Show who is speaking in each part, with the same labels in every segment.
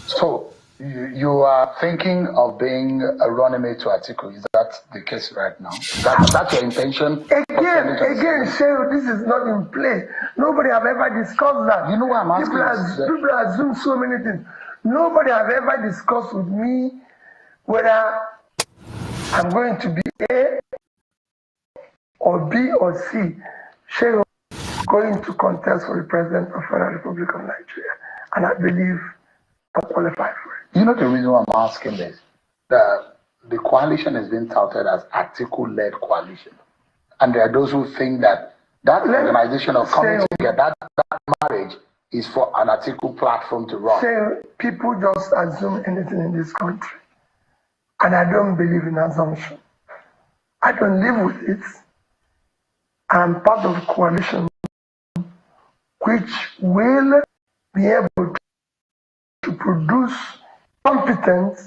Speaker 1: So you are thinking of being a running mate to Atiku. Is that the case right now? That's your intention?
Speaker 2: Again, Shehu, this is not in play. Nobody have ever discussed that.
Speaker 1: You know why I'm asking?
Speaker 2: People assume so many things. Nobody have ever discussed with me whether I'm going to be A or B or C. Shehu going to contest for the president of the Federal Republic of Nigeria, and I believe I'm qualified for it.
Speaker 1: You know the reason why I'm asking this? The coalition has been touted as Atiku-led coalition. And there are those who think that organization of coming together, that marriage is for an Atiku platform to run.
Speaker 2: People just assume anything in this country. And I don't believe in assumption. I don't live with it. I'm part of a coalition which will be able to produce competent,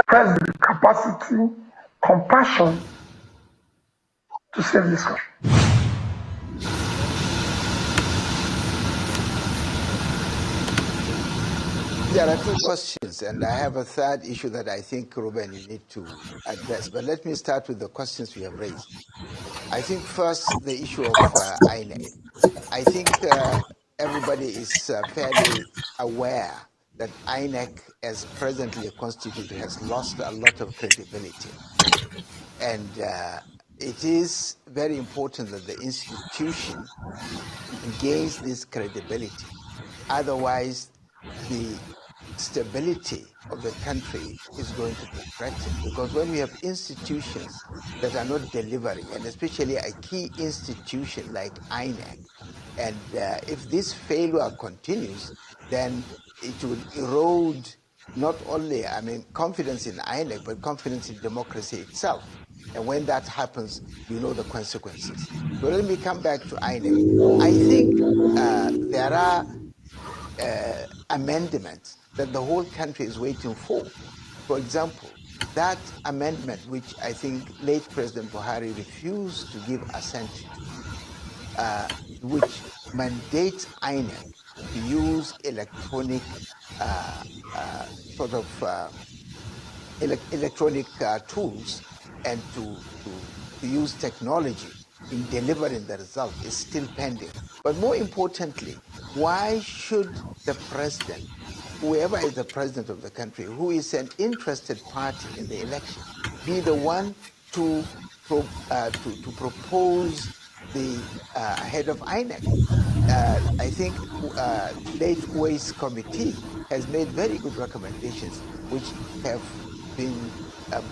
Speaker 2: president capacity, compassion to save this country.
Speaker 3: There are two questions, and I have a third issue that I think, Ruben, you need to address. But let me start with the questions we have raised. I think first, the issue of INEC. I think everybody is fairly aware that INEC, as presently constituted, has lost a lot of credibility. And it is very important that the institution gains this credibility. Otherwise, the stability of the country is going to be threatened, because when we have institutions that are not delivering, and especially a key institution like INEC, and if this failure continues, then it will erode not only, confidence in INEC, but confidence in democracy itself. And when that happens, you know the consequences. So let me come back to INEC. I think there are amendments that the whole country is waiting for. For example, that amendment, which I think late President Buhari refused to give assent to, which mandates INEC to use electronic electronic tools and to use technology in delivering the result, is still pending. But more importantly, why should the president, whoever is the president of the country, who is an interested party in the election, be the one to propose the head of INEC? I think late Uwais committee has made very good recommendations, which have been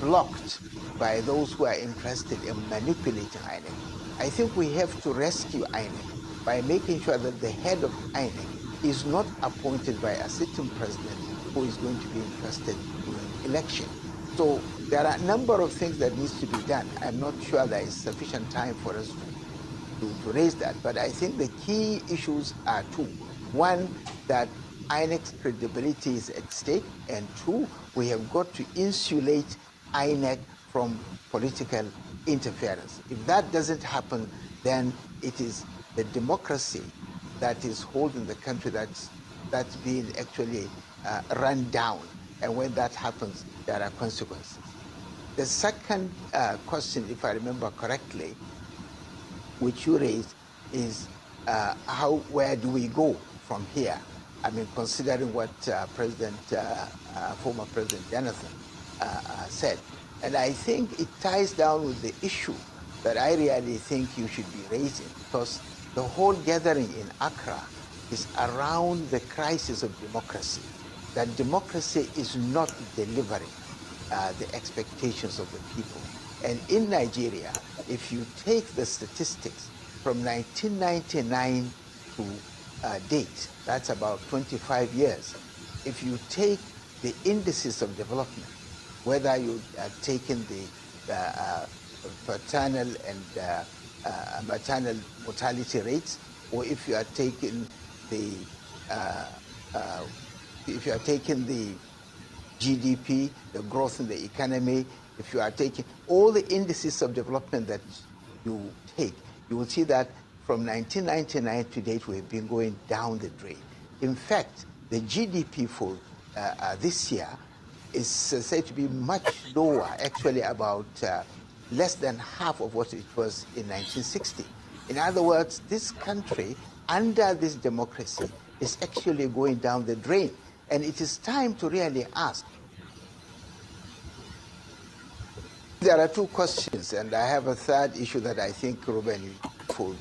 Speaker 3: blocked by those who are interested in manipulating INEC. I think we have to rescue INEC by making sure that the head of INEC is not appointed by a sitting president who is going to be interested in election. So there are a number of things that needs to be done. I'm not sure there is sufficient time for us to raise that, but I think the key issues are two. One, that INEC's credibility is at stake, and two, we have got to insulate INEC from political interference. If that doesn't happen, then it is the democracy that is holding the country that's being actually run down. And when that happens, there are consequences. The second question, if I remember correctly, which you raised, is where do we go from here? I mean, considering what former President Jonathan said. And I think it ties down with the issue that I really think you should be raising, because the whole gathering in Accra is around the crisis of democracy, that democracy is not delivering the expectations of the people. And in Nigeria, if you take the statistics from 1999 to date, that's about 25 years. If you take the indices of development, whether you are taking the paternal and maternal mortality rates, or if you are taking the GDP, the growth in the economy, if you are taking all the indices of development that you take, you will see that from 1999 to date, we've been going down the drain. In fact, the GDP for this year is said to be much lower, actually about less than half of what it was in 1960. In other words, this country, under this democracy, is actually going down the drain. And it is time to really ask. There are two questions, and I have a third issue that I think, Ruben, for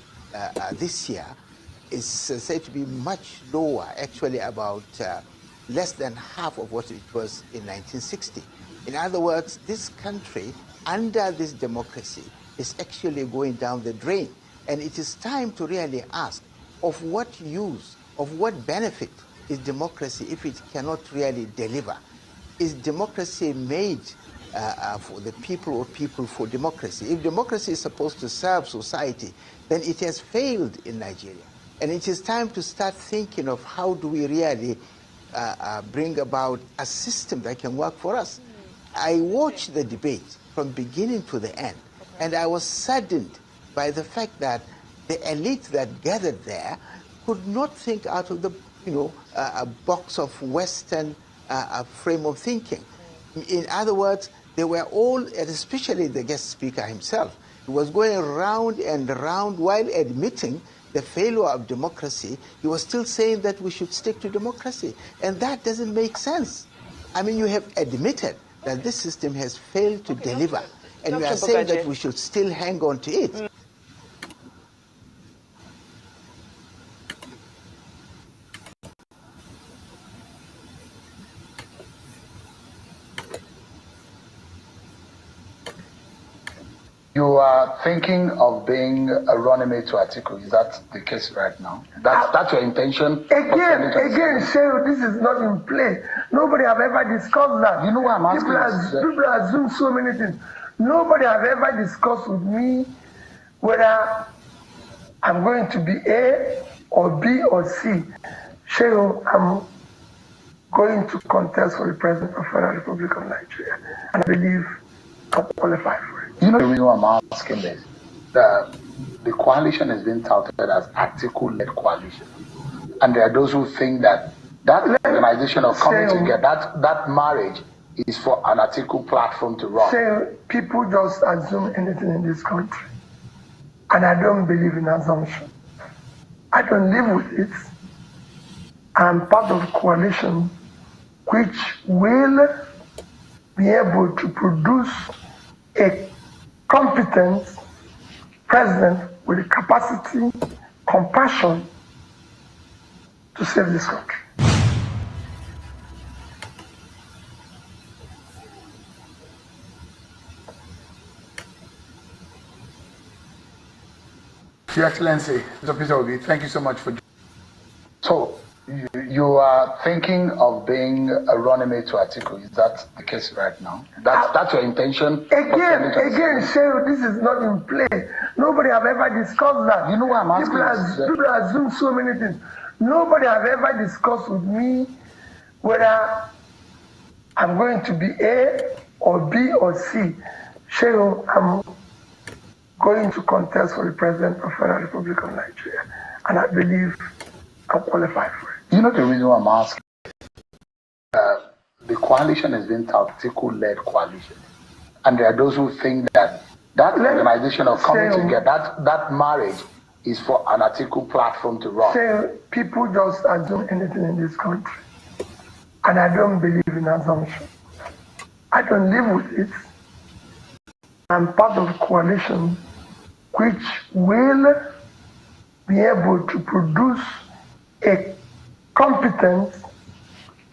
Speaker 3: this year is said to be much lower, actually about less than half of what it was in 1960. In other words, this country, under this democracy, is actually going down the drain. And it is time to really ask, of what use, of what benefit is democracy if it cannot really deliver? Is democracy made for the people or people for democracy? If democracy is supposed to serve society, then it has failed in Nigeria. And it is time to start thinking of how do we really bring about a system that can work for us. I watched the debate from beginning to the end, and I was saddened by the fact that the elite that gathered there could not think out of the a box of Western frame of thinking. In other words, they were all, and especially the guest speaker himself, he was going round and round while admitting the failure of democracy. He was still saying that we should stick to democracy. And that doesn't make sense. I mean, you have admitted that this system has failed to deliver. And you are saying that we should still hang on to it.
Speaker 1: You are thinking of being a running mate to Atiku. Is that the case right now? That's your intention?
Speaker 2: Again, Shehu, this is not in play. Nobody have ever discussed that.
Speaker 1: You know why I'm asking?
Speaker 2: People assume so many things. Nobody have ever discussed with me whether I'm going to be A or B or C. Shehu, I'm going to contest for the President of the Federal Republic of Nigeria. And I believe I'm qualified for it.
Speaker 1: You know the reason why I'm asking this? The coalition has been touted as Atiku-led coalition. And there are those who think that organization of coming together, that marriage is for an Atiku platform to run.
Speaker 2: People just assume anything in this country. And I don't believe in assumption. I don't live with it. I'm part of a coalition which will be able to produce a competent president with the capacity, compassion to save this country.
Speaker 1: Your Excellency, Mr. Peter Obi, thank you so much for joining. So, you are thinking of being a running mate to Atiku. Is that the case right now? That's your intention?
Speaker 2: Again, Shehu, this is not in play. Nobody have ever discussed that.
Speaker 1: You know why I'm asking?
Speaker 2: People assume so many things. Nobody have ever discussed with me whether I'm going to be A or B or C. Shehu, I'm going to contest for the President of the Federal Republic of Nigeria. And I believe I'm qualified for it.
Speaker 1: You know the reason why I'm asking? The coalition has been Atiku-led coalition. And there are those who think that organization of coming together, that marriage is for an Atiku platform to run.
Speaker 2: People just assume anything in this country. And I don't believe in assumption. I don't live with it. I'm part of a coalition which will be able to produce a competent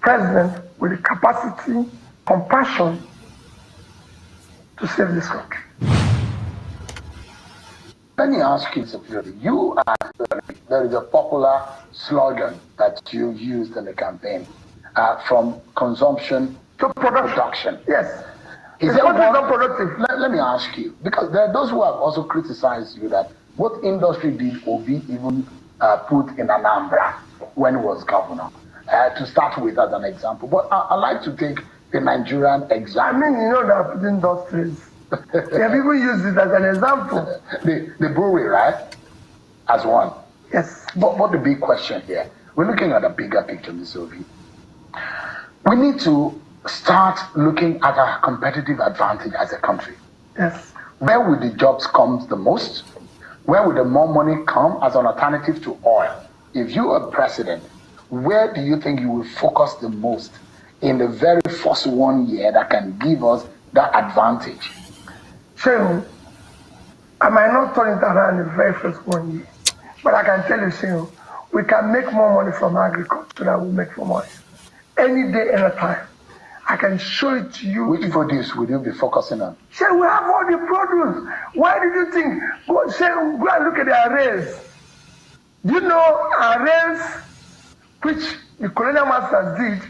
Speaker 2: president with the capacity, compassion to save this country.
Speaker 1: Let me ask you something. There is a popular slogan that you used in the campaign, from consumption to production.
Speaker 2: Yes.
Speaker 1: Is that not productive? Let me ask you, because there are those who have also criticized you that what industry did Obi even put in Anambra when he was governor, to start with as an example. But I like to take the Nigerian example.
Speaker 2: I mean, you know that industries. They have even used it as an example.
Speaker 1: The brewery, right? As one.
Speaker 2: Yes.
Speaker 1: But the big question here, We're looking at a bigger picture, Ms. Obi. We need to start looking at our competitive advantage as a country.
Speaker 2: Yes.
Speaker 1: Where will the jobs come the most? Where will the more money come as an alternative to oil? If you are president, where do you think you will focus the most in the very first 1 year that can give us that advantage?
Speaker 2: Shehu, I might not turn it around the very first 1 year, but I can tell you, Shehu, we can make more money from agriculture than we make from oil. Any day, any time. I can show it to you.
Speaker 1: Which produce will you be focusing on?
Speaker 2: Shehu, we have all the produce. Why did you think? Shehu, go and look at the arrays. Do you know arrays which the colonial masters did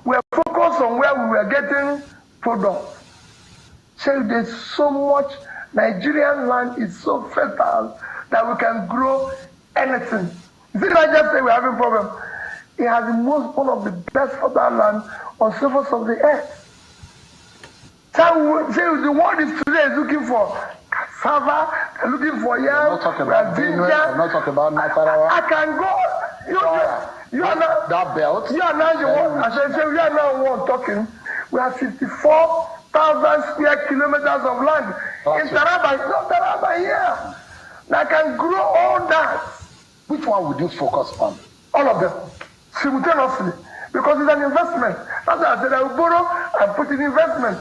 Speaker 2: were focused on where we were getting products? So there's so much. Nigerian land is so fertile that we can grow anything. You see, I just say we're having problem. It has the most, one of the best fertile land on surface of the earth. So the world is today is looking for cassava, they're looking for yam.
Speaker 1: I'm not talking about Benue, I'm not talking about Nasarawa.
Speaker 2: I can go. You are now
Speaker 1: that belt.
Speaker 2: You are now the one. I said, you are now one talking. We have 54,000 square kilometers of land in Taraba. It's not Taraba here. I can grow all that.
Speaker 1: Which one would you focus on?
Speaker 2: All of them simultaneously, because it's an investment. That's why I said I will borrow and put in investment.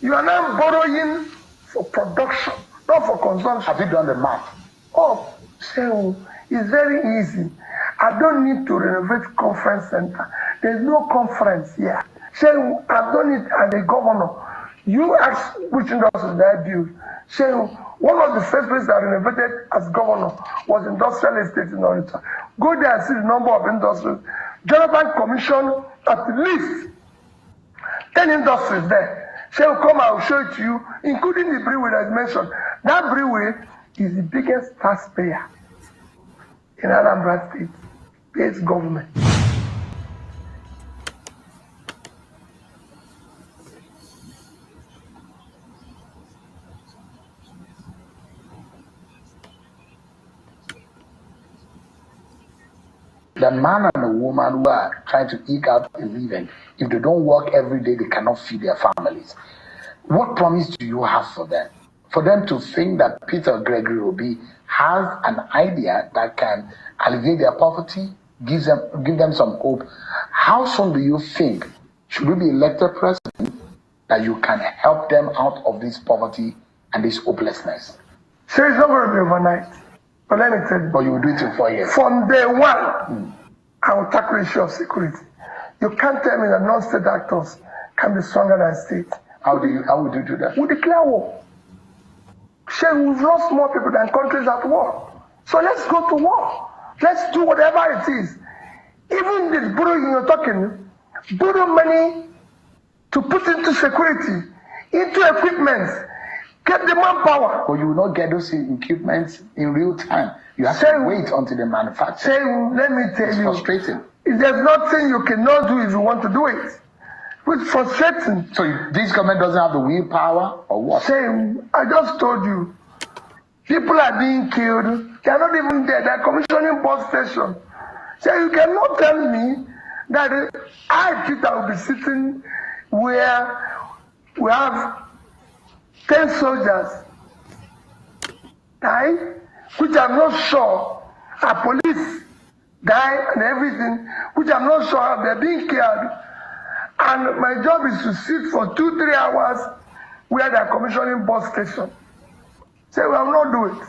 Speaker 2: You are now borrowing for production, not for consumption.
Speaker 1: Have you done the math?
Speaker 2: Oh, so it's very easy. I don't need to renovate conference center. There's no conference here. So I've done it as a governor. You ask which industries that I build. So one of the first places I renovated as governor was industrial estate in Onitsha. Go there and see the number of industries. Jonathan commissioned at least 10 industries there. So come, I will show it to you, including the brewery that is mentioned. That brewery is the biggest taxpayer in Anambra State. Pays government.
Speaker 1: The man and the woman who are trying to eke out a living, if they don't work every day, they cannot feed their families. What promise do you have for them? For them to think that Peter Obi has an idea that can alleviate their poverty, give them some hope. How soon do you think, should you be elected president, that you can help them out of this poverty and this hopelessness?
Speaker 2: So it's not going to be overnight. But let me tell you.
Speaker 1: But you will do it in 4 years.
Speaker 2: From day one, I will tackle the issue of security. You can't tell me that non-state actors can be stronger than state.
Speaker 1: How would you do that?
Speaker 2: We declare war. We've lost more people than countries at war. So let's go to war. Let's do whatever it is. Even this borrowing you're talking, borrow money to put into security, into equipment. Get the manpower.
Speaker 1: But you will not get those equipments in real time. You have to wait until they manufacture.
Speaker 2: Let me tell you.
Speaker 1: It's frustrating.
Speaker 2: There's nothing you cannot do if you want to do it. It's frustrating.
Speaker 1: So this government doesn't have the willpower or what?
Speaker 2: I just told you. People are being killed. They are not even there. They are commissioning bus station. So you cannot tell me that I, Peter, will be sitting where we have 10 soldiers die, which I'm not sure are police die and everything, which I'm not sure they're being killed. And my job is to sit for 2-3 hours where they're commissioning bus station. Say, well, I will not do it.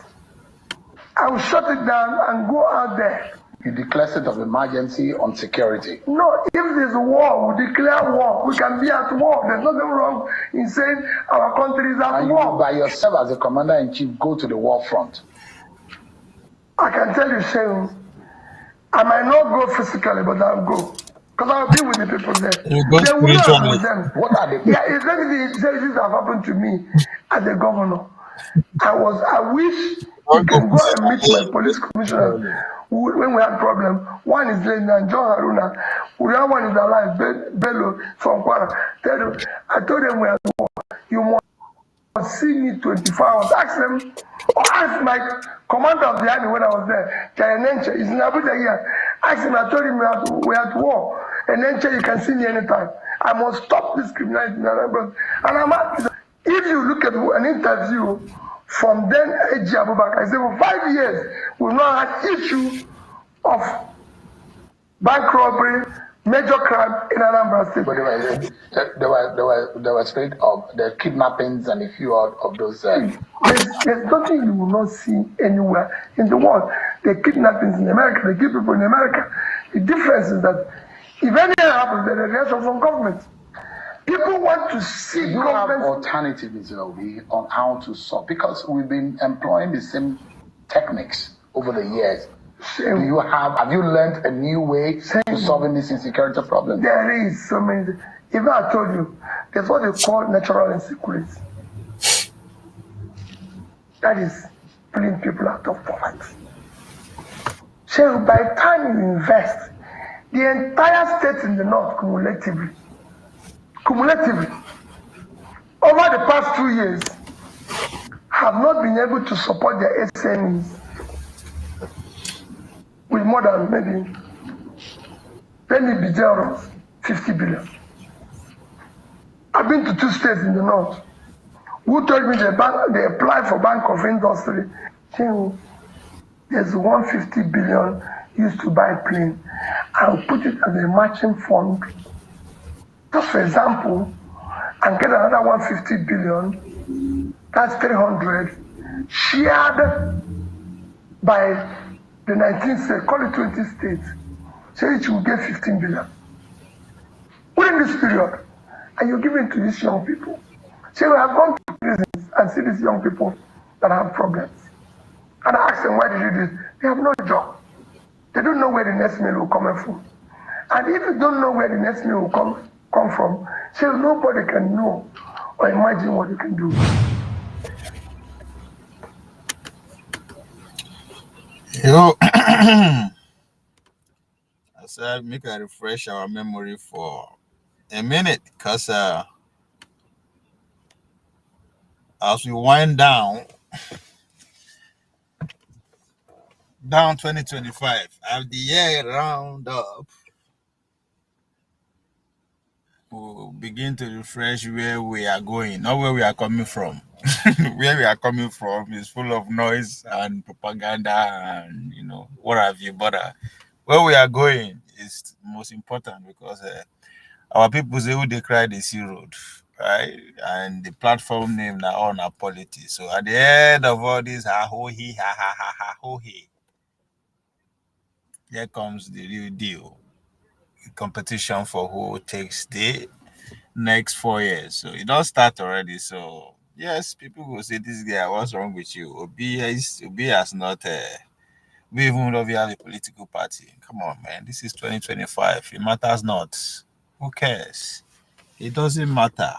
Speaker 2: I will shut it down and go out there.
Speaker 1: You declare state of emergency on security.
Speaker 2: No, if there's war, we declare war. We can be at war. There's nothing wrong in saying our country is at war.
Speaker 1: You by yourself as a commander-in-chief go to the war front.
Speaker 2: I can tell you, Shane, I might not go physically, but I'll go. Because I'll be with the people there.
Speaker 4: You go
Speaker 2: they will not with them.
Speaker 1: What are they?
Speaker 2: Yeah, it's going to be things that have happened to me as a governor. I wish you can go and meet my police commissioner when we have problem. One is Lena John Haruna. The other one is alive, Bello from Kwara. I told them we are at war. You must see me 24 hours. Ask them, or ask my commander of the army when I was there, Jayanenche, is in Abuja here. Ask him, I told him we're at war. And then you can see me anytime. I must stop this criminality. And I'm happy. If you look at an interview from then A.G. Abubakar, I say for 5 years, we've not had issue of bank robbery, major crime in Anambra State.
Speaker 1: But there was straight of the kidnappings and a few of those.
Speaker 2: There's nothing you will not see anywhere in the world. The kidnappings in America, they kill people in America. The difference is that if anything happens, there's a reaction from government. People want to see
Speaker 1: you
Speaker 2: government.
Speaker 1: Have alternatives, on how to solve, because we've been employing the same techniques over the years. Do you have you learned a new way to solving this insecurity problem?
Speaker 2: There is so many. Even I told you, there's what they call natural insecurity. That is pulling people out of poverty. So by the time you invest, the entire state in the north cumulatively, over the past 2 years, have not been able to support their SMEs with more than maybe, let me be generous, 50 billion. I've been to 2 states in the north who told me they applied for Bank of Industry. There's 150 billion used to buy plane. I'll put it as a matching fund, just for example, and get another 150 billion, that's 300, shared by the 19 states, call it 20 states, so each will get 15 billion. Within this period, and you give it to these young people. So we have gone to prisons and see these young people that have problems. And I ask them, why did you do this? They have no job. They don't know where the next meal will come from. And if you don't know where the next meal will come from, so nobody can know or imagine what you can do.
Speaker 4: I said, make a refresh our memory for a minute, because as we wind down 2025, as the year round up, we'll begin to refresh where we are going, not where we are coming from. Where we are coming from is full of noise and propaganda and what have you. But where we are going is most important, because our people say who they cry they see road, right? And the platform name now on our politics. So at the end of all this ha ho he ha ha ha ha ho he, here comes the real deal. The competition for who takes the next 4 years. So it don't start already. So yes, people will say, this guy, what's wrong with you? Obi has not we even though we have a political party. Come on, man. This is 2025. It matters not. Who cares? It doesn't matter.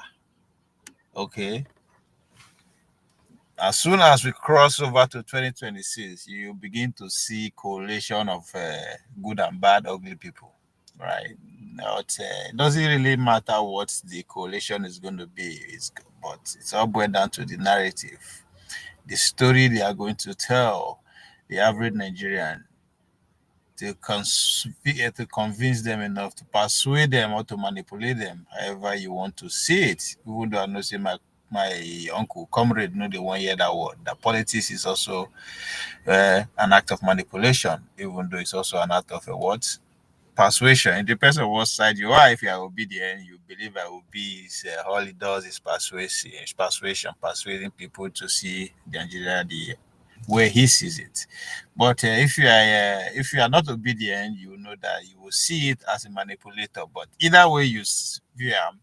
Speaker 4: Okay. As soon as we cross over to 2026, you begin to see correlation of good and bad, ugly people, right? It doesn't really matter what the correlation is going to be, but it's all boiled down to the narrative, the story they are going to tell the average Nigerian to convince them enough, to persuade them or to manipulate them, however you want to see it. Even though I know, say my uncle, comrade, know the 1 year that word. That politics is also an act of manipulation, even though it's also an act of a what? Persuasion. It depends on what side you are. If you are obedient, you believe that Obi is all he does is persuasion, persuading people to see Nigeria the way he sees it. But if you are not obedient, you know that you will see it as a manipulator. But either way you view him,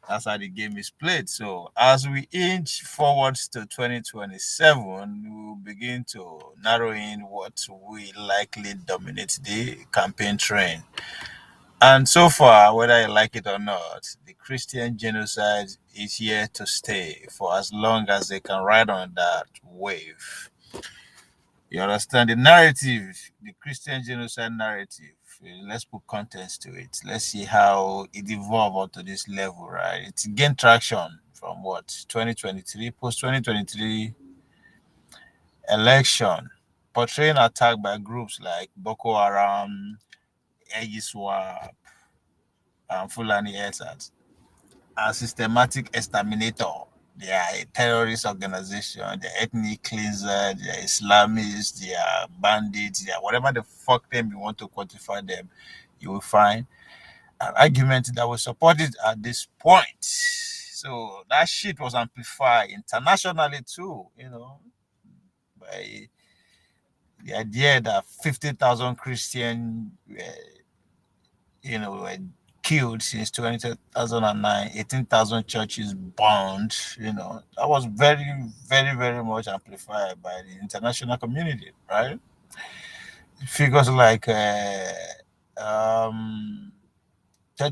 Speaker 4: that's how the game is played. So as we inch forwards to 2027, we will begin to narrow in what will likely dominate the campaign train. And so far, whether you like it or not, the Christian genocide is here to stay for as long as they can ride on that wave. You understand the narrative, the Christian genocide narrative. Let's put context to it. Let's see how it evolved up to this level, right? It gained traction from what? 2023, post 2023 election. portraying attack by groups like Boko Haram, Egiswa, and Fulani Esat as systematic exterminator. They are a terrorist organization, they're ethnic cleanser, they're Islamists, they are bandits, they are whatever the fuck them you want to quantify them, you will find an argument that will support it at this point. So that shit was amplified internationally too, by the idea that 50,000 Christians were killed since 2009, 18,000 churches burned, that was very, very, very much amplified by the international community, right? Figures like Ted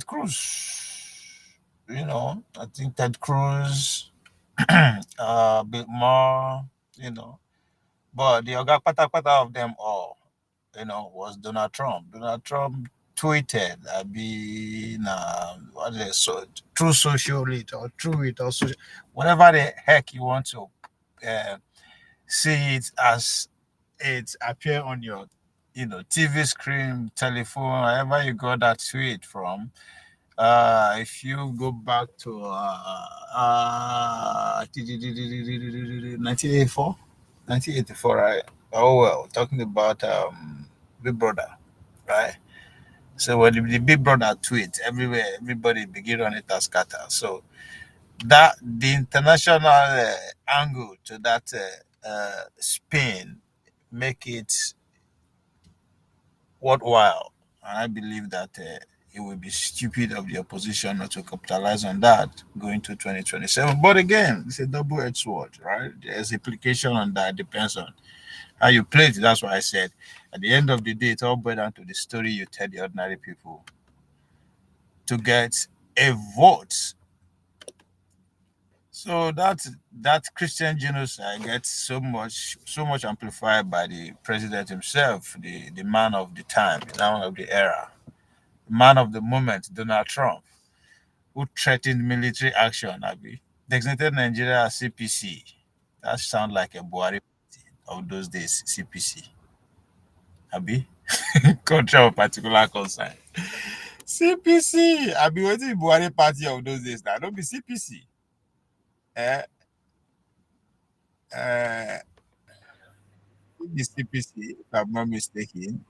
Speaker 4: Cruz, I think Ted Cruz, a bit more, but the Oga Pata of them all, was Donald Trump. Donald Trump tweeted, I mean, what is it, true social it or true it or social, whatever the heck you want to uh, see it as it appear on your, TV screen, telephone, wherever you got that tweet from. If you go back to 1984, 1984, right? Oh well, talking about Big Brother, right? So when the Big Brother tweet everywhere, everybody begin on it as scatter. So that the international angle to that spin make it worthwhile. And I believe that it will be stupid of the opposition not to capitalize on that going to 2027. But again, it's a double-edged sword, right? There's implication on that, depends on how you play it. That's why I said at the end of the day, it all boils down to the story you tell the ordinary people to get a vote. So that Christian genocide gets so much amplified by the president himself, the man of the time, the man of the era, man of the moment, Donald Trump, who threatened military action, Abi. Designated Nigeria as CPC. That sounds like a Buhari of those days, CPC. Abi. Country of particular concern. CPC. Abi, what is Buhari party of those days now? Don't be CPC. Eh? Uh, the CPC, if I'm not mistaken.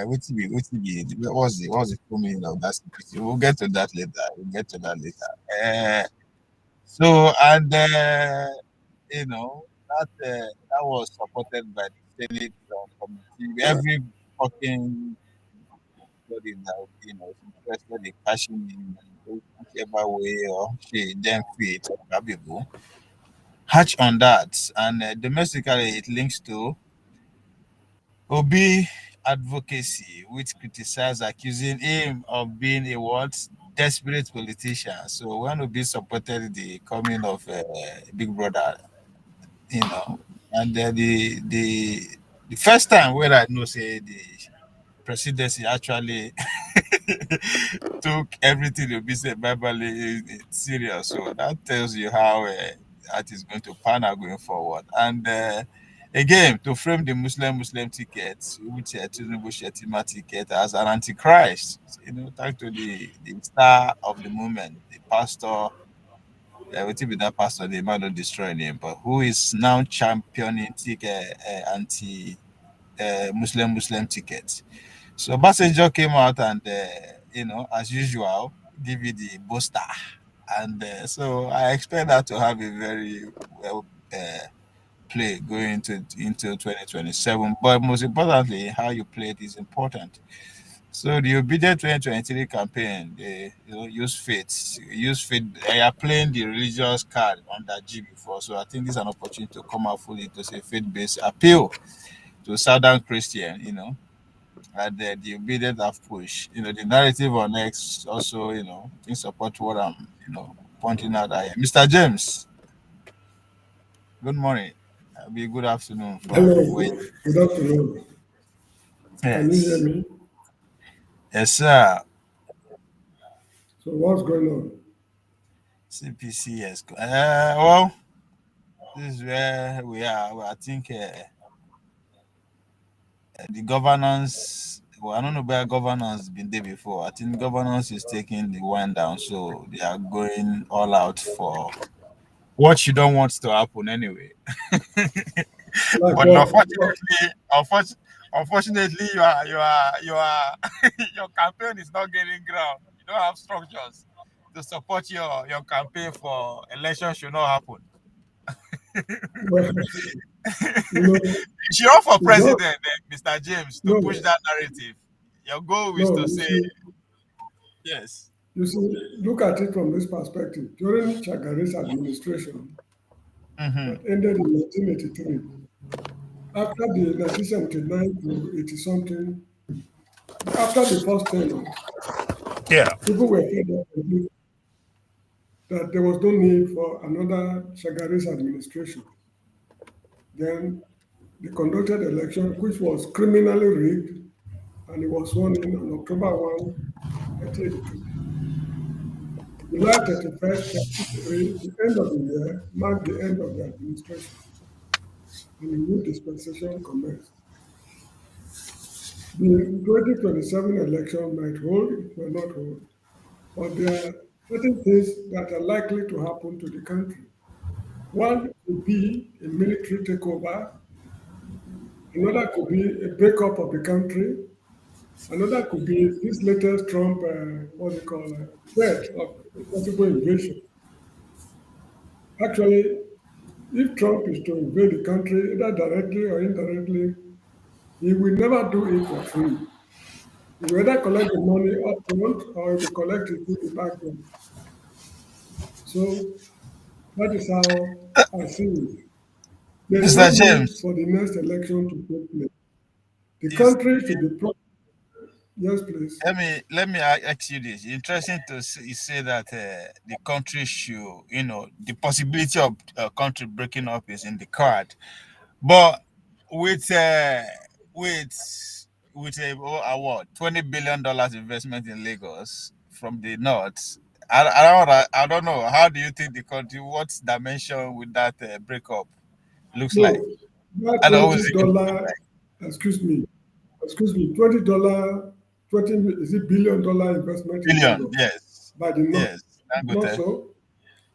Speaker 4: What's the full meaning of that CPC? We'll get to that later. So and that was supported by the Senate committee. Every fucking body that is interested in cashing in whichever way or she then fit or capable hatch on that. And domestically, it links to Obi advocacy, which criticized accusing him of being a what desperate politician. So when Obi supported the coming of Big Brother, and the first time where I know say the presidency actually took everything Obi said verbally serious. So that tells you how that is going to pan out going forward. And again, to frame the Muslim ticket, which Tinubu Shetima ticket as an antichrist, thanks to the star of the moment, the pastor. What be that pastor? They might not destroy him, but who is now championing anti Muslim tickets. So Basenjo came out and, as usual, give you the booster. And so I expect that to have a very well play going into 2027. But most importantly, how you play it is important. So the obedient 2023 campaign, they use faith. They are playing the religious card on that G before. So I think this is an opportunity to come out fully to say faith-based appeal to Southern Christian, and the obedient have pushed. The narrative on X also, in support what I'm, pointing out here. Mr. James, good morning. Be good afternoon from
Speaker 2: Hello,
Speaker 4: where.
Speaker 2: good afternoon. Can you hear
Speaker 4: Yes.
Speaker 2: me?
Speaker 4: Yes, sir.
Speaker 2: So what's going on?
Speaker 4: CPC, yes. Well, this is where we are. Well, I think the governance. Well, I don't know where governance been there before. I think governance is taking the wind down, so they are going all out for what you don't want to happen anyway.
Speaker 5: Like
Speaker 4: But
Speaker 5: what?
Speaker 4: unfortunately, you are your campaign is not getting ground. You don't have structures to support your campaign for election should not happen.
Speaker 5: Well, you know,
Speaker 4: You should run for
Speaker 5: it's not.
Speaker 4: president, Mr. James, to push
Speaker 5: No,
Speaker 4: that narrative. Your goal is
Speaker 5: no.
Speaker 4: to say yes.
Speaker 5: You see, look at it from this perspective. During Chagaris administration
Speaker 4: Hmm.
Speaker 5: that ended in 1983, after the 1979 to 80 something, after the first tenure,
Speaker 4: Yeah.
Speaker 5: people were fed up with it, that there was no need for another Chagaris administration. Then they conducted election, which was criminally rigged, and it was sworn in on October 1, 1982. July 31st, 1983, the end of the year, marked the end of the administration, and a new dispensation commenced. The 2027 election might hold, it may not hold, but there are certain things that are likely to happen to the country. One could be a military takeover, another could be a breakup of the country, another could be this latest Trump, what's it called, threat of a possible invasion. Actually, if Trump is to invade the country, either directly or indirectly, he will never do it for free. He will either collect the money up front or he will collect it through the back door. So that is how I see it. There is no
Speaker 4: Mr.
Speaker 5: need
Speaker 4: James,
Speaker 5: for the next election to take place. The
Speaker 4: is
Speaker 5: country should be yes, please.
Speaker 4: let me ask you this. Interesting to say that the country should, the possibility of a country breaking up is in the card. But with uh, with with a award $20 billion investment in Lagos from the north, I don't know. How do you think the country? What dimension would that breakup looks like?
Speaker 5: No, that
Speaker 4: And always
Speaker 5: $20, excuse me, $20, 20 is it $1 billion investment in
Speaker 4: billion.
Speaker 5: Lagos
Speaker 4: Yes,
Speaker 5: by the North.
Speaker 4: yes.
Speaker 5: Not
Speaker 4: Dangote.
Speaker 5: so.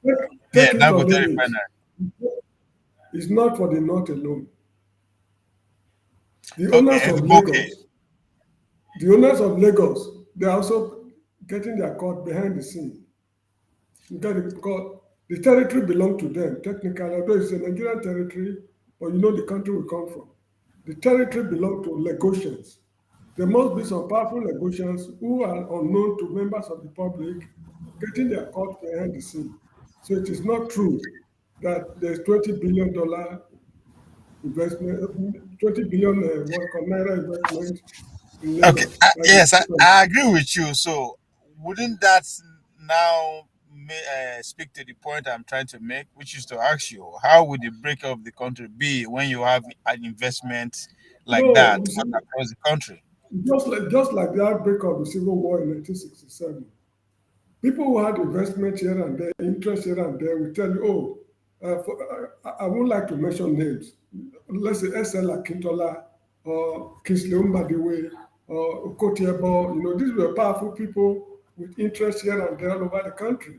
Speaker 5: Take
Speaker 4: Yeah,
Speaker 5: it or
Speaker 4: Dangote
Speaker 5: leave it.
Speaker 4: refinery.
Speaker 5: It's not for the North alone. The owners
Speaker 4: Okay,
Speaker 5: of
Speaker 4: okay.
Speaker 5: Lagos, the owners of Lagos, they're also getting their cut behind the scene. Because the territory belongs to them, technically, although it's a Nigerian territory, but you know the country we come from. The territory belongs to Lagosians. There must be some powerful Lagosians who are unknown to members of the public getting their cut behind the scene. So it is not true that there's $20 billion investment, 20 billion what called naira investment in
Speaker 4: Okay.
Speaker 5: Lagos by the
Speaker 4: Yes, I,
Speaker 5: state of
Speaker 4: I agree with you. So, wouldn't that now speak to the point I'm trying to make, which is to ask you, how would the breakup of the country be when you have an investment like
Speaker 5: no,
Speaker 4: that
Speaker 5: you see,
Speaker 4: all across the country?
Speaker 5: just like the outbreak of the Civil War in 1967. People who had investment here and there, interest here and there, will tell you, oh, I would like to mention names. Let's say S.L. Akintola or Kingsley Mbadiwe or Okotiebo. These were powerful people with interest here and there all over the country.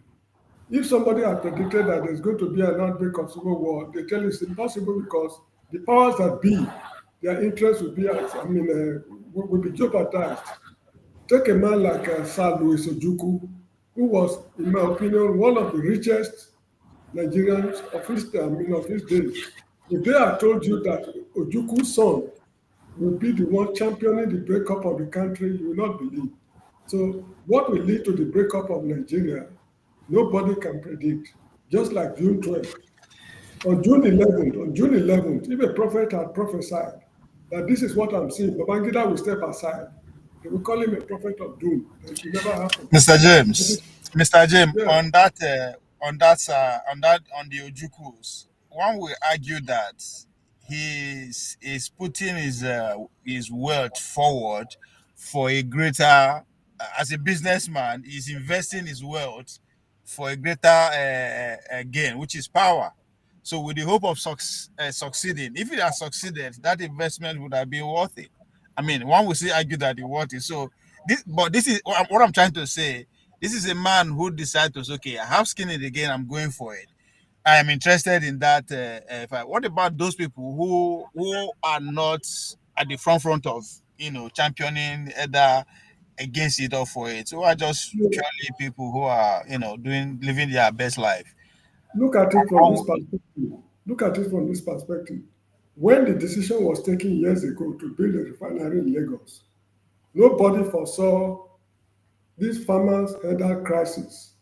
Speaker 5: If somebody had predicted that there's going to be an outbreak of civil war, they tell you it's impossible because the powers that be, their interest will be, will be jeopardized. Take a man like Sir Louis Ojukwu, who was, in my opinion, one of the richest Nigerians of his days. If they had told you that Ojukwu's son will be the one championing the breakup of the country, you will not believe. So what will lead to the breakup of Nigeria, nobody can predict. Just like June 12th. On June 11th, if a prophet had prophesied that this is what I'm seeing, Babangida will step aside. They will call him a prophet of doom. It will never happen.
Speaker 4: Mr.
Speaker 5: But
Speaker 4: James, Mr. James,
Speaker 5: yeah,
Speaker 4: on the Ojukus, one will argue that he's putting his wealth forward for a greater, as a businessman, he's investing his wealth for a greater gain, which is power. So, with the hope of succeeding, if it has succeeded, that investment would have been worth it. I mean, one will say argue that he want it. So this is what I'm trying to say. This is a man who decided to say, okay, I have skin in the game. I'm going for it. I am interested in that. What about those people who are not at the front of championing either against it or for it? Who are just purely people who are living their best life.
Speaker 5: Look at it from this perspective. Look at it from this perspective. When the decision was taken years ago to build a refinery in Lagos, nobody foresaw this farmers' header crisis,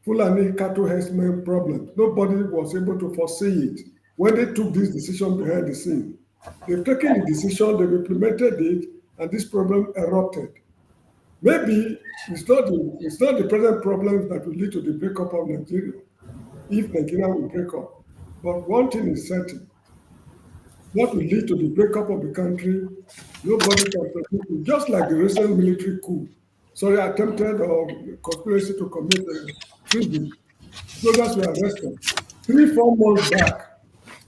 Speaker 5: Fulani cattle herdsmen problem. Nobody was able to foresee it when they took this decision behind the scene. They've taken the decision, they've implemented it, and this problem erupted. Maybe it's not the present problems that will lead to the breakup of Nigeria, if Nigeria will break up. But one thing is certain, what will lead to the breakup of the country, nobody can predict it. Just like the recent military coup, attempted or conspiracy to commit a treason, soldiers were arrested. 3, 4 months back,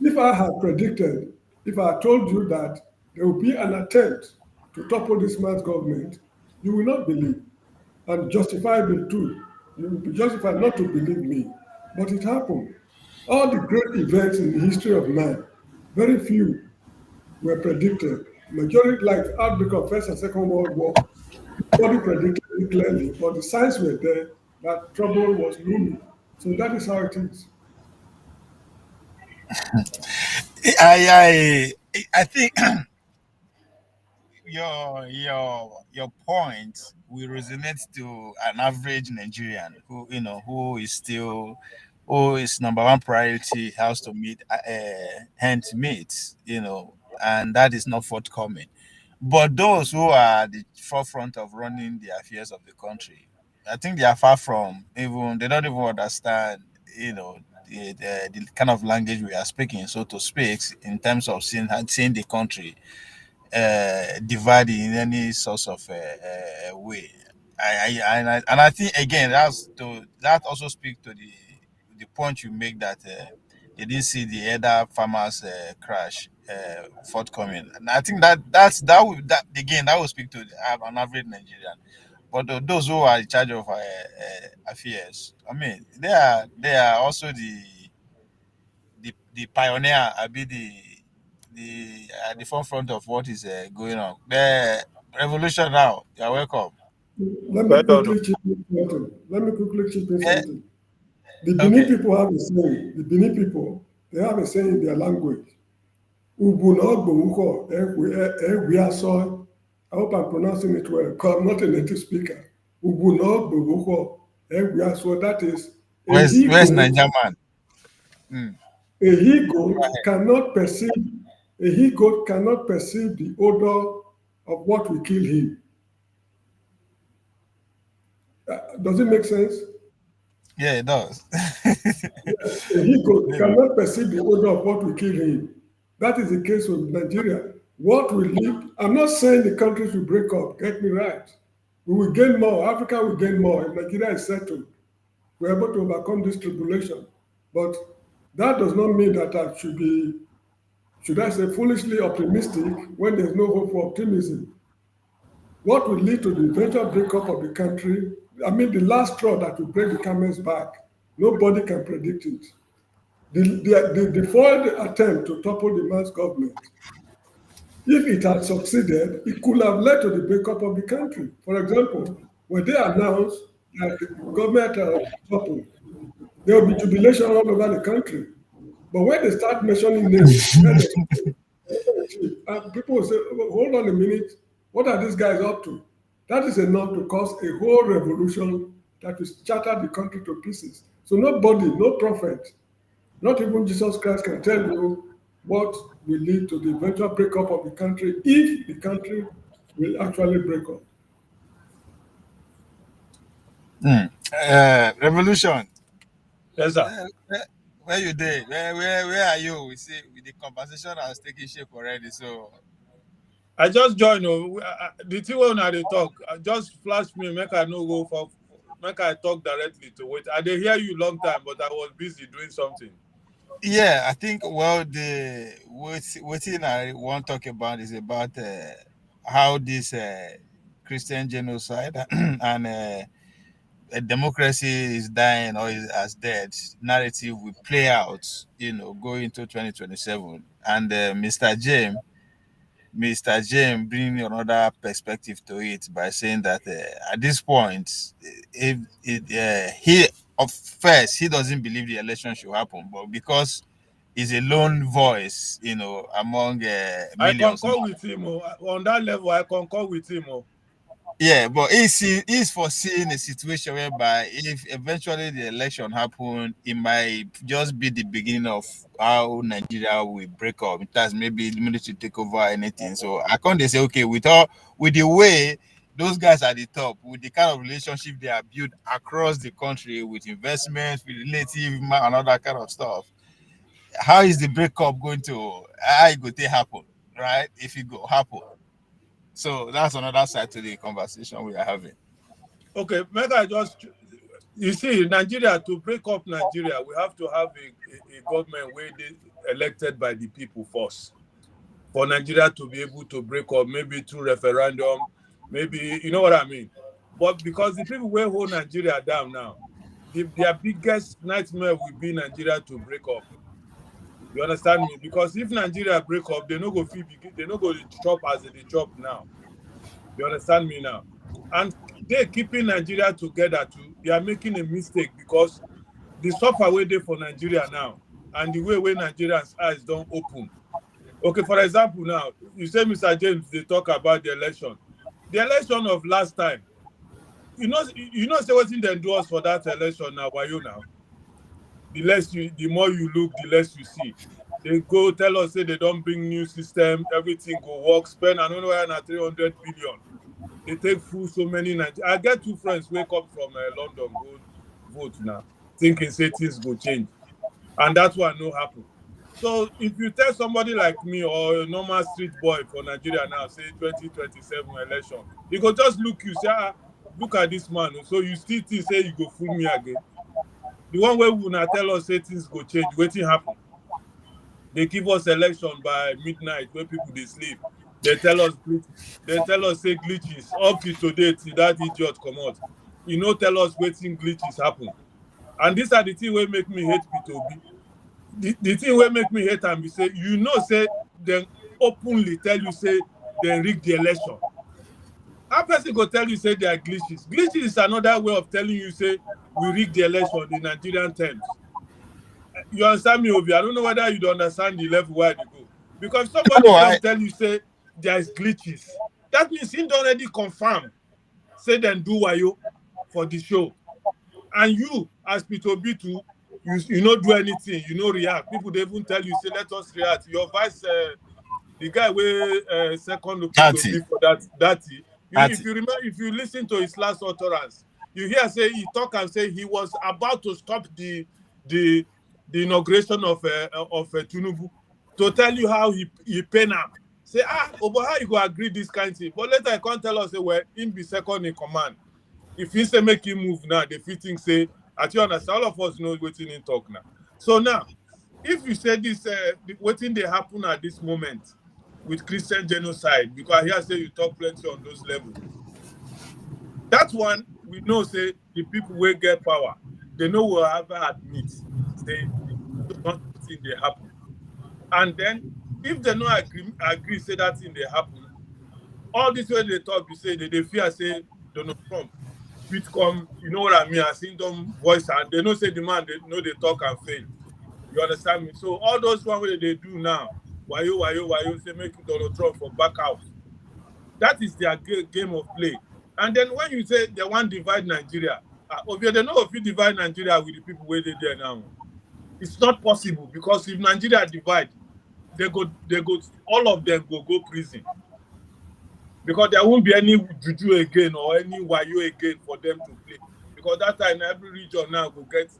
Speaker 5: if I had predicted, if I had told you that there will be an attempt to topple this man's government, you will not believe. And justifiable too. You will be justified not to believe me. But it happened. All the great events in the history of man, very few were predicted. Majority, like outbreak of First and Second World War, nobody predicted it clearly, but the signs were there that trouble was looming. So that is how it is.
Speaker 4: I think your point will resonate to an average Nigerian who is number one priority has to meet hand meet, and that is not forthcoming. But those who are at the forefront of running the affairs of the country, I think they are far from even they don't even understand, the kind of language we are speaking, so to speak, in terms of seeing the country divided in any sort of way. And I think again that also speaks to the point you make that they didn't see the other farmers crash forthcoming. And I think that again that will speak to an average Nigerian. But those who are in charge of affairs, I mean, they are also the pioneer. I be the forefront of what is going on. The revolution now. You're welcome.
Speaker 5: Let me
Speaker 6: Well done.
Speaker 5: quickly chip in something. Let me quickly chip in
Speaker 4: Eh,
Speaker 5: something. The Benin
Speaker 4: okay.
Speaker 5: people have a saying. The Benin people, they have a saying in their language. Ubu na ogbo egwi aso. I hope I'm pronouncing it well, because I'm not a native speaker. Ubu na ogbo egwi aso. That is, a
Speaker 4: Where's
Speaker 5: he-goat,
Speaker 4: Niger man? Mm.
Speaker 5: a he-goat cannot perceive, a he-goat cannot perceive the odor of what will kill him. Does it make sense?
Speaker 4: Yeah, it does.
Speaker 5: A he-goat
Speaker 4: Maybe.
Speaker 5: cannot perceive the odor of what will kill him. That is the case with Nigeria. What will lead, I'm not saying the countries will break up, get me right. We will gain more, Africa will gain more, if Nigeria is settled. We're able to overcome this tribulation. But that does not mean that I should be, should I say, foolishly optimistic when there's no hope for optimism. What will lead to the eventual breakup of the country, I mean, the last straw that will break the camel's back, nobody can predict it. The foiled attempt to topple the man's government, if it had succeeded, it could have led to the breakup of the country. For example, when they announced that the government toppled, there will be jubilation all over the country. But when they start mentioning names, head of state, and people will say, "Oh, hold on a minute, what are these guys up to?" That is enough to cause a whole revolution that will shatter the country to pieces. So nobody, no prophet, not even Jesus Christ can tell you what will lead to the eventual breakup of the country if the country will actually break up.
Speaker 4: Revolution.
Speaker 6: Yes, sir.
Speaker 4: Where you there? Where are you? We see with the conversation has taken shape already. So
Speaker 6: I just join. The thing when I dey talk, just flash me, make I no go for, make I talk directly to wait. I dey hear you long time, but I was busy doing something.
Speaker 4: yeah, I think the what thing I want to talk about is about how this Christian genocide and democracy is dying or is as dead narrative will play out, going into 2027. And Mr. James bring another perspective to it by saying that at this point, if he of first he doesn't believe the election should happen, but because he's a lone voice, among
Speaker 6: I
Speaker 4: millions
Speaker 6: concur
Speaker 4: more.
Speaker 6: with him. Oh. On that level, I concur with him. Oh.
Speaker 4: Yeah, but he's foreseeing a situation whereby if eventually the election happen, it might just be the beginning of how Nigeria will break up. It has maybe the military take over anything. So I can't say okay with the way those guys at the top, with the kind of relationship they are built across the country with investments, with relative and all that kind of stuff. How is the breakup going to how it going to happen, right? If it go happen. So that's another side to the conversation we are having.
Speaker 6: Okay, make I just. You see, Nigeria, to break up Nigeria, we have to have a government where they elected by the people first. For Nigeria to be able to break up, maybe through referendum, maybe, you know what I mean? But because the people will hold Nigeria down now, their biggest nightmare will be Nigeria to break up. You understand me? Because if Nigeria break up, they no go feel they no go chop as they chop now. You understand me now? And they keeping Nigeria together too. They are making a mistake because the software way there for Nigeria now and the way Nigerians' eyes don't open. Okay, for example, now you say Mr. James, they talk about the election. The election of last time, say what they do us for that election now, why you now? The more you look, the less you see. They go tell us say they don't bring new system, everything go work, spend I don't know where na 300 billion. They take full so many nights. I get two friends wake up from London, go vote now, thinking say things go change. And that's why no happen. So if you tell somebody like me or a normal street boy for Nigeria now, say 2027 election, he go just look you, say, look at this man. So you still think say you go fool me again. The one way we now tell us say things go change, wetin happen? They give us election by midnight where people they sleep. They tell us say glitches. Up to today, till that idiot come out. You know, tell us waiting glitches happen. And these are the things wey make me hate Peter Obi. The thing wey make me hate am be say, say dem openly tell you say dem rig the election. How person go tell you say there are glitches? Glitches is another way of telling you say we rig the election in Nigerian terms. You understand me, Obi? I don't know whether you don't understand the level where they go. Because somebody
Speaker 4: No, I
Speaker 6: come tell you say there is glitches, that means he already confirm say dem do wayo for the show. And you, as Peter Obi too, you no do anything, you no react. People they even tell you say let us react. Your vice, the guy wey second Peter
Speaker 4: Party.
Speaker 6: Obi for that if
Speaker 4: Party.
Speaker 6: you remember, if you listen to his last utterance, you hear say he talk and say he was about to stop the inauguration of Tinubu to tell you how he pain am. Say but how you go agree this kind of thing? But later he can't tell us say well him be second in command. If he say make him move now, the fit think say, at you understand, all of us know wetin him talk now. So now, if you say this, wetin dey happen at this moment with Christian genocide, because I hear say you talk plenty on those levels. That one, we know say the people wey get power, they no will ever admit say something dey happen. And then, if they no agree say that thing dey happen, all this way they talk, be say they fear say Donald Trump fit come, you know what I mean, as him don voice and they know say the man they know they talk and fail. You understand me? So all those one way they do now, wayo, say make Donald Trump for back out. That is their game of play. And then when you say they want divide Nigeria, they know if you divide Nigeria with the people where they there now. It's not possible because if Nigeria divide, they go, all of them go prison. Because there won't be any juju again or any wayo again for them to play. Because that time every region now will get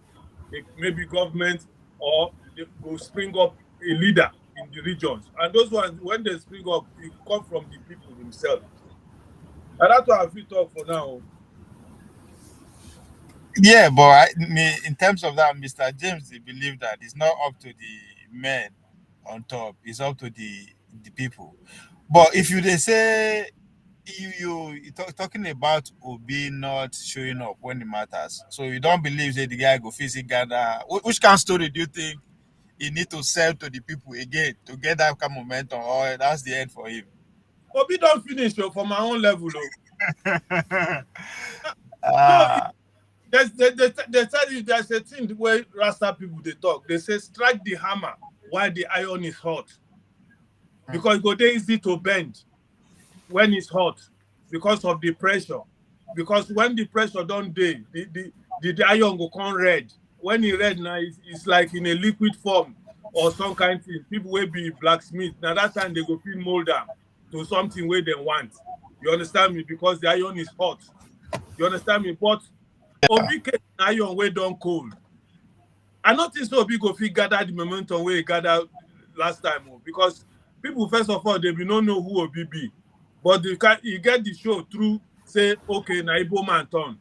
Speaker 6: maybe government or they go spring up a leader in the regions. And those ones, when they spring up, it come from the people themselves. And that's what I feel talk for now.
Speaker 4: Yeah, but in terms of that, Mr. James, they believe that it's not up to the men on top; it's up to the people. But if they say you talking about Obi not showing up when it matters, so you don't believe that the guy go physically gather. Which kind of story do you think he need to sell to the people again to get that kind of momentum, or that's the end for him?
Speaker 6: Obi don't finish for my own level. No,
Speaker 4: Ah,
Speaker 6: they tell you there's a thing where Rasta people they talk. They say strike the hammer while the iron is hot, because it go dey easy to bend when it's hot because of the pressure. Because when the pressure don't dey, the iron go come red. When it red now, it's like in a liquid form or some kind of thing. People will be blacksmith. Now that time they go fit mold them to something where they want. You understand me? Because the iron is hot. You understand me? But Obi came iron wey don cold. I not think so Obi go fit gather the momentum wey he gather last time, because people first of all they be no know who Obi be, but he get the show through say okay na Igbo man turn.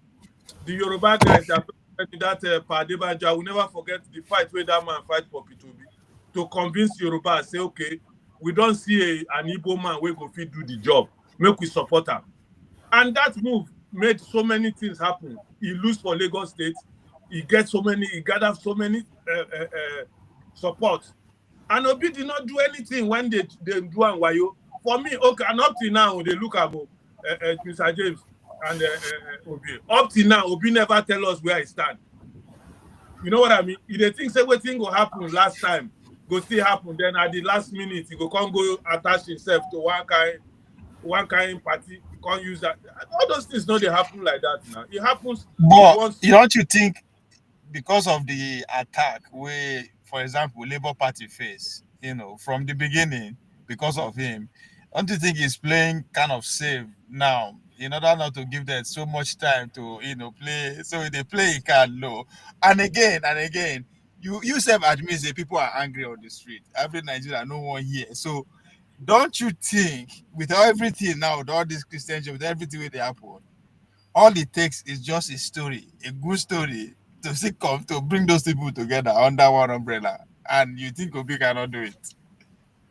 Speaker 6: The Yoruba guys that Padebaja, I will never forget the fight where that man fight for Peter Obi to convince Yoruba say okay we don't see an Igbo man wey go fit do the job, make we support him. And that move made so many things happen. He lose for Lagos State. He gathered so many support. And Obi did not do anything when they do Wayo. For me, okay, and up till now, they look at Mr. James and Obi. Up till now, Obi never tell us where he stand. You know what I mean? If they think say what thing will happen last time, go still happen, then at the last minute, he go come go attach himself to one kind party, can't use that. All those things don't they happen like that now. It happens
Speaker 4: but
Speaker 6: once.
Speaker 4: don't you think because of the attack where, for example, Labour Party face, from the beginning, because of him, don't you think he's playing kind of safe now in order not to give them so much time to play? So if they play, he can low. And again, you self admit that people are angry on the street. Every Nigeria, no one here. So don't you think with everything now, with all this Christianity, with everything that happen, all it takes is just a story, a good story, to bring those people together under one umbrella, and you think Obi cannot do it?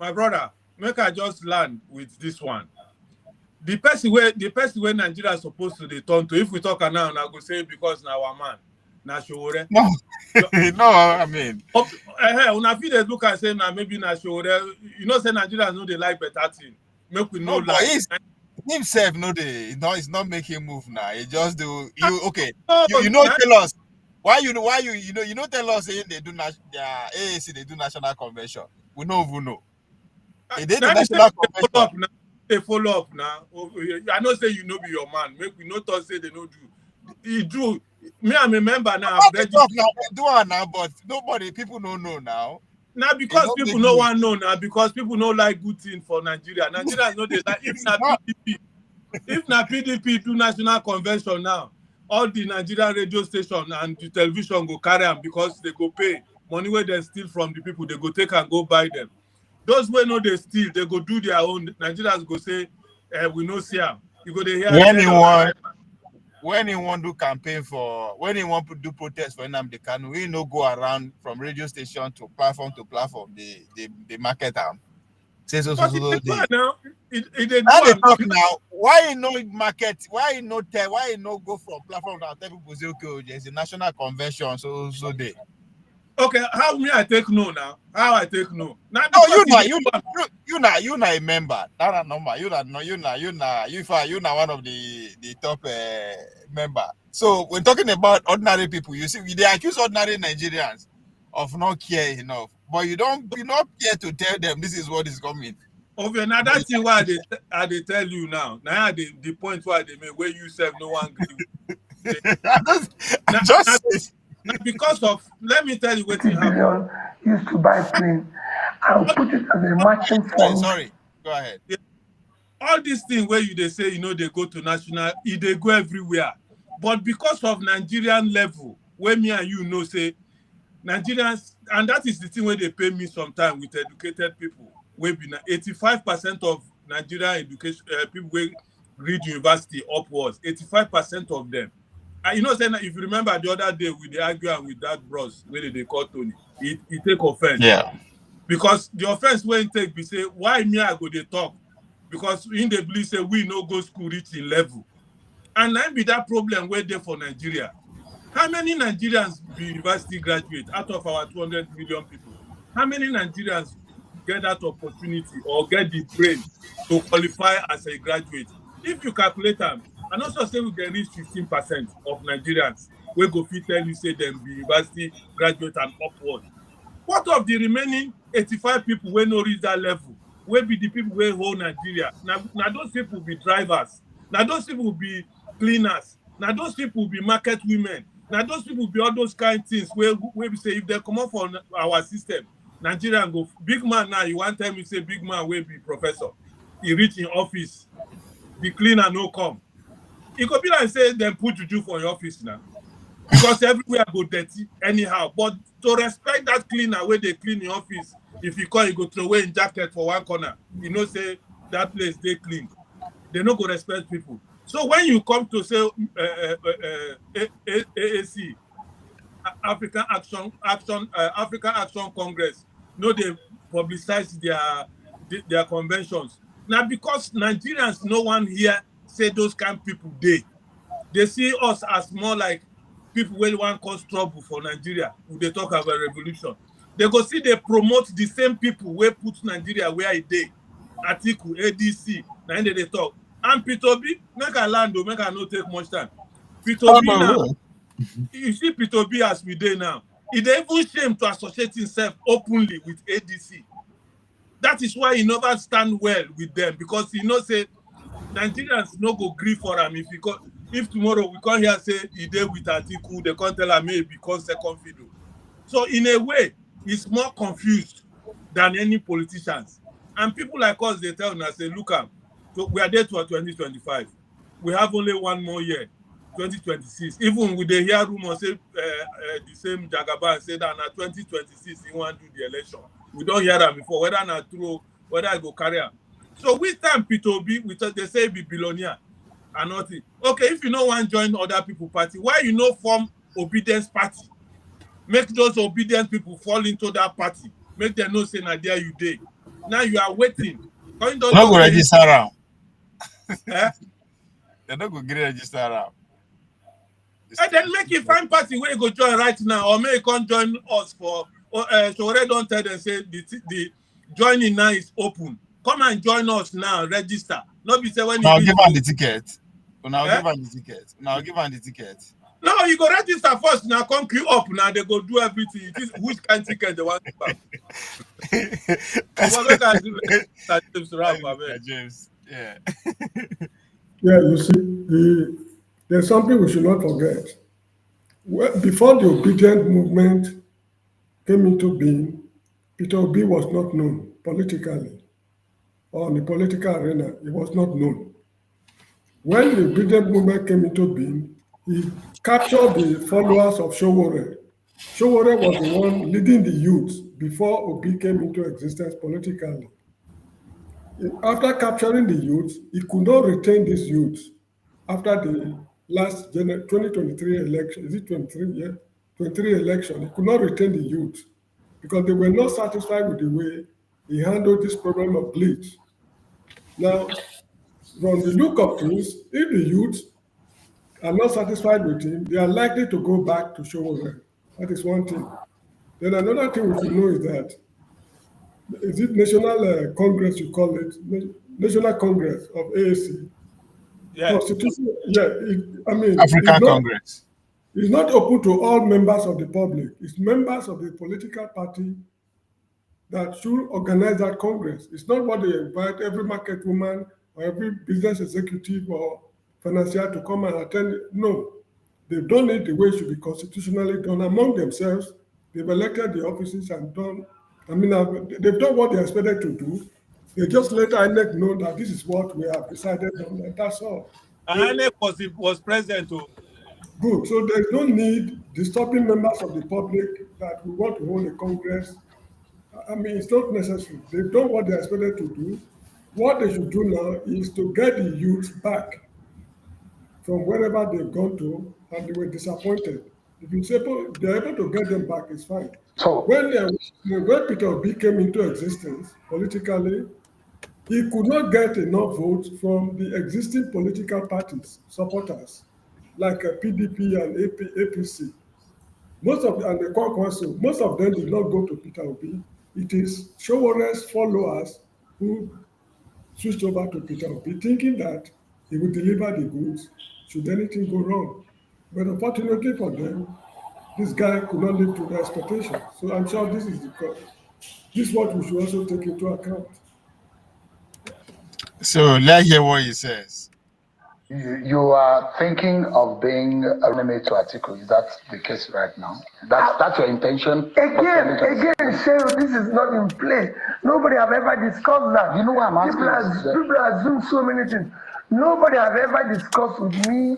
Speaker 6: My brother, make I just land with this one. The person where Nigeria is supposed to they turn to, if we talk now, I go say because now our man, na Showore.
Speaker 4: No, no, I mean,
Speaker 6: una fit dey look and say na maybe na Showore. You know, say Nigerians know they like better thing. Make we know like
Speaker 4: himself no dey, it's not making move now. He just do you okay.
Speaker 6: No,
Speaker 4: You tell us why you tell us saying they do their AAC they do national convention. We no even know. They did the national convention.
Speaker 6: They follow up now. I know say you know be your man. Make we no talk say they no do. He do. Me, I'm a member now.
Speaker 4: They do it now, but people don't know now.
Speaker 6: Now because people no one know now, because people no like good thing for Nigeria. Nigerians know they like if na PDP do national convention now, all the Nigerian radio station and the television go carry them because they go pay money where they steal from the people, they go take and go buy them. Those where no they steal, they go do their own. Nigerians go say, we no see them. You go they hear
Speaker 4: when he want to campaign for, when he want to do protest for Nnamdi Kanu, we no go around from radio station to platform. They market them. Say so.
Speaker 6: Now
Speaker 4: they talk now. Why no market? Why no tell? Why no go from platform and tell people say okay, there's a national convention. So they.
Speaker 6: Okay, how me I take no now? How I take no? Now
Speaker 4: you not a member. That number. You not one of the top member. So we're talking about ordinary people. You see, they accuse ordinary Nigerians of not caring enough, but you not care to tell them this is what is coming.
Speaker 6: Okay, now that's the why they tell you now. Now the point why they make where you self no one agree. Because of, let me tell you what
Speaker 2: happened. Used to buy plane and put it as a matching fund.
Speaker 4: Sorry, go ahead.
Speaker 6: Yeah. All these things where they say, they go to national, they go everywhere. But because of Nigerian level, where me and you know, say, Nigerians, and that is the thing where they pay me sometimes with educated people. Where 85% of Nigerian education people who read university upwards, 85% of them. Saying if you remember the other day with the argument with that bros where they call Tony, he take offense.
Speaker 4: Yeah.
Speaker 6: Because the offense when take be say, why me I go they talk because in the believe say we no go school reaching level. And that be that problem where they for Nigeria. How many Nigerians be university graduate out of our 200 million people? How many Nigerians get that opportunity or get the brain to qualify as a graduate? If you calculate them, and also say we can reach 15% of Nigerians, we go fit tell you say them be university graduate and upward. What of the remaining 85 people wey no reach that level? Wey be the people wey hold Nigeria? Now those people be drivers. Now those people be cleaners. Now those people be market women. Now those people be all those kind of things where we say if they come up for our system, Nigerian go big man now. You want tell me say big man will be professor. He reach in office, the cleaner no come. It could be like say them put juju for your office now. Because everywhere go dirty anyhow. But to respect that cleaner where they clean the office, if you call, you go throw away in jacket for one corner. You know, say that place they clean. They no go respect people. So when you come to say AAC, African Action Congress, no, they publicize their conventions. Now because Nigerians no one here say those kind of people they see us as more like people wey want cause trouble for Nigeria. They talk about revolution. They go see they promote the same people wey put Nigeria where it dey. Atiku, ADC, now they talk. And Peter Obi, make I land or make I not take much time. Peter Obi now, you see Peter Obi as we dey now, he dey even shame to associate himself openly with ADC. That is why he never stand well with them, because he knows say Nigerians no go gree for him if tomorrow we come here say he dey with Atiku, they can't tell him maybe become second fiddle. So in a way, he's more confused than any politicians. And people like us, they tell us, say, look, so we are there to 2025. We have only one more year, 2026. Even with the hear rumors, say the same Jagaban said that now 2026 he want to do the election. We don't hear that before, whether not true, whether I go carry on. So with time Peter Obi, they say be billionaire and nothing. Okay, if you no want join other people party, why you no form obedience party? Make those obedient people fall into that party. Make them know say na there you dey. Now you are waiting.
Speaker 4: Don't go register am.
Speaker 6: Eh?
Speaker 4: They don't go get register am.
Speaker 6: And then make you find party where you go join right now, or make you come join us for. So already don't tell them say the joining now is open. Come and join us now. Register. Not be say when
Speaker 4: now
Speaker 6: you
Speaker 4: give am the ticket. Now give am the ticket. Now give am the ticket.
Speaker 6: No, you go register first. Now come queue up. Now they go do everything. It is which kind of ticket they want to buy.
Speaker 4: James. Yeah.
Speaker 5: Yeah, you see, there's something we should not forget. Before the obedient movement came into being, Peter Obi was not known politically or in the political arena. He was not known. When the obedient movement came into being, he captured the followers of Sowore. Sowore was the one leading the youth before Obi came into existence politically. After capturing the youth, he could not retain these youths after the last 2023 election. Is it 23? Yeah, 23 election. He could not retain the youth because they were not satisfied with the way he handled this problem of glitch. Now, from the look of things, if the youth are not satisfied with him, they are likely to go back to Sowore. That is one thing. Then another thing we should know is that, is it National Congress, you call it? National Congress of AAC.
Speaker 6: Yeah.
Speaker 5: Constitution, yeah,
Speaker 4: African Congress.
Speaker 5: It's not open to all members of the public. It's members of the political party that should organize that Congress. It's not what they invite every market woman or every business executive or financier to come and attend. No, they've done it the way it should be constitutionally done among themselves. They've elected the offices and done. They've done what they expected to do. They just let INEC know that this is what we have decided on, and that's all.
Speaker 6: And INEC was present too.
Speaker 5: Good. So there's no need disturbing members of the public that we want to hold a Congress. It's not necessary. They've done what they expected to do. What they should do now is to get the youth back from wherever they've gone to, and they were disappointed. If they're able to get them back, it's fine. So when Peter Obi came into existence politically, he could not get enough votes from the existing political parties, supporters, like PDP and APC. And the Kwankwaso, most of them did not go to Peter Obi. It is Showore's followers who switched over to Peter Obi, thinking that he would deliver the goods should anything go wrong. But unfortunately for them, this guy could not live to their expectations. So I'm sure this is what we should also take into account.
Speaker 4: So let's hear what he says.
Speaker 1: You are thinking of being a enemy to Atiku. Is that the case right now? That's your intention?
Speaker 2: Again, Cheryl, this is not in play. Nobody have ever discussed that.
Speaker 1: You know why I'm asking?
Speaker 2: People assume so many things. Nobody have ever discussed with me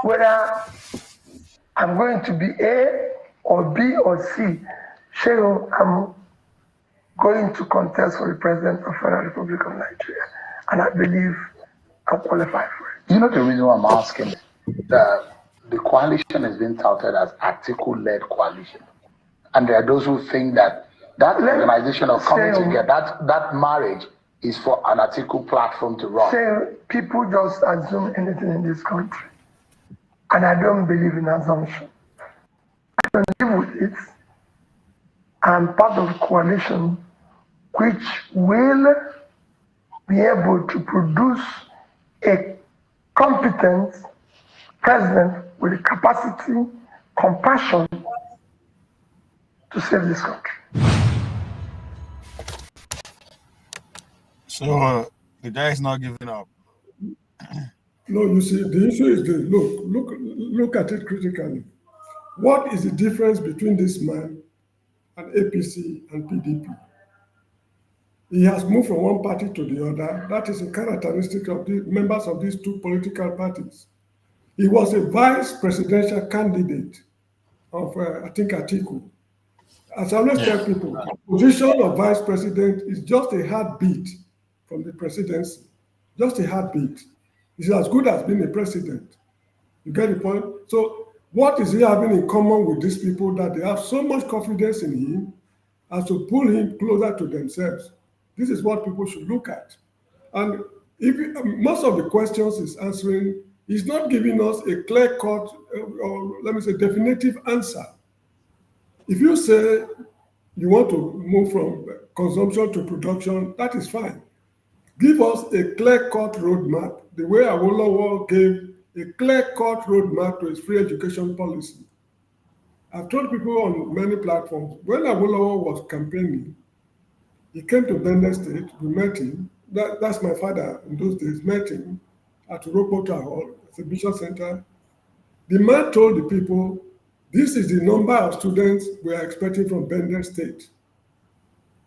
Speaker 2: whether I'm going to be A or B or C. Cheryl, I'm going to contest for the President of the Federal Republic of Nigeria. And I believe I'm qualified for it.
Speaker 1: You know the reason why I'm asking? The coalition is being touted as Atiku-led coalition. And there are those who think that organization of coming together, that marriage is for an Atiku platform to run.
Speaker 2: Say, people just assume anything in this country. And I don't believe in assumption. I don't live with it. I'm part of a coalition which will be able to produce a competent president with the capacity, compassion to save this country.
Speaker 4: So the guy is not giving up.
Speaker 5: No, you see, the issue is this. Look at it critically. What is the difference between this man and APC and PDP? He has moved from one party to the other. That is a characteristic of the members of these two political parties. He was a vice presidential candidate of, I think, Atiku. As I always tell people, the position of vice president is just a heartbeat from the presidency. Just a heartbeat. It's as good as being a president. You get the point? So what is he having in common with these people that they have so much confidence in him as to pull him closer to themselves? This is what people should look at. And most of the questions he's answering, he's not giving us a clear-cut, or let me say, definitive answer. If you say you want to move from consumption to production, that is fine. Give us a clear-cut roadmap, the way Awolowo gave a clear-cut roadmap to his free education policy. I've told people on many platforms, when Awolowo was campaigning, he came to Benin State, we met him. That's my father in those days, met him at Rokota Hall, exhibition center. The man told the people, this is the number of students we are expecting from Benin State.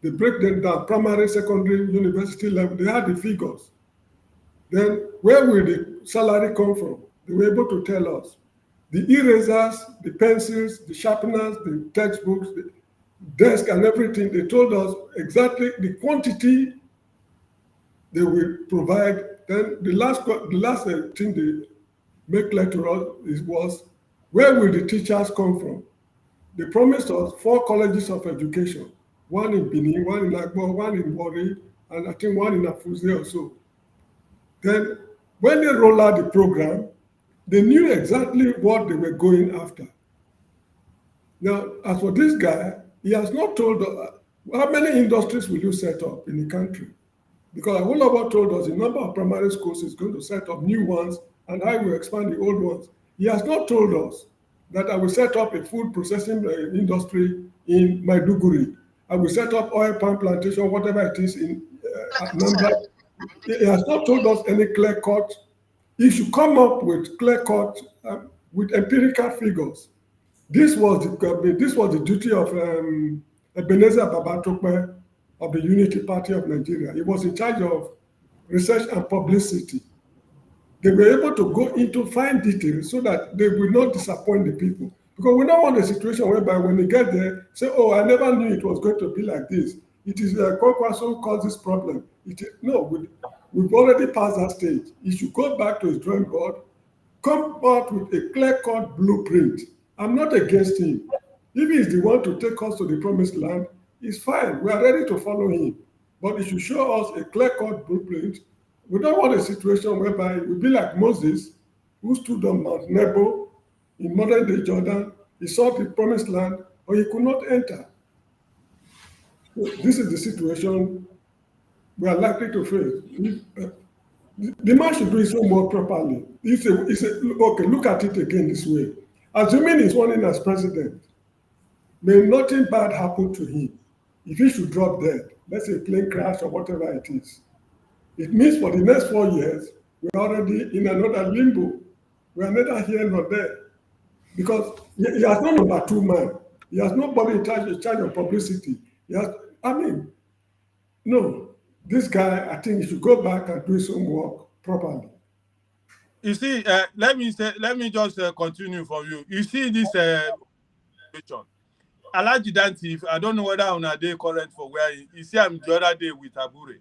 Speaker 5: They break them down, primary, secondary, university level, they had the figures. Then where will the salary come from? They were able to tell us. The erasers, the pencils, the sharpeners, the textbooks, the desk and everything, they told us exactly the quantity they will provide. Then the last thing they make clear to us was, where will the teachers come from? They promised us 4 colleges of education, one in Benin, one in Agbo, one in Warri, and I think one in Afuse or so. Then when they roll out the program, they knew exactly what they were going after. Now, as for this guy, he has not told us, how many industries will you set up in the country? Because Awolowo told us the number of primary schools is going to set up new ones and I will expand the old ones. He has not told us that I will set up a food processing industry in Maiduguri. I will set up oil palm plantation, whatever it is in Anambra. He has not told us any clear cut. He should come up with clear cut, with empirical figures. This was the duty of Ebenezer Babatokpe of the Unity Party of Nigeria. He was in charge of research and publicity. They were able to go into fine details so that they will not disappoint the people. Because we don't want a situation whereby when they get there, say, oh, I never knew it was going to be like this. It is Kwankwaso who caused this problem. No, we've already passed that stage. He should go back to his drawing board, come out with a clear-cut blueprint. I'm not against him. If he's the one to take us to the promised land, it's fine. We are ready to follow him. But if you show us a clear-cut blueprint, we don't want a situation whereby it will be like Moses, who stood on Mount Nebo in modern-day Jordan. He saw the promised land, but he could not enter. So this is the situation we are likely to face. The man should do his homework properly. Okay, look at it again this way. Assuming he's running as president, may nothing bad happen to him. If he should drop dead, let's say plane crash or whatever it is, it means for the next 4 years, we're already in another limbo. We are neither here nor there. Because he has no number two man. He has nobody in charge of publicity. No. This guy, I think he should go back and do his homework properly.
Speaker 6: You see, let me just continue from you. You see this situation. Alaji Danti, I don't know whether on a day current for where you see I'm the other day with Abure.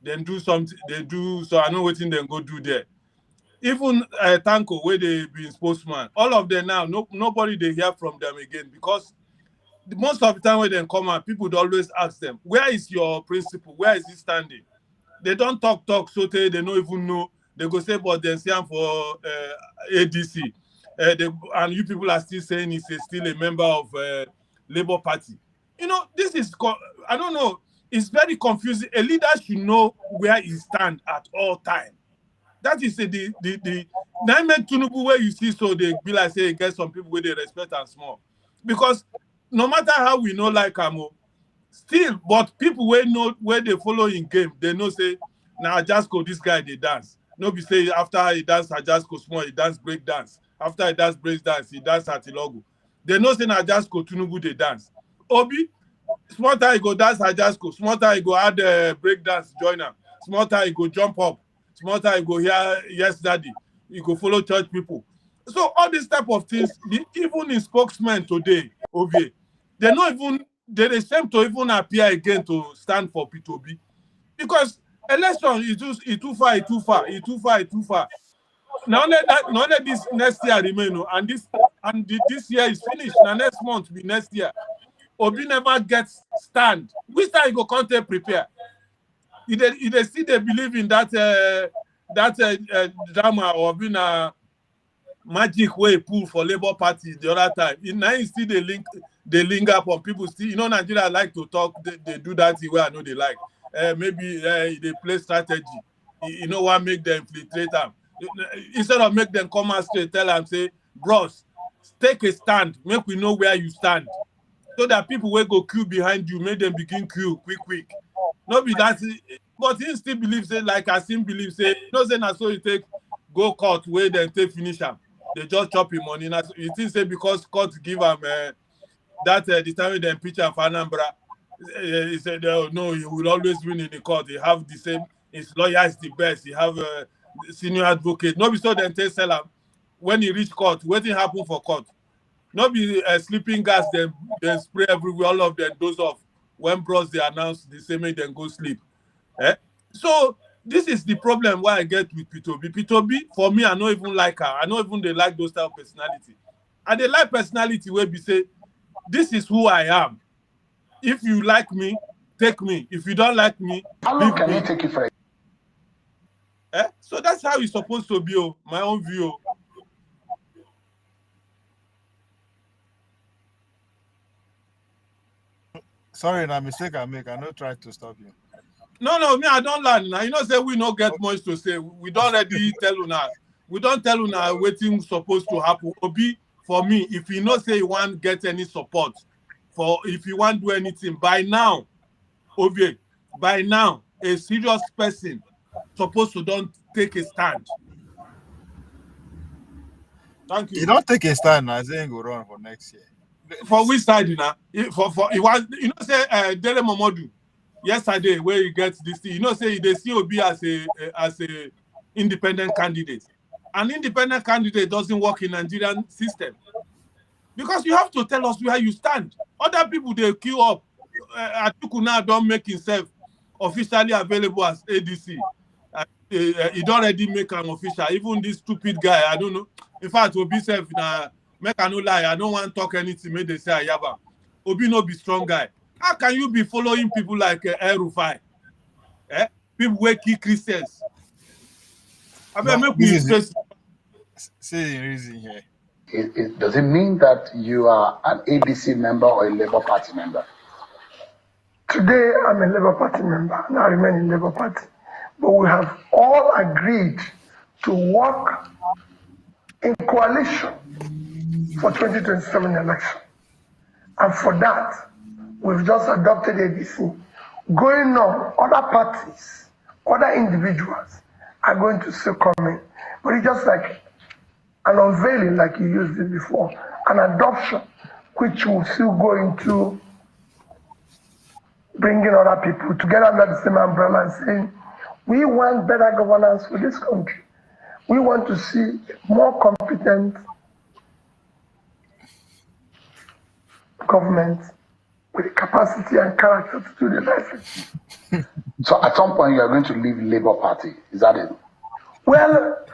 Speaker 6: Then do something, they do, so I know what thing they go do there. Even Tanko, where they been spokesman, all of them now, nobody they hear from them again, because most of the time when they come out, people would always ask them, where is your principal? Where is he standing? They don't talk, so they don't even know. They go say, but they're saying for ADC. And you people are still saying he's still a member of Labour Party. You know, this is, I don't know, it's very confusing. A leader should know where he stands at all times. That is the Naimed Tinubu where you see, so they be like, say, get some people where they respect and small. Because no matter how we know like Amo, still, but people where know where they follow in game, they know say, now just go this guy they dance. Nobody say after he dance just go small, he dance break dance. After he dance break dance, he dance at Ilogo. They know say now just go Tinubu they dance. Obi, small time he go dance just go. Small time he go add break dance joiner. Small time he go jump up. Small time he go here, yes daddy. He go follow church people. So all these type of things, even in spokesmen today, Obi, they're not even, they're ashamed to even appear again to stand for Peter Obi. Because election is too far. Now let this next year remain, and this year is finished. Now next month be next year. Obi never gets stand. Which time you go content prepare? If they still they believe in that drama or being a magic way pull for Labour Party the other time. Now still they link up on people still. You know, Nigeria like to talk. They do that the way I know they like. Maybe they play strategy. You know what make them infiltrate them. Instead of make them come out straight, tell them, say, bros, take a stand. Make we know where you stand. So that people will go queue behind you, make them begin queue quick. Not be that, but he still believes, say, like I still believe, say, no, say, so you take go court where they take finish them. They just chop him money. You think, say, because court give him that the time they impeach him for Anambra, he said, no, he will always win in the court. He have the same, his lawyer is the best. He have a senior advocate. Nobody saw them tell Selam when he reach court, what did happen for court? Nobody sleeping gas, then spray everywhere, all of them doze off. When bros they announce the same way, then go sleep. So this is the problem why I get with Peter Obi. Peter Obi, for me, I don't even like her. I don't even they like those type of personality. And they like personality where we say, this is who I am. If you like me, take me. If you don't like me,
Speaker 1: how long can you take it for?
Speaker 6: So that's how it's supposed to be. My own view.
Speaker 4: Sorry, na mistake I make. I no try to stop you.
Speaker 6: No, me I don't learn. Now you know say we no get much to say. We don't already tell you now. We don't tell you now waiting supposed to happen. Obi, for me, if you know say you want get any support, for if you want do anything by now, Obi, by now, a serious person supposed to don't take a stand. Thank you.
Speaker 4: You don't take a stand now, saying go run for next year.
Speaker 6: For which side, you know? For it was, you know, say Dele Momodu yesterday where you get this thing, you know, say they see Obi as a independent candidate. An independent candidate doesn't work in Nigerian system because you have to tell us where you stand. Other people they queue up. Atiku now don't make himself officially available as ADC. He don't already make him official. Even this stupid guy, I don't know. In fact, Obi self now. Make I no lie, I don't want to talk anything. Make they say Ayaba. Obi no be strong guy. How can you be following people like El Rufai? People wey kill Christians. I mean,
Speaker 4: No,
Speaker 6: make
Speaker 4: this
Speaker 6: we
Speaker 4: is
Speaker 6: face.
Speaker 4: see the reason here.
Speaker 1: Does it mean that you are an ADC member or a Labour Party member?
Speaker 2: Today, I'm a Labour Party member, and I remain in Labour Party. But we have all agreed to work in coalition for 2027 election. And for that, we've just adopted ADC. Going on, other parties, other individuals are going to still come in. But it's just like an unveiling, like you used it before, an adoption, which will still go into bringing other people together under the same umbrella and saying, we want better governance for this country. We want to see more competent government with the capacity and character to do the right thing.
Speaker 1: So at some point you are going to leave Labour Party. Is that it?
Speaker 2: Well,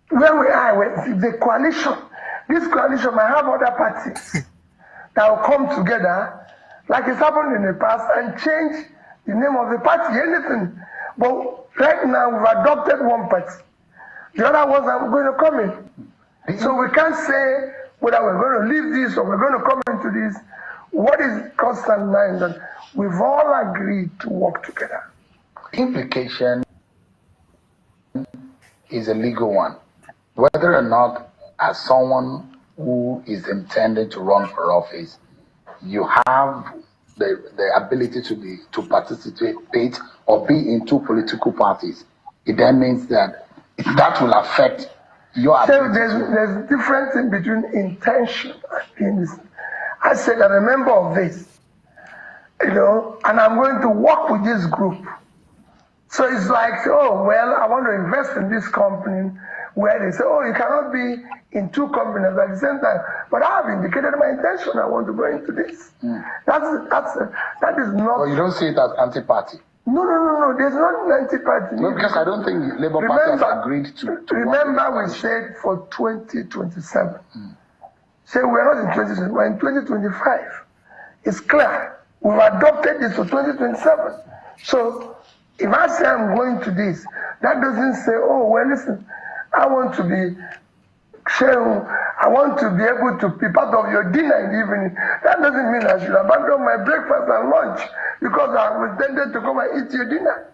Speaker 2: where we are, the coalition, this coalition might have other parties that will come together, like it's happened in the past, and change the name of the party, anything. But right now, we've adopted one party. The other ones are going to come in. So we can't say whether we're going to leave this or we're going to come into this. What is constant now is that we've all agreed to work together.
Speaker 1: Implication is a legal one. Whether or not, as someone who is intending to run for office, you have the ability to participate or be in two political parties, it then means that will affect your ability.
Speaker 2: So there's a difference in between intention and being this. I said I'm a member of this, and I'm going to work with this group. So it's like, oh, well, I want to invest in this company, where they say, oh, you cannot be in two companies at the same time. But I have indicated my intention. I want to go into this. That is not.
Speaker 1: Well, you don't see it as anti-party.
Speaker 2: No. There's not an anti-party.
Speaker 1: No, because I don't think Labour Party has agreed to
Speaker 2: remember, we said for 2027. Say we're not in 2027, we're in 2025. It's clear. We've adopted this for 2027. So if I say I'm going to this, that doesn't say, oh, well, listen, I want to be sharing, I want to be able to be part of your dinner in the evening. That doesn't mean I should abandon my breakfast and lunch because I intended to come and eat your dinner.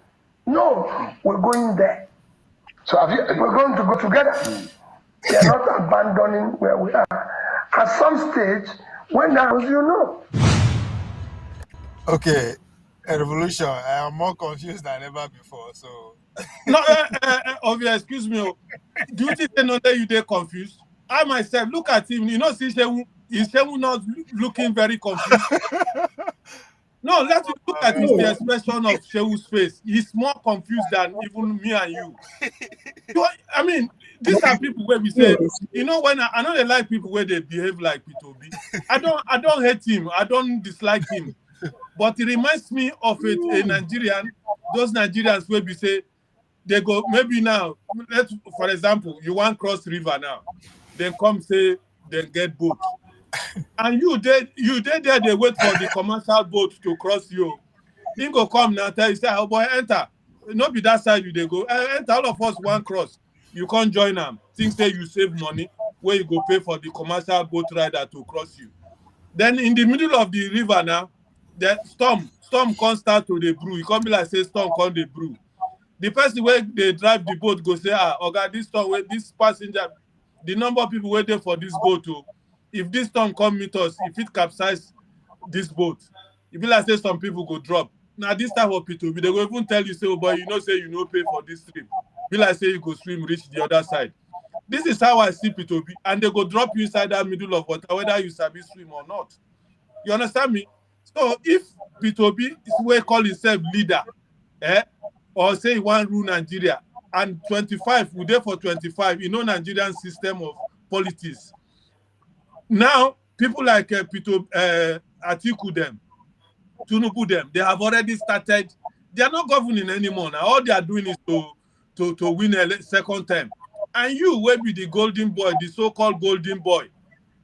Speaker 2: No, we're going there.
Speaker 1: So
Speaker 2: we're going to go together. We are not abandoning where we are. At some stage, when that was,
Speaker 4: Okay, a revolution. I am more confused than ever before. So
Speaker 6: No, Ovia, excuse me. Do you think that you they confused? I myself look at him. See, is not looking very confused. No, let's look at the expression of Sheu's face. He's more confused than even me and you. I mean, these are people where we say, when I know they like people where they behave like Peter Obi. I don't hate him. I don't dislike him. But it reminds me of a Nigerian, those Nigerians where we say, they go, maybe now, for example, you want cross river now. Then come say, they get boat. And you there, they wait for the commercial boat to cross you. He go come now, tell you, say, oh boy, enter. Not be that side you they go. Enter, all of us one cross. You can't join them. Think say you save money where you go pay for the commercial boat rider to cross you. Then in the middle of the river now, the storm can't start to the brew. You can't be like say storm can't the brew. The person where they drive the boat go say, okay, this storm, this passenger, the number of people waiting for this boat to. If this storm come meet us, if it capsize this boat, it be like say some people go drop. Now this type of people, they will even tell you, say, oh boy, say you no pay for this trip. Be like say you go swim, reach the other side. This is how I see Peter Obi, and they go drop you inside that middle of water, whether you sabi swim or not. You understand me? So if Peter Obi is where call himself leader, or say he want rule Nigeria, and 25, we there for 25, Nigerian system of politics. Now, people like Peter Atiku them, Tinubu them, they have already started. They are not governing anymore. Now, all they are doing is to win a second term. And you will be the golden boy, the so-called golden boy,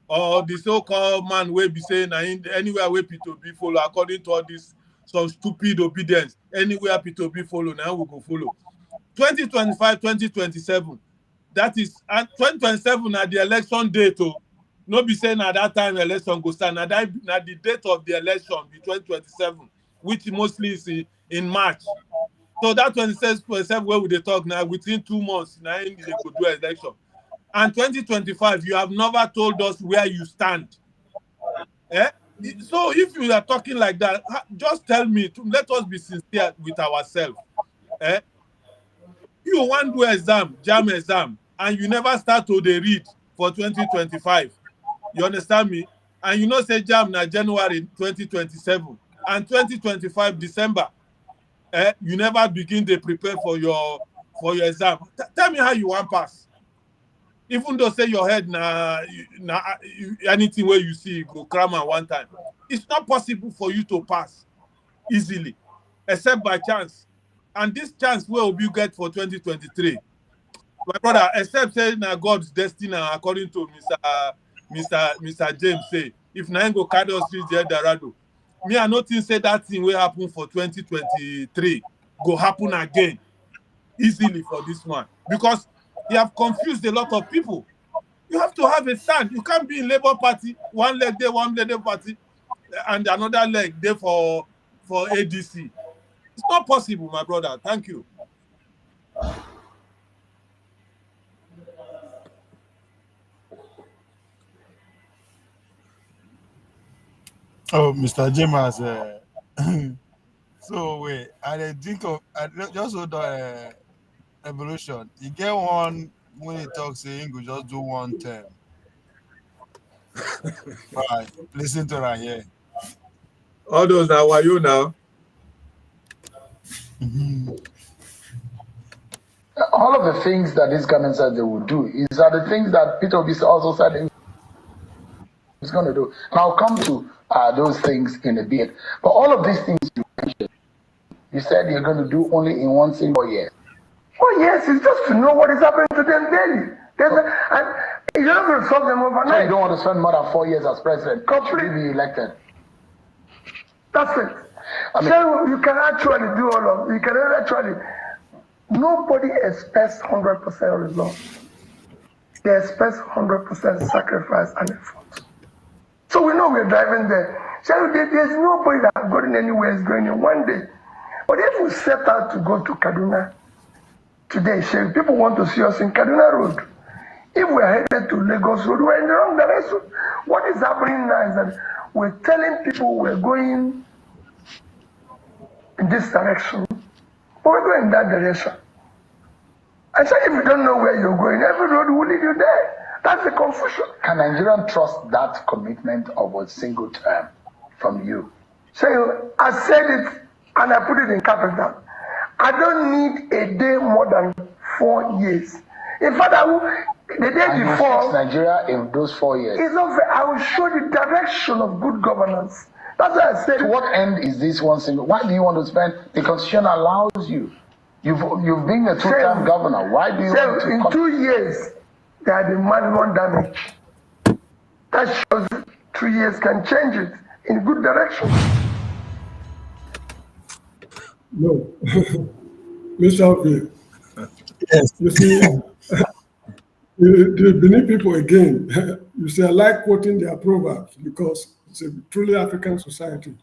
Speaker 6: or the so-called man will be saying anywhere where Peter be follow according to all these some stupid obedience. Anywhere Peter Obi follow, now we go follow. 2025, 2027. That is, and 2027 at the election date. No be saying at that time election go start. Now the date of the election be 2027, which mostly is in March. So that 27 where we dey talk now, within 2 months, now they could do election. And 2025, you have never told us where you stand. Eh? So if you are talking like that, just tell me, let us be sincere with ourselves. Eh? You want to do exam, jam exam, and you never start to dey read for 2025. You understand me? And you know say jam na January 2027 and 2025 December. You never begin to prepare for your exam. Tell me how you want pass. Even though say your head anything where you see you go cram at one time. It's not possible for you to pass easily, except by chance. And this chance will be get for 2023. My brother, except say na God's destiny according to Mr. James say, if na go carry us reach the Eldorado. Me, I no think say that thing will happen for 2023 go happen again easily for this one, because he have confused a lot of people. You have to have a stand. You can't be in Labour Party, one leg there, one Labour Party, and another leg there for ADC. It's not possible, my brother. Thank you.
Speaker 4: Oh, Mr. James, so wait, I think of just hold on, evolution. You get one when he talks saying go just do one term. Right, listen to that here.
Speaker 6: All those now are you now?
Speaker 1: All of the things that this government said they would do are the things that Peter Obi also said he's going to do. And I'll come to those things in a bit. But all of these things you mentioned, you said you're going to do only in one single year.
Speaker 2: Oh yes, it's just to know what is happening to them daily. And you're not going to solve them overnight.
Speaker 1: So you don't want to spend more than 4 years as president. Should be elected.
Speaker 2: That's it. So you can actually do all of. You can actually. Nobody expects 100% results. They expect 100% sacrifice and effort. So we know we're driving there. So there's nobody that has gotten anywhere is going in one day. But if we set out to go to Kaduna today, people want to see us in Kaduna Road. If we're headed to Lagos Road, we're in the wrong direction. What is happening now is that we're telling people we're going in this direction, but we're going in that direction. And so if you don't know where you're going, every road will lead you there. That's the confusion.
Speaker 1: Can Nigerians trust that commitment of a single term from you?
Speaker 2: So I said it and I put it in capital. I don't need a day more than 4 years. In fact, the day
Speaker 1: and
Speaker 2: before,
Speaker 1: you fix Nigeria in those 4 years.
Speaker 2: It's not fair. I will show the direction of good governance. That's why I said.
Speaker 1: To what end is this one single? Why do you want to spend? The Constitution allows you. You've been a two-term governor. Why do you want to?
Speaker 2: In 2 years, there are the maximum damage. That shows 3 years can change it in good direction.
Speaker 5: No. Mr. Obi.
Speaker 4: Yes.
Speaker 5: You see, the Benin people again, you see, I like quoting their proverbs because it's a truly African society.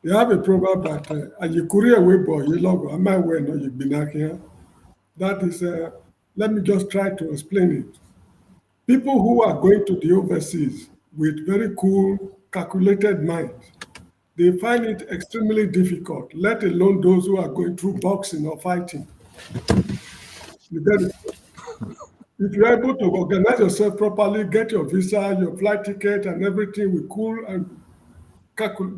Speaker 5: They have a proverb that that is, let me just try to explain it. People who are going to the overseas with very cool, calculated minds, they find it extremely difficult, let alone those who are going through boxing or fighting. You get it? If you're able to organize yourself properly, get your visa, your flight ticket, and everything with cool and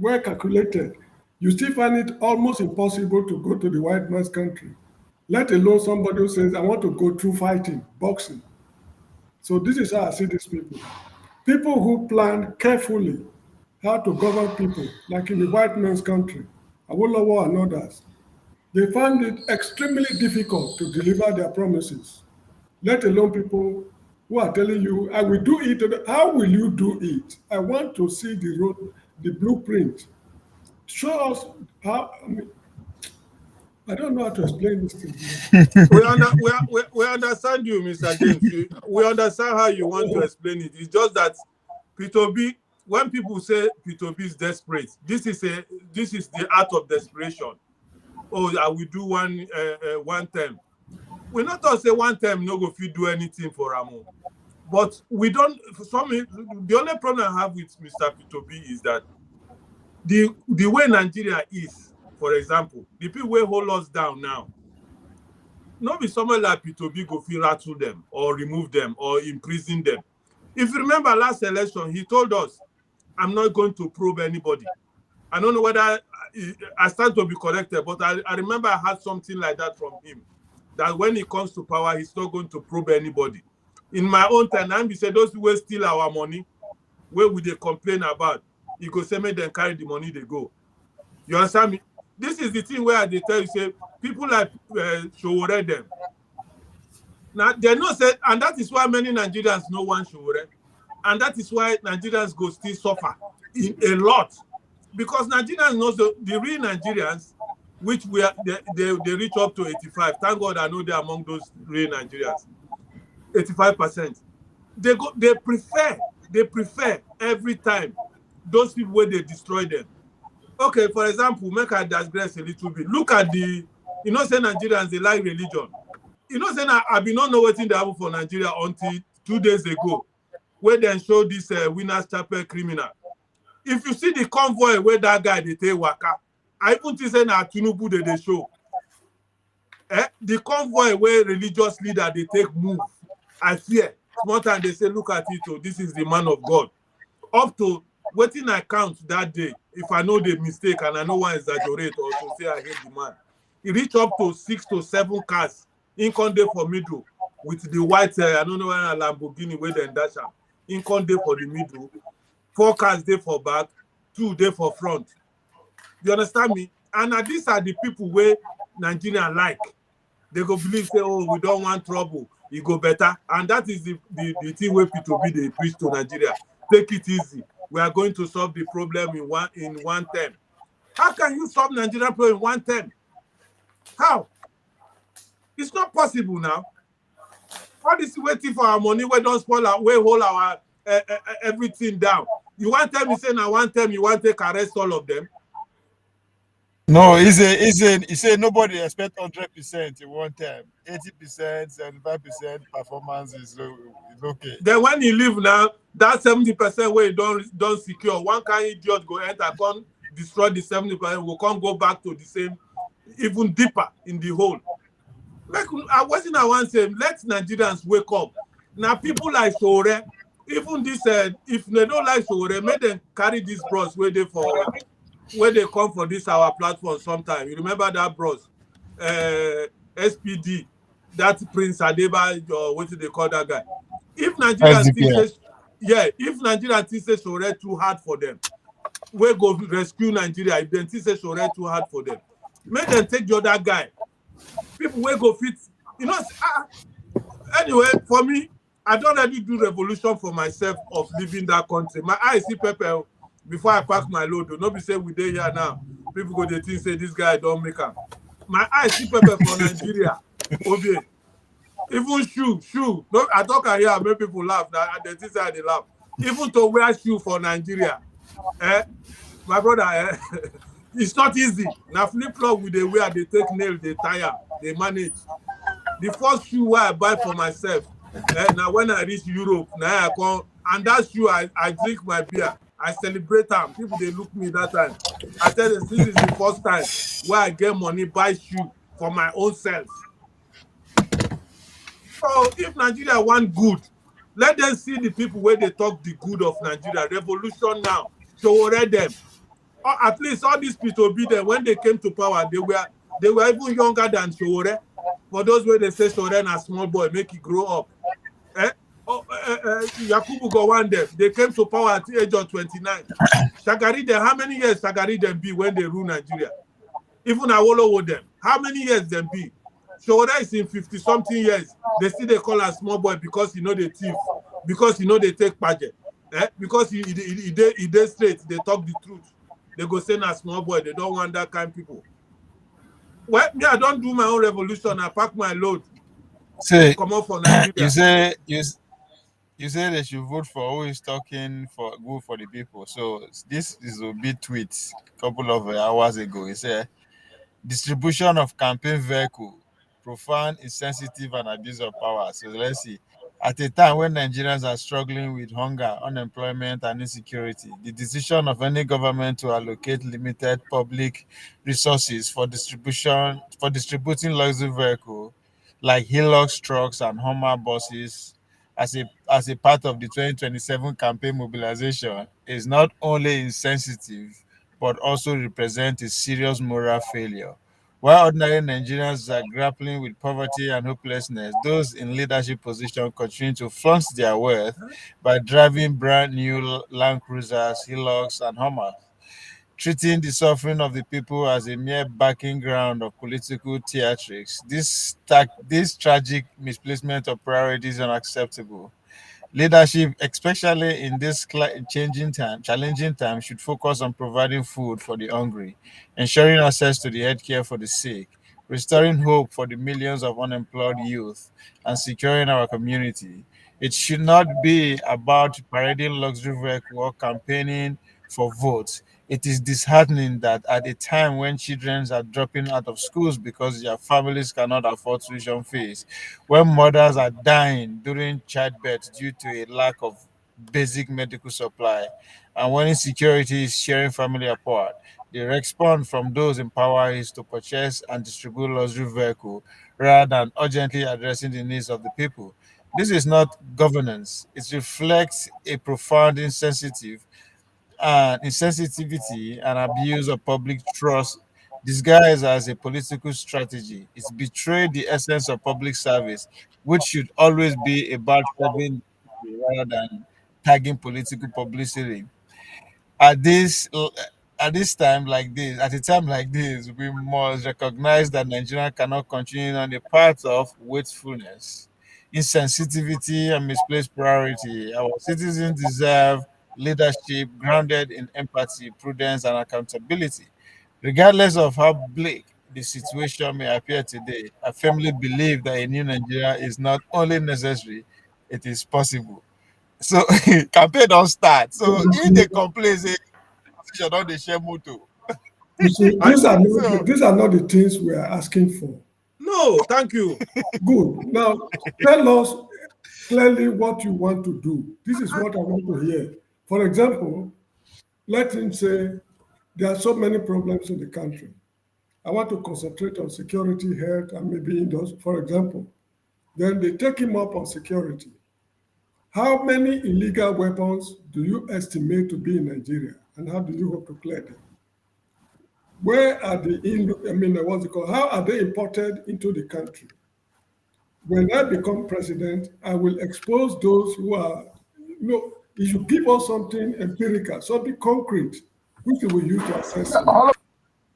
Speaker 5: well calculated, you still find it almost impossible to go to the white man's country, let alone somebody who says, I want to go through fighting, boxing. So this is how I see these people. People who plan carefully how to govern people, like in the white man's country, Awolowo and others, they find it extremely difficult to deliver their promises, let alone people who are telling you, I will do it. How will you do it? I want to see the road, the blueprint. show us how. I mean, I don't know how to explain this thing.
Speaker 6: We understand you, Mr. James. We understand how you want to explain it. It's just that Peter Obi, when people say Peter Obi is desperate, this is the art of desperation. Oh, I will do one term. We not all say one term no go fit do anything for Ramo. But we don't. For some, the only problem I have with Mr. Peter Obi is that the way Nigeria is, for example, the people who hold us down now, not be someone like Peter Obi go fit rattle them or remove them or imprison them. If you remember last election, he told us, "I'm not going to probe anybody." I don't know whether I stand to be corrected, but I remember I had something like that from him, that when he comes to power, he's not going to probe anybody. In my own time, he said, those who steal our money, where would they complain about? He go say, make them carry the money, they go. You understand me? This is the thing where they tell you, say, people like Showore them. Now, they know, say, and that is why many Nigerians know one Showore. And that is why Nigerians go still suffer a lot. Because Nigerians know the real Nigerians, which they reach up to 85. Thank God I know they're among those real Nigerians. 85%. They prefer every time those people where they destroy them. Okay, for example, make I digress a little bit. Look at say Nigerians, they like religion. Say I be not know what they have for Nigeria until 2 days ago, where they show this Winners Chapel criminal. If you see the convoy where that guy they take waka, I even say na Tinubu they show. The convoy where religious leader they take move, I fear. Small time they say, look at it, oh, this is the man of God. Up to waiting I count that day, if I know the mistake and I know one exaggerate or to say I hate the man. He reached up to 6 to 7 cars in Conde for middle with the white, I don't know when a Lamborghini where they dash up. In Conde for the middle. 4 cars there for back, 2 there for front. You understand me? And these are the people where Nigeria like. They go believe, say, oh, we don't want trouble. It go better. And that is the thing where Peter Obi they preach to Nigeria. Take it easy. We are going to solve the problem in one term. How can you solve Nigeria problem in one term? How? It's not possible now. All this waiting for our money, we don't spoil our, we hold our everything down. You want to tell me, say now one term, you want to take arrest all of them?
Speaker 4: No, he said nobody expect 100% in one time. 80%, 75% performance is okay.
Speaker 6: Then when you leave now, that 70% where you don't secure, one kind idiot go enter, come destroy the 70%, will come go back to the same, even deeper in the hole. Like I wasn't I want to say, let Nigerians wake up. Now people like Showore, even this if they don't like Showore, make them carry this bros where they come for this our platform sometime. You remember that bros? SPD, that Prince Adeba, or what do they call that guy? If Nigerians if Nigerians think say Showore too hard for them, we go rescue Nigeria. If they think say Showore too hard for them, make them take the other guy. People will go fit, anyway, for me, I don't really do revolution for myself of leaving that country. My eyes see pepper before I pack my load. Nobody say we dey here now. People go they think say this guy don't make up. My eyes see pepper for Nigeria. Obi. Even shoe. No, I talk here, make people laugh. They think say they laugh. Even to wear shoe for Nigeria. My brother, it's not easy. Now flip-flop with the wear, they take nail, they tire, they manage. The first shoe I buy for myself, now when I reach Europe, now I come, and that shoe I drink my beer. I celebrate them. People they look me that time. I tell them this is the first time where I get money buy shoe for my own self. So if Nigeria want good, let them see the people where they talk the good of Nigeria. Revolution now. Showore them. Or at least all these Peter Obi them, when they came to power, they were even younger than Showore. For those where they say Showore a small boy, make it grow up. Yakubu go one day. They came to power at the age of 29. Shagari them, how many years Shagari them be when they rule Nigeria? Even Awolowo them, how many years them be? Showore is in 50-something years. They still they call a small boy because they thief, because they take budget, because he straight, they talk the truth. they go say na small boy, they don't want that kind of people. Well, me, I don't do my own revolution. I pack my load.
Speaker 4: Say,
Speaker 6: Come on for Nigeria.
Speaker 4: you say they should vote for who is talking for good for the people. So this is a bit tweet a couple of hours ago. He said distribution of campaign vehicle, profound, insensitive, and abuse of power. So let's see. At a time when Nigerians are struggling with hunger, unemployment, and insecurity, the decision of any government to allocate limited public resources for distributing luxury vehicle like Hilux trucks and Hummer buses as a part of the 2027 campaign mobilization is not only insensitive but also represent a serious moral failure. While ordinary Nigerians are grappling with poverty and hopelessness, those in leadership positions continue to flaunt their wealth by driving brand new Land Cruisers, Hilux, and Hummers, treating the suffering of the people as a mere backing ground of political theatrics. This tragic misplacement of priorities is unacceptable. Leadership, especially in this challenging time, should focus on providing food for the hungry, ensuring access to the healthcare for the sick, restoring hope for the millions of unemployed youth, and securing our community. It should not be about parading luxury vehicles or campaigning for votes. It is disheartening that at a time when children are dropping out of schools because their families cannot afford tuition fees, when mothers are dying during childbirth due to a lack of basic medical supply, and when insecurity is tearing family apart, the response from those in power is to purchase and distribute luxury vehicles rather than urgently addressing the needs of the people. This is not governance. It reflects a profound insensitivity and abuse of public trust disguised as a political strategy. It's betrayed the essence of public service, which should always be about serving the people rather than tagging political publicity. At this at a time like this, we must recognize that Nigeria cannot continue on the path of wastefulness, insensitivity, and misplaced priority. Our citizens deserve leadership grounded in empathy, prudence, and accountability. Regardless of how bleak the situation may appear today, I firmly believe that a new Nigeria is not only necessary, it is possible. So campaign don't start. So if they complain, say opposition don dey share motor.
Speaker 5: You see,
Speaker 6: I,
Speaker 4: So
Speaker 5: these are not the things we are asking for.
Speaker 6: no, thank you.
Speaker 5: Good. Now, tell us clearly what you want to do. This is what I want to hear. For example, let him say there are so many problems in the country. I want to concentrate on security, health, and maybe industry, for example. Then they take him up on security. How many illegal weapons do you estimate to be in Nigeria, and how do you hope to clear them? Where are what's it called? How are they imported into the country? When I become president, I will expose those who are, you should give us something empirical, something concrete, which we will use to assess him.
Speaker 1: All of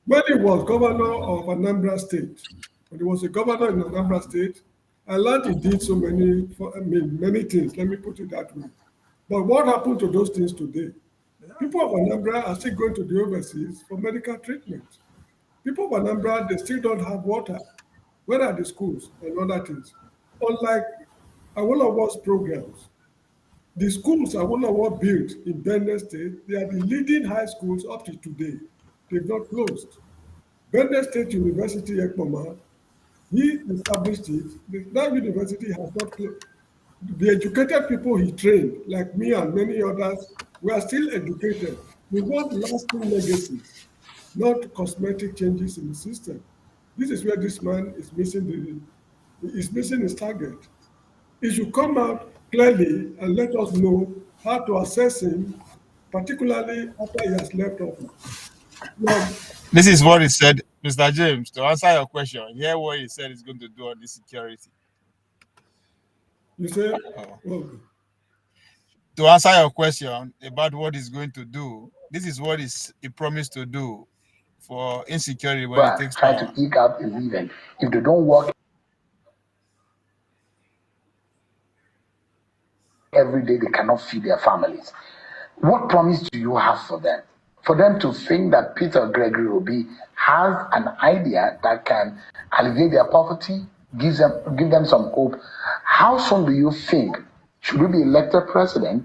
Speaker 5: When he was governor of Anambra State, when he was a governor in Anambra State, I learned he did so many things, let me put it that way. But what happened to those things today? People of Anambra are still going to the overseas for medical treatment. People of Anambra, they still don't have water. Where are the schools and other things? Unlike Awolowo's programs, the schools Awolowo built in Benue State, they are the leading high schools up to today. They've not closed. Benue State University, Ekpoma, he established it. That university has not closed. The educated people he trained, like me and many others, were still educated. We want lasting legacies, not cosmetic changes in the system. This is where this man is missing his target. He should come out clearly and let us know how to assess him, particularly after he has left office. Now,
Speaker 4: this is what he said, Mr. James. To answer your question, hear what he said he's going to do on the security.
Speaker 5: you say,
Speaker 4: Oh.
Speaker 5: well,
Speaker 4: To answer your question about what he's going to do, this is what he promised to do for insecurity when he
Speaker 1: us
Speaker 4: takes
Speaker 1: try to
Speaker 4: power.
Speaker 1: eke out a living. If they don't work every day, they cannot feed their families. What promise do you have for them? for them to think that Peter Gregory Obi has an idea that can alleviate their poverty, give them some hope. How soon do you think should you be elected president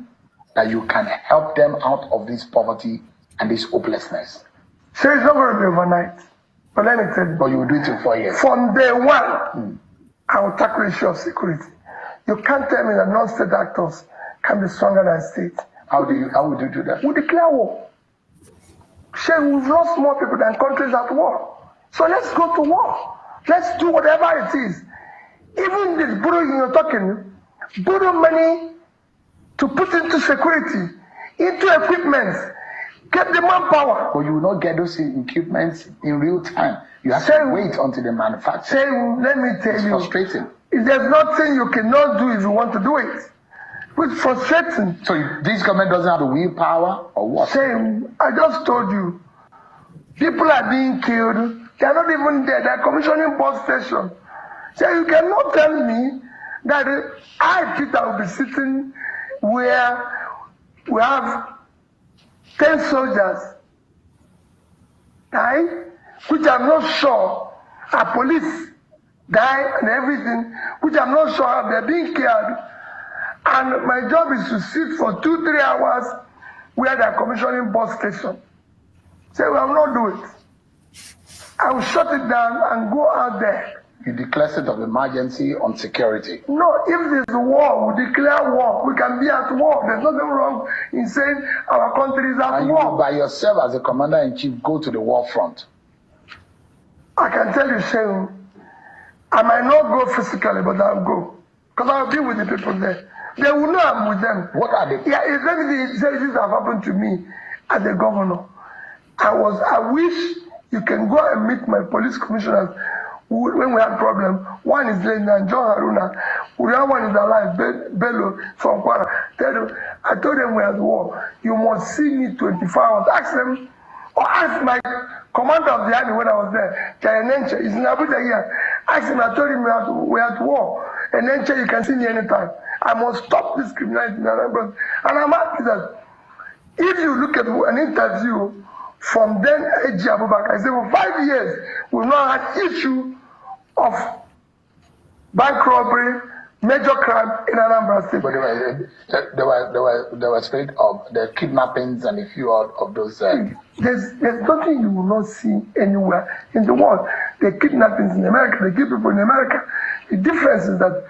Speaker 1: that you can help them out of this poverty and this hopelessness?
Speaker 2: So it's not going to be overnight. But let me tell you.
Speaker 1: But you will do it in 4 years.
Speaker 2: From day one, I will tackle the issue of security. You can't tell me that non-state actors can be stronger than state.
Speaker 1: How would you do that?
Speaker 2: We declare war. Say we've lost more people than countries at war. So let's go to war. Let's do whatever it is. Even this borrowing you're talking, borrow money to put into security, into equipment, get the manpower.
Speaker 1: But you will not get those equipments in real time. You have to wait until they manufacture.
Speaker 2: Say, let me tell
Speaker 1: it's
Speaker 2: you.
Speaker 1: Frustrating.
Speaker 2: If there's nothing you cannot do if you want to do it. It's frustrating.
Speaker 1: So this government doesn't have the willpower or what?
Speaker 2: Say, I just told you, people are being killed. They are not even there. They are commissioning bus station. So you cannot tell me that I, Peter, will be sitting where we have 10 soldiers, die, which I'm not sure are police, die and everything, which I'm not sure they're being killed. And my job is to sit for 2-3 hours where they're commissioning bus station. Say, we will not do it. I will shut it down and go out there.
Speaker 1: You declare state of emergency on security.
Speaker 2: No, if there's war, we declare war. We can be at war. There's nothing wrong in saying our country is at war.
Speaker 1: You by yourself as a commander-in-chief go to the war front.
Speaker 2: I can tell you, Shane, I might not go physically, but I'll go. Because I'll be with the people there. They will know I'm with them.
Speaker 1: What are they?
Speaker 2: Yeah, if anything this have happened to me as a governor, I wish you can go and meet my police commissioners when we have problem. One is Lena, John Haruna. The other one is alive, Bello from Kwara. I told them we are at war. You must see me 24 hours. Ask them, or ask my commander of the army when I was there, Jayanenche. He's in Abuja here. Ask him, I told him we are at war. And then you can see me anytime. I must stop this criminality. And I'm happy that if you look at an interview from then A.G. Abubakar, I said for 5 years, we've not had issue of bank robbery, major crime in Anambra State.
Speaker 1: But there was spate of the kidnappings and a few of those.
Speaker 2: There's nothing you will not see anywhere in the world. The kidnappings in America, they kill people in America. The difference is that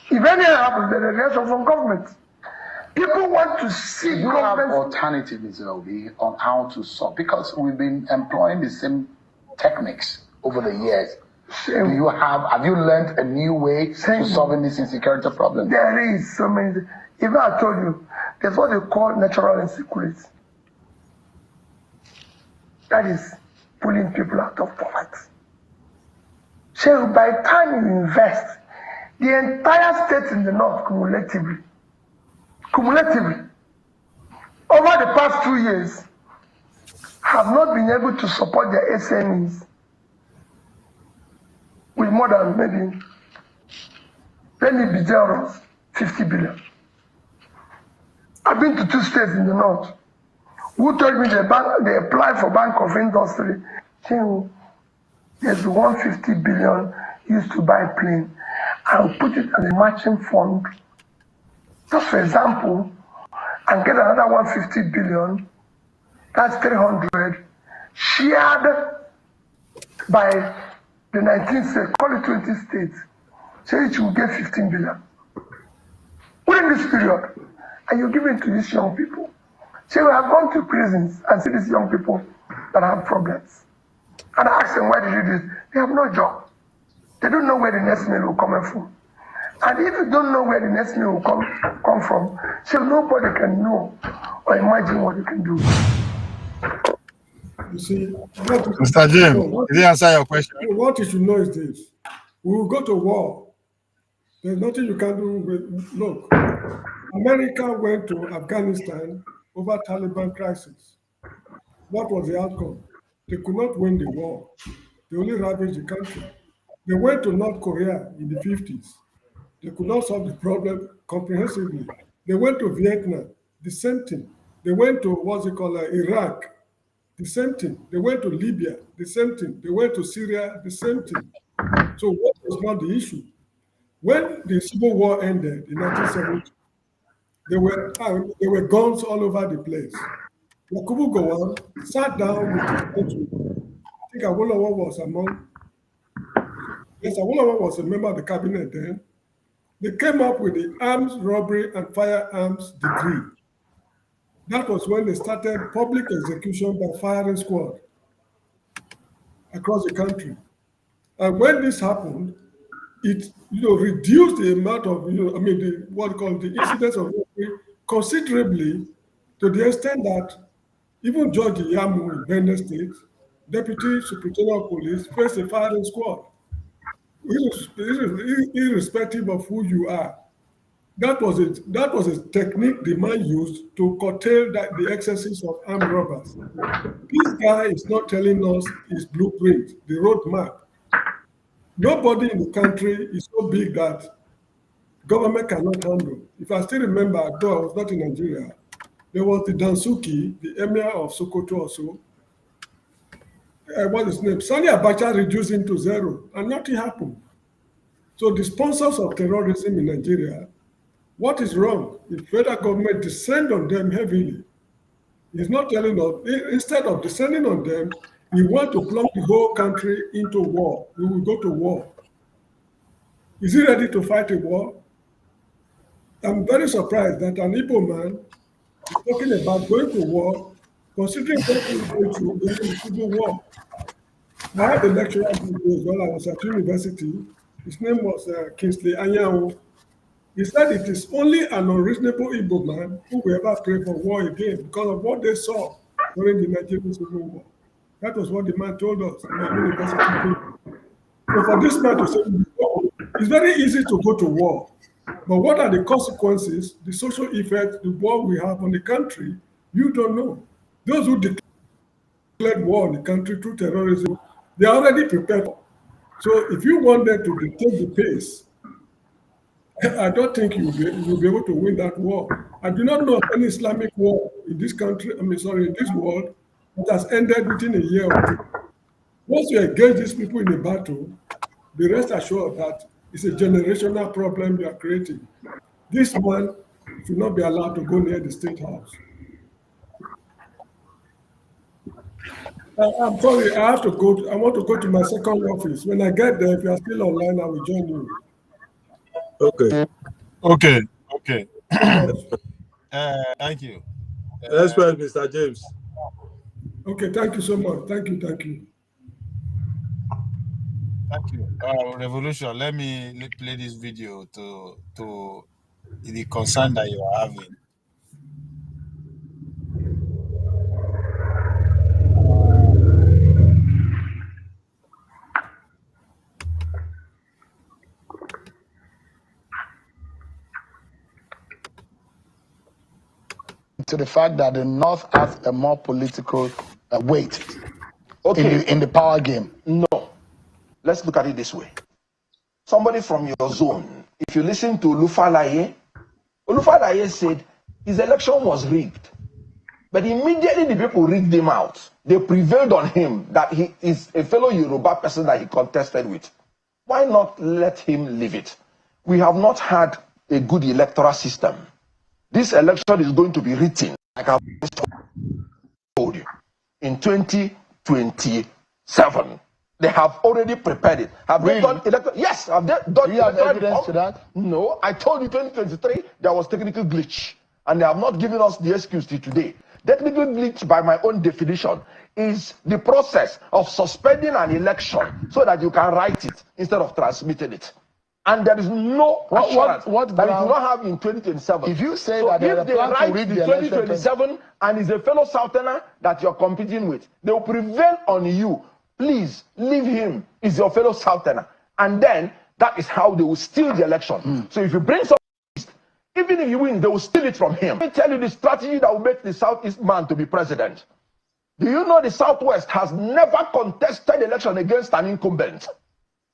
Speaker 2: if anything happens, there's a reaction from government. People want to see
Speaker 1: you have alternatives, Obi, on how to solve, because we've been employing the same techniques over the years. Have you learned a new way to solving this insecurity problem?
Speaker 2: There is so many. Even I told you, there's what they call natural insecurity. That is pulling people out of poverty. So by the time you invest, the entire state in the north cumulatively, over the past 2 years, have not been able to support their SMEs with more than maybe, let me be generous, 50 billion. I've been to 2 states in the north who told me they applied for Bank of Industry. There's 150 billion used to buy a plane. I'll put it as a matching fund, just for example, and get another 150 billion, that's 300, shared by the 19 states, call it 20 states, so each will get 15 billion. Within this period, and you give it to these young people. So we have gone to prisons and see these young people that have problems. And I ask them, why did you do this? They have no job. They don't know where the next meal will come from. And if you don't know where the next meal will come from, so nobody can know or imagine what you can do.
Speaker 5: You see,
Speaker 4: Mr. James, did he answer your question?
Speaker 5: What you should know is this. We will go to war. There's nothing you can do with, look, America went to Afghanistan over Taliban crisis. What was the outcome? They could not win the war. They only ravaged the country. They went to North Korea in the 50s. They could not solve the problem comprehensively. They went to Vietnam, the same thing. They went to Iraq. the same thing. They went to Libya, the same thing. They went to Syria, the same thing. So what was not the issue? When the Civil War ended in 1970, there were guns all over the place. Yakubu Gowon sat down with his country. I think Awolowo was among. Yes, Awolowo was a member of the cabinet then. They came up with the Arms Robbery and Firearms Decree. That was when they started public execution by firing squad across the country. And when this happened, it reduced the amount of the incidents of robbery considerably, to the extent that even George Yamu in Benin State, Deputy Superintendent of Police, faced a firing squad. Irrespective of who you are. That was a technique the man used to curtail the excesses of armed robbers. This guy is not telling us his blueprint, the roadmap. Nobody in the country is so big that government cannot handle. If I still remember, though I was not in Nigeria, there was the Dansuki, the emir of Sokoto also. What's his name? Sani Abacha reduced him to zero, and nothing happened. So the sponsors of terrorism in Nigeria, what is wrong? The federal government descend on them heavily. He's not telling us, instead of descending on them, we want to plunge the whole country into war. We will go to war. Is he ready to fight a war? I'm very surprised that an Igbo man is talking about going to war, considering what he's going through in the civil war. I had a lecturer while I was at university. His name was Kingsley Anyanwu. He said it is only an unreasonable Igbo man who will ever pray for war again because of what they saw during the Nigerian Civil War. That was what the man told us in my university. So for this man to say, it's very easy to go to war, but what are the consequences, the social effect the war will have on the country, you don't know. Those who declared war on the country through terrorism, they are already prepared. So if you want them to take the pace, I don't think you'll be able to win that war. I do not know of any Islamic war in this country, in this world, that has ended within a year or two. Once you engage these people in a battle, be rest assured that it's a generational problem you are creating. This man should not be allowed to go near the State House. I'm sorry, I have to go. I want to go to my second office. When I get there, if you are still online, I will join you.
Speaker 6: Okay.
Speaker 4: Thank you.
Speaker 6: That's right, Mr. James.
Speaker 5: Okay, thank you so much. Thank you.
Speaker 4: Thank you. Revolution, let me play this video to the concern that you are having.
Speaker 1: To the fact that the North has a more political weight in the power game.
Speaker 7: No. Let's look at it this way. Somebody from your zone, if you listen to Olufalaye said his election was rigged. But immediately the people rigged him out. They prevailed on him that he is a fellow Yoruba person that he contested with. Why not let him leave it? We have not had a good electoral system. This election is going to be written, like I've told you, in 2027. They have already prepared it. Have they done electoral? Yes, have they done
Speaker 1: Do you have evidence to that?
Speaker 7: No, I told you 2023 there was technical glitch, and they have not given us the excuse till today. Technical glitch, by my own definition, is the process of suspending an election so that you can write it instead of transmitting it. And there is no assurance that it will not have in 2027.
Speaker 1: If you say
Speaker 7: so
Speaker 1: that
Speaker 7: if
Speaker 1: they
Speaker 7: they
Speaker 1: plan
Speaker 7: write
Speaker 1: to rig
Speaker 7: the
Speaker 1: the
Speaker 7: 2027 and is a fellow Southerner that you're competing with, they will prevail on you. Please leave him. He's your fellow Southerner. And then that is how they will steal the election. So if you bring some, even if you win, they will steal it from him. Let me tell you the strategy that will make the Southeast man to be president. Do you know the Southwest has never contested election against an incumbent?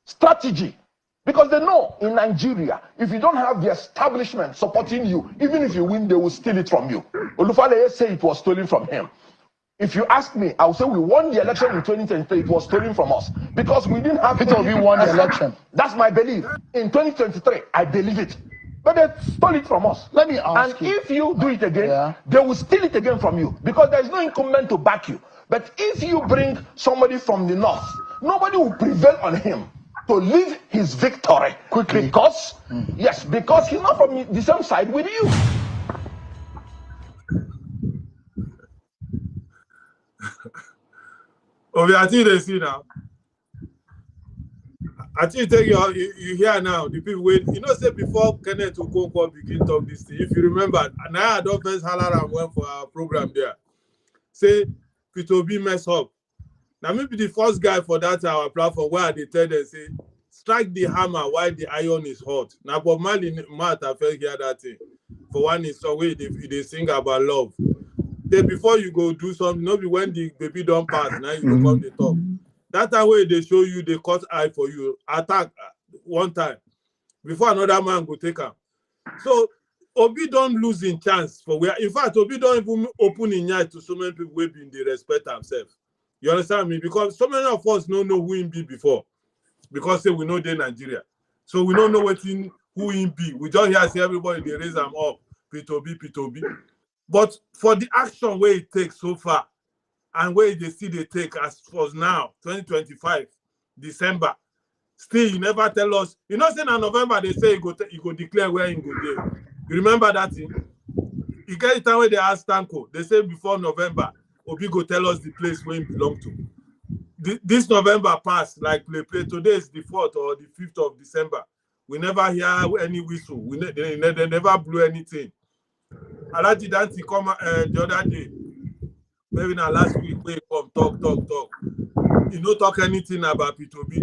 Speaker 7: Strategy. Because they know in Nigeria, if you don't have the establishment supporting you, even if you win, they will steal it from you. Olufalaye said it was stolen from him. If you ask me, I would say we won the election in 2023. It was stolen from us because we didn't have.
Speaker 1: Peter Obi won the election.
Speaker 7: That's my belief. In 2023, I believe it. But they stole it from us.
Speaker 1: Let me ask
Speaker 7: you.
Speaker 1: And
Speaker 7: if you do it again, they will steal it again from you because there is no incumbent to back you. But if you bring somebody from the north, nobody will prevail on him to leave his victory quickly. Because, yes, because he's not from the same side with you.
Speaker 6: Obi, I think they see now. I think you hear now the people wait. You know, say before Kenneth Okonkwo begin talk this thing. If you remember, now I don't first holler and went for our program there. Say Peter Obi mess up. Now maybe the first guy for that our platform where they tell them say strike the hammer while the iron is hot. Now Bob Marley Matt I felt hear that thing. For one is some way they sing about love. Then before you go do something, maybe when the baby don't pass, now you go come the talk. That time way they show you, they cut eye for you, attack one time before another man go take him. So Obi don't lose in chance for where. In fact, Obi don't even open in eye to so many people who be in the respect themselves. You understand me? Because so many of us don't know who him be before, because say we know they Nigeria, so we don't know who him be. We just hear say everybody they raise them up, Peter Obi, Peter Obi. But for the action where it takes so far, and where they see they take as for now, 2025, December, still you never tell us. You know, say in November they say you go declare where you go there. You remember that thing? You get the time where they ask Tanko, they say before November, Obi go tell us the place where he belong to. This November passed, like play. Today is the 4th or the 5th of December. We never hear any whistle. They never blew anything. Alaji Danti come the other day, maybe not last week, we come talk. He don't talk anything about Peter Obi.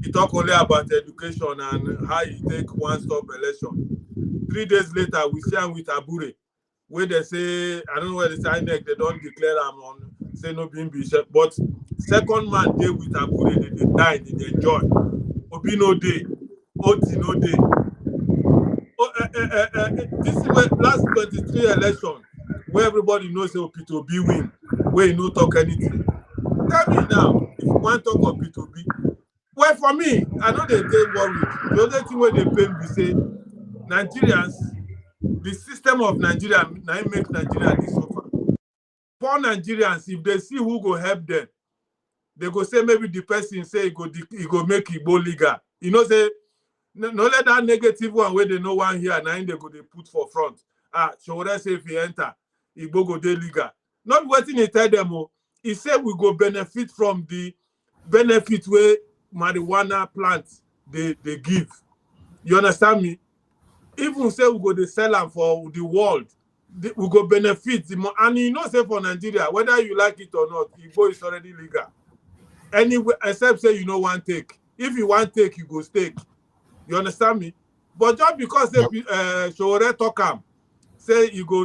Speaker 6: He talk only about education and how he take one-stop election. 3 days later, we see him with Abure, where they say, I don't know where they say, they don't declare him on, say no being bishop. But second man day with Abure, they die, they enjoy. Obi no day, Oti no day. This is where last 23 election, where everybody knows how Peter Obi win, where you no talk anything. Tell me now, if you want to talk of Peter Obi, well, for me, I know they take worried. The other thing where they pay me say, Nigerians, the system of Nigeria, now make Nigeria this suffer. For Nigerians, if they see who go help them, they go say maybe the person say he go make Igbo legal. You know, say, no let that negative one where they know one here, now they go they put for front. So what I say if he enter, Igbo go de legal. Not waiting he tell them, he said we go benefit from the benefit where marijuana plants they give. You understand me? Even say we go they sell them for the world, we go benefit the more. And you know, say for Nigeria, whether you like it or not, Igbo is already legal. Anyway, except say you know one take. If you want take, you go stake. You understand me? But just because they Showore talk am, say you go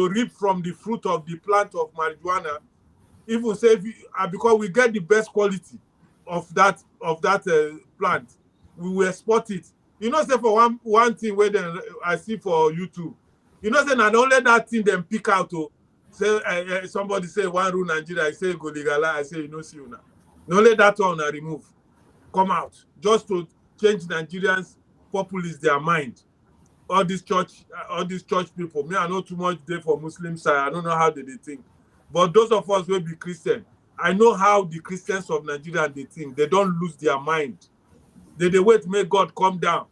Speaker 6: reap from the fruit of the plant of marijuana. Even say because we get the best quality of that plant, we will export it. You know, say for one thing where then I see for YouTube, you know, say not only that thing them pick out to say somebody say one rule Nigeria, I say go legalize, I say you know see you now. Not only that one I remove, come out just to change Nigerians populace their mind. All these church people. Me, I know too much there for Muslim side. I don't know how they think. But those of us will be Christian. I know how the Christians of Nigeria they think. They don't lose their mind. They wait to make God come down.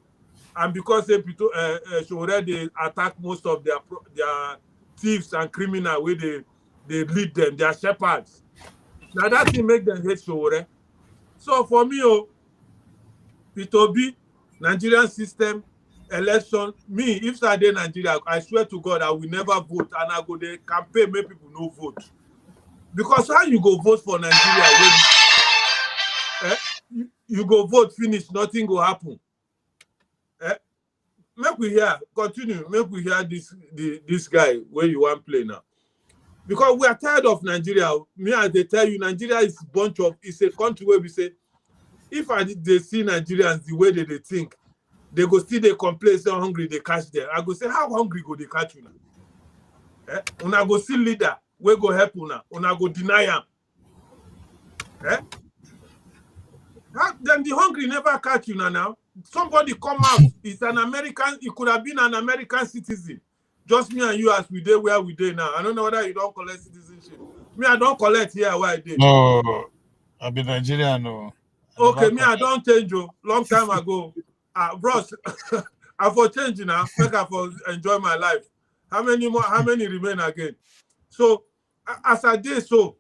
Speaker 6: And because they attack most of their thieves and criminals where they lead them, their shepherds. Now that thing make them hate Showore. So for me, Peter Obi, Nigerian system, election, me, if I dey Nigeria, I swear to God, I will never vote, and I go there campaign, make people no vote. Because how you go vote for Nigeria when you go vote finish, nothing go happen. Make we hear, continue, make we hear this guy where you want play now. Because we are tired of Nigeria. Me, as they tell you, Nigeria is it's a country where we say, if they see Nigerians the way that they think, they go still they complain, say hungry, they catch them. I go say, how hungry go they catch you now? When I go see leader, we go help una go deny am. Then the hungry never catch you now. Somebody come out. It's an American. It could have been an American citizen. Just me and you as we did where we did now. I don't know whether you don't collect citizenship. Me, I don't collect here where I did.
Speaker 4: No, I've been Nigerian. No.
Speaker 6: Okay, me, I don't change you. Long time ago. Bros, I for change now. Make I for enjoy my life. How many more? How many remain again? So, as I did so,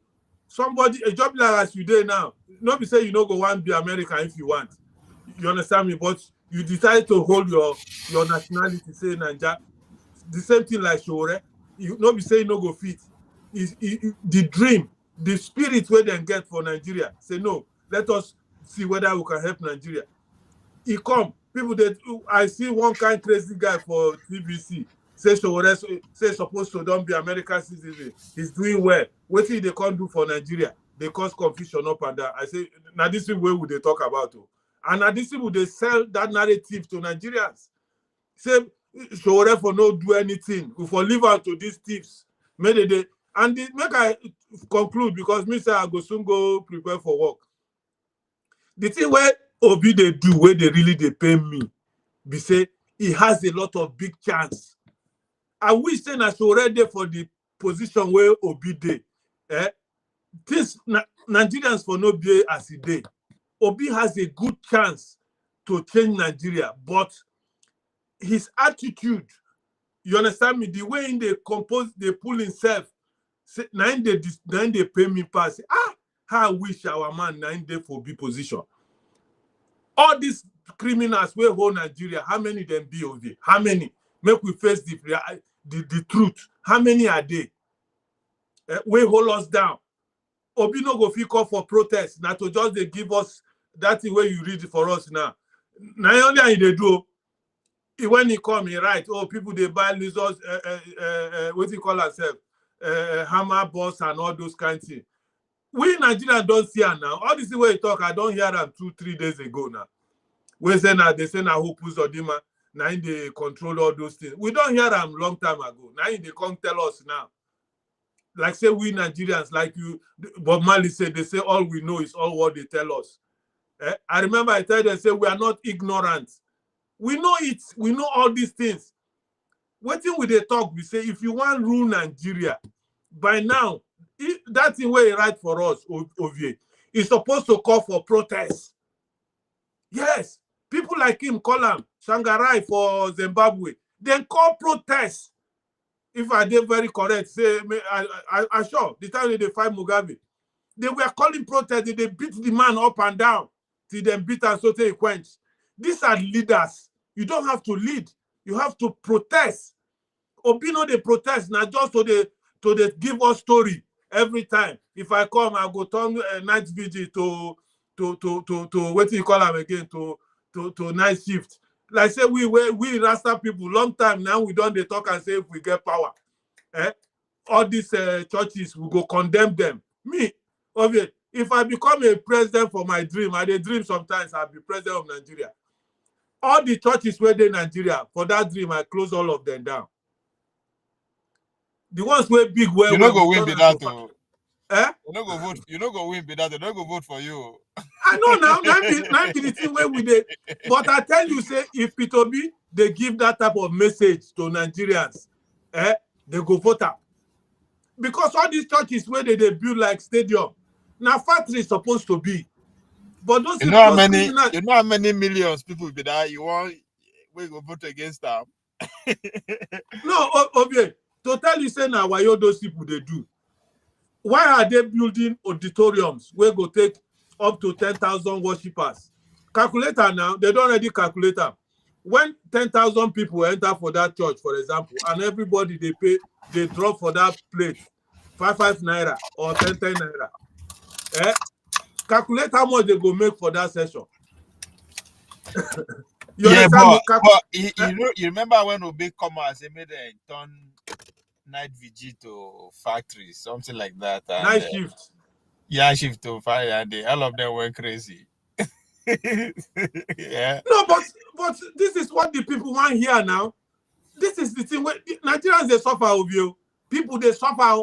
Speaker 6: somebody, a job like as you did now, nobody say you no go want to be American if you want. You understand me? But you decide to hold your nationality, say Nigeria. The same thing like Shore. You nobody say you no go fit. The dream, the spirit where they get for Nigeria. Say no, let us see whether we can help Nigeria. He come. People that I see one kind crazy guy for TVC. Say Shore say supposed to don't be American citizen. He's doing well. What thing they can't do for Nigeria? They cause confusion up and down. I say, now this is where would they talk about? And now this is would they sell that narrative to Nigerians. Say, Shore for no do anything. For leave out to these thieves. Make I conclude because me say I go soon go prepare for work. The thing where Obi they do, where they really they pay me, be say he has a lot of big chance. I wish say I should ready for the position where Obi dey. This Nigerians for no be as he dey. Obi has a good chance to change Nigeria, but his attitude, you understand me, the way in they compose, they pull himself, say, nine they pay me pass. How I wish our man 9 day for be position. All these criminals will hold Nigeria, how many them be of it? How many? Make we face the truth. How many are they? We hold us down. Obi no go fit call for protest. Now to just they give us that thing where you read it for us now. Now only they do. When he come, he write, oh, people they buy lizards, what do you call ourselves? Hammer boss and all those kinds of things. We Nigerians don't see her now. All this way you talk, I don't hear them 2-3 days ago now. We say now they say now who puts Odima, now they control all those things. We don't hear them long time ago. Now they come tell us now. Like say we Nigerians, like you, Bob Marley said, they say all we know is all what they tell us. I remember I tell them, say we are not ignorant. We know it. We know all these things. What thing we they talk? We say if you want to rule Nigeria, by now, that thing where he write for us, Ovie, is supposed to call for protest. Yes, people like him call him Shangarai for Zimbabwe. Then call protest. If I did very correct, say I sure the time they fight Mugabe, they were calling protest. They beat the man up and down till they beat and so they quench. These are leaders. You don't have to lead. You have to protest. Obi no they protest now just to they give us story every time. If I come, I go turn night vigil to what do you call them again to night shift. Like say we Rasta people long time now we don't they talk and say if we get power, all these churches we go condemn them. Me, obviously, if I become a president for my dream, I dream sometimes I'll be president of Nigeria. All the churches where they Nigeria for that dream, I close all of them down. The ones where big where
Speaker 4: you no go win be that too. You no go vote. You no go win be that. They don't go vote for you.
Speaker 6: I know now. That be the thing where we did. But I tell you, say if Peter Obi they give that type of message to Nigerians, they go vote out. Because all these churches where they build like stadium, now factory is supposed to be. But those
Speaker 4: you know how many millions people be there. You want we go vote against them.
Speaker 6: No, obviously. To tell you, say now why all those people they do. Why are they building auditoriums where go take up to 10,000 worshippers? Calculator now, they don't already calculate them. When 10,000 people enter for that church, for example, and everybody they pay, they drop for that plate 5 naira or 10 naira. Calculate how much they go make for that session.
Speaker 4: You remember when Obi come out, they made a turn night vigil to factories, something like that. And,
Speaker 6: night shift.
Speaker 4: Yeah, shift to fire, and all of them went crazy. Yeah.
Speaker 6: No, but this is what the people want here now. This is the thing where Nigerians they suffer of you. People they suffer.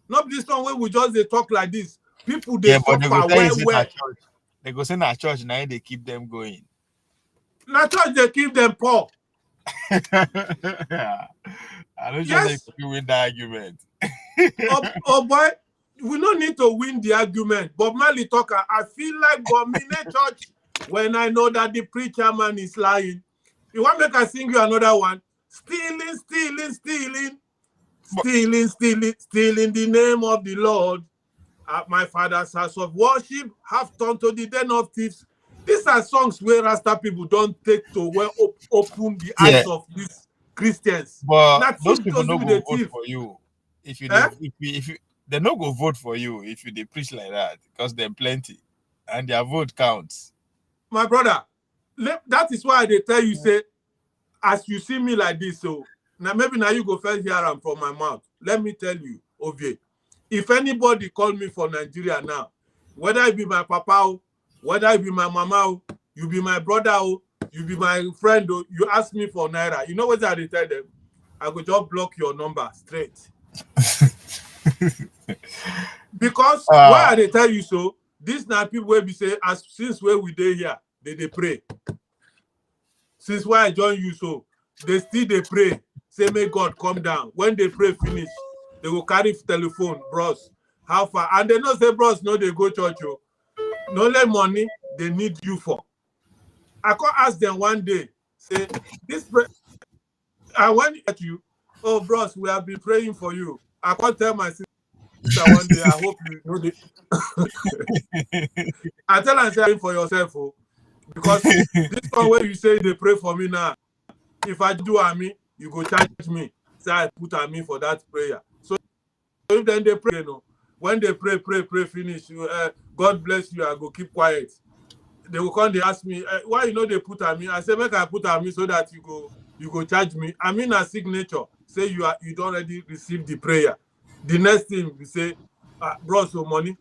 Speaker 6: Not this one where we just they talk like this. People they
Speaker 4: Yeah, but they go
Speaker 6: suffer
Speaker 4: tell you
Speaker 6: well.
Speaker 4: church. They go say na church, now they keep them going.
Speaker 6: Na church they keep them poor.
Speaker 4: I don't just
Speaker 6: Yes.
Speaker 4: think you win that argument.
Speaker 6: Oh boy, we don't need to win the argument. But Mali talker, I feel like Gomine Church when I know that the preacher man is lying. You want me to sing you another one? Stealing, stealing, stealing, stealing, stealing, stealing the name of the Lord. At my father's house of worship have turned to the den of thieves. These are songs where Rasta people don't take to well open the eyes of these Christians.
Speaker 4: But
Speaker 6: Now,
Speaker 4: those
Speaker 6: thief
Speaker 4: people
Speaker 6: does
Speaker 4: no
Speaker 6: with
Speaker 4: go
Speaker 6: the
Speaker 4: vote
Speaker 6: thief.
Speaker 4: for you if you
Speaker 6: Eh?
Speaker 4: if you they no go vote for you if you they preach like that because they're plenty and their vote counts.
Speaker 6: My brother, that is why they tell you say, as you see me like this, so now maybe now you go first hear am from my mouth. Let me tell you, Ovie, if anybody call me for Nigeria now, whether it be my papa, whether it be my mama, you be my brother, you be my friend, you ask me for Naira, you know what I tell them? I go just block your number straight. Because why they tell you so? This now people will be say, as since where we dey here, they pray. Since why I join you so, they still they pray. Say, may God come down. When they pray finish, they will carry telephone, bros. How far? And they know say, bros, no, they go church. Oh. No let money they need you for. I can ask them one day, say, this I want you, oh, bros, we have been praying for you. I can't tell my sister one day, I hope you know the I tell her, say, for yourself, oh, because this one where you say they pray for me now, if I do me, you go charge me. Say I put me for that prayer. So if then they pray, you know, when they pray, finish, God bless you, I go keep quiet. They will come, they ask me, why you know they put me? I say, make I put me so that you go charge me. I mean a signature. Say you don't already receive the prayer. The next thing we say, bro, so money.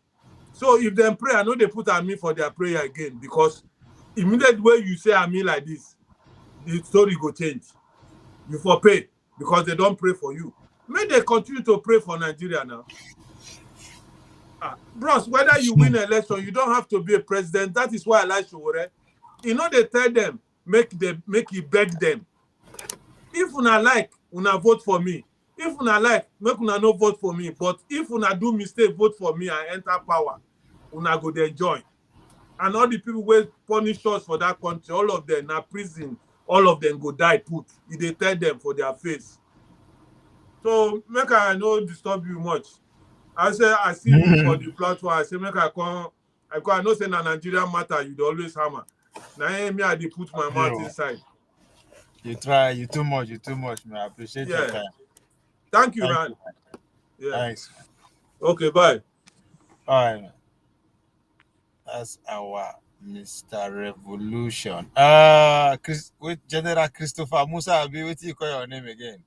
Speaker 6: So if they pray, I know they put me for their prayer again, because immediate way you say me like this, the story go change. You for pay because they don't pray for you. May they continue to pray for Nigeria now. Bros, whether you win election, you don't have to be a president. That is why I like Showore. You know, they tell them, make you beg them. If una like, una vote for me. If una like, make una no vote for me. But if una do mistake, vote for me and enter power, una go there join. And all the people who punish us for that country, all of them na prison, all of them go die put. If they tell them for their face. So make I no disturb you much. I say I see you for the platform. I say make I come. I know say na Nigerian matter, you always hammer. Now me I dey put my mouth inside.
Speaker 4: You try, you too much, man. I appreciate your time.
Speaker 6: Thank you, man. Yeah.
Speaker 4: Thanks.
Speaker 6: Okay, bye.
Speaker 4: All right. That's our Mr. Revolution. With General Christopher Musa, I'll be with you. Call your name again.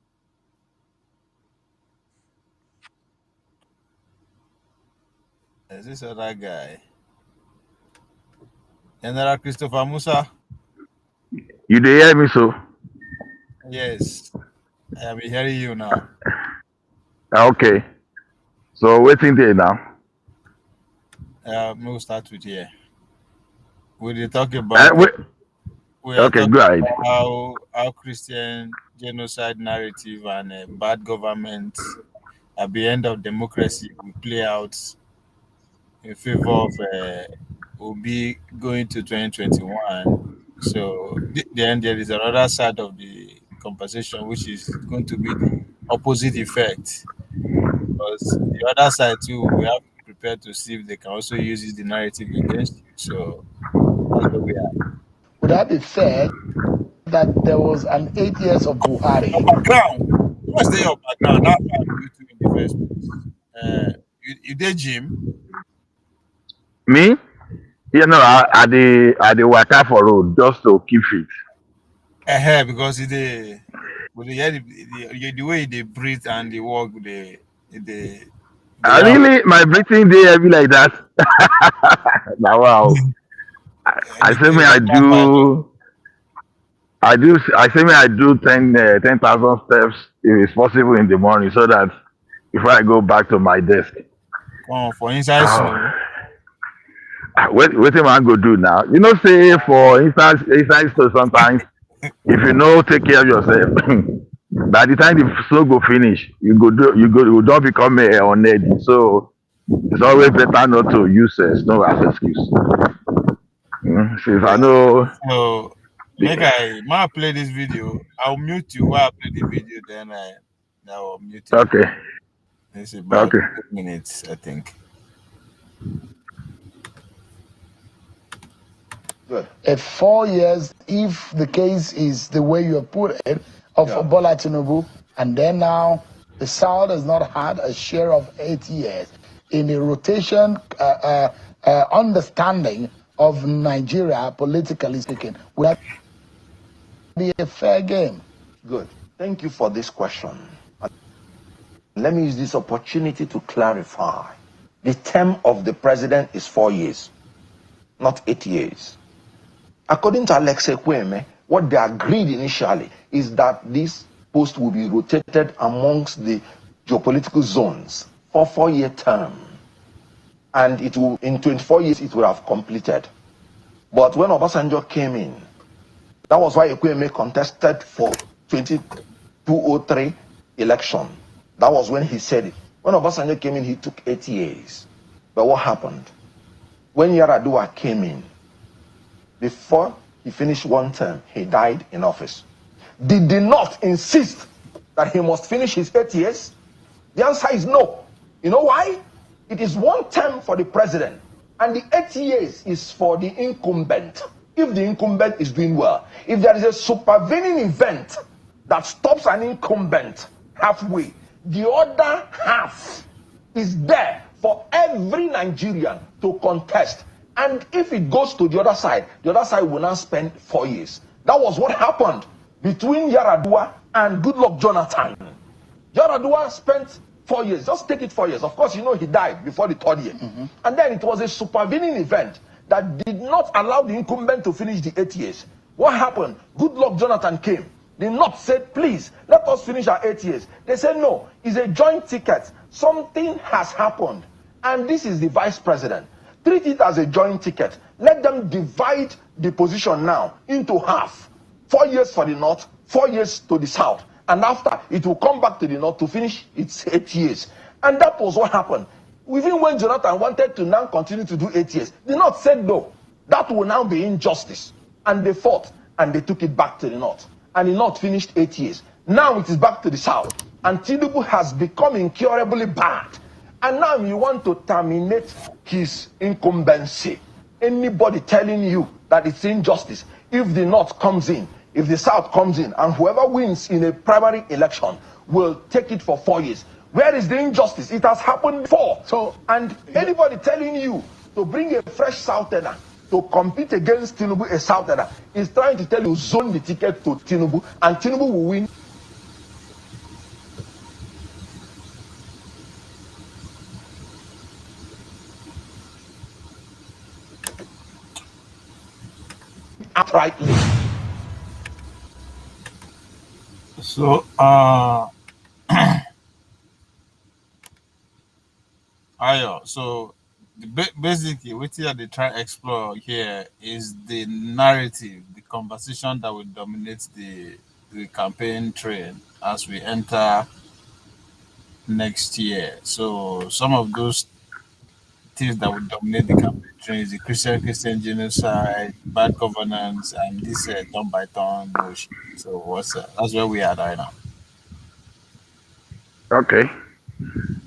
Speaker 4: Is this other guy? General Christopher Musa.
Speaker 8: You do hear me, so?
Speaker 4: Yes, I am hearing you now.
Speaker 8: Okay. So waiting there now.
Speaker 4: We'll start with here. We'll talk about
Speaker 8: okay, go ahead.
Speaker 4: how Christian genocide narrative and bad government at the end of democracy will play out in favor of Obi going to 2021. So then there is another side of the conversation, which is going to be the opposite effect. Because the other side too, we have to prepare to see if they can also use the narrative against you. So that's where we are.
Speaker 1: Would that be fair that there was an 8 years of Buhari?
Speaker 4: Your background. What's your background? That's why I'm with you in the first place. You did gym?
Speaker 8: Me? Yeah, no, I dey waka for road just to keep fit.
Speaker 4: Because the way they breathe and they walk,
Speaker 8: Really, my breathing dey heavy like that. Now, wow. I say me I say me I do 10,000 steps if it's possible in the morning, so that before I go back to my desk.
Speaker 4: For inside snow.
Speaker 8: What am I gonna do now? You know, say for inside store sometimes, if you know take care of yourself, by the time the snow go finish, you don't become unhealthy. So it's always better not to use snow as excuse. So if I
Speaker 4: Yeah.
Speaker 8: know,
Speaker 4: So when I play this video, I'll mute you while I play the video, then I'll mute you.
Speaker 8: okay,
Speaker 4: It's about
Speaker 8: okay.
Speaker 4: 2 minutes, I think.
Speaker 7: Good.
Speaker 1: 4 years, if the case is the way you have put it, of Bola Tinubu, and then now the South has not had a share of 8 years in a rotation understanding of Nigeria, politically speaking, would that be a fair game?
Speaker 7: Good. Thank you for this question. Let me use this opportunity to clarify. The term of the president is 4 years, not 8 years. According to Alex Ekweme, what they agreed initially is that this post will be rotated amongst the geopolitical zones for 4-year term. And it will, in 24 years, it will have completed. But when Obasanjo came in, that was why Ekweme contested for 2203 election. That was when he said it. When Obasanjo came in, he took 8 years. But what happened? When Yaradua came in, before he finished one term, he died in office. Did they not insist that he must finish his 8 years? The answer is no. You know why? It is one term for the president, and the 8 years is for the incumbent. If the incumbent is doing well, if there is a supervening event that stops an incumbent halfway, the other half is there for every Nigerian to contest. And if it goes to the other side will now spend 4 years. That was what happened between Yaradua and Goodluck Jonathan. Yaradua spent 4 years. Just take it 4 years. Of course, you know he died before the 3rd year. And then it was a supervening event that did not allow the incumbent to finish the 8 years. What happened? Goodluck Jonathan came. The North said, please, let us finish our 8 years. They said, no, it's a joint ticket. Something has happened. And this is the vice president. Treat it as a joint ticket. Let them divide the position now into half. 4 years for the North, 4 years to the South. And after, it will come back to the North to finish its 8 years. And that was what happened. Even when Jonathan wanted to now continue to do 8 years, the North said no. That will now be injustice. And they fought, and they took it back to the North. And the North finished 8 years. Now it is back to the South. And Tinubu has become incurably bad. And now you want to terminate his incumbency. Anybody telling you that it's injustice, if the North comes in, if the South comes in, and whoever wins in a primary election will take it for 4 years. Where is the injustice? It has happened before. And anybody telling you to bring a fresh Southerner to compete against Tinubu, a Southerner, is trying to tell you zone the ticket to Tinubu, and Tinubu will win. Outrightly.
Speaker 4: So, Ayo, so basically, what they try to explore here is the narrative, the conversation that will dominate the campaign trail as we enter next year. So, some of those things that will dominate the campaign trail is the Christian genocide, bad governance, and this turn by turn bullshit. So, that's where we are right now.
Speaker 8: Okay.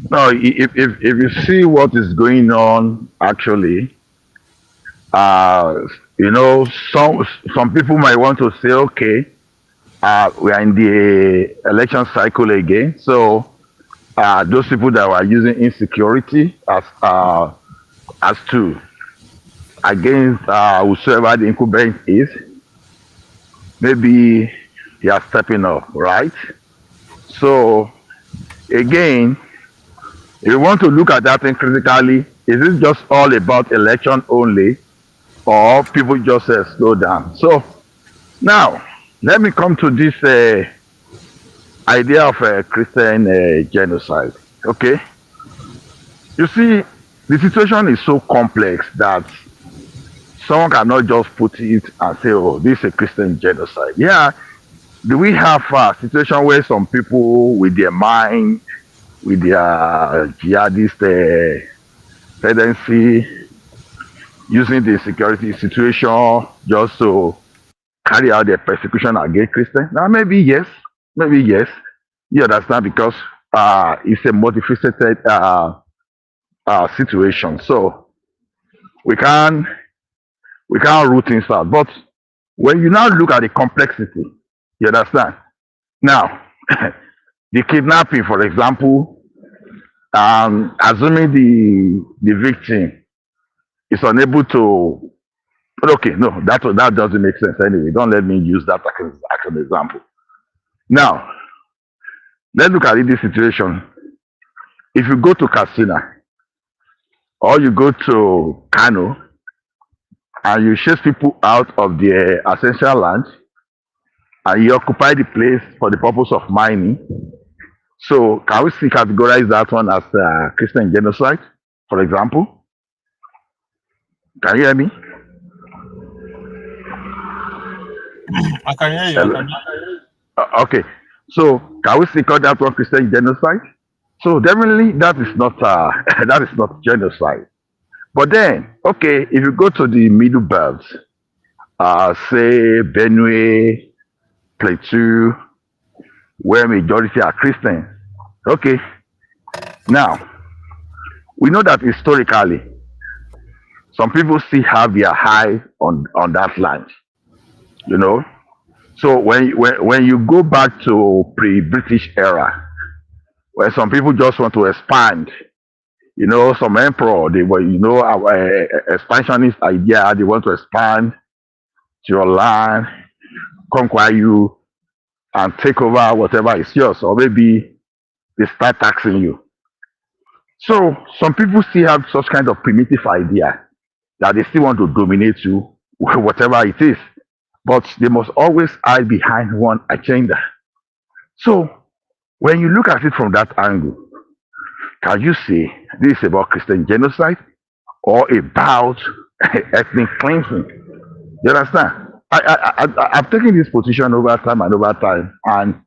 Speaker 8: No, if you see what is going on, actually, uh, some people might want to say, okay, we are in the election cycle again, so those people that were using insecurity as to against whosoever the incumbent is, maybe they are stepping up, right? So again, if you want to look at that thing critically, is it just all about election only, or people just slow down? So now, let me come to this idea of Christian genocide. Okay, you see, the situation is so complex that someone cannot just put it and say, "Oh, this is a Christian genocide." Yeah, do we have a situation where some people with their mind, with their jihadist tendency, using the security situation just to carry out their persecution against Christians? Now, maybe yes, maybe yes. You understand because it's a multifaceted situation, so we can we can't rule things out. But when you now look at the complexity, you understand. Now, the kidnapping, for example, assuming the victim is unable to. Okay, no, that doesn't make sense anyway. Don't let me use that as an example. Now, let's look at this situation. If you go to Katsina or you go to Kano and you chase people out of their essential land and you occupy the place for the purpose of mining, so can we still categorize that one as Christian genocide, for example? Can you hear me?
Speaker 4: I can hear you. I
Speaker 8: Hello?
Speaker 4: can hear
Speaker 8: Okay. So can we still call that one Christian genocide? So definitely that is not that is not genocide. But then, okay, if you go to the middle belt, say Benue, Plateau, where majority are Christians. Okay, now we know that historically some people still have their eye on that land. You know, so when you go back to pre-British era, where some people just want to expand, you know, some emperor they were, you know, expansionist idea. They want to expand to your land, conquer you, and take over whatever is yours, or maybe they start taxing you. So some people still have such kind of primitive idea that they still want to dominate you, whatever it is. But they must always hide behind one agenda. So when you look at it from that angle, can you say this is about Christian genocide or about ethnic cleansing? You understand? I've taken this position over time and over time, and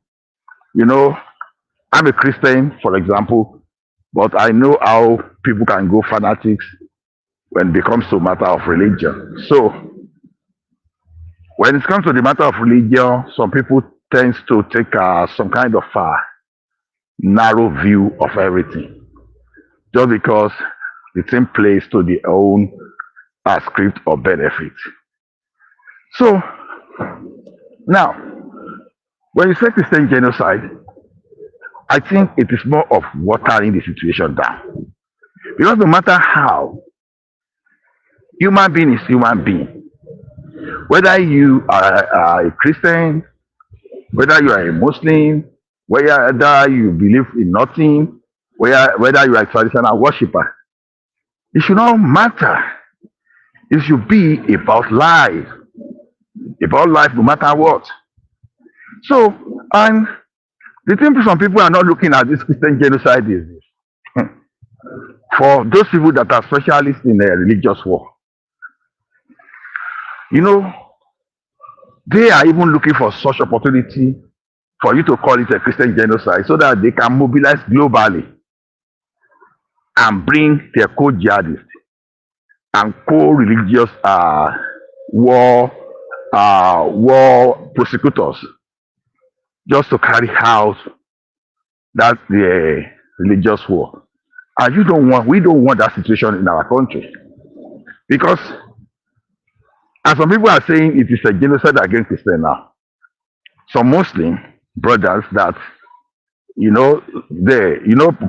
Speaker 8: you know, I'm a Christian, for example, but I know how people can go fanatics when it comes to matter of religion. So when it comes to the matter of religion, some people tends to take some kind of narrow view of everything, just because the same plays to their own script or benefit. So now, when you say Christian genocide, I think it is more of watering the situation down. Because no matter how, human being is human being. Whether you are a Christian, whether you are a Muslim, whether you believe in nothing, whether you are a traditional worshiper, it should not matter. It should be about life no matter what. So, and the thing some people are not looking at this Christian genocide is this. For those people that are specialists in religious war, you know, they are even looking for such opportunity for you to call it a Christian genocide so that they can mobilize globally and bring their co-jihadists and co-religious war war prosecutors just to carry out that religious war. And we don't want that situation in our country because, as some people are saying, it is a genocide against Christians now. Some Muslim brothers that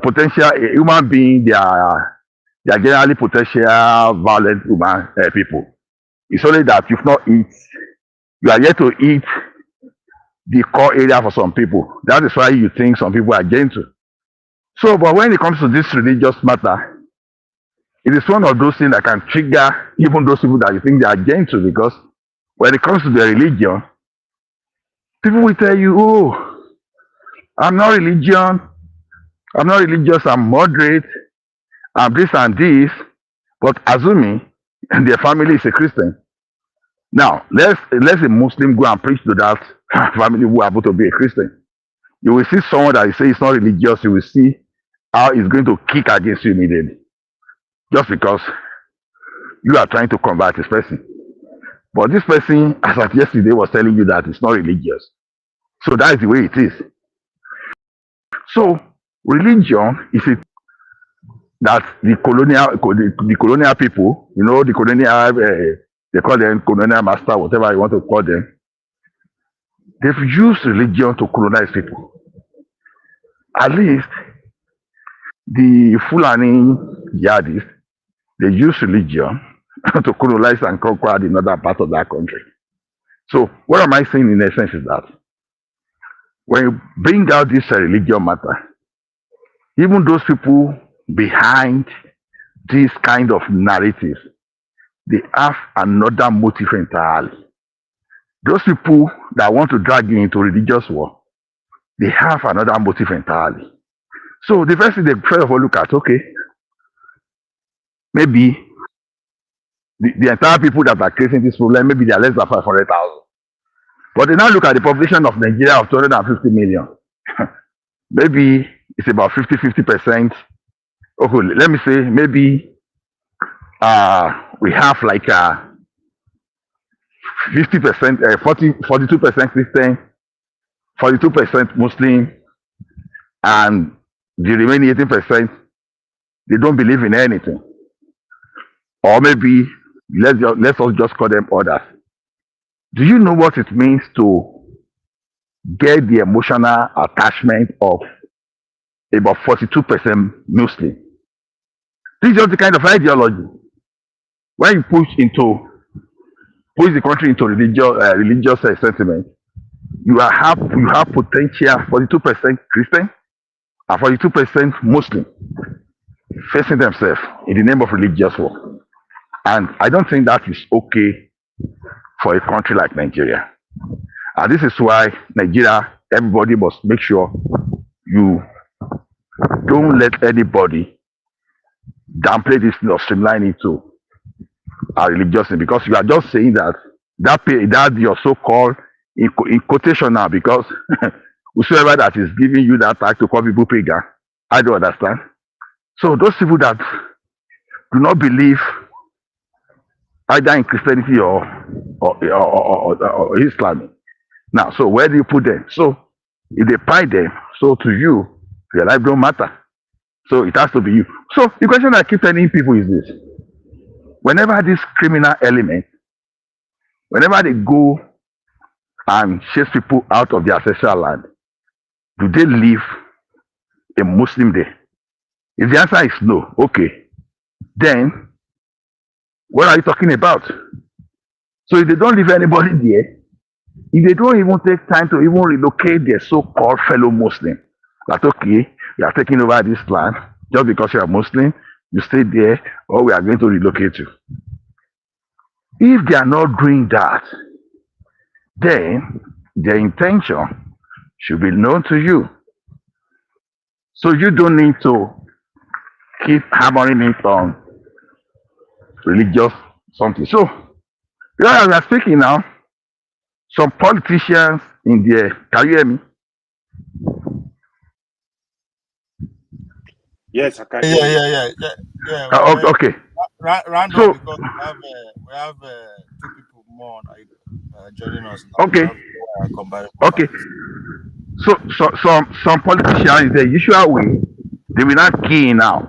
Speaker 8: potential human being, they are generally potential violent human people. It's only that you are yet to eat the core area for some people. That is why you think some people are gentle. So, but when it comes to this religious matter, it is one of those things that can trigger even those people that you think they are gentle, because when it comes to their religion, people will tell you, "Oh, I'm not religion. I'm not religious, I'm moderate, I'm this and this, but assuming their family is a Christian. Now, let's a Muslim go and preach to that family who happen to be a Christian. You will see someone that you say is not religious, you will see how he's going to kick against you immediately. Just because you are trying to convert this person. But this person, as of yesterday, was telling you that it's not religious. So that is the way it is. So religion is it that the colonial people, the colonial they call them colonial master, whatever you want to call them, they've used religion to colonize people. At least the Fulani jihadists, they use religion to colonize and conquer the northern part of that country. So what am I saying in essence is that when you bring out this religion matter, even those people behind this kind of narrative, they have another motive entirely. Those people that want to drag you into religious war, they have another motive entirely. So the first thing they first of all look at, okay, maybe the entire people that are creating this problem, maybe they are less than 500,000. But they now look at the population of Nigeria of 250 million. Maybe it's about 50%. Okay, let me say maybe we have like 50%, 42% Christian, 42% Muslim, and the remaining 18%, they don't believe in anything. Or maybe let's us just call them others. Do you know what it means to get the emotional attachment of about 42% Muslim? This is just the kind of ideology. When you push the country into religious sentiment, you have potential 42% Christian and 42% Muslim facing themselves in the name of religious war. And I don't think that is okay for a country like Nigeria. And this is why Nigeria, everybody must make sure you don't let anybody downplay this or streamline it to a religious thing, because you are just saying that your so-called in quotation now, because whosoever that is giving you that tag to call people pagan, I don't understand. So those people that do not believe either in Christianity or Islam. Now, so where do you put them? So if they find them, so to you, your life don't matter. So it has to be you. So the question I keep telling people is this: whenever this criminal element, whenever they go and chase people out of their ancestral land, do they leave a Muslim there? If the answer is no, okay, then what are you talking about? So if they don't leave anybody there, if they don't even take time to even relocate their so-called fellow Muslim, that okay, we are taking over this land just because you are Muslim, you stay there, or we are going to relocate you. If they are not doing that, then their intention should be known to you. So you don't need to keep hammering it on religious something. So, as we are speaking now, some politicians in there, can you hear me?
Speaker 9: Yes, I can hear you.
Speaker 4: Yeah.
Speaker 8: Okay.
Speaker 4: Round
Speaker 8: So,
Speaker 4: up, because we have 2 people more joining us now.
Speaker 8: okay.
Speaker 4: Combine
Speaker 8: Okay. So some politicians, the usual way, they will not key in now,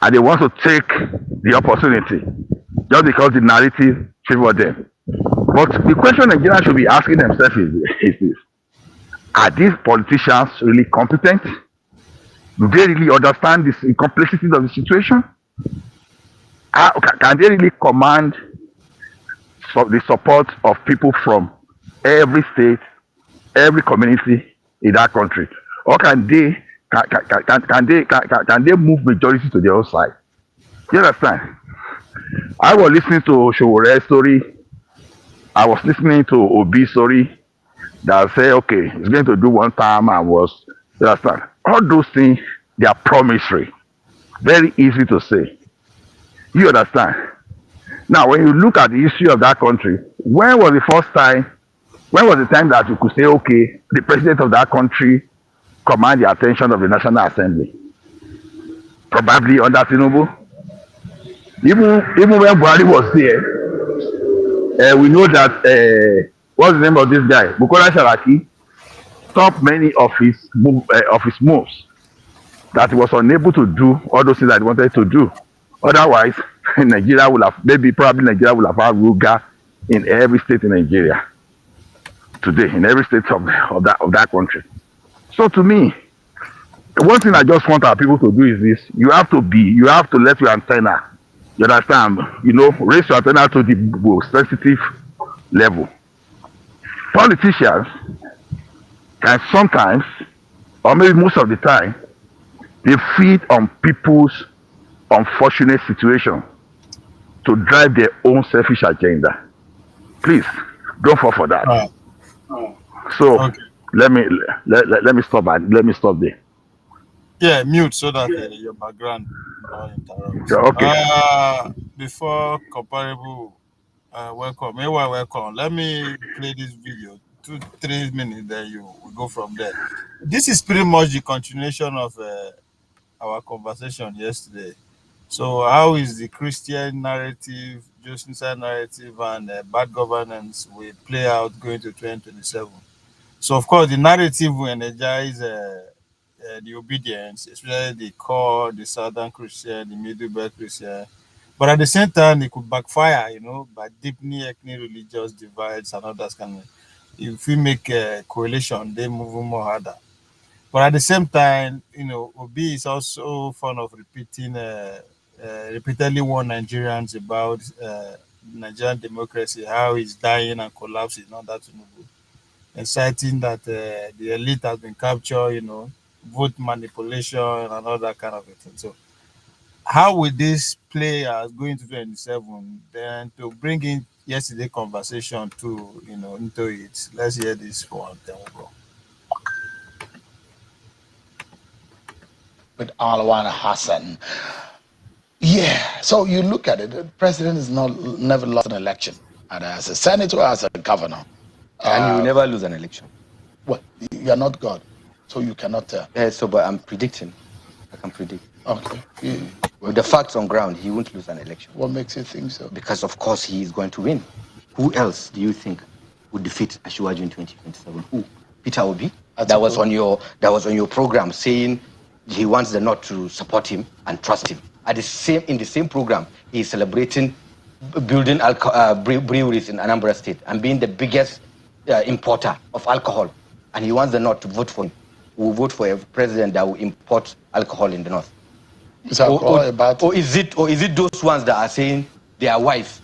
Speaker 8: and they want to take the opportunity just because the narrative favor them. But the question Nigerians should be asking themselves is this: are these politicians really competent? Do they really understand the complexity of the situation? Can they really command the support of people from every state, every community in that country, or can they move majority to their own side? You understand? I was listening to Showore's story. I was listening to Obi's story that say, okay, he's going to do one time and was, you understand? All those things, they are promissory. Very easy to say. You understand? Now, when you look at the history of that country, when was the time that you could say, okay, the president of that country command the attention of the National Assembly? Probably under Tinubu. Even when Buhari was there, we know that, what's the name of this guy? Bukola Saraki stopped many of his moves that he was unable to do all those things that he wanted to do. Otherwise, Nigeria will have had Ruga in every state in Nigeria today, in every state of that country. So to me, one thing I just want our people to do is this: you have to let your antenna, you understand, raise your antenna to the most sensitive level. Politicians can sometimes, or maybe most of the time, they feed on people's unfortunate situation to drive their own selfish agenda. Please don't fall for that. So
Speaker 4: Okay.
Speaker 8: let me stop there.
Speaker 4: Yeah, mute so that your background don't interrupt.
Speaker 8: Yeah, okay.
Speaker 4: Before comparable, welcome. Meanwhile, welcome. Let me play this video. 2-3 minutes, then you will go from there. This is pretty much the continuation of our conversation yesterday. So, how is the Christian narrative, genocide narrative, and bad governance will play out going to 2027? So, of course, the narrative will energize the obedience, especially the core, the southern Christian, the middle belt Christian. But at the same time, it could backfire, by deepening ethnic religious divides and others. If we make a correlation, they move more harder. But at the same time, Obi is also fond of repeatedly warn Nigerians about Nigerian democracy, how it's dying and collapsing, not that and citing that the elite has been captured, vote manipulation and all that kind of a thing. So, how will this play as going to 27? Then to bring in yesterday conversation to into it. Let's hear this one. Then we'll go.
Speaker 1: With Alwan Hassan. Yeah. So you look at it, the president is never lost an election, either as a senator or as a governor.
Speaker 9: And you will never lose an election.
Speaker 1: Well, you are not God, so you cannot tell.
Speaker 9: But I'm predicting. I can predict.
Speaker 1: Okay.
Speaker 9: With the facts on ground, he won't lose an election.
Speaker 1: What makes you think so?
Speaker 9: Because of course he is going to win. Who else do you think would defeat Ashwaju in 2027? Who? Peter Obi? That was on your program, saying he wants the North to support him and trust him. In the same program, he is celebrating building breweries in Anambra State and being the biggest importer of alcohol. And he wants the North to vote for him. We will vote for a president that will import alcohol in the North. Or is it those ones that are saying their wives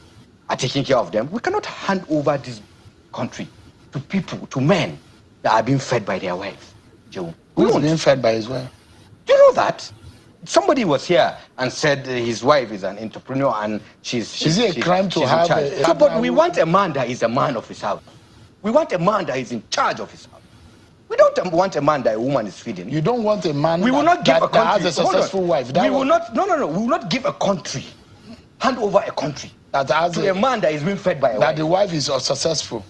Speaker 9: are taking care of them? We cannot hand over this country to people, to men that are being fed by their wives. Joe,
Speaker 1: who is being fed by his wife?
Speaker 9: Do you know that? Somebody was here and said his wife is an entrepreneur and
Speaker 1: Is it a crime to have a
Speaker 9: but we want a man that is a man of his house. We want a man that is in charge of his house. We don't want a man that a woman is feeding.
Speaker 1: You don't want a man
Speaker 9: we will not give a country,
Speaker 1: that has a successful wife.
Speaker 9: We will not. No. We will not give a country, hand over a country
Speaker 1: that has
Speaker 9: to a man that is being fed by a wife.
Speaker 1: That the wife is successful.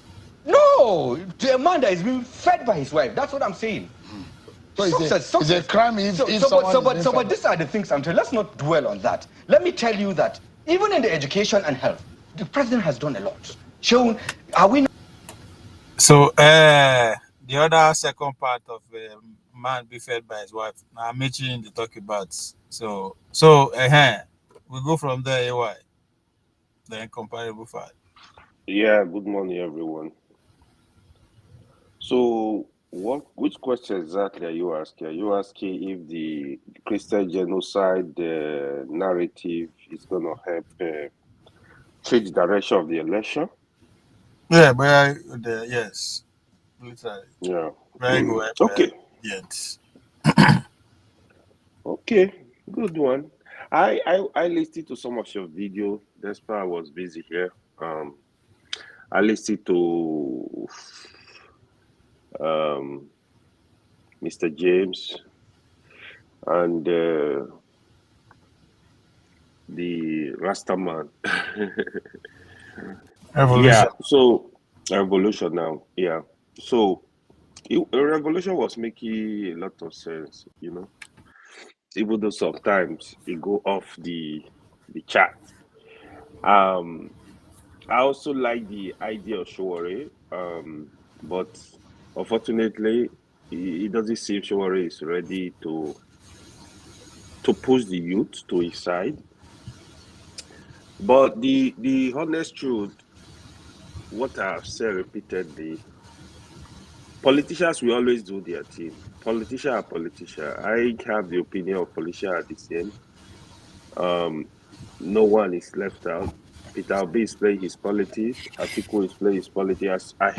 Speaker 9: No, to a man that is being fed by his wife. That's what I'm saying.
Speaker 1: So it's a crime if
Speaker 9: but these are the things I'm telling. Let's not dwell on that. Let me tell you that even in the education and health, the president has done a lot. Shown, are we not?
Speaker 4: So, the other second part of man be fed by his wife. Now I'm mentioning the talk about. So we go from there. AY, the incomparable fact.
Speaker 10: Yeah, good morning, everyone. So, which question exactly are you asking? Are you asking if the Christian genocide narrative is going to help change the direction of the election?
Speaker 4: Yeah, but yes, literally.
Speaker 10: Yeah.
Speaker 4: Very good.
Speaker 10: Okay.
Speaker 4: Yes.
Speaker 10: Okay, good one. I listened to some of your video. That's why I was busy here. I listened to Mr. James and the Rastaman.
Speaker 4: Evolution.
Speaker 10: Yeah, so revolution now. Yeah, so a revolution was making a lot of sense, even though sometimes it go off the chart. Um, I also like the idea of Showore, but unfortunately, it doesn't seem Showore is ready to push the youth to his side. But the honest truth, what I have said repeatedly, politicians will always do their thing. Politician are politician. I have the opinion of politician are the same. Um, no one is left out. Peter Obi is playing his politics. Atiku is playing his politics. I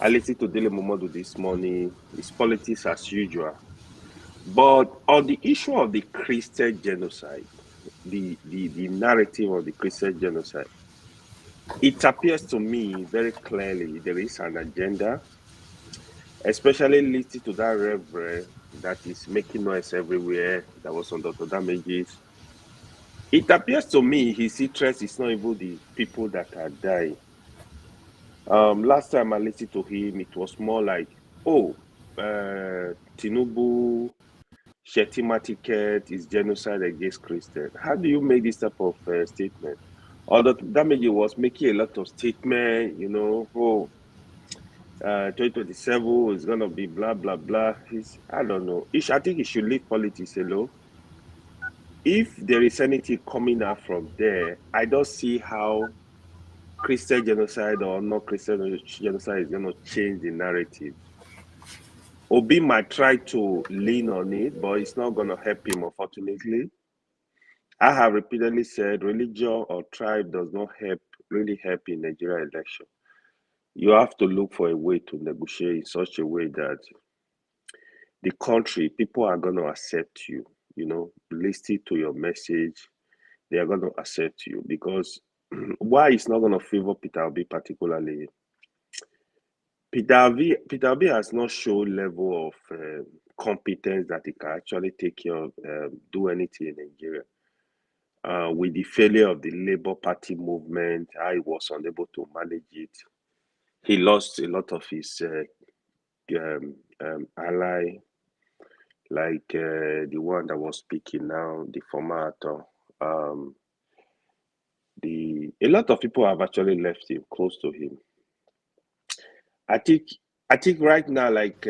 Speaker 10: listened to Dele Momodu this morning. His politics as usual. But on the issue of the Christian genocide, the narrative of the Christian genocide, it appears to me very clearly there is an agenda, especially listening to that reverend that is making noise everywhere, that was on Dr. Damages. It appears to me his interest is not even the people that are dying. Last time I listened to him, it was more like, oh, Tinubu Shetima ticket is genocide against Christians. How do you make this type of statement? Although Damage was making a lot of statement, 2027 is gonna be blah blah blah. I don't know. I think he should leave politics alone. If there is anything coming out from there, I don't see how Christian genocide or not Christian genocide is gonna change the narrative. Obi might try to lean on it, but it's not gonna help him, unfortunately. I have repeatedly said religion or tribe does not really help in Nigeria election. You have to look for a way to negotiate in such a way that the country, people are going to accept you, listen to your message. They are going to accept you because why it's not going to favor Peter Obi particularly. Peter Obi has not shown level of competence that he can actually take care of, do anything in Nigeria. With the failure of the Labour Party movement, I was unable to manage it. He lost a lot of his ally, like the one that was speaking now, the former actor. A lot of people have actually left him, close to him. I think right now, like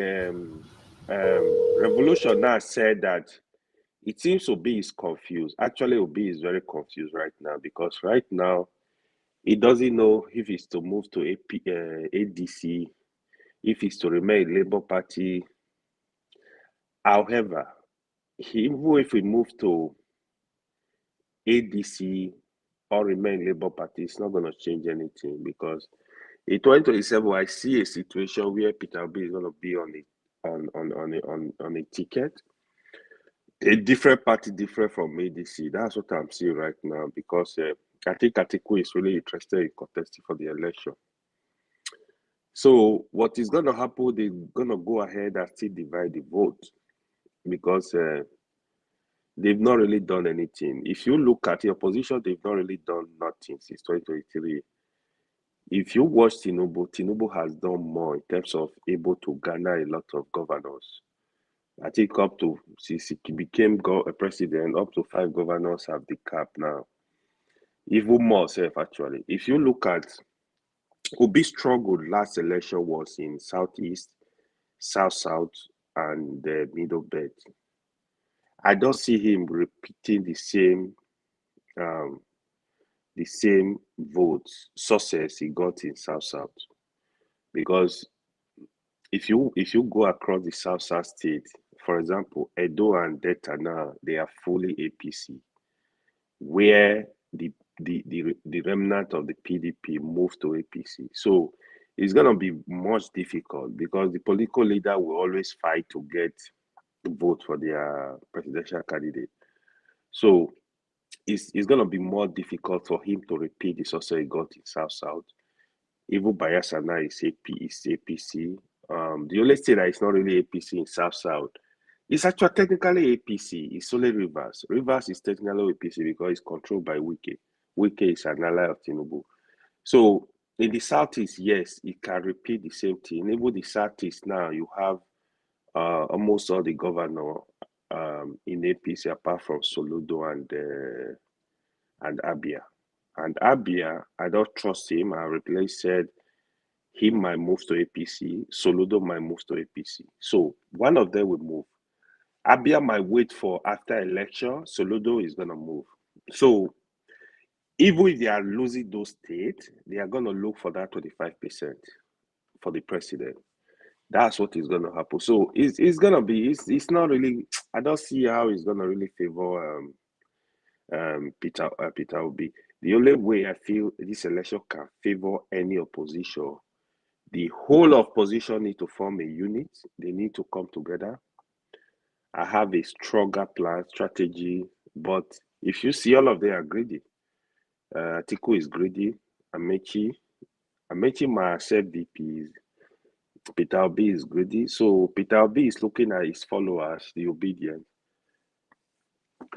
Speaker 10: Revolution now said that it seems Obi is confused. Actually, Obi is very confused right now because right now he doesn't know if he's to move to ADC, if he's to remain Labour Party. However, even if we move to ADC or remain Labour Party, it's not going to change anything because in 2027, I see a situation where Peter Obi is going to be on a ticket. A different party, different from ADC. That's what I'm seeing right now because I think Atiku is really interested in contesting for the election. So what is going to happen, they're going to go ahead and still divide the vote because they've not really done anything. If you look at the opposition, they've not really done nothing since 2023. If you watch Tinubu has done more in terms of able to garner a lot of governors. I think up to, since he became a president, up to 5 governors have the cap now. Even more self, actually. If you look at Obi's struggle last election was in Southeast, South, and the Middle Belt. I don't see him repeating the same votes success he got in South, because if you go across the South state, for example, Edo and Delta now they are fully APC, where the remnant of the PDP moved to APC. So it's gonna be much difficult because the political leader will always fight to get vote for their presidential candidate. So it's going to be more difficult for him to repeat the success he got in South. Even Bayelsa now is APC. The only state that is not really APC in South It's actually technically APC. It's only Rivers. Rivers is technically APC because it's controlled by Wike. Wike is an ally of Tinubu. So in the Southeast, yes, it can repeat the same thing. Even the Southeast now, you have almost all the governor in APC apart from Soludo and Abia. And Abia, I don't trust him. I repeatedly said he might move to APC. Soludo might move to APC. So one of them will move. Abia might wait for after election. Soludo is going to move. So even if they are losing those states, they are going to look for that 25% for the president. That's what is going to happen. So it's going to be, it's not really, I don't see how it's going to really favor Peter Obi. The only way I feel this election can favor any opposition, the whole opposition need to form a unit. They need to come together. I have a stronger plan, strategy, but if you see all of them are greedy. Atiku is greedy. Amechi might accept VPs. Peter Obi is greedy. So Peter Obi is looking at his followers, the obedient.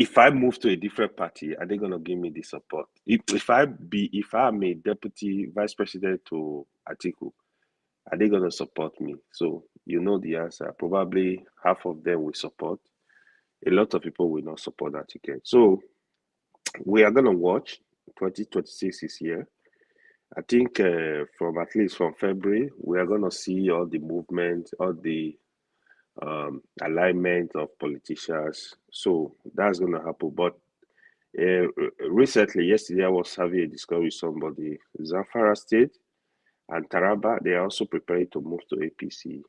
Speaker 10: If I move to a different party, are they gonna give me the support? If I'm a deputy vice president to Atiku, are they gonna support me? So you know the answer. Probably half of them will support. A lot of people will not support that ticket. So we are gonna watch. 2026 is here. I think from at least from February, we are gonna see all the movement, all the alignment of politicians. So that's going to happen. But recently, yesterday, I was having a discussion with somebody. Zamfara State and Taraba, they are also preparing to move to APC.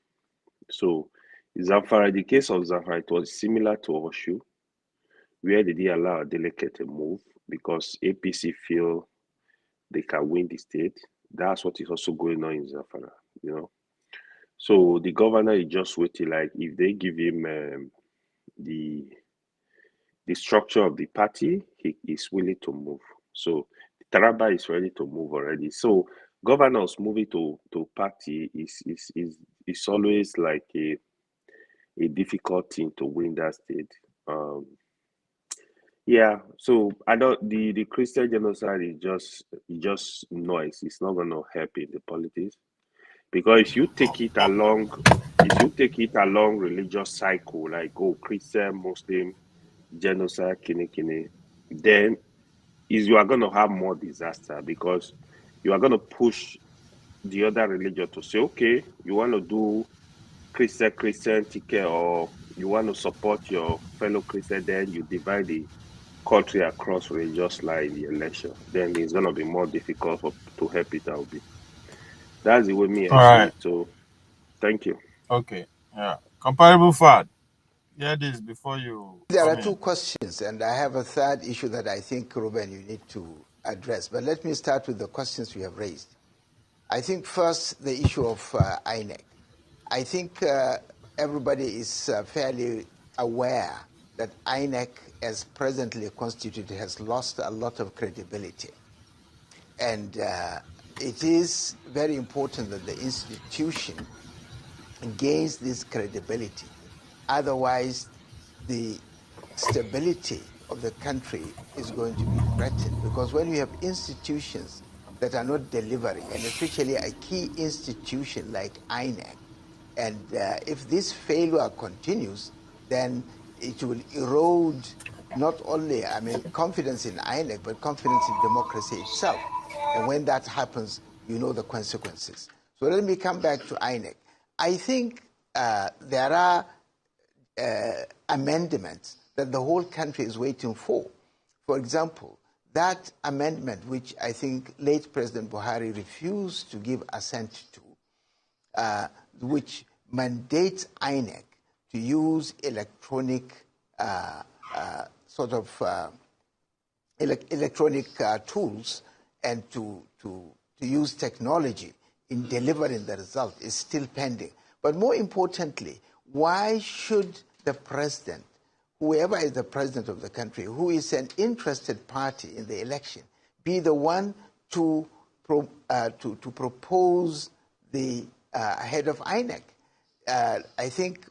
Speaker 10: So Zamfara, the case of Zamfara, it was similar to Oshu, where they did allow a delegate to move because APC feel they can win the state. That's what is also going on in Zamfara, you know. So the governor is just waiting, like if they give him the structure of the party, he is willing to move. So Taraba is ready to move already. So governors moving to party is always like a difficult thing to win that state. Yeah, so I don't the Christian genocide is just noise. It's not gonna help in the politics. Because if you take it along religious cycle, like Christian, Muslim, genocide, kini, then you are gonna have more disaster because you are gonna push the other religion to say, okay, you want to do Christian ticket or you want to support your fellow Christian, then you divide the country across religious line in the election. Then it's gonna be more difficult to help it out. That's the way me I
Speaker 4: All
Speaker 10: see
Speaker 4: right.
Speaker 10: it. So thank you.
Speaker 4: Okay. Yeah. Comparable fact. Hear this before you
Speaker 3: There are
Speaker 4: come
Speaker 3: two
Speaker 4: in.
Speaker 3: questions, and I have a third issue that I think, Ruben, you need to address. But let me start with the questions you have raised. I think first the issue of INEC. I think everybody is fairly aware that INEC, as presently constituted, has lost a lot of credibility. And it is very important that the institution gains this credibility. Otherwise, the stability of the country is going to be threatened. Because when you have institutions that are not delivering, and especially a key institution like INEC, and if this failure continues, then it will erode not only, confidence in INEC, but confidence in democracy itself. And when that happens, you know the consequences. So let me come back to INEC. I think there are amendments that the whole country is waiting for. For example, that amendment, which I think late President Buhari refused to give assent to, which mandates INEC to use electronic electronic tools and to use technology in delivering the result is still pending. But more importantly, why should the president, whoever is the president of the country, who is an interested party in the election, be the one to propose the head of INEC? I think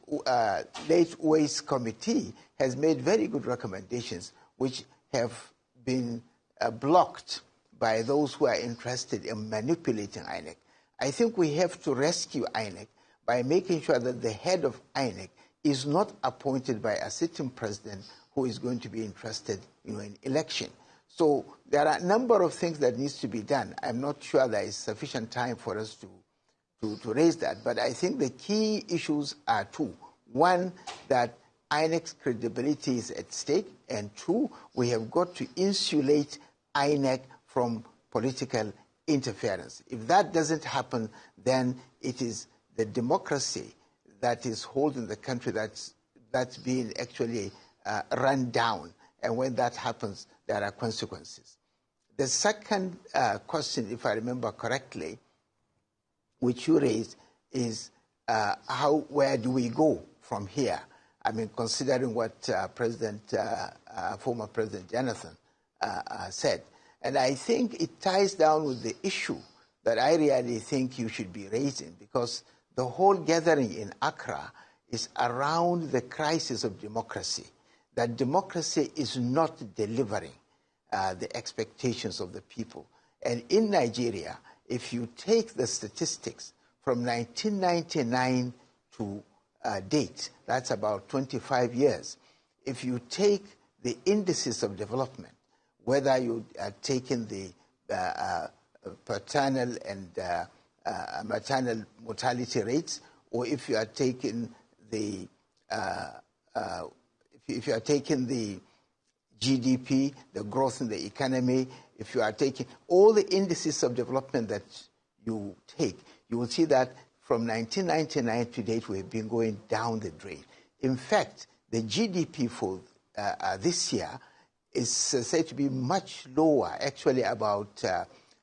Speaker 3: late waste committee has made very good recommendations, which have been blocked by those who are interested in manipulating INEC. I think we have to rescue INEC by making sure that the head of INEC is not appointed by a sitting president who is going to be interested in election. So there are a number of things that needs to be done. I'm not sure there is sufficient time for us to raise that, but I think the key issues are two. One, that INEC's credibility is at stake, and two, we have got to insulate INEC from political interference. If that doesn't happen, then it is the democracy that is holding the country that's being actually run down, and when that happens, there are consequences. The second question, if I remember correctly, which you raised, is where do we go from here? I mean, considering what former President Jonathan said. And I think it ties down with the issue that I really think you should be raising, because the whole gathering in Accra is around the crisis of democracy, that democracy is not delivering the expectations of the people. And in Nigeria, if you take the statistics from 1999 to date, that's about 25 years. If you take the indices of development, whether you are taking the paternal and maternal mortality rates, or if you are taking the if you are taking the GDP, the growth in the economy, if you are taking all the indices of development that you take, you will see that from 1999 to date, we have been going down the drain. In fact, the GDP for this year is said to be much lower, actually about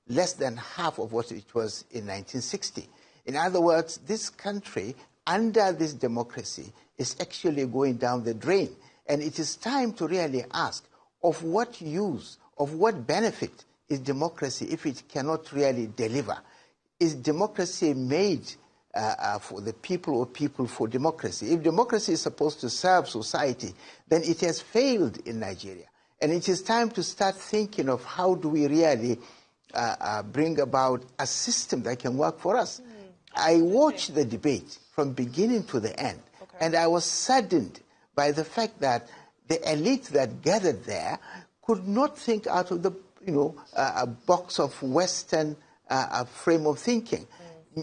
Speaker 3: less than half of what it was in 1960. In other words, this country, under this democracy, is actually going down the drain. And it is time to really ask, of what use, of what benefit is democracy if it cannot really deliver? Is democracy made for the people or people for democracy? If democracy is supposed to serve society, then it has failed in Nigeria. And it is time to start thinking of how do we really bring about a system that can work for us. I watched the debate from beginning to the end, and I was saddened by the fact that the elite that gathered there could not think out of the a box of Western frame of thinking.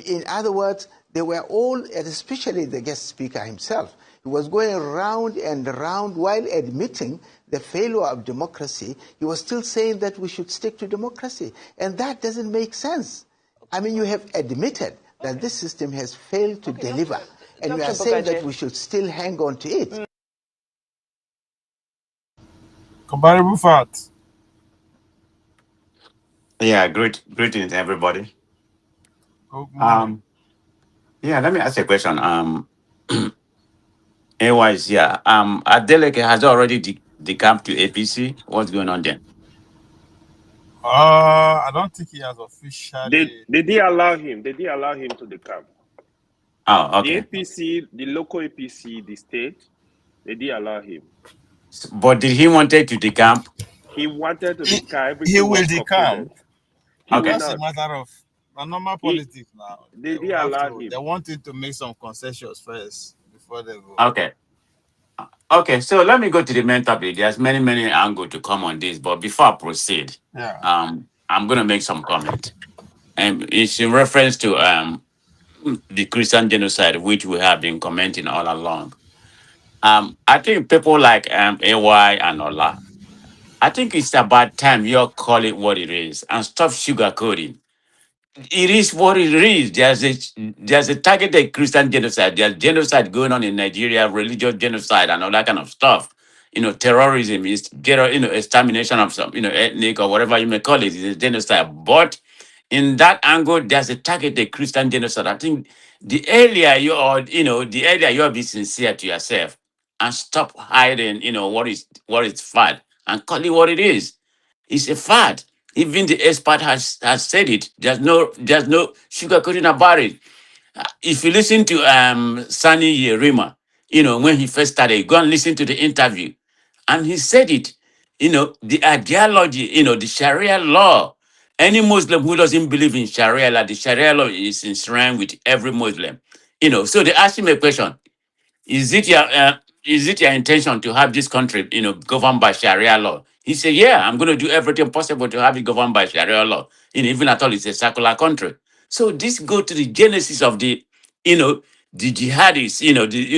Speaker 3: In other words, they were all, and especially the guest speaker himself, he was going round and round while admitting the failure of democracy. He was still saying that we should stick to democracy. And that doesn't make sense. I mean, you have admitted that this system has failed to deliver. And you are saying that we should still hang on to it.
Speaker 4: Comparable facts.
Speaker 11: Yeah, greetings everybody. Yeah, let me ask you a question. AY is here. Adeleke has already decamped to APC. What's going on there?
Speaker 4: I don't think he has officially.
Speaker 10: They did allow him. They did allow him to decamp.
Speaker 11: Oh, okay.
Speaker 10: The APC, the local APC, the state, they did allow him.
Speaker 11: But did he wanted to decamp?
Speaker 10: He wanted to decamp.
Speaker 4: He will decamp.
Speaker 11: Okay.
Speaker 4: That's a matter of normal politics now.
Speaker 10: They did allow him.
Speaker 4: They wanted to make some concessions first before they go.
Speaker 11: Okay. Okay, so let me go to the main topic. There's many angles to come on this, but before I proceed, I'm going to make some comment. And it's in reference to the Christian genocide, which we have been commenting all along. I think people like AY and Ola, I think it's about time you call it what it is and stop sugarcoating. It is what it is. There's a targeted Christian genocide. There's genocide going on in Nigeria, religious genocide, and all that kind of stuff. Terrorism is extermination of some, ethnic or whatever you may call it. It's a genocide. But in that angle, there's a targeted Christian genocide. I think the earlier you'll be sincere to yourself and stop hiding, what is fad and call it what it is. It's a fad. Even the expert has said it. There's no sugarcoating about it. If you listen to Sani Yerima, when he first started, go and listen to the interview. And he said it, the ideology, the Sharia law. Any Muslim who doesn't believe in Sharia law, the Sharia law is enshrined with every Muslim. So they asked him a question. Is it your intention to have this country, governed by Sharia law? He said, yeah, I'm going to do everything possible to have it governed by Sharia law. Even at all, it's a secular country. So this go to the genesis of the jihadists,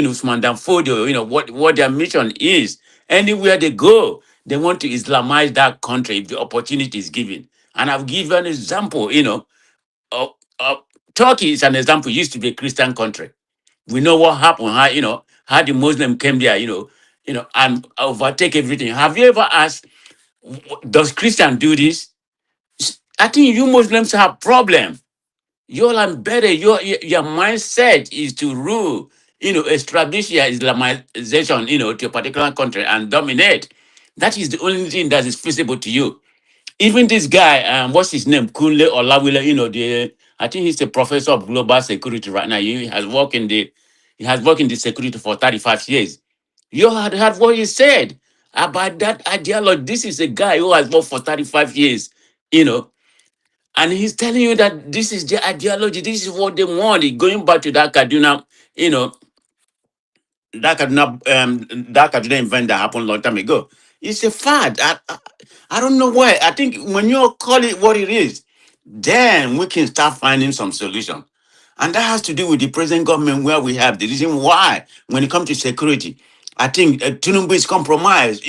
Speaker 11: Usman Dan Fodio, what their mission is. Anywhere they go, they want to Islamize that country if the opportunity is given. And I've given an example, uh, uh, Turkey is an example, used to be a Christian country. We know what happened, how the Muslim came there, and overtake everything. Have you ever asked, does Christian do this? I think you Muslims have problem. You're embedded, your mindset is to rule, establish your Islamization, to a particular country and dominate. That is the only thing that is feasible to you. Even this guy, what's his name? Kunle Olawale, I think he's a professor of global security right now. He has worked in the security for 35 years. You had heard what he said about that ideology. This is a guy who has worked for 35 years, you know, and he's telling you that this is the ideology, this is what they want. Going back to that Kaduna, you know, that Kaduna event that happened a long time ago. It's a fact. I don't know why. I think when you call it what it is, then we can start finding some solution. And that has to do with the present government where we have the reason why, when it comes to security, I think Tinubu is compromised,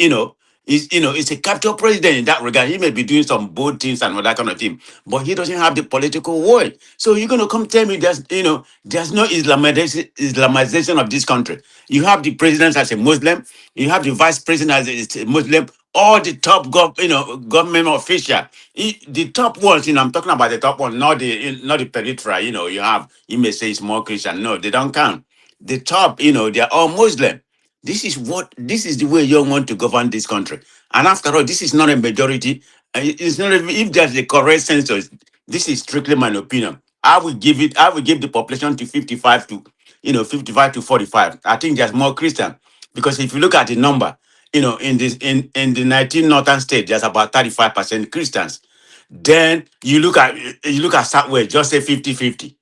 Speaker 11: it's a capital president in that regard. He may be doing some bold things and all that kind of thing, but he doesn't have the political will. So you're going to come tell me there's no Islamization of this country. You have the president as a Muslim, you have the vice president as a Muslim, all the top government official, the top ones, I'm talking about the top one, not the peripheral, you may say it's more Christian. No, they don't count. The top, they're all Muslim. This is the way you want to govern this country. And after all, this is not a majority. It's not if there's a correct census. This is strictly my opinion. I will give the population to 55 to 45. I think there's more Christian. Because if you look at the number, in the 19 northern states, there's about 35% Christians. Then you look at Southwest, just say 50-50.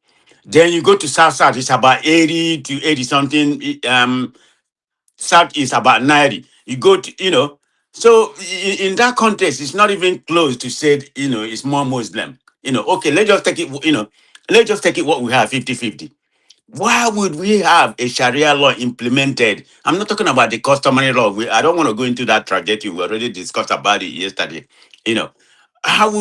Speaker 11: Then you go to South, it's about 80 to 80 something. South is about 90. You go to, so in that context, it's not even close to say, it's more Muslim. Okay, let's just take it what we have, 50-50. Why would we have a Sharia law implemented? I'm not talking about the customary law. I don't want to go into that trajectory. We already discussed about it yesterday.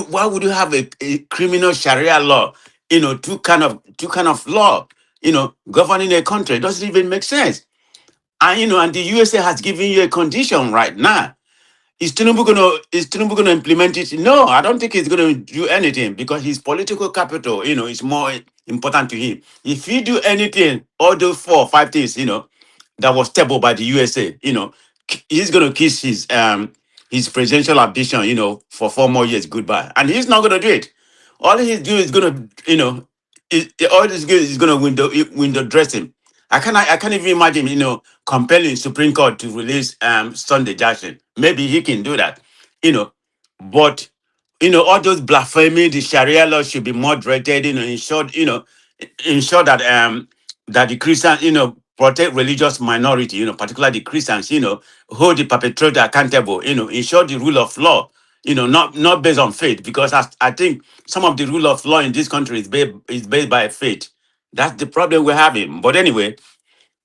Speaker 11: Why would you have a criminal Sharia law? Two kind of law, governing a country. It doesn't even make sense. And the USA has given you a condition right now. Is Tinubu gonna implement it? No, I don't think he's gonna do anything because his political capital, is more important to him. If he do anything, all those 4 or 5 things, that was stable by the USA, he's gonna kiss his presidential ambition, for 4 more years goodbye. And he's not gonna do it. All he's doing is gonna, all this good is gonna window dress him. I can't even imagine, compelling Supreme Court to release Sunday Jackson. Maybe he can do that, But all those blasphemy, the Sharia law should be moderated, ensure that the Christians, protect religious minority, particularly the Christians, hold the perpetrator accountable, ensure the rule of law, not based on faith, because I think some of the rule of law in this country is based by faith. That's the problem we're having. But anyway,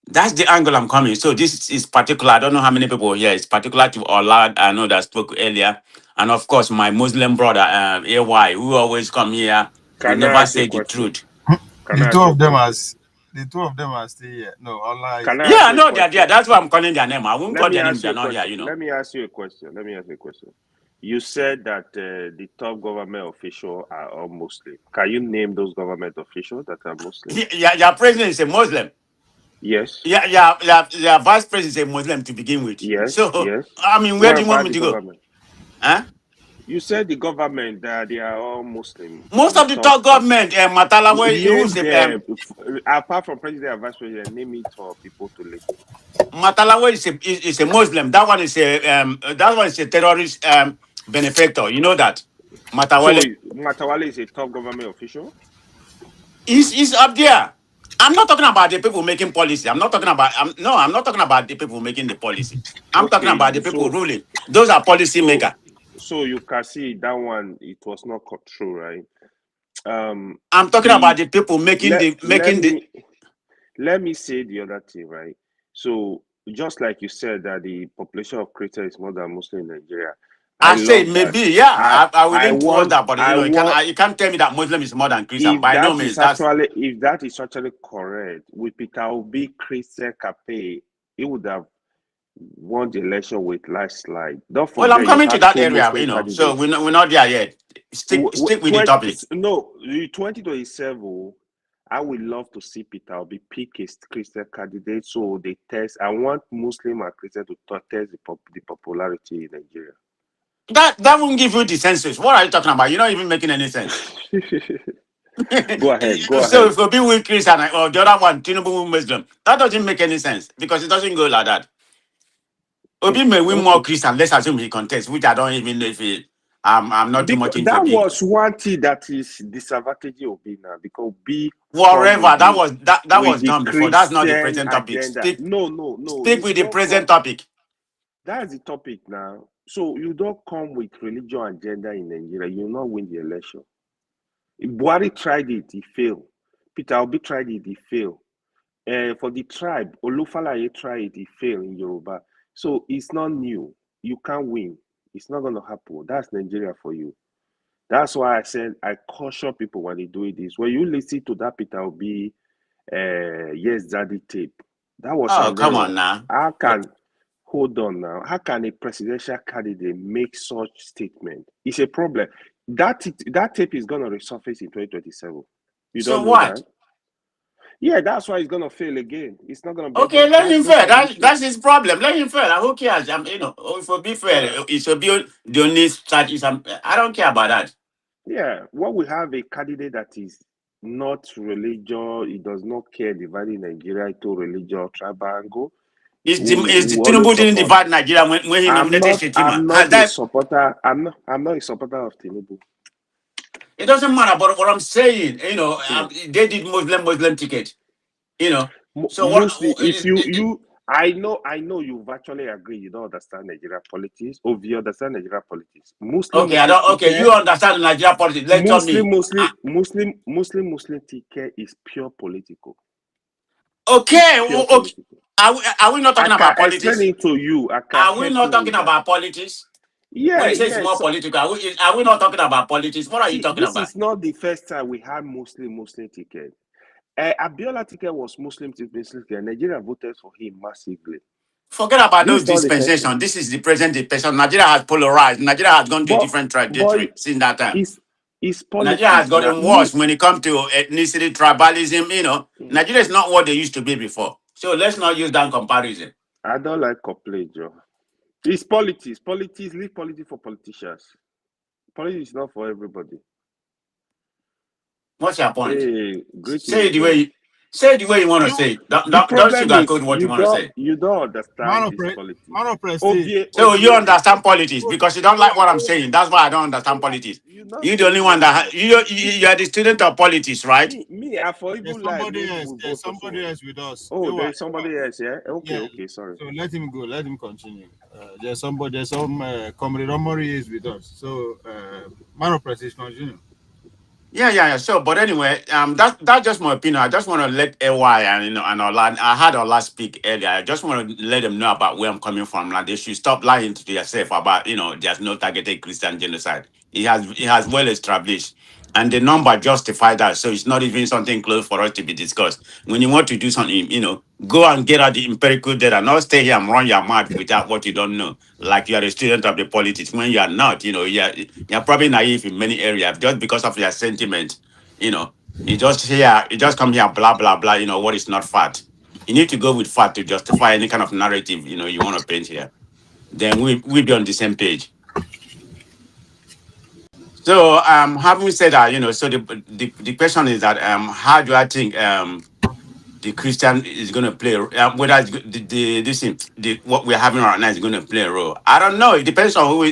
Speaker 11: that's the angle I'm coming. So this is particular. I don't know how many people here. It's particular to Ola. I know that spoke earlier, and of course my Muslim brother AY, who always come here. We
Speaker 10: Can I
Speaker 11: never
Speaker 10: ask you a
Speaker 11: say the
Speaker 10: question?
Speaker 11: truth.
Speaker 10: Can
Speaker 4: The
Speaker 10: I
Speaker 4: two
Speaker 10: ask you a
Speaker 4: of them
Speaker 10: question?
Speaker 4: are still here. No, Allah is
Speaker 10: Can I
Speaker 4: there.
Speaker 10: ask
Speaker 11: Yeah, I
Speaker 10: you a
Speaker 11: know they're there.
Speaker 10: question?
Speaker 11: That's why I'm calling their name. I won't
Speaker 10: Let
Speaker 11: call
Speaker 10: me
Speaker 11: their name.
Speaker 10: ask you
Speaker 11: They're
Speaker 10: a
Speaker 11: not here.
Speaker 10: question. Let me ask you a question. Let me ask you a question. You said that the top government officials are all Muslim. Can you name those government officials that are Muslim?
Speaker 11: Yeah, your president is a Muslim.
Speaker 10: Yes.
Speaker 11: Yeah, vice president is a Muslim to begin with.
Speaker 10: Yes.
Speaker 11: So
Speaker 10: Yes.
Speaker 11: I mean, where
Speaker 10: What
Speaker 11: do you want
Speaker 10: about
Speaker 11: me
Speaker 10: the
Speaker 11: to go?
Speaker 10: government?
Speaker 11: Huh?
Speaker 10: You said the government that they are all Muslim.
Speaker 11: Most of the top government, Matalawe,
Speaker 10: Name
Speaker 11: who's the
Speaker 10: them, apart from president and vice president, name it for people to listen.
Speaker 11: Matalawe is a Muslim. That one is a terrorist benefactor. You know that.
Speaker 10: So
Speaker 11: Matawale.
Speaker 10: Matawale is a top government official?
Speaker 11: He's up there. I'm not talking about the people making policy. I'm not talking about the people making the policy. I'm talking about the people ruling. Those are policy makers.
Speaker 10: So you can see that one, it was not true, right?
Speaker 11: I'm talking about the people making
Speaker 10: Let me say the other thing, right? So just like you said that the population of Christians is more than Muslim in Nigeria.
Speaker 11: I say maybe, yeah. I will lean towards that, but you can't tell me that Muslim is more than Christian. By no means.
Speaker 10: If that is actually correct, with Peter Obi, Christian Cape, he would have won the election with landslide.
Speaker 11: Well, I'm coming to that area, so we're not there yet. Stick with the topic.
Speaker 10: No, 2027, I would love to see Peter Obi pick a Christian candidate, so they test. I want Muslim and Christian to test the popularity in Nigeria.
Speaker 11: That won't give you the census. What are you talking about? You're not even making any sense.
Speaker 10: Go ahead.
Speaker 11: So if Obi with Christian or the other one, Tinubu Muslim, that doesn't make any sense because it doesn't go like that. Obi may win more Christian. Let's assume he contests, which I don't even know if I'm not too much into.
Speaker 10: That was one thing that is disadvantaging Obi now because Obi.
Speaker 11: Whatever that was done before. That's not the present topic.
Speaker 10: No.
Speaker 11: Stick with the present topic.
Speaker 10: That's the topic now. So you don't come with religion agenda in Nigeria, you will not win the election. Buhari tried it, he failed. Peter Obi tried it, he failed. For the tribe, Olufalaye tried it, he failed in Yoruba. So it's not new. You can't win. It's not going to happen. That's Nigeria for you. That's why I said I caution people when they do this. When you listen to that Peter Obi, Yes Daddy tape, that was
Speaker 11: come on now.
Speaker 10: Hold on now. How can a presidential candidate make such statement? It's a problem. That tape is going to resurface in 2027. You
Speaker 11: so
Speaker 10: don't know
Speaker 11: what?
Speaker 10: That? Yeah, that's why he's going to fail again. It's not going to be.
Speaker 11: Okay, let him fail. That's his problem. Let him fail. Who cares? If it be fair, it should be the only strategy. I don't care about that.
Speaker 10: Yeah, what we have a candidate that is not religious. He does not care dividing Nigeria into religious tribal angle.
Speaker 11: Is Tinubu didn't divide Nigeria when he nominated Shetima?
Speaker 10: I'm not a supporter of Tinubu.
Speaker 11: It doesn't matter, but what I'm saying, they did Muslim ticket. So
Speaker 10: mostly, I know you've actually agreed. You don't understand Nigeria politics. Or you understand Nigeria politics.
Speaker 11: You understand Nigeria politics.
Speaker 10: Muslim ticket is pure political.
Speaker 11: Okay. Are we not talking about politics?
Speaker 10: Explaining to you.
Speaker 11: Are we not talking about politics?
Speaker 10: Yeah.
Speaker 11: When you say it's more political, are we not talking about politics? What are you talking about?
Speaker 10: This is not the first time we had Muslim ticket. Abiola ticket was Muslim ticket. Nigeria voted for him massively.
Speaker 11: Forget about those dispensations. This is the present dispensation. Nigeria has polarized. Nigeria has gone to different trajectory since that time. Nigeria has gotten worse when it comes to ethnicity, tribalism. Nigeria is not what they used to be before. So let's not use that comparison.
Speaker 10: I don't like complaint, Joe. It's politics. Leave politics for politicians. Politics is not for everybody.
Speaker 11: What's your point?
Speaker 10: Say
Speaker 11: it the way you want to say it. Don't sugarcoat what you want to say.
Speaker 10: You don't understand this politics.
Speaker 11: So you understand politics because you don't like what I'm saying. That's why I don't understand politics. You're the only one that you are the student of politics, right?
Speaker 10: Me, I for even
Speaker 4: there's somebody else with us.
Speaker 10: Oh, there's somebody else, yeah? Okay, sorry.
Speaker 4: So let him go. Let him continue. There's some Comrade Omori is with us. So man of press is continue.
Speaker 11: Yeah. So, but anyway, that's just my opinion. I just want to let AY and Ola. I had Ola speak earlier. I just want to let them know about where I'm coming from. Like they should stop lying to themselves about there's no targeted Christian genocide. It has well established, and the number justify that. So it's not even something close for us to be discussed. When you want to do something, go and get out the empirical data. Not stay here and run your mouth without what you don't know. Like you are a student of the politics. When you are not, you're probably naive in many areas just because of your sentiment. You just come here, blah, blah, blah, what is not fact. You need to go with fact to justify any kind of narrative, you want to paint here. Then we'll be on the same page. So having said that, so the question is that how do I think the Christian is going to play, whether it's, what we're having right now is going to play a role. I don't know. It depends on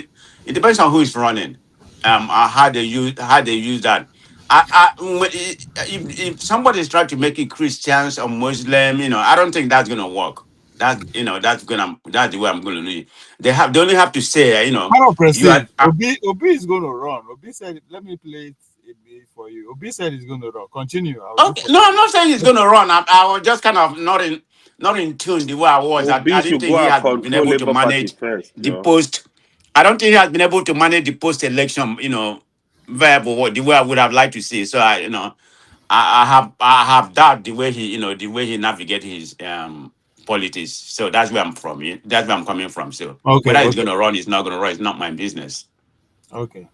Speaker 11: it depends on who is running, how they use that. If somebody is trying to make it Christians or Muslim, I don't think that's going to work. That's that's the way I'm going to do it. They only have to say,
Speaker 4: How of
Speaker 11: you
Speaker 4: proceed?
Speaker 11: are.
Speaker 4: Obi is going to run. Obi said, "Let me play it a bit for you." Obi said he's going to run. Continue. I'll look
Speaker 11: Okay,
Speaker 4: for
Speaker 11: no, I'm not saying he's going to run. I was just kind of not in tune the way I was.
Speaker 10: Obi
Speaker 11: I didn't
Speaker 10: should
Speaker 11: think
Speaker 10: go
Speaker 11: he
Speaker 10: and
Speaker 11: has been
Speaker 10: control
Speaker 11: able to
Speaker 10: Labour Party
Speaker 11: manage
Speaker 10: first,
Speaker 11: the
Speaker 10: Joe.
Speaker 11: post. I don't think he has been able to manage the post-election, variable the way I would have liked to see. So I have doubt the way he navigate his politics. So that's where I'm from. That's where I'm coming from. So
Speaker 4: Okay,
Speaker 11: whether he's
Speaker 4: okay,
Speaker 11: going to run, he's not going to run. It's not my business.
Speaker 4: okay.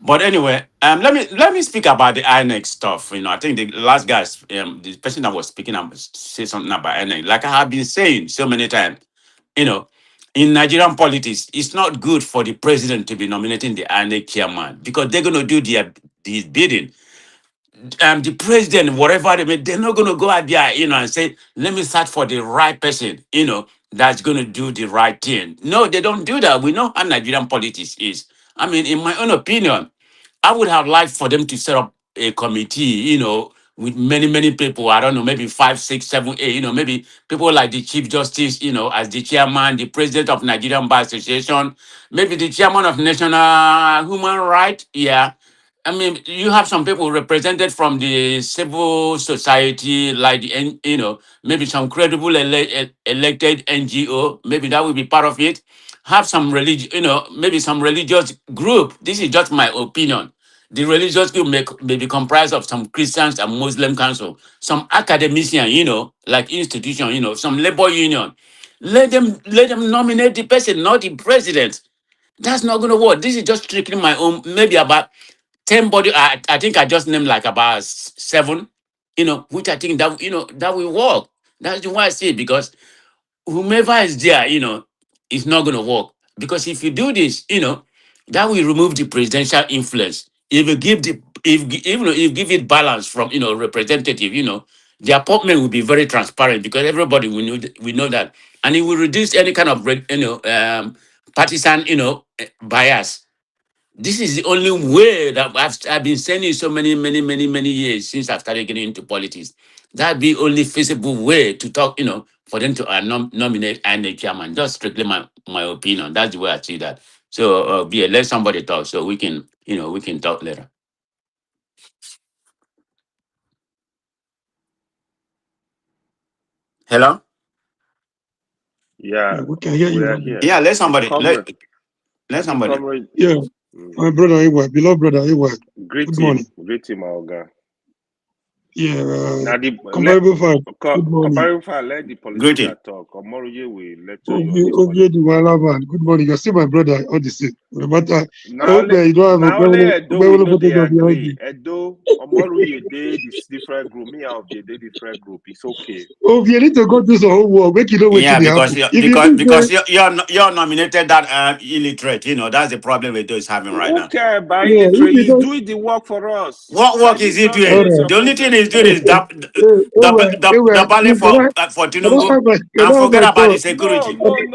Speaker 11: But anyway, let me speak about the INEC stuff. I think the last guy, the person that was speaking, say something about INEC. Like I have been saying so many times, in Nigerian politics, it's not good for the president to be nominating the INEC chairman because they're going to do the bidding. The president, whatever they make, they're not going to go out there, and say, let me search for the right person, that's going to do the right thing. No, they don't do that. We know how Nigerian politics is. I mean, in my own opinion, I would have liked for them to set up a committee, with many, many people. I don't know, maybe 5, 6, 7, 8, maybe people like the Chief Justice, as the chairman, the president of Nigerian Bar Association, maybe the chairman of National Human Rights. Yeah. I mean, you have some people represented from the civil society, like maybe some credible elected NGO. Maybe that will be part of it. Have some maybe some religious group. This is just my opinion. The religious group may be comprised of some Christians and Muslim council, some academician, like institution, some labor union. Let them nominate the person, not the president. That's not going to work. This is just strictly my own, maybe about 10 body. I think I just named like about 7, which I think that will work. That's the way I see it, because whomever is there, it's not going to work. Because if you do this, that will remove the presidential influence. If you give if you give it balance from representative, the appointment will be very transparent because everybody we know that, and it will reduce any kind of partisan bias. This is the only way that I've been saying it so many, many, many, many years since I started getting into politics. That'd be only feasible way to talk, for them to nominate and chairman. Just strictly my opinion. That's the way I see that. So let somebody talk so we can, we can talk later. Hello?
Speaker 10: Yeah,
Speaker 5: we can hear
Speaker 10: we
Speaker 5: you.
Speaker 10: are here.
Speaker 11: Yeah, let somebody.
Speaker 10: Comrade,
Speaker 11: Let somebody.
Speaker 10: comrade.
Speaker 5: Yeah, my brother Ewa, beloved brother Ewa.
Speaker 10: Greet
Speaker 5: Good
Speaker 10: him,
Speaker 5: morning.
Speaker 10: Oga.
Speaker 5: Yeah,
Speaker 10: Now the
Speaker 5: comparable fan. Good morning.
Speaker 10: comparable fan, let the
Speaker 11: Greeting.
Speaker 10: politician talk. Omoruye will lecture you on this
Speaker 5: Ovie Diwala man. Good morning. You're still my brother. All the same. No matter. I hope you don't have a
Speaker 10: Now we know they
Speaker 5: photo behind
Speaker 10: agree.
Speaker 5: you.
Speaker 10: Edo, Omoruye they this different group. Me and Ovie they different group. It's okay.
Speaker 5: Ovie, you need to go do some homework. Make you know what
Speaker 11: Yeah,
Speaker 5: they
Speaker 11: because
Speaker 5: happen. If you
Speaker 11: you're nominated that illiterate. That's the problem with those having right now.
Speaker 10: Okay, by
Speaker 5: yeah, if
Speaker 10: literally,
Speaker 5: you
Speaker 10: he's
Speaker 5: don't,
Speaker 10: doing the work for us.
Speaker 11: What
Speaker 10: Now
Speaker 11: work is
Speaker 10: this
Speaker 11: he
Speaker 5: all
Speaker 11: doing?
Speaker 10: raise
Speaker 5: right.
Speaker 10: your
Speaker 11: The only thing
Speaker 10: problem.
Speaker 11: he's doing is
Speaker 5: Please,
Speaker 11: for Tinubu
Speaker 5: can I have
Speaker 11: and
Speaker 5: my
Speaker 11: forget about the
Speaker 5: thought?
Speaker 11: security.
Speaker 10: No.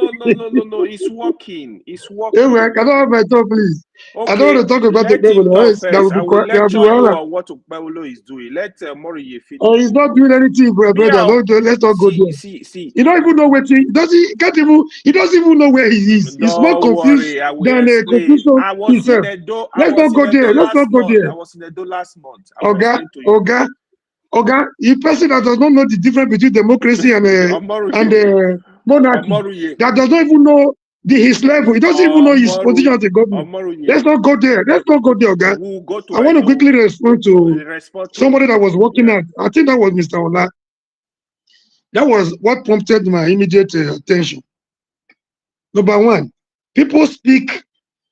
Speaker 10: It's working. It's
Speaker 5: Anyway,
Speaker 10: working.
Speaker 5: can I have my thought, please? I don't
Speaker 10: Okay,
Speaker 5: want to talk about the
Speaker 10: let him
Speaker 5: people.
Speaker 10: talk
Speaker 5: There
Speaker 10: first.
Speaker 5: will
Speaker 10: I
Speaker 5: be
Speaker 10: will lecture you
Speaker 5: wahala.
Speaker 10: on what Okpebolo is doing. Let Moriye finish.
Speaker 5: He's not doing anything,
Speaker 10: Me
Speaker 5: brother.
Speaker 10: out.
Speaker 5: Let's not go there.
Speaker 10: See.
Speaker 5: He don't even know what he does. He doesn't even know where he is. He's more
Speaker 10: Don't
Speaker 5: confused
Speaker 10: worry, I will
Speaker 5: than
Speaker 10: explain.
Speaker 5: confusion
Speaker 10: I was in
Speaker 5: himself.
Speaker 10: Edo. I
Speaker 5: Let's
Speaker 10: was
Speaker 5: not
Speaker 10: in
Speaker 5: go
Speaker 10: Edo
Speaker 5: there. Let's
Speaker 10: last
Speaker 5: not go
Speaker 10: month.
Speaker 5: there.
Speaker 10: I will
Speaker 5: Oga,
Speaker 10: explain to you.
Speaker 5: Oga, a person that does not know the difference between democracy and monarchy,
Speaker 10: Omoruye.
Speaker 5: that does not even know his level. He doesn't even know his position as a government. Let's not go there. Let's not go there, Oga.
Speaker 10: We'll go to
Speaker 5: I want to
Speaker 10: Edo.
Speaker 5: quickly respond to
Speaker 10: Respond to
Speaker 5: somebody that was working
Speaker 10: yeah.
Speaker 5: at. I think that was Mr. Ola. That was what prompted my immediate attention. Number one, people speak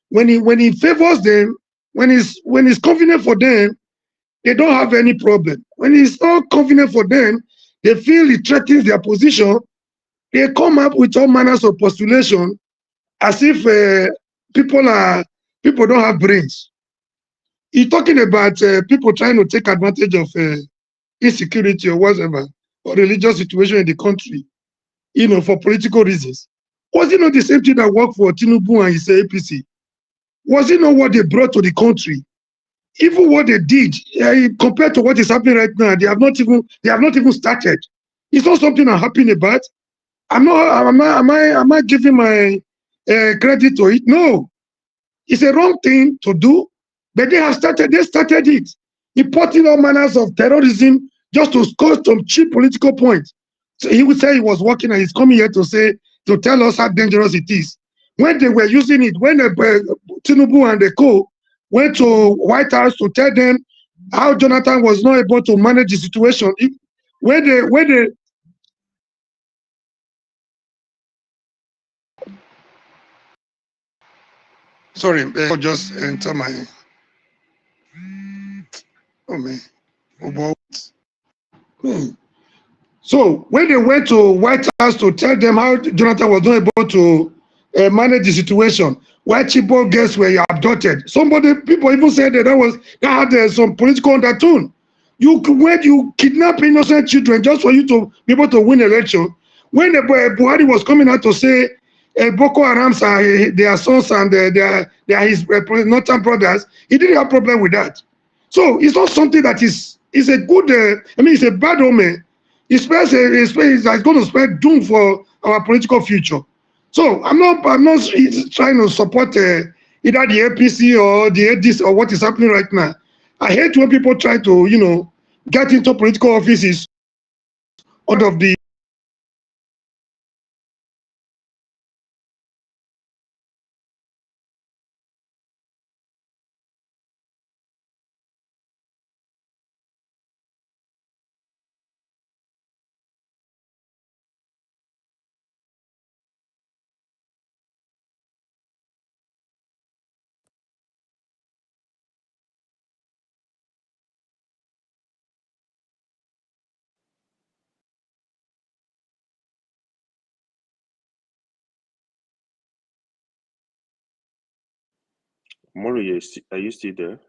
Speaker 5: when he favors them, when he's confident for them, they don't have any problem. When he's not confident for them, they feel it threatens their position. They come up with all manners of postulation as if people are
Speaker 2: people don't have brains. He's talking about people trying to take advantage of insecurity or whatever, or religious situation in the country, for political reasons. Was it not the same thing that worked for Tinubu and his APC? Was it not what they brought to the country? Even what they did, compared to what is happening right now, they have not even started. It's not something I'm happy about. Am I giving my credit to it? No. It's a wrong thing to do, but they started it, importing all manners of terrorism just to score some cheap political points. So he would say he was working and he's coming here to tell us how dangerous it is. When they were using it, when Tinubu and the co went to White House to tell them how Jonathan was not able to manage the situation, when they sorry, I'll just enter my man. So when they went to White House to tell them how Jonathan was not able to manage the situation, why Chibok girls were abducted, people even said that had some political undertone. When you kidnap innocent children just for you to be able to win an election, when Buhari was coming out to say Boko Harams are their sons and they are his northern brothers, he didn't have a problem with that. So it's not something that is a good, it's a bad omen. It's going to spread doom for our political future. So I'm not trying to support either the APC or the ADC or what is happening right now. I hate when people try to, get into political offices out of the
Speaker 10: Mori, are you still there?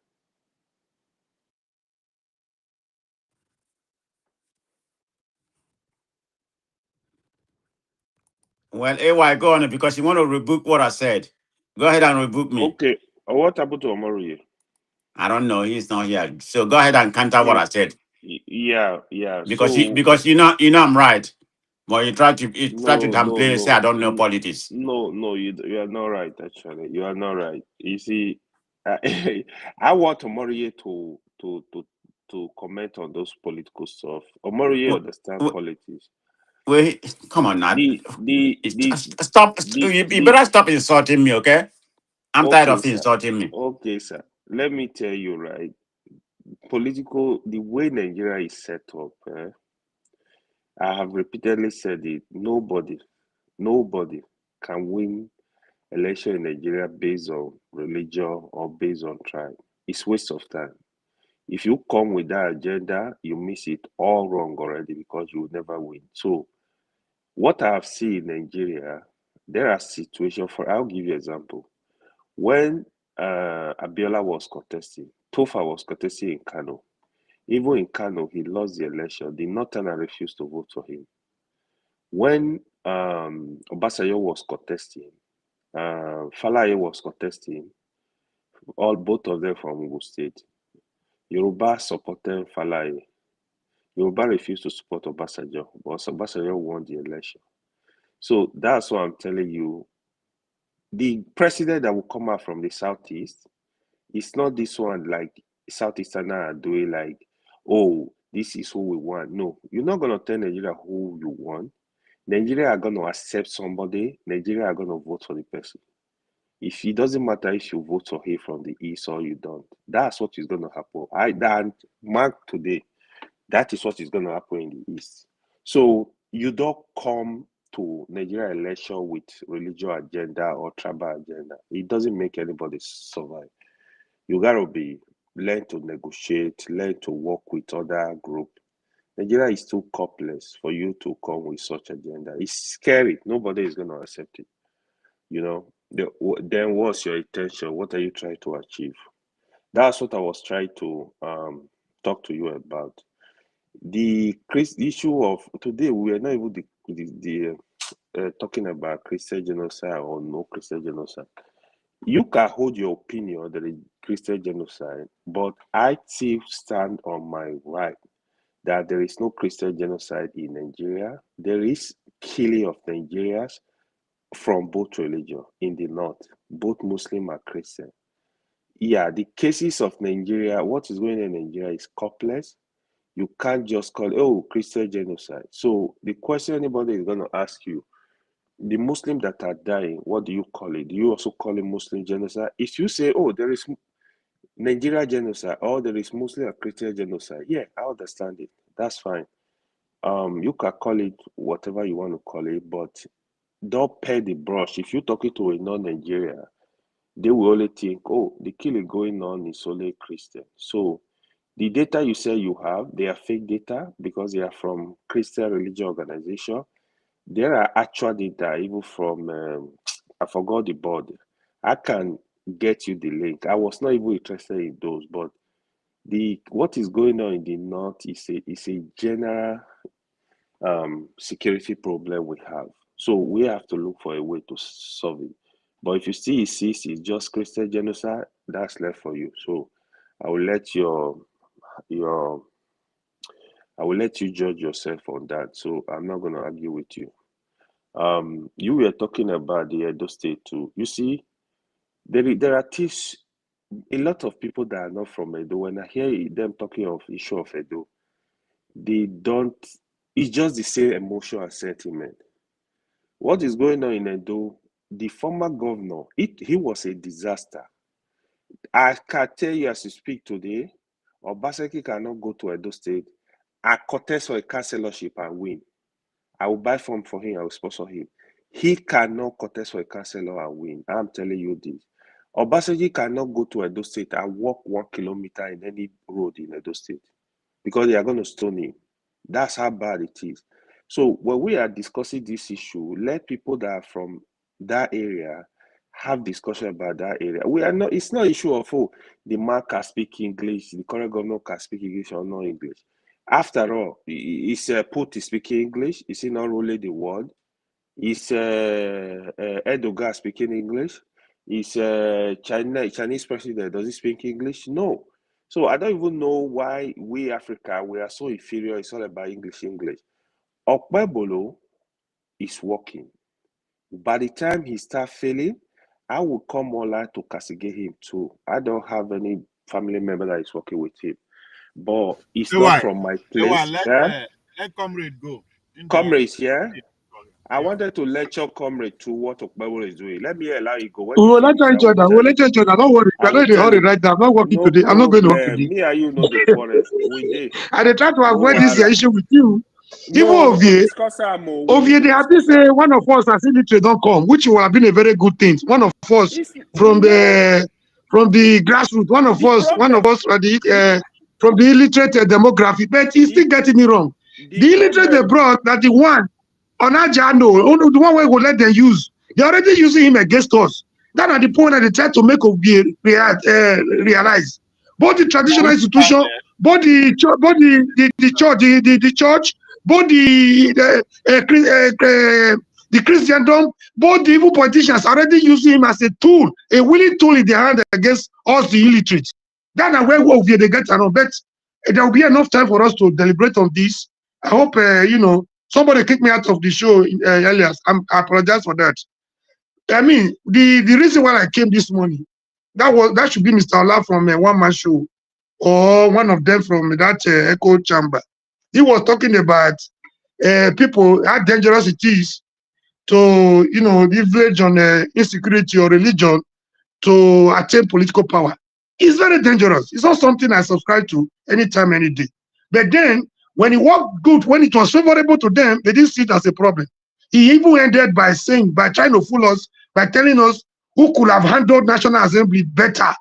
Speaker 11: Well, AY, go on because you want to rebook what I said. Go ahead and rebook me.
Speaker 10: Okay. What happened to Omori?
Speaker 11: I don't know. He's not here. So go ahead and counter what I said.
Speaker 10: Yeah.
Speaker 11: Because
Speaker 10: So
Speaker 11: you know I'm right. But you try to downplay, say I don't know
Speaker 10: no,
Speaker 11: politics.
Speaker 10: no. You are not right. Actually, you are not right. You see, I want Omori to comment on those political stuff. Omori understand politics.
Speaker 11: Wait, come on now.
Speaker 10: The
Speaker 11: Stop. You better stop insulting me, okay? I'm tired
Speaker 10: Okay,
Speaker 11: of you
Speaker 10: sir.
Speaker 11: insulting me.
Speaker 10: Okay, sir. Let me tell you, right? The way Nigeria is set up, I have repeatedly said it. Nobody can win election in Nigeria based on religion or based on tribe. It's waste of time. If you come with that agenda, you miss it all wrong already because you will never win. So, what I have seen in Nigeria, there are situations I'll give you an example. When Abiola was contesting, Tofa was contesting in Kano. Even in Kano, he lost the election. The Northerners refused to vote for him. When Obasanjo was contesting, Falaye was contesting, both of them from Ogun State. Yoruba supported Falaye. Yoruba refused to support Obasanjo, but Obasanjo won the election. So that's what I'm telling you. The president that will come out from the Southeast, it's not this one like Southeastern are doing like, oh, this is who we want. No, you're not going to tell Nigeria who you want. Nigeria are going to accept somebody. Nigeria are going to vote for the person. If it doesn't matter if you vote for him from the East or you don't, that's what is going to happen. That mark today, that is what is going to happen in the East. So you don't come to Nigeria election with religious agenda or tribal agenda. It doesn't make anybody survive. You gotta learn to negotiate, learn to work with other group. Nigeria is too complex for you to come with such agenda. It's scary. Nobody is gonna accept it. then what's your intention? What are you trying to achieve? That's what I was trying to talk to you about. The issue of today, we are not even talking about Christian genocide or no Christian genocide. You can hold your opinion that is Christian genocide, but I still stand on my right that there is no Christian genocide in Nigeria. There is killing of Nigerians from both religion in the north, both Muslim and Christian. Yeah, the cases of Nigeria, what is going on in Nigeria is complex. You can't just call it, oh, Christian genocide. So the question anybody is going to ask you, the Muslims that are dying, what do you call it? Do you also call it Muslim genocide? If you say, oh, there is Nigeria genocide, or there is Muslim and Christian genocide, yeah, I understand it. That's fine. You can call it whatever you want to call it, but don't pay the brush. If you're talking to a non-Nigeria, they will only think, oh, the killing going on is only Christian. So the data you say you have, they are fake data because they are from Christian religion organization. There are actual data even from, I forgot the board. I can get you the link. I was not even interested in those, but what is going on in the north is a general security problem we have. So we have to look for a way to solve it. But if you still insist it's just Christian genocide, that's left for you. So I will let I will let you judge yourself on that. So I'm not going to argue with you. You were talking about the Edo State too. You see, there are thieves, a lot of people that are not from Edo. When I hear them talking of issue of Edo, they don't. It's just the same emotion and sentiment. What is going on in Edo? The former governor, he was a disaster. I can tell you as you speak today, Obaseki cannot go to Edo State and contest for a councillorship and win. I will buy form for him, I will sponsor him. He cannot contest for a councillor and win. I'm telling you this. Obaseki cannot go to Edo State and walk 1 kilometer in any road in Edo State because they are going to stone him. That's how bad it is. So when we are discussing this issue, let people that are from that area have discussion about that area. We are not. It's not issue of the man can speak English, the current governor can speak English or not English. After all, is Putin speaking English? Is he not ruling the world? Is Erdogan speaking English? Is Chinese president, does he speak English? No. So I don't even know why we Africa, we are so inferior. It's all about English. Okpebolo is working. By the time he starts failing, I will come online to castigate him too. I don't have any family member that is working with him. But it's not from my place.
Speaker 4: Let comrade go.
Speaker 10: Comrades, yeah? I wanted to lecture comrade to what Okpebolo is doing. Let me allow you go.
Speaker 2: We will lecture each other. Don't worry. We are not in a hurry right now. I'm not working today. I'm not going to work today.
Speaker 10: Me and you know the forest. We did.
Speaker 2: I try to avoid this issue with you. Even
Speaker 10: Ovie,
Speaker 2: they have to say one of us as illiterate don't come, which would have been a very good thing. One of us from the grassroots, one of us from the illiterate demography, but he's still getting it wrong. The illiterate they brought that the one on Ajano, the one we will let them use. They're already using him against us. That are the point that they try to make realize. Both the traditional institution, both the church, both the Christendom, both the evil politicians are already using him as a tool, a willing tool in their hand against us, the illiterate. That are where they get around. But there will be enough time for us to deliberate on this. I hope somebody kicked me out of the show earlier. I apologize for that. I mean, the reason why I came this morning, that should be Mr. Ola from One Man Show, or one of them from that echo chamber. He was talking about people, how dangerous it is to leverage on insecurity or religion to attain political power. It's very dangerous. It's not something I subscribe to anytime, any day. But then, when it worked good, when it was favorable to them, they didn't see it as a problem. He even ended by trying to fool us, by telling us who could have handled National Assembly better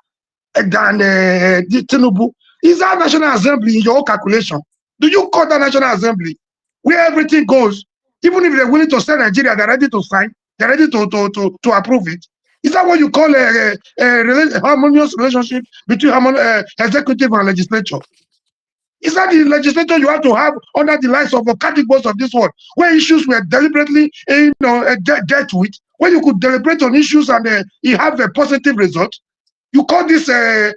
Speaker 2: than Tinubu. Is that National Assembly in your calculation? Do you call that National Assembly where everything goes? Even if they're willing to sell Nigeria, they're ready to sign, they're ready to approve it. Is that what you call a harmonious relationship between executive and legislature? Is that the legislature you have to have under the lights of categories of this world, where issues were deliberately dealt with, where you could deliberate on issues and you have a positive result? You call this a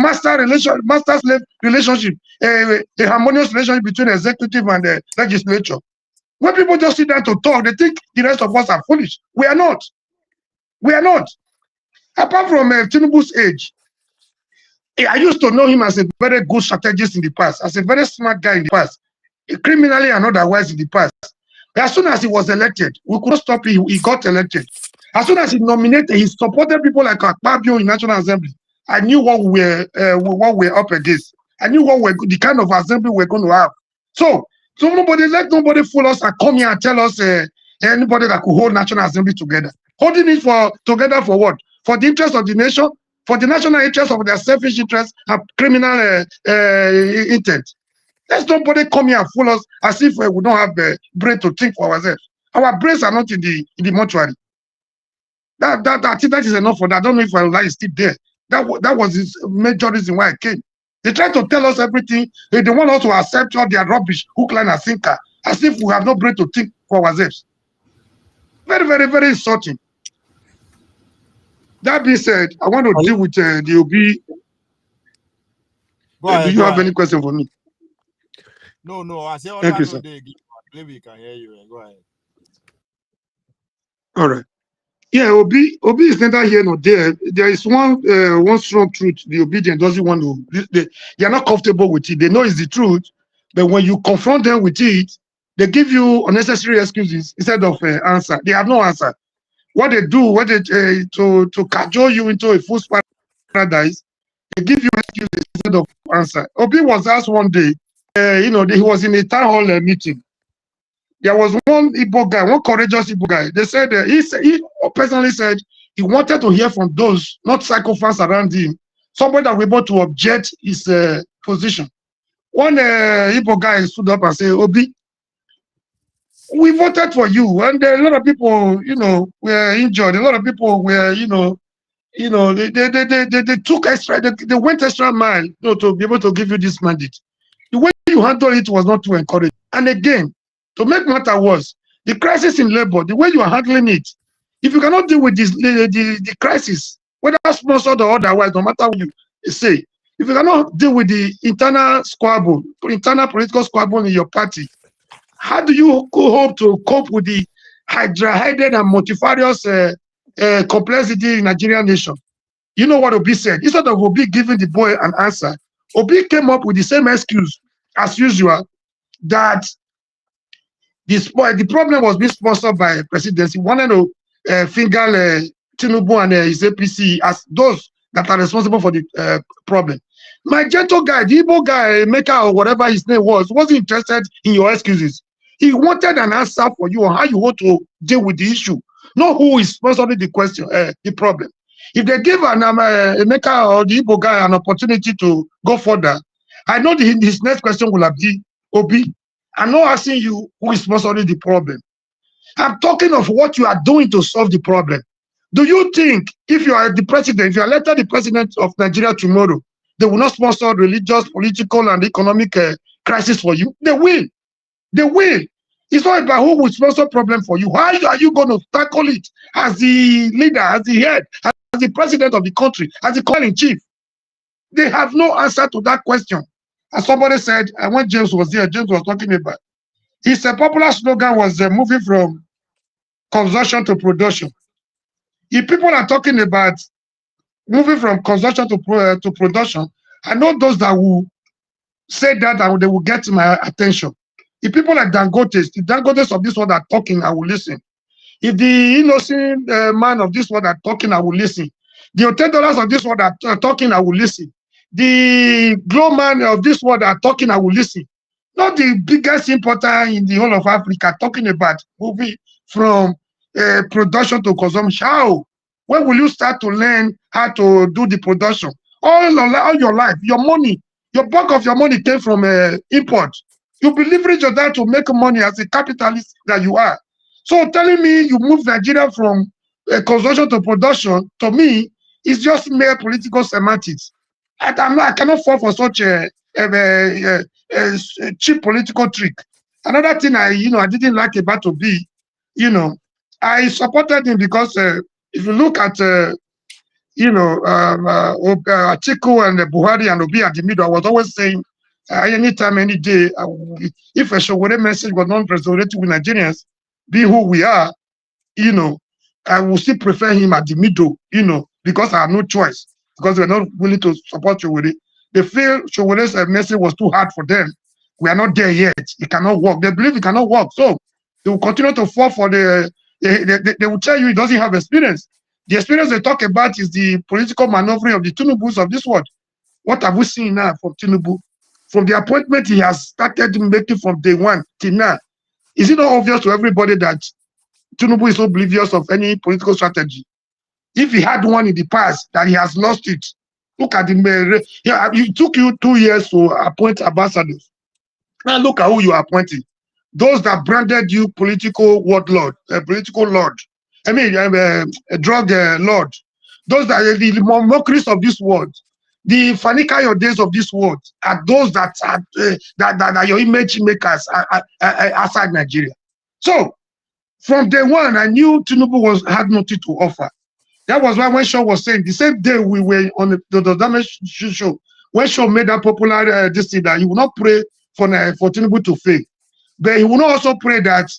Speaker 2: master-slave relationship, a harmonious relationship between executive and the legislature. When people just sit down to talk, they think the rest of us are foolish. We are not. We are not. Apart from Tinubu's age, I used to know him as a very good strategist in the past, as a very smart guy in the past, criminally and otherwise in the past. As soon as he was elected, we couldn't stop him. He got elected. As soon as he nominated, he supported people like Akpabio in National Assembly. I knew what we're up against. I knew the kind of assembly we're going to have. So let nobody fool us and come here and tell us anybody that could hold National Assembly together. Holding it together for what? For the interest of the nation? For the national interest of their selfish interest and criminal intent. Let's nobody come here and fool us as if we don't have the brain to think for ourselves. Our brains are not in the mortuary. I think that is enough for that. I don't know if our life is still there. That was his major reason why I came. They try to tell us everything. They want us to accept all their rubbish, hook, line, and sinker, as if we have no brain to think for ourselves. Very, very, very insulting. That being said, I want to deal with the Obi. Do you have any question for me?
Speaker 4: No. I say all
Speaker 2: Thank you,
Speaker 4: that
Speaker 2: sir.
Speaker 4: Maybe we can hear you. Go ahead.
Speaker 2: All right. Yeah, Obi is neither here nor there. There is one strong truth. The obedient doesn't want to. They are not comfortable with it. They know it's the truth, but when you confront them with it, they give you unnecessary excuses instead of answer. They have no answer. What they do, to cajole you into a false paradise, they give you excuses instead of answer. Obi was asked one day, he was in a town hall meeting. There was one Igbo guy, one courageous Igbo guy. They said he personally said he wanted to hear from those, not psychopaths around him, somebody that was able to object his position. One Igbo guy stood up and said, Obi, we voted for you, and a lot of people, were injured. A lot of people were, they took extra, they went extra mile, to be able to give you this mandate. The way you handle it was not too encouraging. And again, to make matter worse, the crisis in labor, the way you are handling it, if you cannot deal with this, the crisis, whether sponsored or otherwise, no matter what you say, if you cannot deal with the internal squabble, internal political squabble in your party, how do you hope to cope with the hydra-headed and multifarious complexity in Nigerian nation? You know what Obi said? Instead of Obi giving the boy an answer, Obi came up with the same excuse as usual, that the problem was being sponsored by presidency. He wanted to finger Tinubu and his APC as those that are responsible for the problem. My gentle guy, the Igbo guy, Maker or whatever his name was, wasn't interested in your excuses. He wanted an answer for you on how you want to deal with the issue, not who is sponsoring the question, the problem. If they give a Maker or the Igbo guy an opportunity to go further, I know his next question will be Obi. I'm not asking you who is sponsoring the problem. I'm talking of what you are doing to solve the problem. Do you think if you are the president, if you are elected the president of Nigeria tomorrow, they will not sponsor religious, political, and economic crisis for you? They will. They will. It's not about who will sponsor problem for you. How are you going to tackle it as the leader, as the head, as the president of the country, as the commander-in-chief? They have no answer to that question. As somebody said, and when James was there, James was talking about, his popular slogan was moving from consumption to production. If people are talking about moving from consumption to production, I know those that will say that and they will get my attention. If people like Dangotes, the Dangotes of this world are talking, I will listen. If the innocent man of this world are talking, I will listen. The $10 of this world are talking, I will listen. The glow man of this world are talking, I will listen. Not the biggest importer in the whole of Africa talking about moving from production to consumption. How? When will you start to learn how to do the production? All your life, your money, your bulk of your money came from import. You be leveraging that to make money as a capitalist that you are. So telling me you move Nigeria from consumption to production, to me, is just mere political semantics. I cannot fall for such a cheap political trick. Another thing I didn't like about Obi, I supported him because if you look at Atiku and Buhari and Obi at the middle, I was always saying anytime, any day, if a Shogore message was not resonating with Nigerians, be who we are, I will still prefer him at the middle, because I have no choice, because we're not willing to support Shogore. They feel Shogore's message was too hard for them. We are not there yet. It cannot work. They believe it cannot work. So they will continue to fall for they will tell you it doesn't have experience. The experience they talk about is the political maneuvering of the Tinubus of this world. What have we seen now from Tinubu? From the appointment he has started making from day one till now, is it not obvious to everybody that Tinubu is oblivious of any political strategy? If he had one in the past, that he has lost it. Look at the it took you 2 years to appoint ambassadors. Now look at who you are appointing. Those that branded you political warlord, political lord. I mean, a drug lord. Those that are the mockeries of this world, the Fanikayo days of this world, are those that are your image makers outside Nigeria. So, from day one, I knew Tinubu had nothing to offer. That was why when Shaw was saying, the same day we were on the damage show, when Shaw made that popular this thing, that he will not pray for Tinubu to fail. But he will not also pray that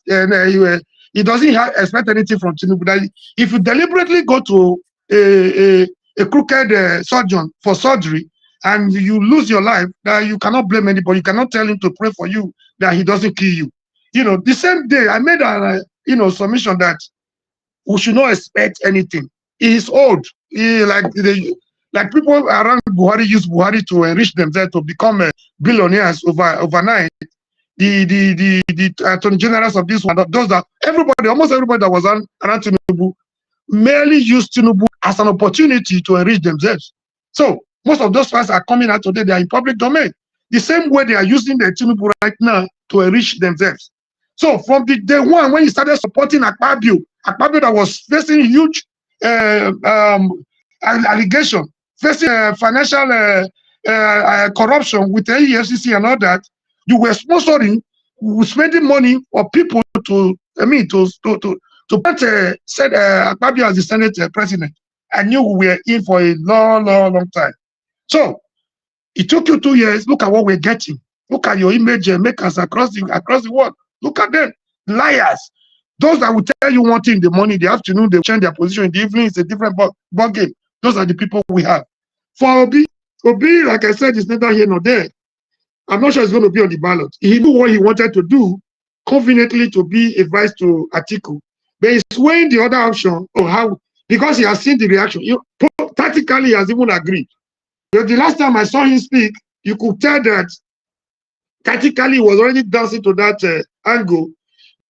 Speaker 2: he doesn't expect anything from Tinubu. That if you deliberately go to a crooked surgeon for surgery and you lose your life, that you cannot blame anybody. You cannot tell him to pray for you that he doesn't kill you. The same day I made a submission that we should not expect anything. He is old. Like people around Buhari use Buhari to enrich themselves to become billionaires overnight. The attorney generals of this one, those that almost everybody that was around Tinubu merely used Tinubu as an opportunity to enrich themselves. So most of those files are coming out today. They are in public domain. The same way they are using the Tinubu right now to enrich themselves. So from the day one, when he started supporting Akpabio that was facing huge allegation, facing financial corruption with the EFCC and all that, you were sponsoring, spending money for people to put said Akpabio as the Senate president. I knew we were in for a long time. So it took you 2 years. Look at what we're getting. Look at your image makers across the world. Look at them, liars. Those that will tell you one thing in the morning, the afternoon they change their position. In the evening, it's a different ball game. Those are the people we have. For Obi, like I said, is neither here nor there. I'm not sure it's going to be on the ballot. He knew what he wanted to do, conveniently to be a vice to Atiku. But he's weighing the other option on how, because he has seen the reaction. Tactically, he has even agreed. But the last time I saw him speak, you could tell that tactically he was already dancing to that angle.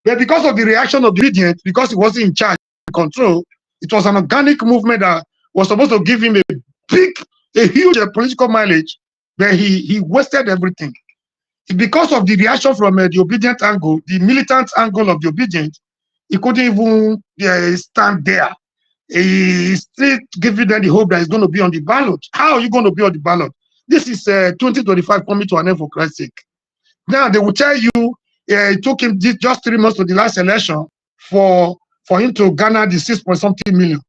Speaker 2: But because of the reaction of the obedient, because he wasn't in charge, control, it was an organic movement that was supposed to give him a huge political mileage, but he wasted everything. Because of the reaction from the obedient angle, the militant angle of the obedient, he couldn't even stand there. He's still giving them the hope that he's going to be on the ballot. How are you going to be on the ballot? This is 2025 coming to an end, for Christ's sake. Now they will tell you it took him just 3 months to the last election for him to garner the 6-point-something million.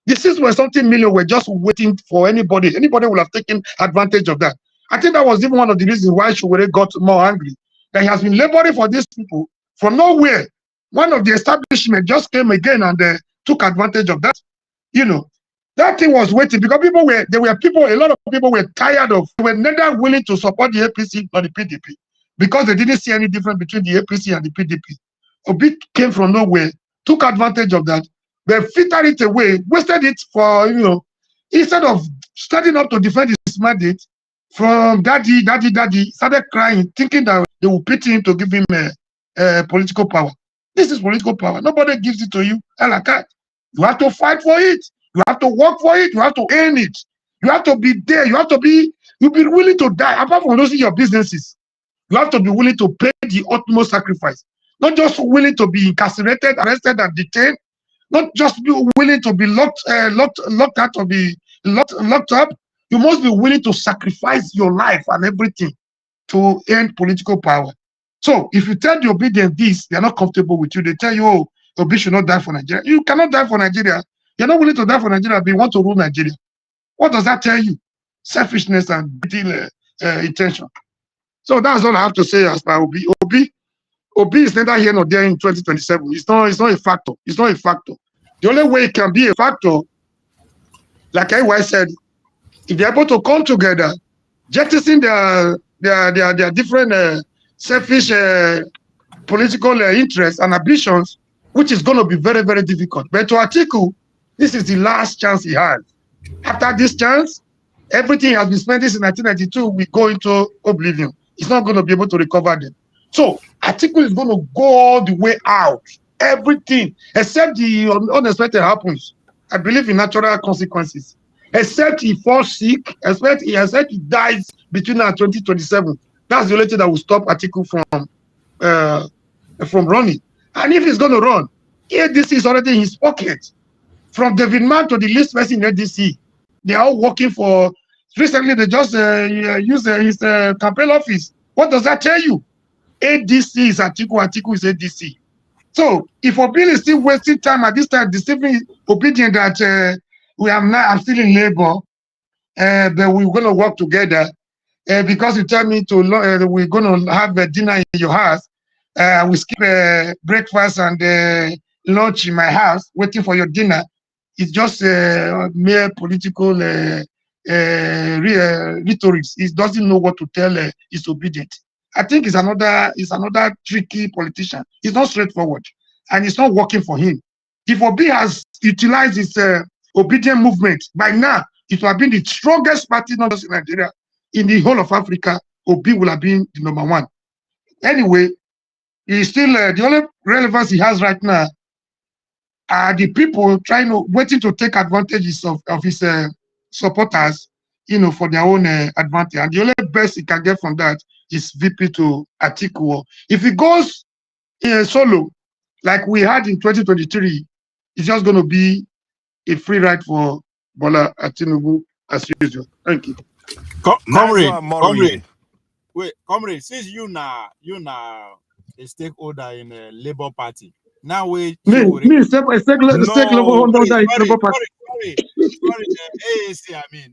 Speaker 2: The 6-point-something million were just waiting for anybody. Anybody would have taken advantage of that. I think that was even one of the reasons why Shogore got more angry. That he has been laboring for these people from nowhere. One of the establishment just came again and took advantage of that. That thing was waiting because a lot of people were tired of, they were neither willing to support the APC or the PDP because they didn't see any difference between the APC and the PDP. Obi came from nowhere, took advantage of that, they filtered it away, wasted it for, instead of standing up to defend his mandate, from daddy, started crying, thinking that they will pity him to give him political power. This is political power. Nobody gives it to you a la carte. You have to fight for it. You have to work for it. You have to earn it. You have to be there. You'll be willing to die. Apart from losing your businesses, you have to be willing to pay the utmost sacrifice. Not just willing to be incarcerated, arrested, and detained,
Speaker 12: not just be willing to be locked out or be locked up. You must be willing to sacrifice your life and everything to end political power. So if you tell the obedient this, they're not comfortable with you. They tell you, oh, Obi should not die for Nigeria. You cannot die for Nigeria. You're not willing to die for Nigeria, but you want to rule Nigeria. What does that tell you? Selfishness and intention. So that's all I have to say as far Obi. Obi is neither here nor there in 2027. It's not a factor. It's not a factor. The only way it can be a factor, like I said, if they're able to come together, jettison their different selfish political interests and ambitions, which is going to be very, very difficult. But to Atiku, this is the last chance he has. After this chance, everything has been spent since 1992. We go into oblivion. He's not going to be able to recover them. So Atiku is going to go all the way out. Everything, except the unexpected happens. I believe in natural consequences. Except he falls sick, except he dies between now and 2027. That's the only thing that will stop Atiku from running. And if he's going to run, ADC is already in his pocket. From David Mann to the least person in ADC, they are all working for. Recently, they just used his campaign office. What does that tell you? ADC is Atiku, Atiku is ADC. So if Obi is still wasting time at this time, deceiving obedient that I'm still in labor, but we're going to work together because you tell me we're going to have a dinner in your house. We skip breakfast and lunch in my house, waiting for your dinner. It's just mere political rhetoric. He doesn't know what to tell his obedient. I think he's another tricky politician. He's not straightforward, and it's not working for him. If Obi has utilized his obedient movement, by now it would have been the strongest party, not just in Nigeria, in the whole of Africa. Obi will have been the number one. Anyway, he's still the only relevance he has right now are the people waiting to take advantages of his supporters, for their own advantage. And the only best he can get from that is VP to Atiku. If he goes solo, like we had in 2023, it's just going to be a free ride for Bola Tinubu as usual. Thank you.
Speaker 4: Comrade, since you now a stakeholder in the Labour Party, now we
Speaker 12: Sorry,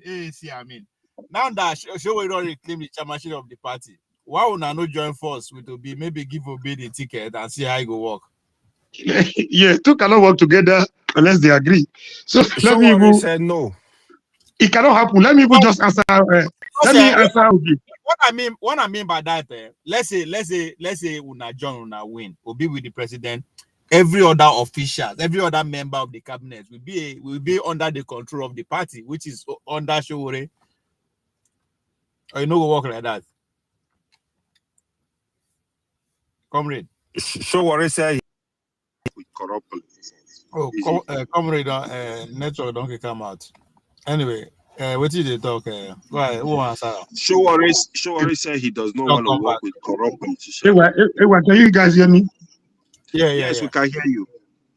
Speaker 4: AAC, I mean. Now that show we don't reclaim the chairmanship of the party, why would I not join force with Obi? Maybe give Obi the ticket and see how it go work.
Speaker 12: Yeah, two cannot work together unless they agree. So let me even
Speaker 13: said no.
Speaker 12: It cannot happen. Let me even just answer. Let me answer Obi.
Speaker 4: What I mean by that, let's say una join, una win, Obi with the president. Every other official, every other member of the cabinet will be under the control of the party, which is under Showore. Or you know, go work like that, comrade.
Speaker 13: Showore say with corrupt.
Speaker 4: Oh, comrade, network don't come out. Anyway, what did they talk? Go ahead. Who answer?
Speaker 13: Showore say he does not want to work with corrupt politicians.
Speaker 12: Hey, can you guys hear me?
Speaker 13: Yes, we can hear you.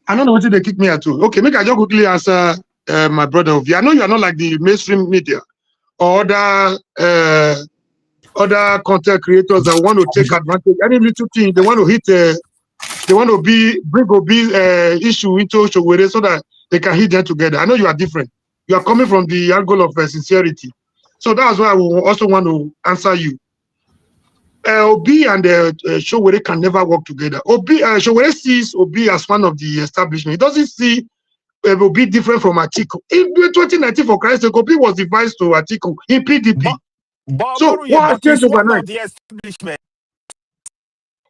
Speaker 12: I don't know what they kick me out to. Okay, make I just quickly answer my brother Obi. I know you are not like the mainstream media or other content creators that want to take advantage. Any little thing they want to hit, they want to bring Obi issue into Showore so that they can hit them together. I know you are different. You are coming from the angle of sincerity, so that's why I will also want to answer you. Obi and Showore can never work together. Showore sees Obi as one of the establishment. He doesn't see Obi different from Atiku. In 2019, for Christ's sake, Obi was the vice to Atiku in PDP. So what has changed overnight?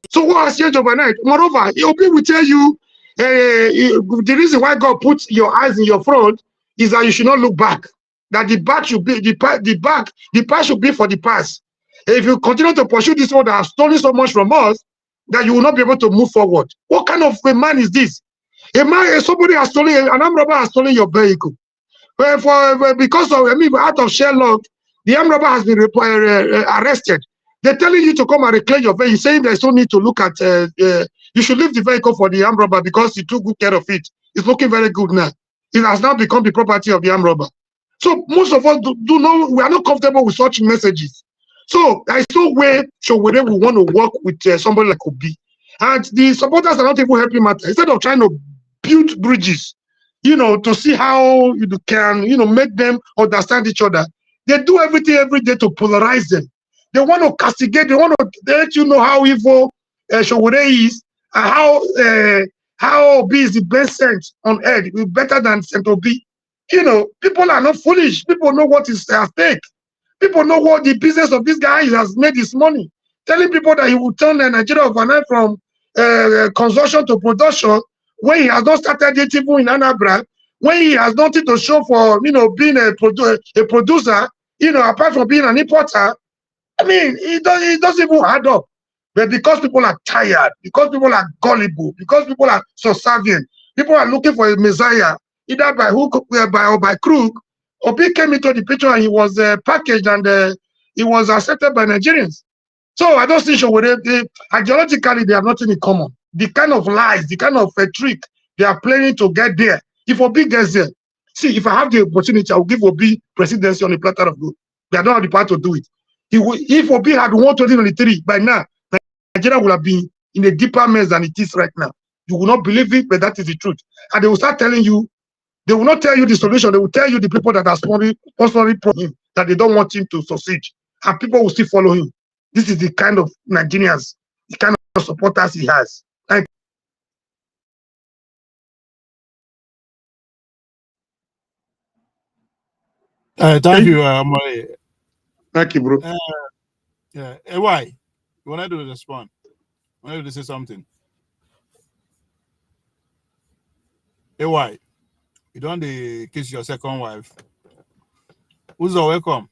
Speaker 12: So what has changed overnight? Moreover, Obi will tell you the reason why God puts your eyes in your front is that you should not look back. That the back should be the past should be for the past. If you continue to pursue this one that has stolen so much from us, that you will not be able to move forward. What kind of a man is this? Somebody has stolen, an armed robber has stolen your vehicle. Because of, out of Sherlock, the armed robber has been arrested. They're telling you to come and reclaim your vehicle, saying there's no need to look at, you should leave the vehicle for the armed robber because he took good care of it. It's looking very good now. It has now become the property of the armed robber. So most of us do know we are not comfortable with such messages. So there is no way Showore will want to work with somebody like Obi. And the supporters are not even helping matter. Instead of trying to build bridges, to see how you can, make them understand each other, they do everything every day to polarize them. They want to castigate. They want to let you know how evil Showore is, and how Obi is the best sent on earth, better than Saint Obi. People are not foolish. People know what is at stake. People know what the business of this guy has made his money. Telling people that he will turn Nigeria overnight from consumption to production when he has not started it even in Anambra, when he has nothing to show for being a producer, apart from being an importer. I mean, it doesn't even add up. But because people are tired, because people are gullible, because people are subservient, people are looking for a messiah, either by hook or by crook. Obi came into the picture and he was packaged and he was accepted by Nigerians. So I don't think ideologically they have nothing in common. The kind of lies, the kind of trick they are planning to get there. If Obi gets there, see, if I have the opportunity, I will give Obi presidency on a platter of gold. They are not the part to do it. If Obi had won 2023 by now, Nigeria would have been in a deeper mess than it is right now. You will not believe it, but that is the truth. And they will start telling you, they will not tell you the solution. They will tell you the people that are sponsoring him, that they don't want him to succeed. And people will still follow him. This is the kind of Nigerians, the kind of supporters he has. Thank
Speaker 4: you, Amore.
Speaker 12: Thank you, bro.
Speaker 4: Yeah. Why? You wanted to respond? You wanted to say something? Why? You don't kiss your second wife. Uzo, welcome.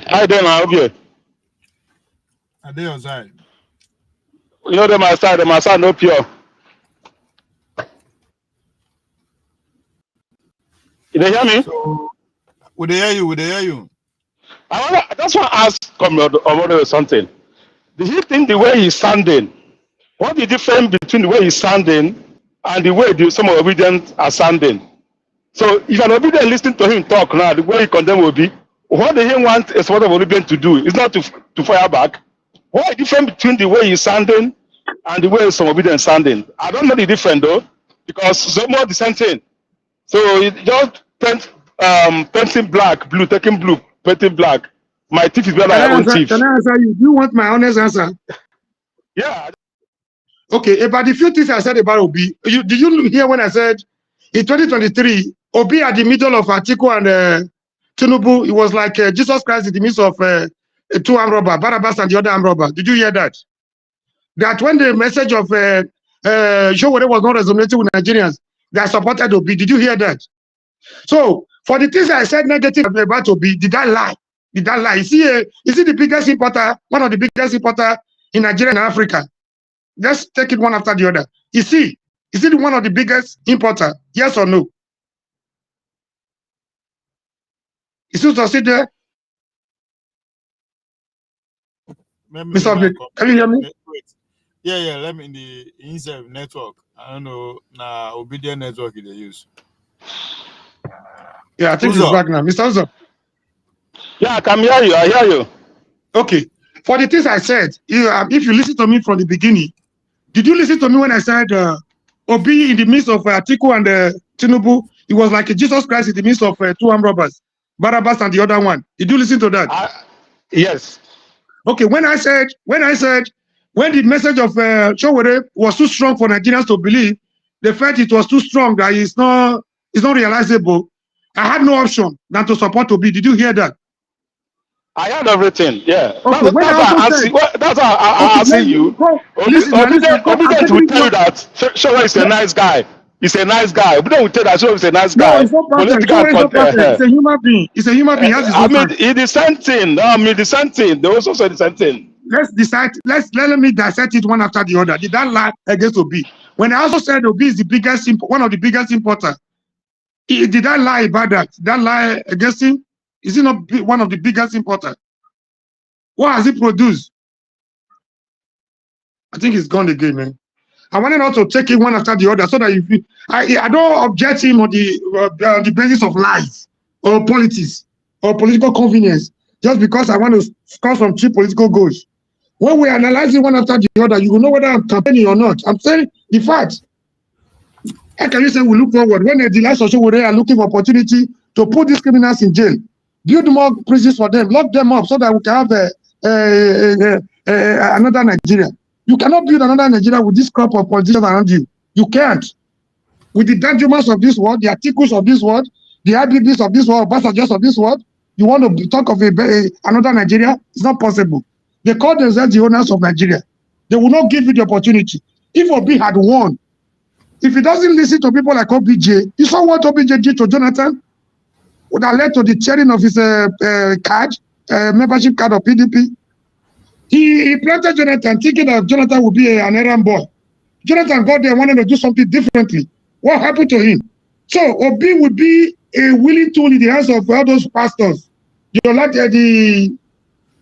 Speaker 14: How you doing, Obi?
Speaker 4: I dey your side.
Speaker 14: You know my side no pure. You dey hear me?
Speaker 4: So, would they hear you?
Speaker 14: I just want to ask Omodo something. Do you think the way he's sounding, what the difference between the way he's sounding and the way some obedient are sounding? So if an obedient listen to him talk now, the way he condemn Obi, what do he want a sort of obedient to do? It's not to fire back. What is the difference between the way he's sounding and the way some obedient sounding? I don't know the difference though, because some more the same thing. So it just painting black, blue, taking blue, painting black. My teeth is better than my own teeth.
Speaker 12: Can I answer you? Do you want my honest answer?
Speaker 14: Yeah.
Speaker 12: Okay, about the few things I said about Obi, did you hear when I said in 2023, Obi at the middle of Atiku and Tinubu, it was like Jesus Christ in the midst of two armed robbers, Barabbas and the other armed robber. Did you hear that? That when the message of Showore was not resonating with Nigerians, they supported Obi. Did you hear that? So for the things I said negative about Obi, did I lie? Did I lie? Is he the biggest importer, one of the biggest importer in Nigeria and Africa? Let's take it one after the other. Is he one of the biggest importer? Yes or no? Is he succeed there? Mr. Obi, can you hear me?
Speaker 4: Yeah. Let me in the inside network. I don't know. Now obedient network they use.
Speaker 12: Yeah, I think he's back now. Mr. Uzo.
Speaker 14: Yeah, I can hear you. I hear you.
Speaker 12: Okay. For the things I said, if you listen to me from the beginning, did you listen to me when I said Obi in the midst of Atiku and Tinubu, it was like Jesus Christ in the midst of two armed robbers, Barabbas and the other one. Did you listen to that?
Speaker 14: Yes.
Speaker 12: Okay. When I said when the message of Showore was too strong for Nigerians to believe, the fact it was too strong that it's not realizable, I had no option than to support Obi. Did you hear that?
Speaker 14: I heard everything. Yeah.
Speaker 12: Okay.
Speaker 14: That's how I see you. Obedient will tell you that Showore is a nice guy. He's a nice guy. Obedient will tell you that Showore is a nice guy.
Speaker 12: No, it's not perfect. It's a human being. It's a human being.
Speaker 14: I mean, it's the same thing. The same thing. They also say the same thing.
Speaker 12: Let's decide. Let me dissect it one after the other. Did that lie against Obi? When I also said Obi is the biggest, one of the biggest importers, did I lie about that? Did that lie against him? Is he not one of the biggest importers? What has he produced? I think he's gone again, man. I wanted not to take it one after the other so that if you, I don't object him on the basis of lies or politics or political convenience, just because I want to score some cheap political goals. When we analyze it one after the other, you will know whether I'm campaigning or not. I'm saying the facts. How can you say we look forward when the last social world are looking for opportunity to put these criminals in jail, build more prisons for them, lock them up so that we can have another Nigeria? You cannot build another Nigeria with this crop of politicians around you. You can't. With the documents of this world, the articles of this world, the IBBs of this world, passengers of this world, you want to talk of another Nigeria? It's not possible. They call themselves the owners of Nigeria. They will not give you the opportunity. If Obi had won, if he doesn't listen to people like OBJ, you saw what OBJ did to Jonathan? Would have led to the tearing of his membership card of PDP. He planted Jonathan thinking that Jonathan would be an errand boy. Jonathan got there and wanted to do something differently. What happened to him? So Obi would be a willing tool in the hands of all those pastors. You like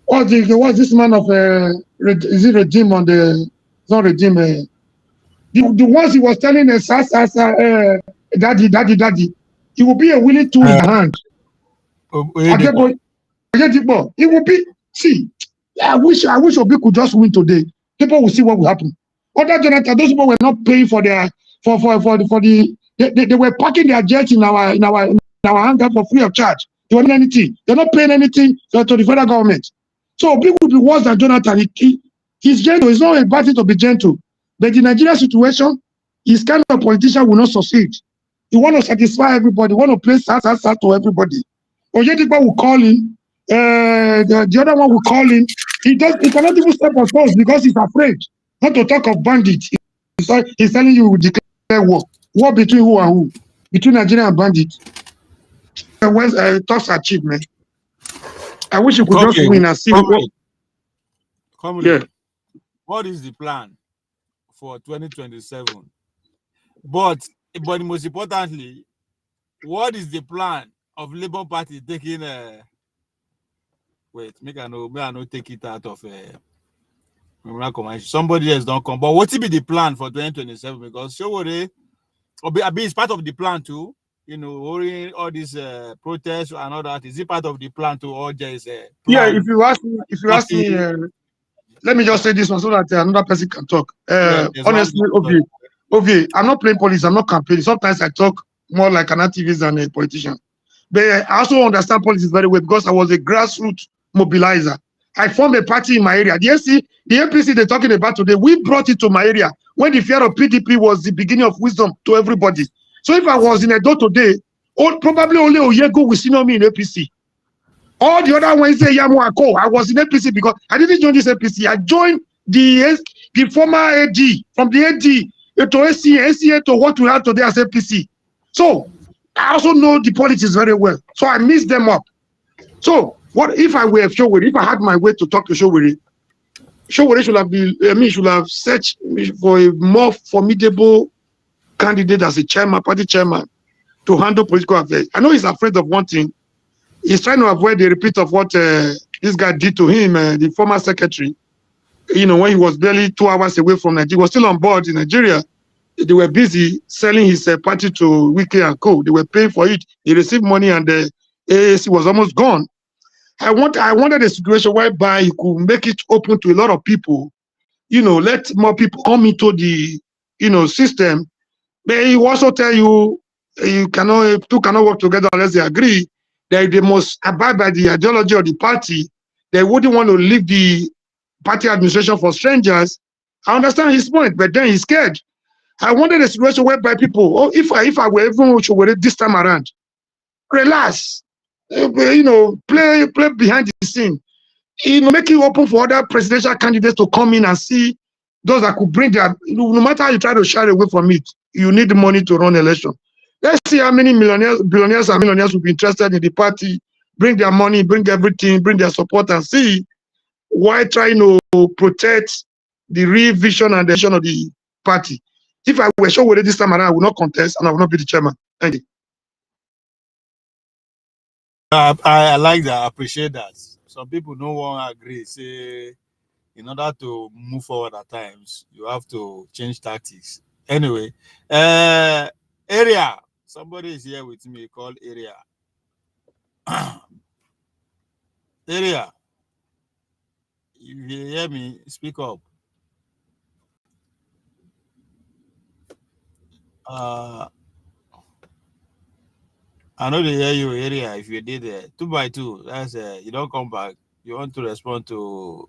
Speaker 12: what's this man of is it regime on the not regime? The ones he was telling us, daddy, he will be a willing tool in the hand. He will be. See, I wish Obi could just win today. People will see what will happen. Other Jonathan, those people were not paying for their they were parking their jets in our hangar for free of charge. They were not anything. They're not paying anything to the federal government. So Obi will be worse than Jonathan. He's gentle. It's not a bad thing to be gentle. But the Nigeria situation, his kind of politician will not succeed. He want to satisfy everybody. He want to play sad to everybody. Oyedepo will call him. The other one will call him. He cannot even step on toes because he's afraid. Not to talk of bandits. He's telling you he will declare war. War between who and who? Between Nigeria and bandits. Talks are cheap, man. I wish you could just win and see.
Speaker 6: Yeah. What is the plan for 2027? But most importantly, what is the plan of Labour Party taking wait, may I not take it out of somebody else don't come. But what will be the plan for 2027? Because Showore Obi is part of the plan too. You know, all these protests and all that. Is it part of the plan too, or just
Speaker 12: yeah? If you ask me, let me just say this one so that another person can talk. Honestly, Obi, I'm not playing politics. I'm not campaigning. Sometimes I talk more like an activist than a politician. But I also understand politics very well because I was a grassroots mobilizer. I formed a party in my area. The APC they're talking about today, we brought it to my area when the fear of PDP was the beginning of wisdom to everybody. So if I was in Edo today, probably only Oyego will see me in APC. All the other ones say Yamuako. I was in APC because I didn't join this APC. I joined the former AD, from the AD to SCA to what we have today as APC. So I also know the politics very well. So I mix them up. So what if I were Showore? If I had my way to talk to Showore, Showore should have searched for a more formidable candidate as a party chairman, to handle political affairs. I know he's afraid of one thing. He's trying to avoid the repeat of what this guy did to him, the former secretary. You know, when he was barely 2 hours away from Nigeria, he was still on board in Nigeria. They were busy selling his party to Wiki and Co. They were paying for it. He received money and the AAC was almost gone. I wanted a situation whereby you could make it open to a lot of people, you know, let more people come into the, system. But he also tell you, two cannot work together unless they agree that they must abide by the ideology of the party. They wouldn't want to leave the party administration for strangers. I understand his point, but then he's scared. I wanted a situation whereby people, if I were everyone should wear it this time around, relax, play behind the scene, make it open for other presidential candidates to come in and see those that could bring their, no matter how you try to shy away from it, you need money to run election. Let's see how many billionaires and millionaires will be interested in the party, bring their money, bring everything, bring their support, and see why trying to protect the real vision and the vision of the party. If I were sure with it this time around, I would not contest and I would not be the chairman. Thank you.
Speaker 6: I like that. I appreciate that. Some people no one agree. Say
Speaker 4: in order to move forward at times, you have to change tactics. Anyway, area. Somebody is here with me called area. Area. If you hear me, speak up. I know they hear you, area. If you did 2 by 2, that's you don't come back. You want to respond to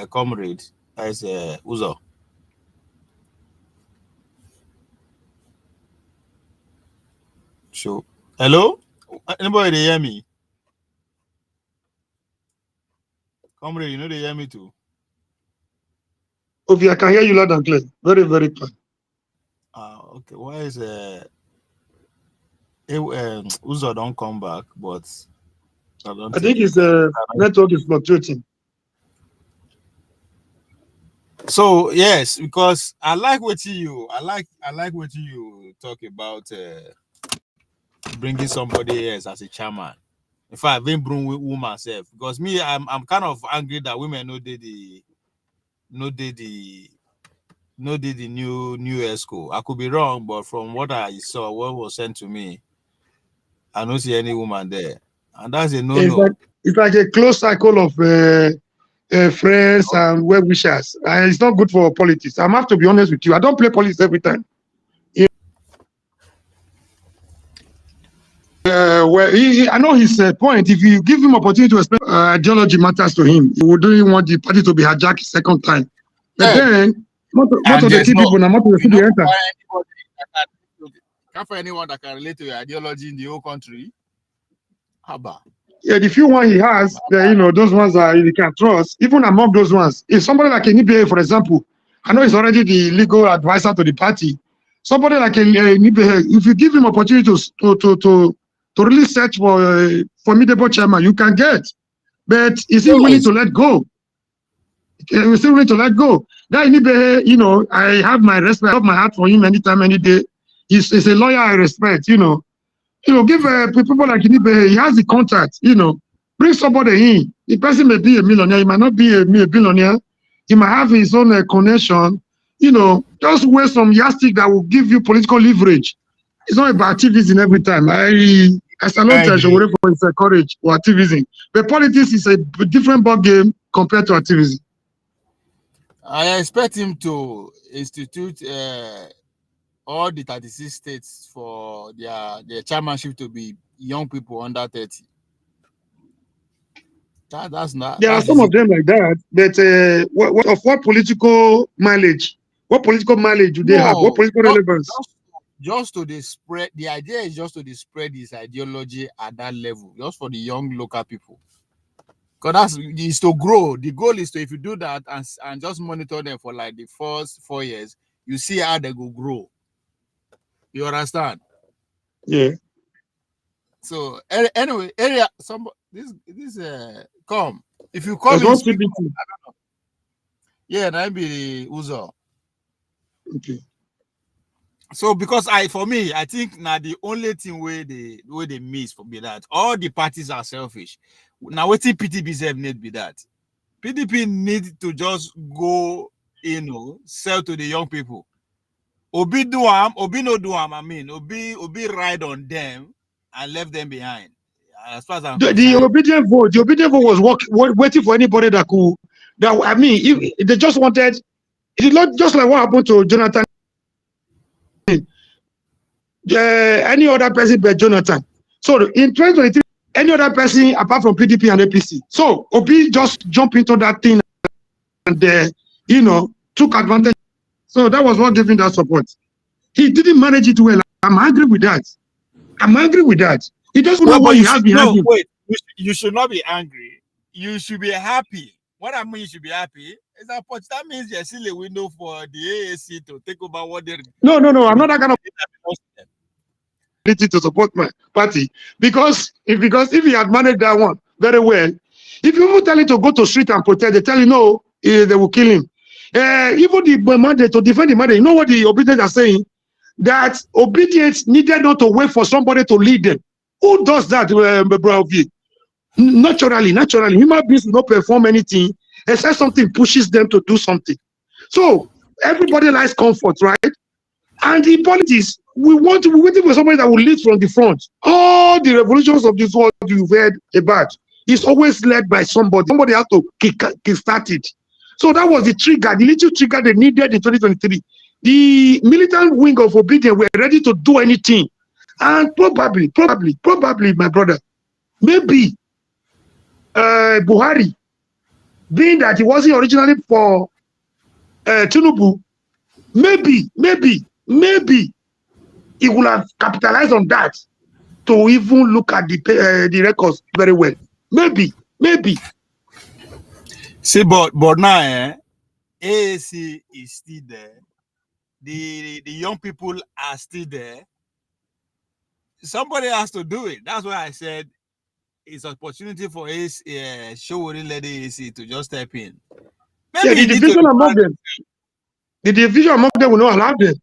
Speaker 4: comrade. That's Uzo. So, hello? Anybody they hear me? Comrade, you know they hear me too.
Speaker 12: Okay, I can hear you loud and clear. Very, very clear.
Speaker 4: Okay. Why is Uzo don't come back? But
Speaker 12: I think his network is fluctuating.
Speaker 4: So yes, because I like what you talk about bringing somebody else as a chairman. In fact, I've been bring woman myself because me, I'm kind of angry that women no did the new ESCO. I could be wrong, but from what I saw, what was sent to me, I don't see any woman there, and that's a no-no.
Speaker 12: It's like a close cycle of friends and well wishers, and it's not good for politics. I have to be honest with you. I don't play politics every time. Well, I know his point. If you give him opportunity to explain, ideology matters to him. He wouldn't want the party to be hijacked second time. But then, most of the key people now, most of the people enter.
Speaker 4: Can't find anyone that can relate to your ideology in the whole country. Haba.
Speaker 12: Yeah, the few ones he has, those ones that you can trust. Even among those ones, if somebody like Nibe, for example, I know he's already the legal advisor to the party. Somebody like Nibe, if you give him opportunity to really search for a formidable chairman, you can get. But is he willing to let go? Is he willing to let go? That Nibe, I have my respect, I have my heart for him anytime, any day. He's a lawyer I respect, give people like Nibe, he has the contact, bring somebody in. The person may be a millionaire, he might not be a billionaire. He might have his own connection, just wear some yardstick that will give you political leverage. It's not about activism every time. I salute Showore for his courage for activism. But politics is a different ball game compared to activism.
Speaker 4: I expect him to institute all the 36 states for their chairmanship to be young people under 30. That's not.
Speaker 12: There are some of them like that, but what political mileage? What political mileage do they have? What political relevance?
Speaker 4: Just to the spread. The idea is just to spread his ideology at that level, just for the young local people. Because is to grow. The goal is to, if you do that and just monitor them for like the first 4 years, you see how they go grow. You understand?
Speaker 12: Yeah.
Speaker 4: So anyway, area this come. If you call him, speak, I don't know. Yeah, that be Uzo.
Speaker 12: Okay.
Speaker 4: So because I think now the only thing where they miss for me that all the parties are selfish. Now what PDP need be that? PDP need to just go, sell to the young people. Obi do am, Obi no do am. I mean, Obi ride on them and left them behind. As far as I'm
Speaker 12: the obedient vote was waiting for anybody that could. If they just wanted, it's not just like what happened to Jonathan. Any other person but Jonathan. So in 2023, any other person apart from PDP and APC. So Obi just jumped into that thing and took advantage. So that was what gave him that support. He didn't manage it well. I'm angry with that. He doesn't know what he has behind him.
Speaker 4: Wait, you should not be angry. You should be happy. What I mean, you should be happy is that means you're still a window for the AAC to take over what they.
Speaker 12: No. I'm not that kind of to support my party because if he had managed that one very well, if you even tell him to go to street and protest, they tell you no, they will kill him. Even the mandate to defend the mandate, you know what the obedience are saying? That obedience needed not to wait for somebody to lead them. Who does that, Naturally, human beings do not perform anything except something pushes them to do something. So everybody likes comfort, right? And in politics, we're waiting for somebody that will lead from the front. All the revolutions of this world you've heard about is always led by somebody. Somebody has to kickstart it. So that was the trigger, the little trigger they needed in 2023. The militant wing of Obedience were ready to do anything. And probably, my brother, maybe Buhari, being that he wasn't originally for Tinubu, maybe he would have capitalized on that to even look at the records very well. Maybe.
Speaker 4: See, but now, AAC is still there. The young people are still there. Somebody has to do it. That's why I said it's an opportunity for Showori-led AAC to just step in. Maybe
Speaker 12: the division among them. The division among them will not allow them.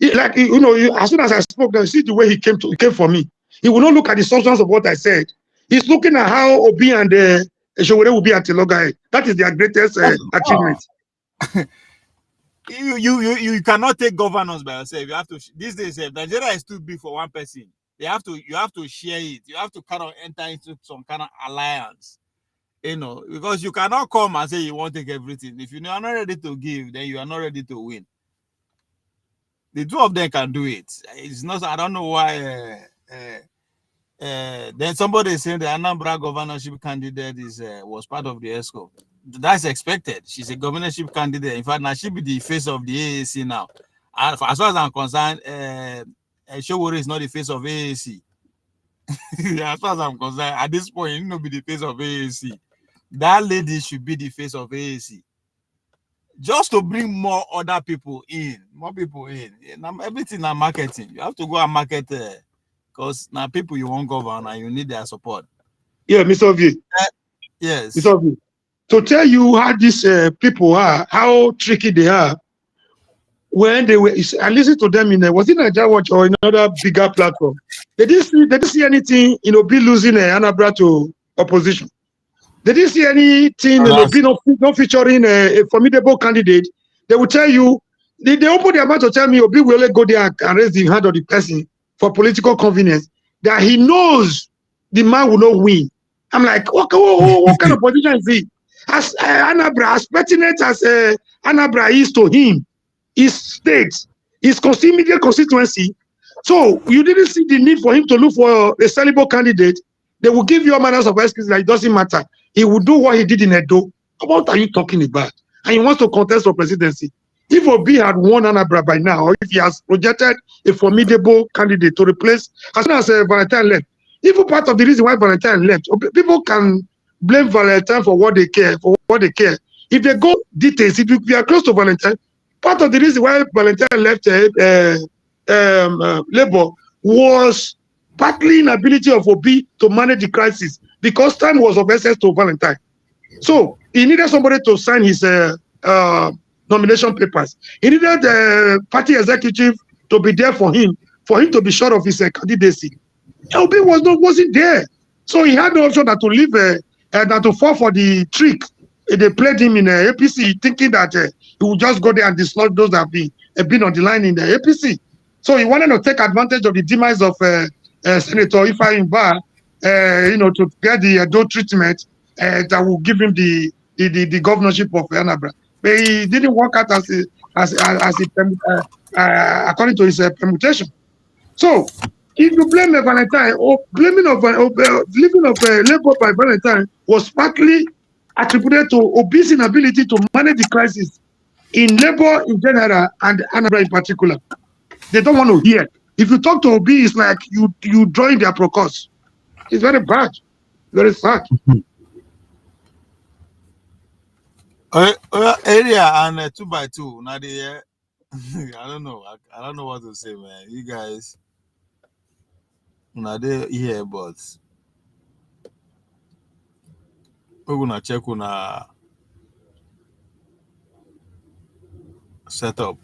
Speaker 12: As soon as I spoke, see the way he came for me. He will not look at the substance of what I said. He's looking at how Obi and Showore will be at the loggerhead. That is their greatest achievement.
Speaker 4: You cannot take governance by yourself. You have to. These days, Nigeria is too big for one person. You have to share it. You have to kind of enter into some kind of alliance. Because you cannot come and say you want to take everything. If you are not ready to give, then you are not ready to win. The two of them can do it. It's not. I don't know why. Then somebody is saying the Anambra governorship candidate was part of the ESCO. That's expected. She's a governorship candidate. In fact, now she be the face of the AAC now. And as far as I'm concerned, Showore is not the face of AAC. As far as I'm concerned, at this point, you know, be the face of AAC. That lady should be the face of AAC. Just to bring more other people in, everything is marketing. You have to go and market because now people you won't govern and you need their support.
Speaker 12: Yeah, Mr. Obi.
Speaker 4: Yes.
Speaker 12: Mr. Obi. To tell you how these people are, how tricky they are, when they were, I listened to them was it Nigeria Watch or another bigger platform? They didn't see anything, Obi losing Anambra to opposition. They didn't see anything, Obi not featuring a formidable candidate. They will tell you, they open their mouth to tell me Obi will only go there and raise the hand of the person for political convenience, that he knows the man will not win. I'm like, what kind of position is he? As Anambra, as pertinent as Anambra is to him, his state, his immediate constituency. So you didn't see the need for him to look for a sellable candidate. They will give you all manners of excuses that it doesn't matter. He will do what he did in Edo. What are you talking about? And he wants to contest for presidency. If Obi had won Anambra by now, or if he has projected a formidable candidate to replace, as soon as Valentine left, even part of the reason why Valentine left, people can blame Valentine for what they care, If they go details, if you are close to Valentine, part of the reason why Valentine left Labour was partly inability of Obi to manage the crisis because time was of essence to Valentine. So he needed somebody to sign his nomination papers. He needed the party executive to be there for him to be sure of his candidacy. Obi wasn't there. So he had the option that to leave than to fall for the trick. They played him in APC, thinking that he would just go there and dislodge those that have been on the line in the APC. So he wanted to take advantage of the demise of Senator Ifeanyi Ubah, to get the Edo treatment that will give him the governorship of Anambra. But it didn't work out according to his permutation. So if you blame Valentine, or leaving of Labour by Valentine was partly attributed to Obi's inability to manage the crisis in Labour in general and Anambra in particular. They don't want to hear. If you talk to Obi, it's like you drawing their process. It's very bad, very sad.
Speaker 4: Area and 2x2. Now I don't know. I don't know what to say, man. You guys, they here, but we're gonna check on a setup.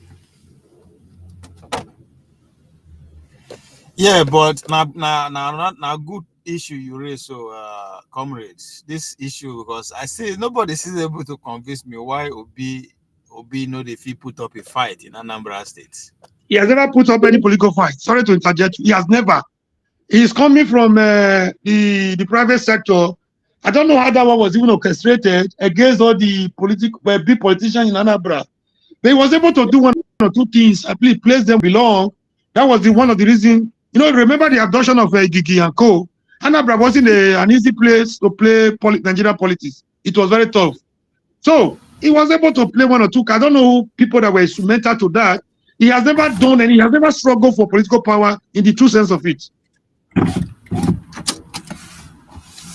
Speaker 4: Yeah, but now good issue you raise, so comrades, this issue, because I see nobody is able to convince me why Obi know if he put up a fight in Anambra State.
Speaker 12: He has never put up any political fight. Sorry to interject. He has never. He's coming from the private sector. I don't know how that one was even orchestrated against all the big politicians in Anambra. But he was able to do one or two things. I believe place them belong. That was one of the reasons. You know, remember the abduction of Gigi and Co. Anambra wasn't an easy place to play Nigerian politics. It was very tough. So he was able to play one or two. I don't know people that were instrumental to that. He has never done any. He has never struggled for political power in the true sense of it.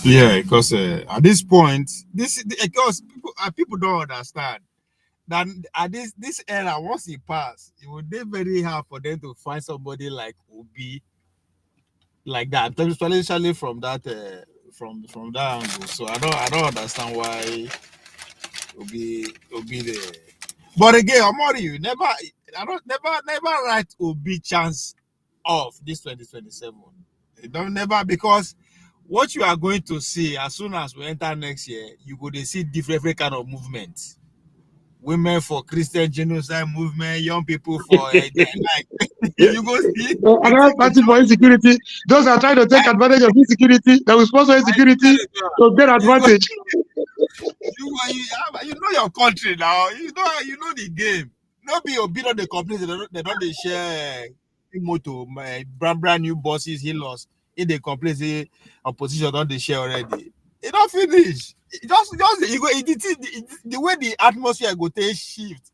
Speaker 4: Yeah, because at this point, because people don't understand that at this era, once it passed, it would be very hard for them to find somebody like Obi, like that, especially from that from that angle. So I don't understand why Obi there. But again, Omori, you never write Obi chance off this 2027. You don't never, because what you are going to see as soon as we enter next year, you go to see different kind of movements. Women for Christian genocide movement, young people for you go see
Speaker 12: another party for insecurity. Those are trying to take advantage of insecurity. They will sponsor insecurity to get advantage.
Speaker 4: You know your country now. You know the game. Not be Obi on the companies. They don't share Emotive, brand new bosses he lost. In the complaints, the opposition don't they share already. It don't finish. Just you go. The way the atmosphere go take shift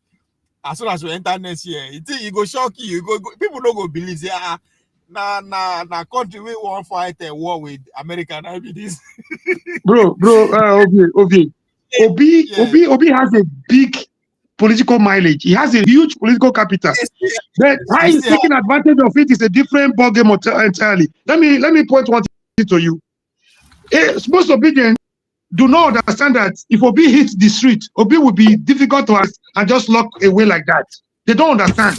Speaker 4: as soon as we enter next year. It go shock you. People don't go believe. Say na country we won't fight a war with America. Now be this.
Speaker 12: bro. Obi has a big political mileage. He has a huge political capital. But how he's taking advantage of it is a different ballgame entirely. Let me point one thing to you. Most Obedience do not understand that if Obi hits the street, Obi will be difficult to arrest and just lock away like that. They don't understand.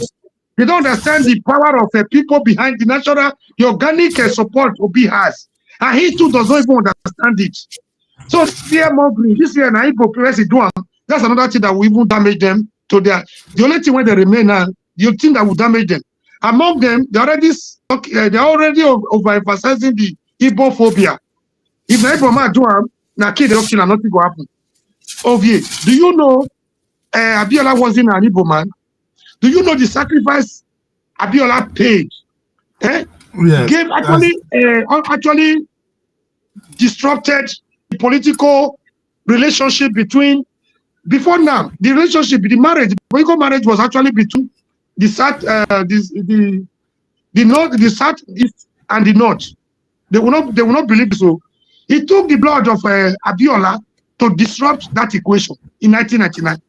Speaker 12: They don't understand the power of people behind the natural, the organic support Obi has. And he too does not even understand it. So this year, and hypocrisy do. That's another thing that will even damage them to their. The only thing when they remain now, the thing that will damage them. Among them, they're already overemphasizing the Igbo phobia. If the Igbo man do now kid the option and nothing will happen. Ovie, do you know Abiola wasn't an Igbo man? Do you know the sacrifice Abiola paid? Gave actually disrupted the political relationship between. Before now, the relationship, the marriage, the political marriage was actually between the south, the north, the south, east, and the north. They will not believe so. He took the blood of Abiola to disrupt that equation in 1999.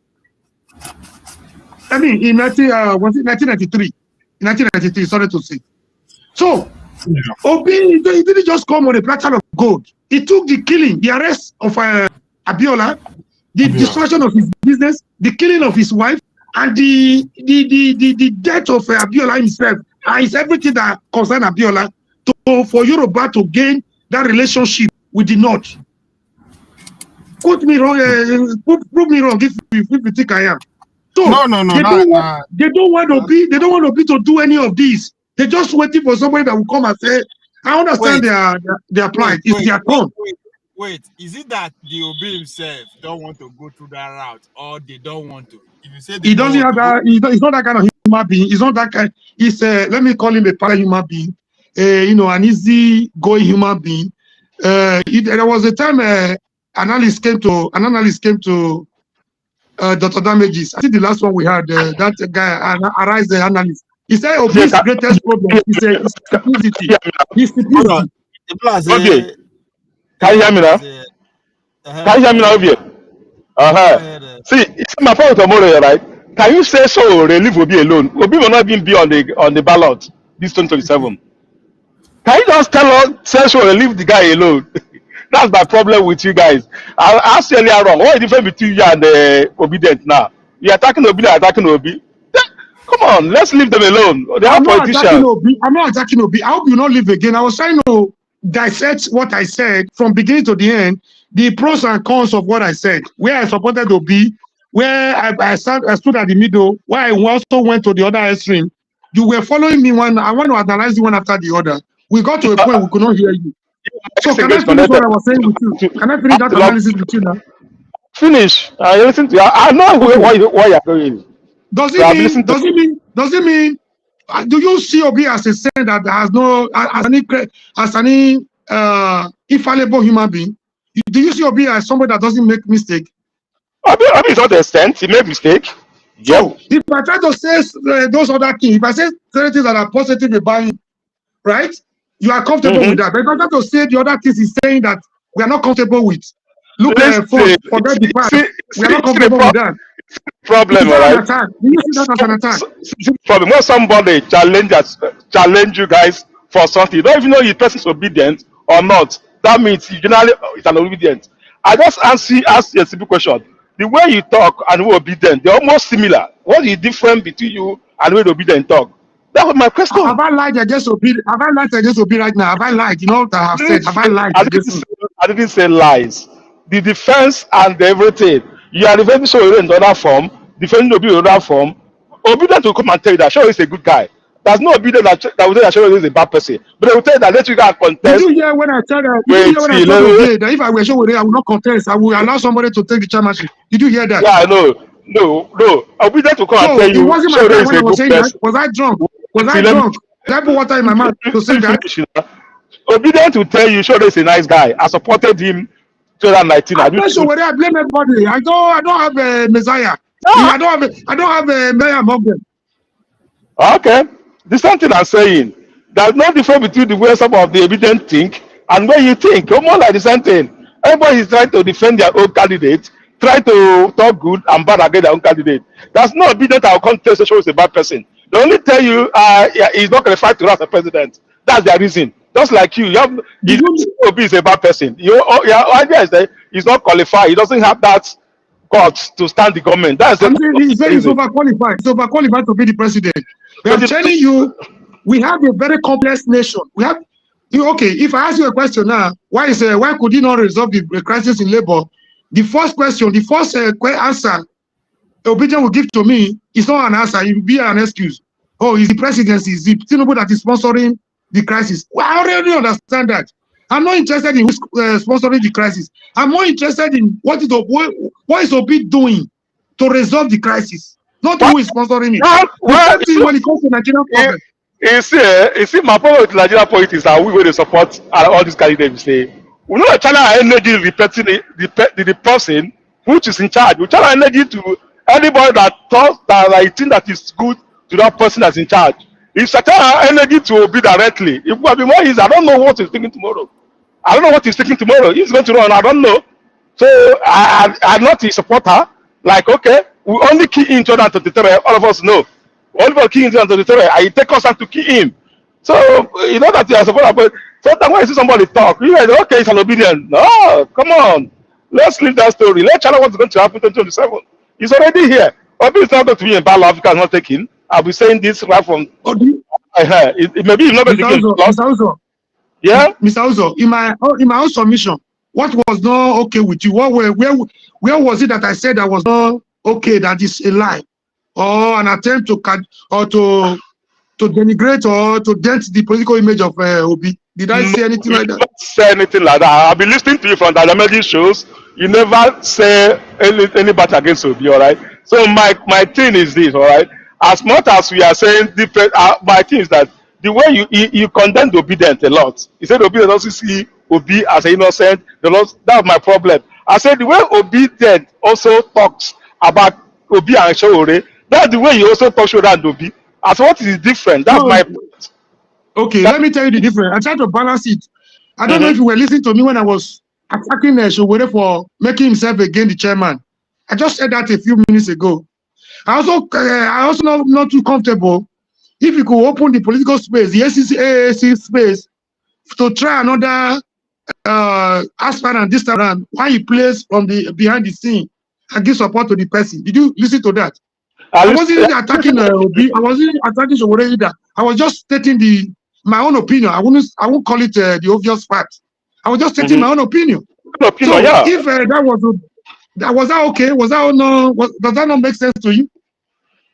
Speaker 12: I mean, was it 1993? In 1993, sorry to say. So, Obi, he didn't just come on a platter of gold. He took the killing, the arrest of Abiola, the destruction of his business, the killing of his wife, and the death of Abiola himself, and it's everything that concerns Abiola for Yoruba to gain that relationship with the North. Prove me wrong if you think I am. So they don't want Obi to do any of these. They're just waiting for somebody that will come and say, I understand their plight. It's their turn.
Speaker 4: Wait, is it that the Obi himself don't want to go through that route, or they don't want to? If you say
Speaker 12: he doesn't have that, he's not that kind of human being. He's not that kind. He's let me call him a para-human being. An easy going human being. There was a time an analyst came to Dr. Damages. I think the last one we had, that guy, Arise the analyst. He said Obi's greatest problem is stupidity. His stupidity.
Speaker 14: Okay. Can you hear me now? Can you hear me now, Obi? See, it's my fault tomorrow, right? Can you say so? Leave Obi alone. Obi will not even be on the ballot this 2027. Can you just tell us, say so, leave the guy alone? That's my problem with you guys. I asked you earlier on, what is the difference between you and Obedient now? You're attacking Obi, they're attacking Obi. Come on, let's leave them alone. They are politicians.
Speaker 12: I'm not attacking Obi. I hope you not leave again. I was trying to dissect what I said from beginning to the end, the pros and cons of what I said, where I supported Obi, where I stood at the middle, where I also went to the other extreme. You were following me one. I want to analyze the one after the other. We got to a point we could not hear you. So can I finish what I was saying with you? Can I finish that analysis with you now?
Speaker 14: Finish. I listen to you. I know why you're going.
Speaker 12: Does it mean? Do you see Obi as a saint that has no as any infallible human being? Do you see Obi as somebody that doesn't make mistake?
Speaker 14: Obi is not a saint. He made mistake.
Speaker 12: So if I try to say those other things, if I say certain things that are positive about him, right? You are comfortable with that. But if I try to say the other things he's saying that we are not comfortable with, look, forget the past. We are not comfortable with that.
Speaker 14: Problem, right?
Speaker 12: Do you see that as an attack?
Speaker 14: Problem. When somebody challenge you guys for something, you don't even know if the person is obedient or not. That means you generally it's an obedient. I just ask you a simple question. The way you talk and the way obedient, they're almost similar. What is the difference between you and the way the obedient talk? That was my question.
Speaker 12: Have I lied against Obi? Have I lied against Obi right now? Have I lied? You know what I have said? Have I lied against him?
Speaker 14: I didn't say lies. The defense and everything. You are defending Showore in another form, defending Obi in another form. Obedient will come and tell you that Showore is a good guy. There's no obedient that will tell you that Showore is a bad person. But they will tell you that let you go and contest.
Speaker 12: Did you hear when I said that? Did you hear when I told Obi that if I were Showore, I would not contest. I will allow somebody to take the chairmanship. Did you hear that?
Speaker 14: Yeah, I know. No. Obedient will come and tell you.
Speaker 12: It wasn't my time when I was saying that. Was I drunk? Was I drunk? Did I put water in my mouth to say that?
Speaker 14: Obedient will tell you Showore is a nice guy. I supported him 2019.
Speaker 12: I blame everybody. I don't have a Messiah. I don't have a Mayor among them.
Speaker 14: Okay. The same thing I'm saying. There's no difference between the way some of the obedient think and where you think. Almost like the same thing. Everybody is trying to defend their own candidate, try to talk good and bad against their own candidate. There's no obedient that will come tell Showore is a bad person. They only tell you he's not qualified to run as a president. That's their reason. Just like you have Obi is a bad person. Your idea is that he's not qualified. He doesn't have that guts to stand the government. That's
Speaker 12: he's overqualified. He's overqualified to be the president. But I'm telling you, we have a very complex nation. We have if I ask you a question now, why could you not resolve the crisis in labor? The first question, the first answer Obedient will give to me is not an answer. It will be an excuse. Oh, it's the presidency. It's the Tinubu that is sponsoring the crisis. Well, I already understand that. I'm not interested in who's sponsoring the crisis. I'm more interested in what is Obi doing to resolve the crisis, not who is sponsoring it. When it comes to Nigerian problem.
Speaker 14: You see, my problem with Nigerian politics are we will support all these candidates. Say, we know China energy repeating the person which is in charge. We channel energy to anybody that thought that I think that is good to that person that's in charge. If channel energy to Obi directly, it would be more easy. I don't know what he's thinking tomorrow. He's going to run. I don't know. So I'm not a supporter. Like, okay, we only key in 2023. All of us know. Only key in 2023. I take us to key him. So you know that you are supporter. But sometimes when you see somebody talk, you say, okay, it's an obedient. No, come on. Let's leave that story. Let's tell what's going to happen in 2027. He's already here. Obi is not going to be in Bala Africa. Not taking. I'll be saying this right from. It may be not going to yeah,
Speaker 12: Mr. Uzo, in my own submission, what was not okay with you? Where was it that I said that was not okay? That is a lie, or an attempt to denigrate or to dent the political image of Obi? Did I say anything like that?
Speaker 14: Not say anything like that. I've been listening to you from the Alamedi shows. You never say any bad against Obi, all right? So my thing is this, all right? As much as we are saying different, my thing is that the way you condemn the obedient a lot. You said obedient doesn't see Obi as an innocent. That's my problem. I said the way obedient also talks about Obi and Showore, that's the way you also talk Showore and Obi. As what is different? That's my point.
Speaker 12: Okay, let me tell you the difference. I tried to balance it. I don't know if you were listening to me when I was attacking Showore for making himself again the chairman. I just said that a few minutes ago. I also not too comfortable if you could open the political space, the AAC space, to try another aspirant this time around, why he plays from the behind the scene and give support to the person. Did you listen to that? I wasn't attacking Obi. I wasn't attacking Showore either. I was just stating my own opinion. I won't call it the obvious fact. I was just stating my own opinion. So if that was that okay? Was that no? Does that not make sense to you?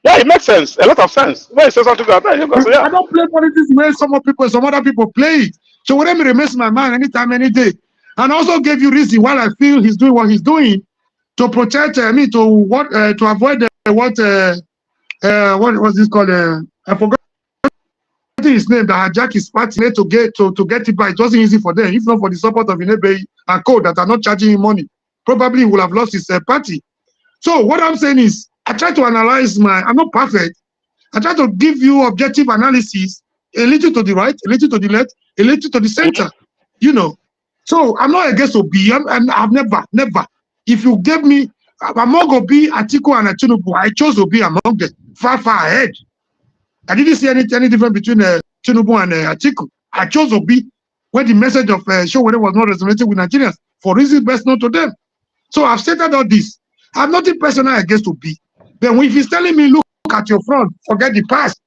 Speaker 14: Yeah, it makes sense. A lot of sense. When you say something like that, you can say, yeah.
Speaker 12: I don't play politics where some other people play it. So whatever remains in my mind anytime, any day. And I also gave you reason why I feel he's doing what he's doing to protect me to avoid what was this called? I forgot his name that hijacked his party to get it back. It wasn't easy for them, if not for the support of Inebe and Co that are not charging him money. Probably he would have lost his party. So what I'm saying is, I try to analyze I'm not perfect. I try to give you objective analysis, a little to the right, a little to the left, a little to the center, So I'm not against Obi. I've never. If you gave me, among Obi, Atiku, and Tinubu, I chose Obi among them, far ahead. I didn't see any difference between Tinubu and Atiku. I chose Obi when the message of Showore was not resonating with Nigerians for reasons best known to them. So I've stated all this. I have nothing personal against Obi. Then if he's telling me, look at your front, forget the past,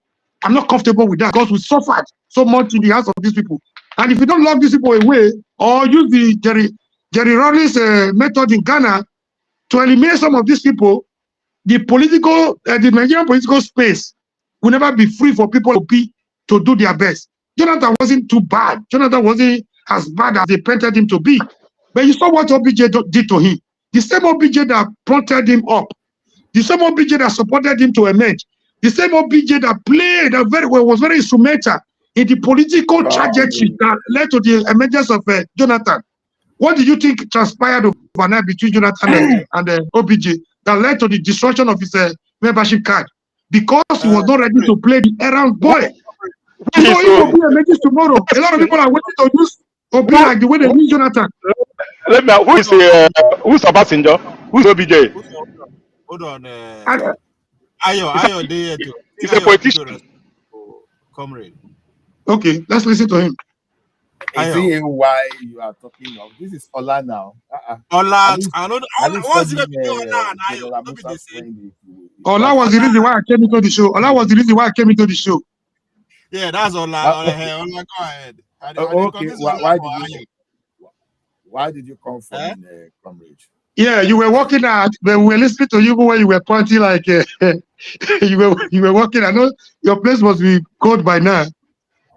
Speaker 12: I'm not comfortable with that because we suffered so much in the hands of these people. And if you don't lock these people away or use the Jerry Rawlings method in Ghana to eliminate some of these people, the Nigerian political space will never be free for people to do their best. Jonathan wasn't too bad. Jonathan wasn't as bad as they painted him to be. But you saw what OBJ did to him. The same OBJ that prompted him up. The same OBJ that supported him to emerge. The same OBJ that played was very instrumental in the political trajectory that led to the emergence of Jonathan. What do you think transpired overnight between Jonathan and OBJ that led to the destruction of his membership card? Because he was not ready to play the errand boy. So if Obi emerges tomorrow, a lot of people are waiting to use Obi like the way they use Jonathan.
Speaker 14: Let me. Who's a passenger? Who's OBJ?
Speaker 4: Hold on. Ayo, there too.
Speaker 14: He's a politician.
Speaker 4: Comrade.
Speaker 12: Okay, let's listen to him.
Speaker 15: I see why you are talking of. This is Ola now.
Speaker 4: Ola, what's it
Speaker 12: Ola was the reason why I came into the show. Ola was the reason why I came into the show.
Speaker 4: Yeah, that's Ola. Ola, go ahead.
Speaker 15: Okay, why did you come from Comrade?
Speaker 12: Yeah, you were working at, but we were listening to you when you were pointing like you were working. I know your place must be cold by now.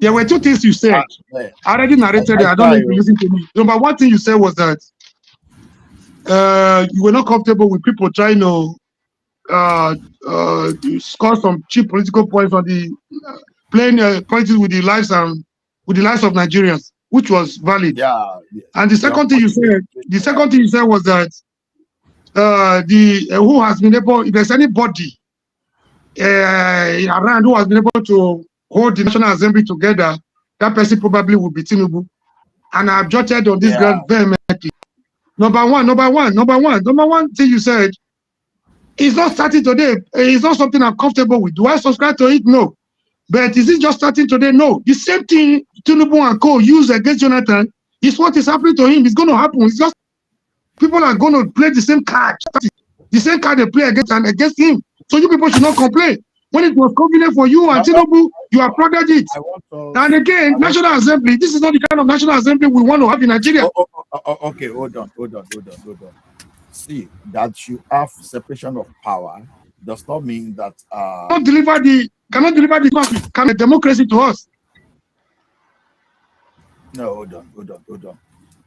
Speaker 12: There were two things you said. I already narrated it. I don't know if you listened to me. Number one thing you said was that you were not comfortable with people trying to score some cheap political points on the playing politics with the lives of Nigerians, which was valid. Yeah. And the second thing you said, was that who has been able, if there's anybody around who has been able to hold the National Assembly together, that person probably would be Tinubu. And I objected on this ground vehemently. Number one thing you said, it's not starting today. It's not something I'm comfortable with. Do I subscribe to it? No. But is it just starting today? No. The same thing Tinubu and Co. use against Jonathan is what is happening to him. It's going to happen. It's just people are going to play the same card. The same card they play against him. So you people should not complain. When it was convenient for you and Tinubu, you applauded it. And again, National Assembly, this is not the kind of National Assembly we want to have in Nigeria.
Speaker 15: Okay, hold on. See, that you have separation of power does not mean that
Speaker 12: cannot deliver the democracy to us.
Speaker 15: No, hold on.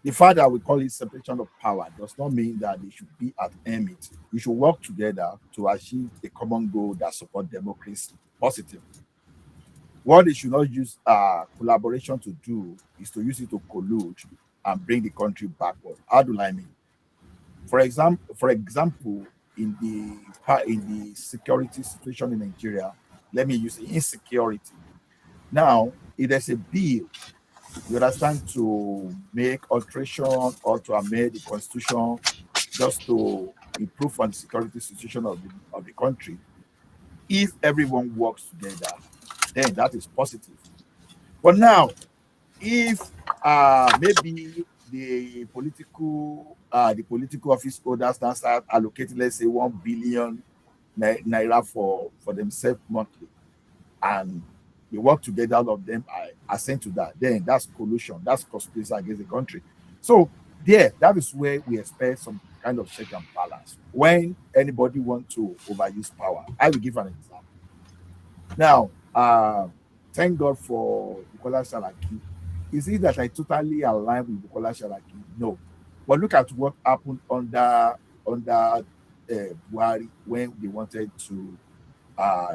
Speaker 15: The fact that we call it separation of power does not mean that they should be at enmity. We should work together to achieve a common goal that supports democracy. Positive. What they should not use collaboration to do is to use it to collude and bring the country backward. How do I mean? For example, in the security situation in Nigeria, let me use insecurity. Now, if there's a bill, you understand, to make alteration or to amend the constitution just to improve on the security situation of the country, if everyone works together, then that is positive. But now, if maybe the political office holders now start allocating, let's say, 1 billion naira for themselves monthly, and they work together, all of them assent to that, then that's collusion, that's conspiracy against the country. So that is where we expect some kind of check and balance when anybody want to overuse power. I will give an example. Now, thank God for Bukola Saraki. Is it that I totally align with Bukola Saraki? No. But look at what happened under Buhari when they wanted to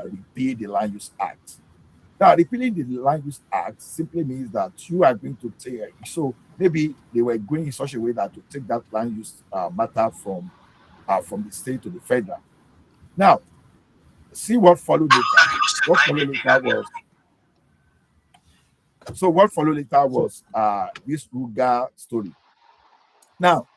Speaker 15: repeal the Land Use Act. Now, repealing the Land Use Act simply means that you are going to take. So maybe they were going in such a way that to take that land use matter from the state to the federal. Now, see what followed later. What followed later was this Ruga story. Now,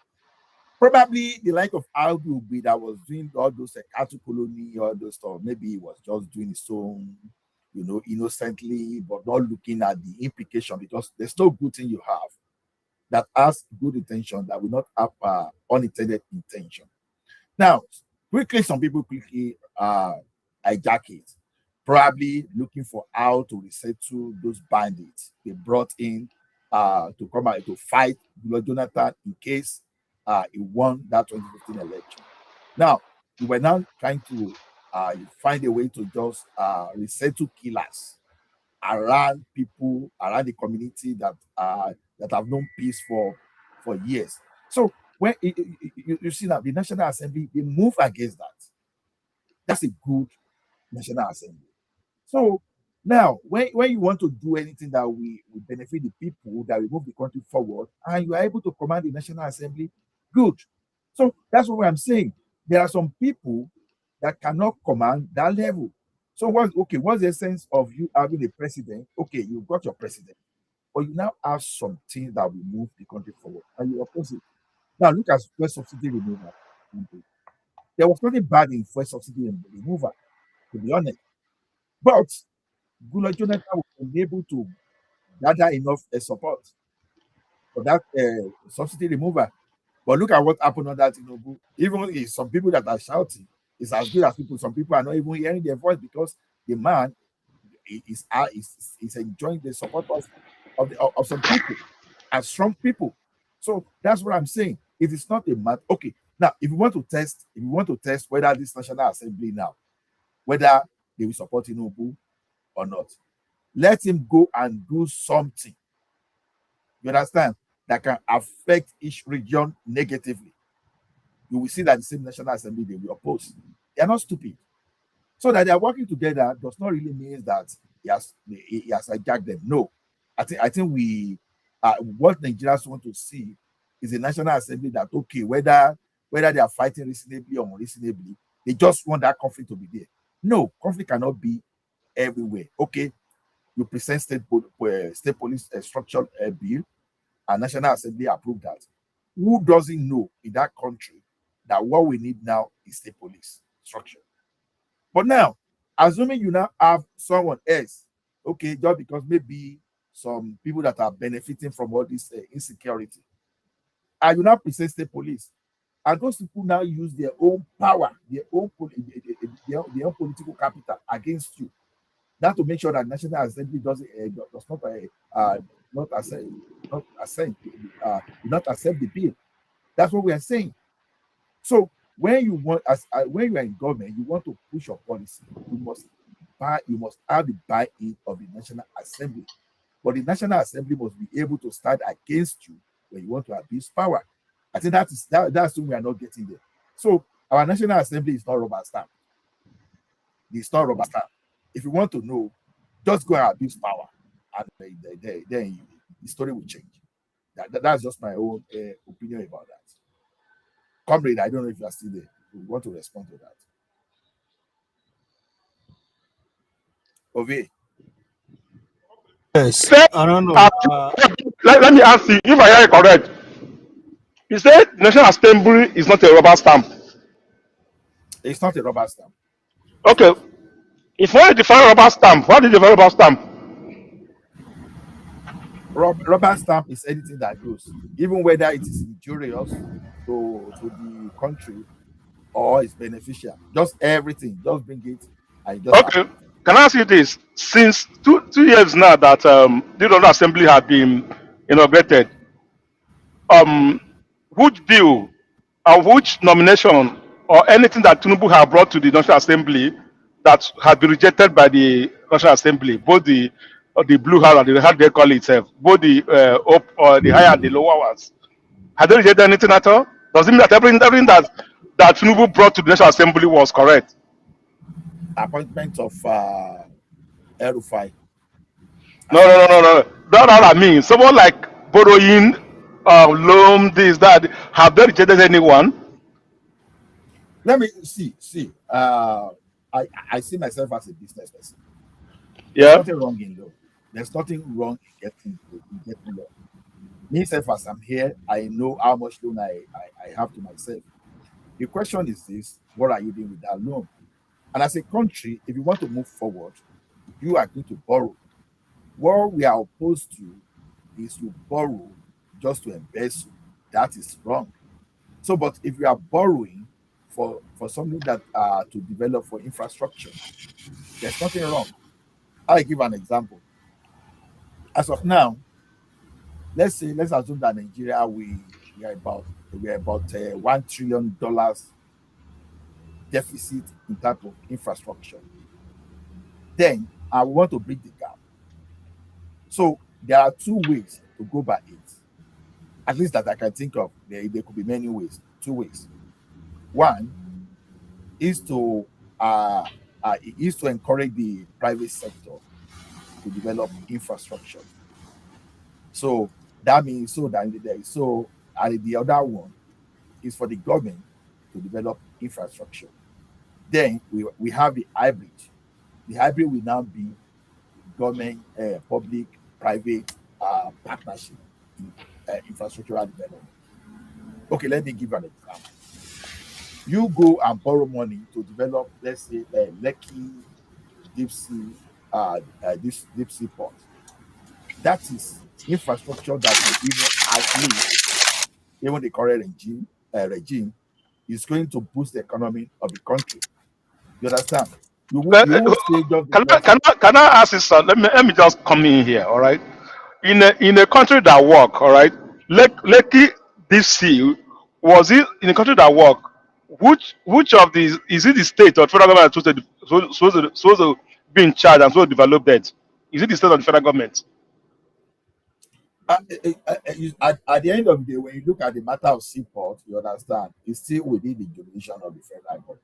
Speaker 15: probably the like of Albi that was doing all those cattle colony, all those stuff. Maybe he was just doing his own, innocently, but not looking at the implication, because there's no good thing you have that has good intention that will not have unintended intention. Now, some people quickly hijack it, probably looking for how to resettle those bandits they brought in to come out to fight Jonathan in case he won that 2015 election. Now, we were now trying to find a way to just resettle killers around people, around the community that have known peace for years. So when you see that the National Assembly, they move against that. That's a good National Assembly. So now, when you want to do anything that will benefit the people, that will move the country forward, and you are able to command the National Assembly, good. So that's what I'm saying. There are some people that cannot command that level. So what's the essence of you having a president? Okay, you've got your president, but you now have something that will move the country forward, and you oppose it. Now look at fuel subsidy removal. There was nothing bad in fuel subsidy removal, to be honest. But Goodluck Jonathan was unable to gather enough support for that subsidy removal. But look at what happened on that Tinubu. Even some people that are shouting, it's as good as some people are not even hearing their voice, because the man is enjoying the support of some people and strong people. So that's what I'm saying. It is not a matter. Okay, now if you want to test whether this National Assembly now, whether they will support Tinubu or not, let him go and do something, you understand, that can affect each region negatively. You will see that the same National Assembly they will oppose. They are not stupid. So that they are working together does not really mean that he has hijacked them. No, I think what Nigerians want to see is a National Assembly that, okay, whether they are fighting reasonably or unreasonably, they just want that conflict to be there. No, conflict cannot be everywhere. Okay, you present state police structure bill, and National Assembly approved that. Who doesn't know in that country that what we need now is state police structure? But now, assuming you now have someone else, okay, just because maybe some people that are benefiting from all this insecurity, and you now present state police, and those people now use their own power, their own political capital against you, not to make sure that National Assembly does not accept the bill. That's what we are saying. So when you are in government, you want to push your policy, you must have the buy-in of the National Assembly. But the National Assembly must be able to stand against you when you want to abuse power. I think that's what we are not getting there. So our National Assembly is not rubber stamp. It's not rubber stamp. If you want to know, just go and abuse power, and then the story will change. That's just my own opinion about that. Comrade, I don't know if you are still there. We want to respond to that. Ovi.
Speaker 14: Yes, I don't know. Let me ask you, if I hear it correct, you said National Assembly is not a rubber stamp.
Speaker 15: It's not a rubber stamp.
Speaker 14: Okay. If I define rubber stamp, what is the rubber stamp?
Speaker 15: Rubber stamp is anything that goes, even whether it is injurious to the country or it's beneficial. Just everything. Just bring it and just
Speaker 14: okay. can I ask you this? Since two years now that the General Assembly have been inaugurated, um, which bill or which nomination or anything that Tinubu have brought to the National Assembly that has been rejected by the National Assembly, both the blue house and the how they call it itself, both the up or the higher and the lower ones, have they rejected anything at all? Does it mean that everything that Tinubu brought to the National Assembly was correct?
Speaker 15: Appointment of Erufai.
Speaker 14: No. That's what I mean. Someone like borrowing, loan, this, that. Have they rejected anyone?
Speaker 15: Let me see. I see myself as a business person. There's
Speaker 14: Yeah.
Speaker 15: nothing wrong in law. There's nothing wrong in getting law. Me self, as I'm here, I know how much loan I have to myself. The question is this: what are you doing with that loan? And as a country, if you want to move forward, you are going to borrow. What we are opposed to is you borrow just to embezzle. That is wrong. So, but if you are borrowing for something that to develop for infrastructure, there's nothing wrong. I'll give an example. As of now, let's assume that Nigeria we are about $1 trillion deficit in type of infrastructure. Then I want to bridge the gap. So there are two ways to go by it. At least that I can think of. There could be many ways. Two ways. One is to encourage the private sector to develop infrastructure. So that means and the other one is for the government to develop infrastructure. Then we have the hybrid. The hybrid will now be government, public, private partnership in infrastructural development. Okay, let me give an example. You go and borrow money to develop, let's say, Lekki deep sea, this deep sea port. That is infrastructure that will even outlive even the current regime is going to boost the economy of the country. You understand? You won't say just because.
Speaker 14: Can I ask this? Let me just come in here. All right. In a country that work, all right. Lekki this sea, was it in a country that work? Which of these is it the state or federal government supposed to be in charge and supposed to develop that? Is it the state or the federal government?
Speaker 15: At the end of the day, when you look at the matter of seaport, you understand it's still within the jurisdiction of the federal government.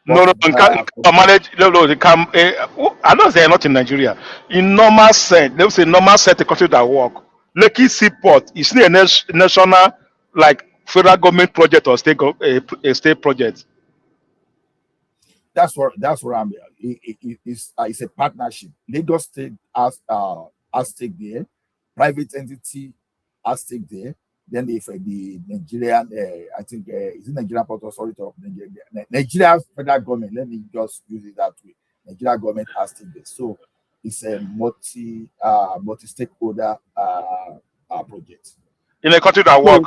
Speaker 14: No, you can manage. No, they can. I know they are not in Nigeria. In normal set, they will say normal set a country that work. Lekki Seaport is still a national, like federal government project or a state project.
Speaker 15: That's what I'm. It's a partnership. Lagos State has stake there, private entity has stake there. Then if the Nigerian, I think is it Nigerian Port Authority of Nigeria federal government. Let me just use it that way. Nigeria government has stake there, so it's a multi stakeholder project
Speaker 14: In a country that work.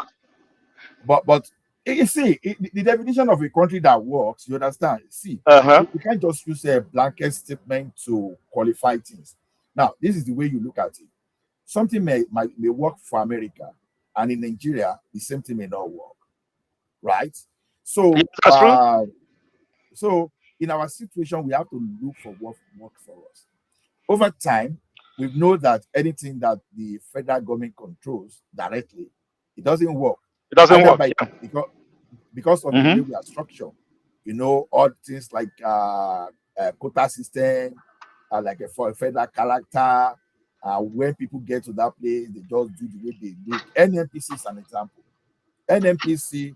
Speaker 15: But you see, the definition of a country that works, you understand? See, you can't just use a blanket statement to qualify things. Now, this is the way you look at it. Something may work for America, and in Nigeria, the same thing may not work, right? So,
Speaker 14: that's true.
Speaker 15: So in our situation, we have to look for what works for us. Over time, we know that anything that the federal government controls directly, it doesn't work.
Speaker 14: It doesn't work.
Speaker 15: Because of the way we are structured. You know, all things like quota system, like a federal character. When people get to that place, they just do the way they do. NNPC is an example. NNPC,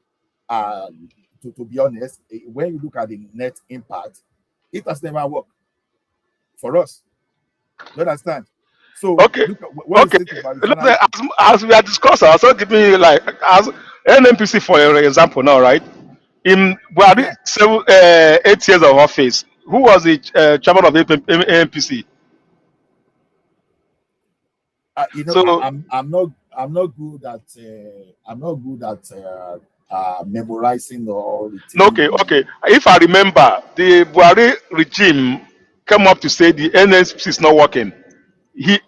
Speaker 15: to be honest, when you look at the net impact, it has never worked for us. You understand? So,
Speaker 14: okay. As we are discussing, I was giving like as NNPC for example now, right? In Buhari 8 years of office, who was the chairman of the NNPC?
Speaker 15: You know, so, I'm not good at memorizing or.
Speaker 14: Okay. If I remember, the Buhari regime came up to say the NSP is not working. He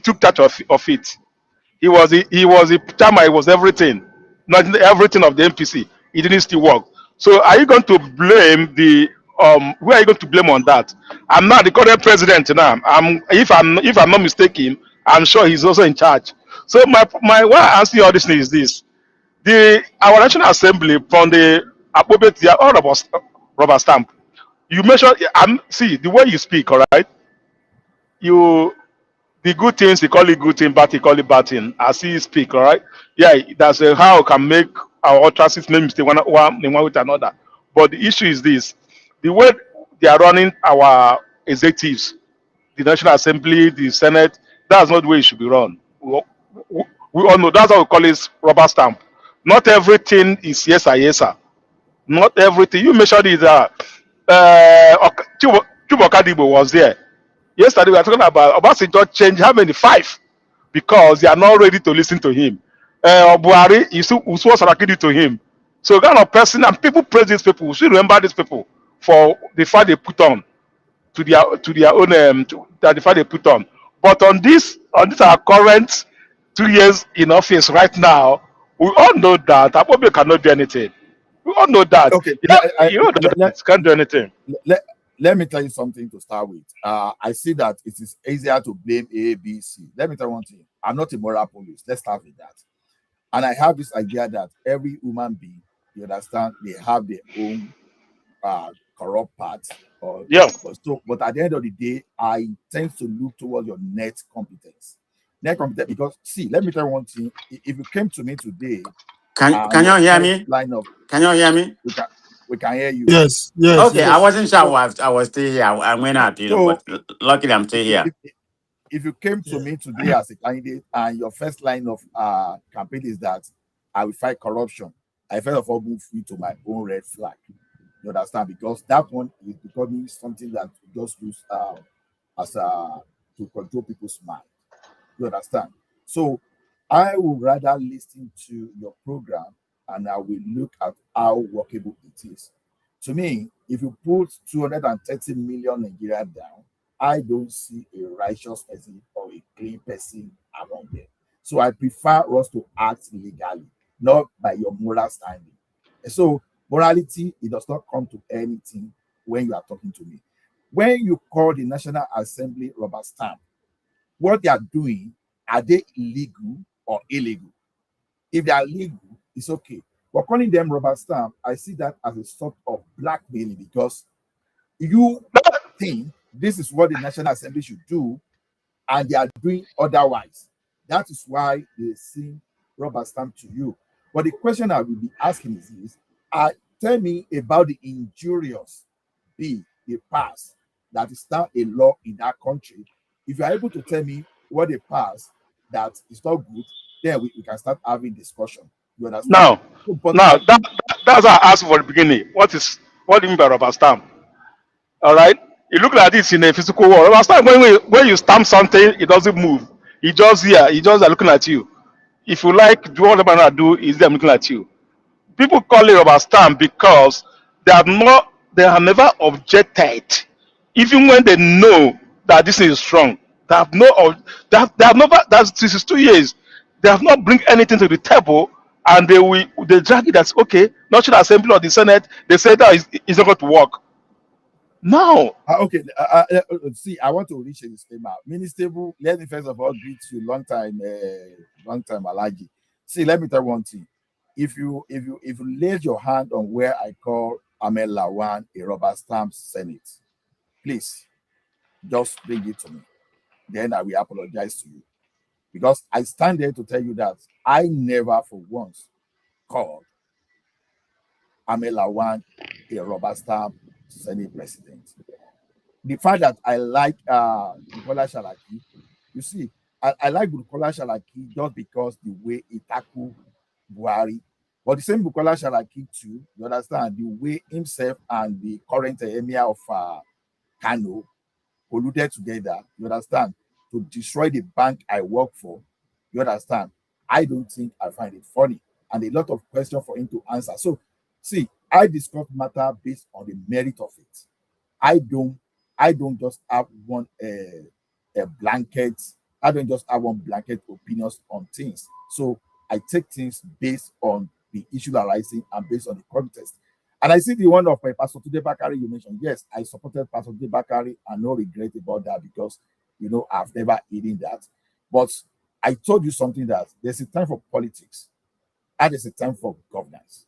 Speaker 14: took charge of it. He was a chairman. He was everything, not everything of the NPC. It didn't still work. So are you going to blame the who are you going to blame on that? I'm not the current president now. If I'm not mistaken, I'm sure he's also in charge. So my why I ask you all this is this: our National Assembly from the appropriate, they are all rubber stamp. You mention see the way you speak, all right? You the good things you call it good thing, bad you call it bad thing. I see you speak, all right? Yeah, that's how can make our utterances make mistake in one with another. But the issue is this: the way they are running our executives, the National Assembly, the Senate, that's not the way it should be run. We all know that's how we call it rubber stamp. Not everything is yes or yes, sir. Not everything. You mentioned is Chubo Kadibo was there. Yesterday we were talking about Obasanjo change how many? 5 because they are not ready to listen to him. Buhari is Uswa Sarakidi to him. So kind of person and people praise these people. We should remember these people for the fight they put on to their own the fight they put on. But on this our current 2 years in office right now, we all know that Apobe cannot do anything. We all know that.
Speaker 15: Okay,
Speaker 14: You know that can't do anything.
Speaker 15: let, let me tell you something to start with. I see that it is easier to blame A, B, C. Let me tell you one thing. I'm not a moral police. Let's start with that. And I have this idea that every human being, you understand, they have their own corrupt parts.
Speaker 14: Yeah.
Speaker 15: But at the end of the day, I tend to look towards your net competence. Net competence, because see, let me tell you one thing. If you came to me today,
Speaker 11: Can you hear me? Can you hear me?
Speaker 15: We can hear you.
Speaker 5: Yes.
Speaker 11: Okay, I wasn't sure I was still here. I went out, but luckily I'm still here.
Speaker 15: If you came to me today as a candidate and your first line of campaign is that I will fight corruption, I first of all move you to my own red flag. You understand? Because that one is becoming something that we just use to control people's mind. You understand? So I would rather listen to your program and I will look at how workable it is. To me, if you put 230 million Nigeria down, I don't see a righteous person or a clean person among them. So I prefer us to act legally, not by your moral standing. And so morality, it does not come to anything when you are talking to me. When you call the National Assembly rubber stamp, what they are doing, are they illegal or illegal? If they are legal, it's okay. But calling them rubber stamp, I see that as a sort of blackmailing, because you think this is what the National Assembly should do, and they are doing otherwise. That is why they sing rubber stamp to you. But the question I will be asking is this: tell me about the injurious bill they passed that is now a law in that country. If you are able to tell me what they passed that is not good, then we can start having discussion. You understand?
Speaker 14: Now that's what I asked for the beginning. What do you mean by rubber stamp? All right. You look like this in a physical world. Rubber stamp, when you stamp something, it doesn't move. It just here. It just are looking at you. If you like, do whatever I do, is them looking at you. People call it rubber stamp because they have never objected, even when they know that this is strong. They have never. This is 2 years. They have not bring anything to the table, and they drag it as okay. National Assembly or the Senate, they say that it's not going to work. No.
Speaker 15: Okay. See, I want to reach a disclaimer. Minister, let me first of all greet you. Long time, Alaji. See, let me tell you one thing. If you laid your hand on where I call Ahmed Lawan a rubber stamp Senate, please just bring it to me. Then I will apologize to you, because I stand there to tell you that I never for once called Ahmed Lawan a rubber stamp Senate president. The fact that I like Bukola Saraki, you see, I like Bukola Saraki just because the way he tackled Buhari. But the same Bukola Saraki too, you understand, the way himself and the current emir of Kano colluded together, you understand, to destroy the bank I work for, you understand. I don't think I find it funny, and a lot of questions for him to answer. So, see, I discuss matter based on the merit of it. I don't I don't just have one a blanket. I don't just have one blanket opinions on things. So I take things based on the issue arising and based on the context. And I see the one of Pastor Tude Bakari you mentioned. Yes, I supported Pastor Tude Bakari and no regret about that because I've never eaten that. But I told you something that there's a time for politics and there's a time for governance.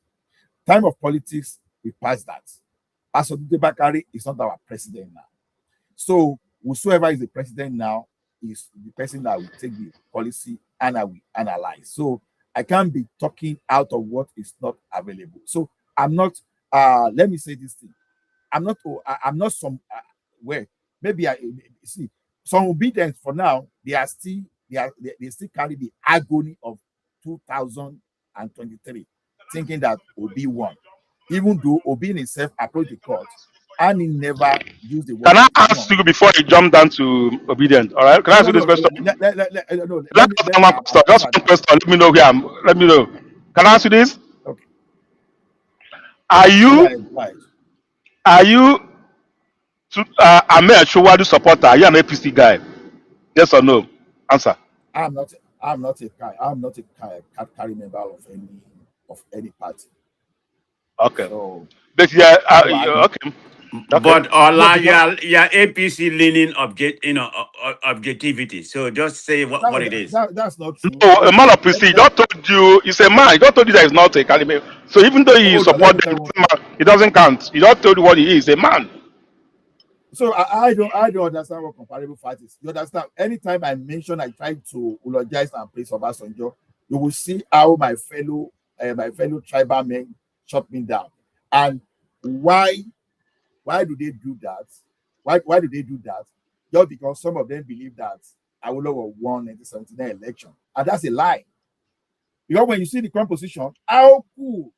Speaker 15: Time of politics, we pass that. Pastor Tude Bakari is not our president now. So whosoever is the president now is the person that will take the policy and I will analyze. So I can't be talking out of what is not available. So I'm not let me say this thing. I'm not some where maybe I see some obedience for now, they still carry the agony of 2023, thinking that Obi won. Even though Obi himself approached the court and he never used the word.
Speaker 14: Can I ask you before you jump down to obedient? All right. Can I ask you this question? Just one question. Let me know where I'm. Let me know. Can I ask you this?
Speaker 15: Okay.
Speaker 14: Are you Ahmed Showadu supporter? Are you an APC guy? Yes or no? Answer.
Speaker 15: I'm not a carry member of any party.
Speaker 14: Okay.
Speaker 15: So,
Speaker 14: but yeah, okay.
Speaker 11: But Ola, you're APC leaning objectivity. So just say what it is.
Speaker 15: That's not true.
Speaker 14: No, a man of prestige. He told you he's a man. He told you that he's not a candidate. So even though he supports them, it doesn't count. He don't told you what he is. A man.
Speaker 15: So I don't understand what comparable fight is. You understand? Anytime I try to eulogize and praise Obasanjo, you will see how my fellow tribal men shut me down. And why do they do that? Why do they do that? Just because some of them believe that Awolowo won 1979 election, and that's a lie. Because when you see the composition, how cool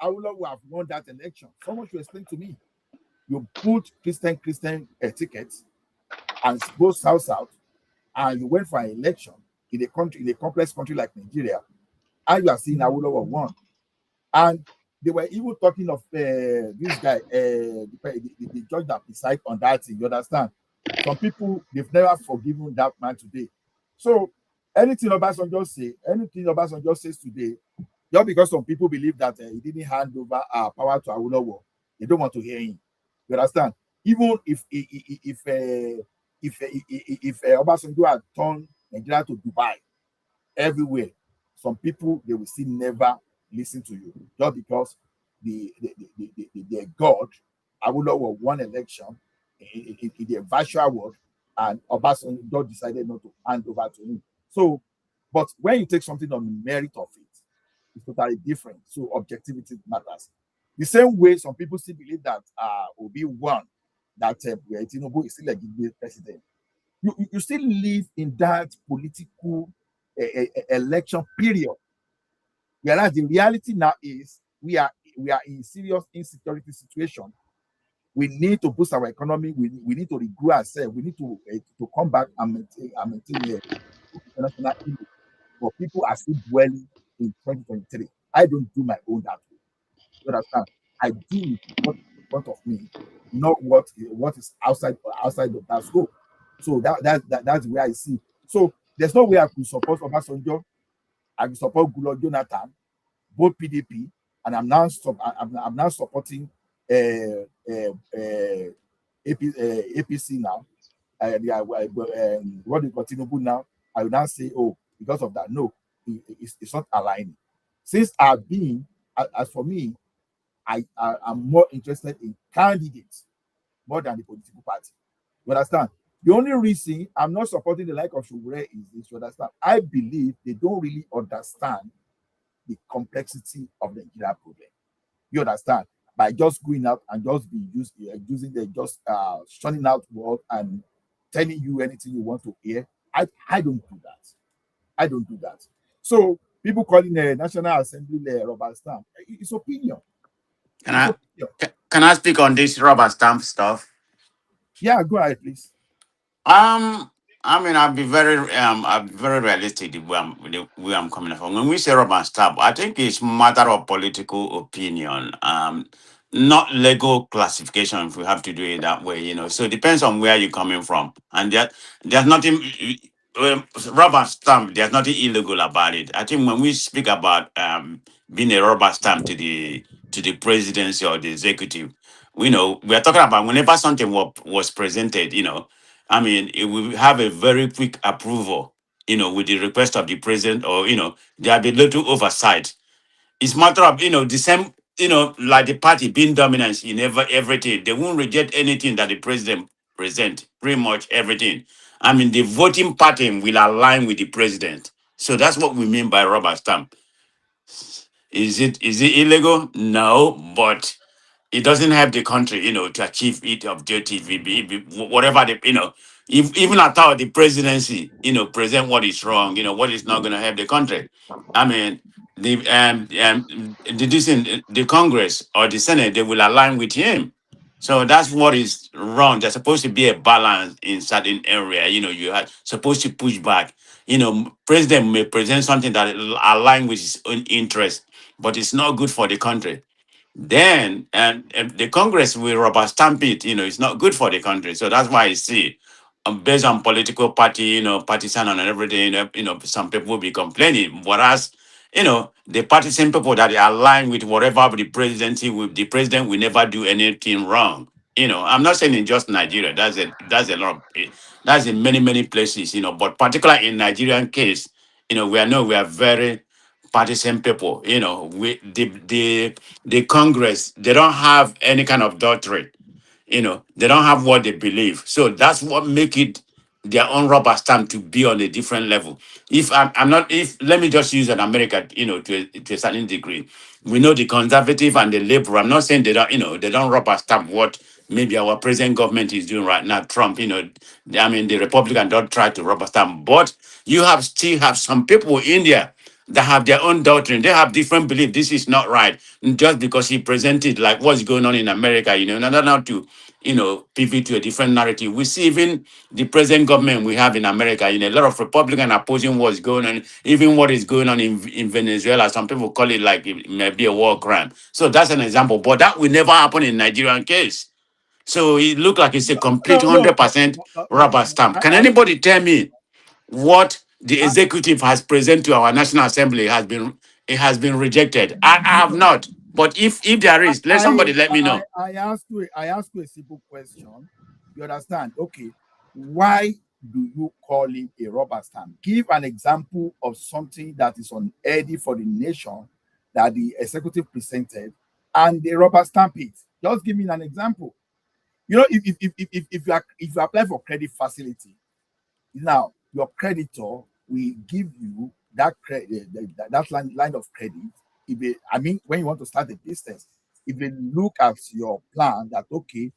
Speaker 15: Awolowo have won that election? Someone should explain to me. You put Christian tickets and go south, and you went for an election in a complex country like Nigeria, and you are seeing Awolowo won. And they were even talking of this guy, the judge that decide on that thing. You understand? Some people, they've never forgiven that man today. So anything Obasanjo says today, just because some people believe that he didn't hand over power to Awolowo, they don't want to hear him. You understand? Even if Obasanjo had turned Nigeria to Dubai, everywhere, some people they will still never listen to you just because their God Awolowo won election in the virtual world and Obasanjo decided not to hand over to him. So, but when you take something on the merit of it, it's totally different. So objectivity matters. The same way some people still believe that Obi won, that Tinubu is still a legitimate president. You still live in that political election period. Whereas the reality now is we are in serious insecurity situation. We need to boost our economy. We need to regrow ourselves. We need to come back and maintain international image. But people are still dwelling in 2023. I don't do my own that way. You understand? I do what's in front of me, not what is outside of that scope. So that's where I see. So there's no way I could support Obasanjo. I can support Goodluck Jonathan, both PDP, and I'm now supporting APC now. What they continue now, I will now say, oh, because of that, no, it's not aligning. Since I've been, as for me, I'm more interested in candidates more than the political party. You understand? The only reason I'm not supporting the like of Shugure is this, you understand? I believe they don't really understand the complexity of the Nigeria problem. You understand? By just going out and just be using the just shunning out word and telling you anything you want to hear. I don't do that. I don't do that. So people calling the National Assembly rubber stamp, it's opinion.
Speaker 11: Can I speak on this rubber stamp stuff?
Speaker 15: Yeah, go ahead, please.
Speaker 11: I mean, I'll be very realistic the way I'm coming from. When we say rubber stamp, I think it's matter of political opinion. not legal classification if we have to do it that way, So it depends on where you're coming from. And there's nothing rubber stamp, there's nothing illegal about it. I think when we speak about being a rubber stamp to the presidency or the executive, we are talking about whenever something was presented, I mean, it will have a very quick approval, with the request of the president, or there'll be little oversight. It's matter of, the same, like the party being dominant in everything. They won't reject anything that the president present, pretty much everything. I mean, the voting pattern will align with the president. So that's what we mean by rubber stamp. Is it illegal? No, but it doesn't help the country, to achieve its objective. Whatever if even at all the presidency, present what is wrong, what is not going to help the country. I mean, the Congress or the Senate, they will align with him. So that's what is wrong. There's supposed to be a balance in certain area. You are supposed to push back. President may present something that align with his own interest, but it's not good for the country. Then and the Congress will rubber stamp it. It's not good for the country. So that's why I see, based on political party, partisan and everything, some people will be complaining. Whereas, the partisan people that are aligned with whatever the presidency with the president will never do anything wrong. I'm not saying in just Nigeria. That's a lot of that's in many, many places, but particularly in Nigerian case, we are very partisan people. We the Congress, they don't have any kind of doctrine. They don't have what they believe. So that's what make it their own rubber stamp to be on a different level. If I'm not, if let me just use an America, to a certain degree. We know the conservative and the liberal. I'm not saying they don't rubber stamp what maybe our present government is doing right now. Trump, I mean the Republican don't try to rubber stamp, but you still have some people in there that have their own doctrine. They have different belief. This is not right. Just because he presented like what's going on in America, not to, pivot to a different narrative. We see even the present government we have in America, a lot of Republican opposing what's going on, even what is going on in Venezuela. Some people call it like it may be a war crime. So that's an example. But that will never happen in Nigerian case. So it looked like it's a complete
Speaker 15: No, no,
Speaker 11: 100% rubber stamp. Can anybody tell me what the
Speaker 15: I,
Speaker 11: executive has presented to our National Assembly has been rejected? I have not. But if there is, let somebody let me know.
Speaker 15: I ask you a simple question. You understand? Okay. Why do you call it a rubber stamp? Give an example of something that is unhealthy for the nation that the executive presented and they rubber stamp it. Just give me an example. If you apply for credit facility, now your creditor will give you that credit, that line of credit. When you want to start a business, if they look at your plan that okay,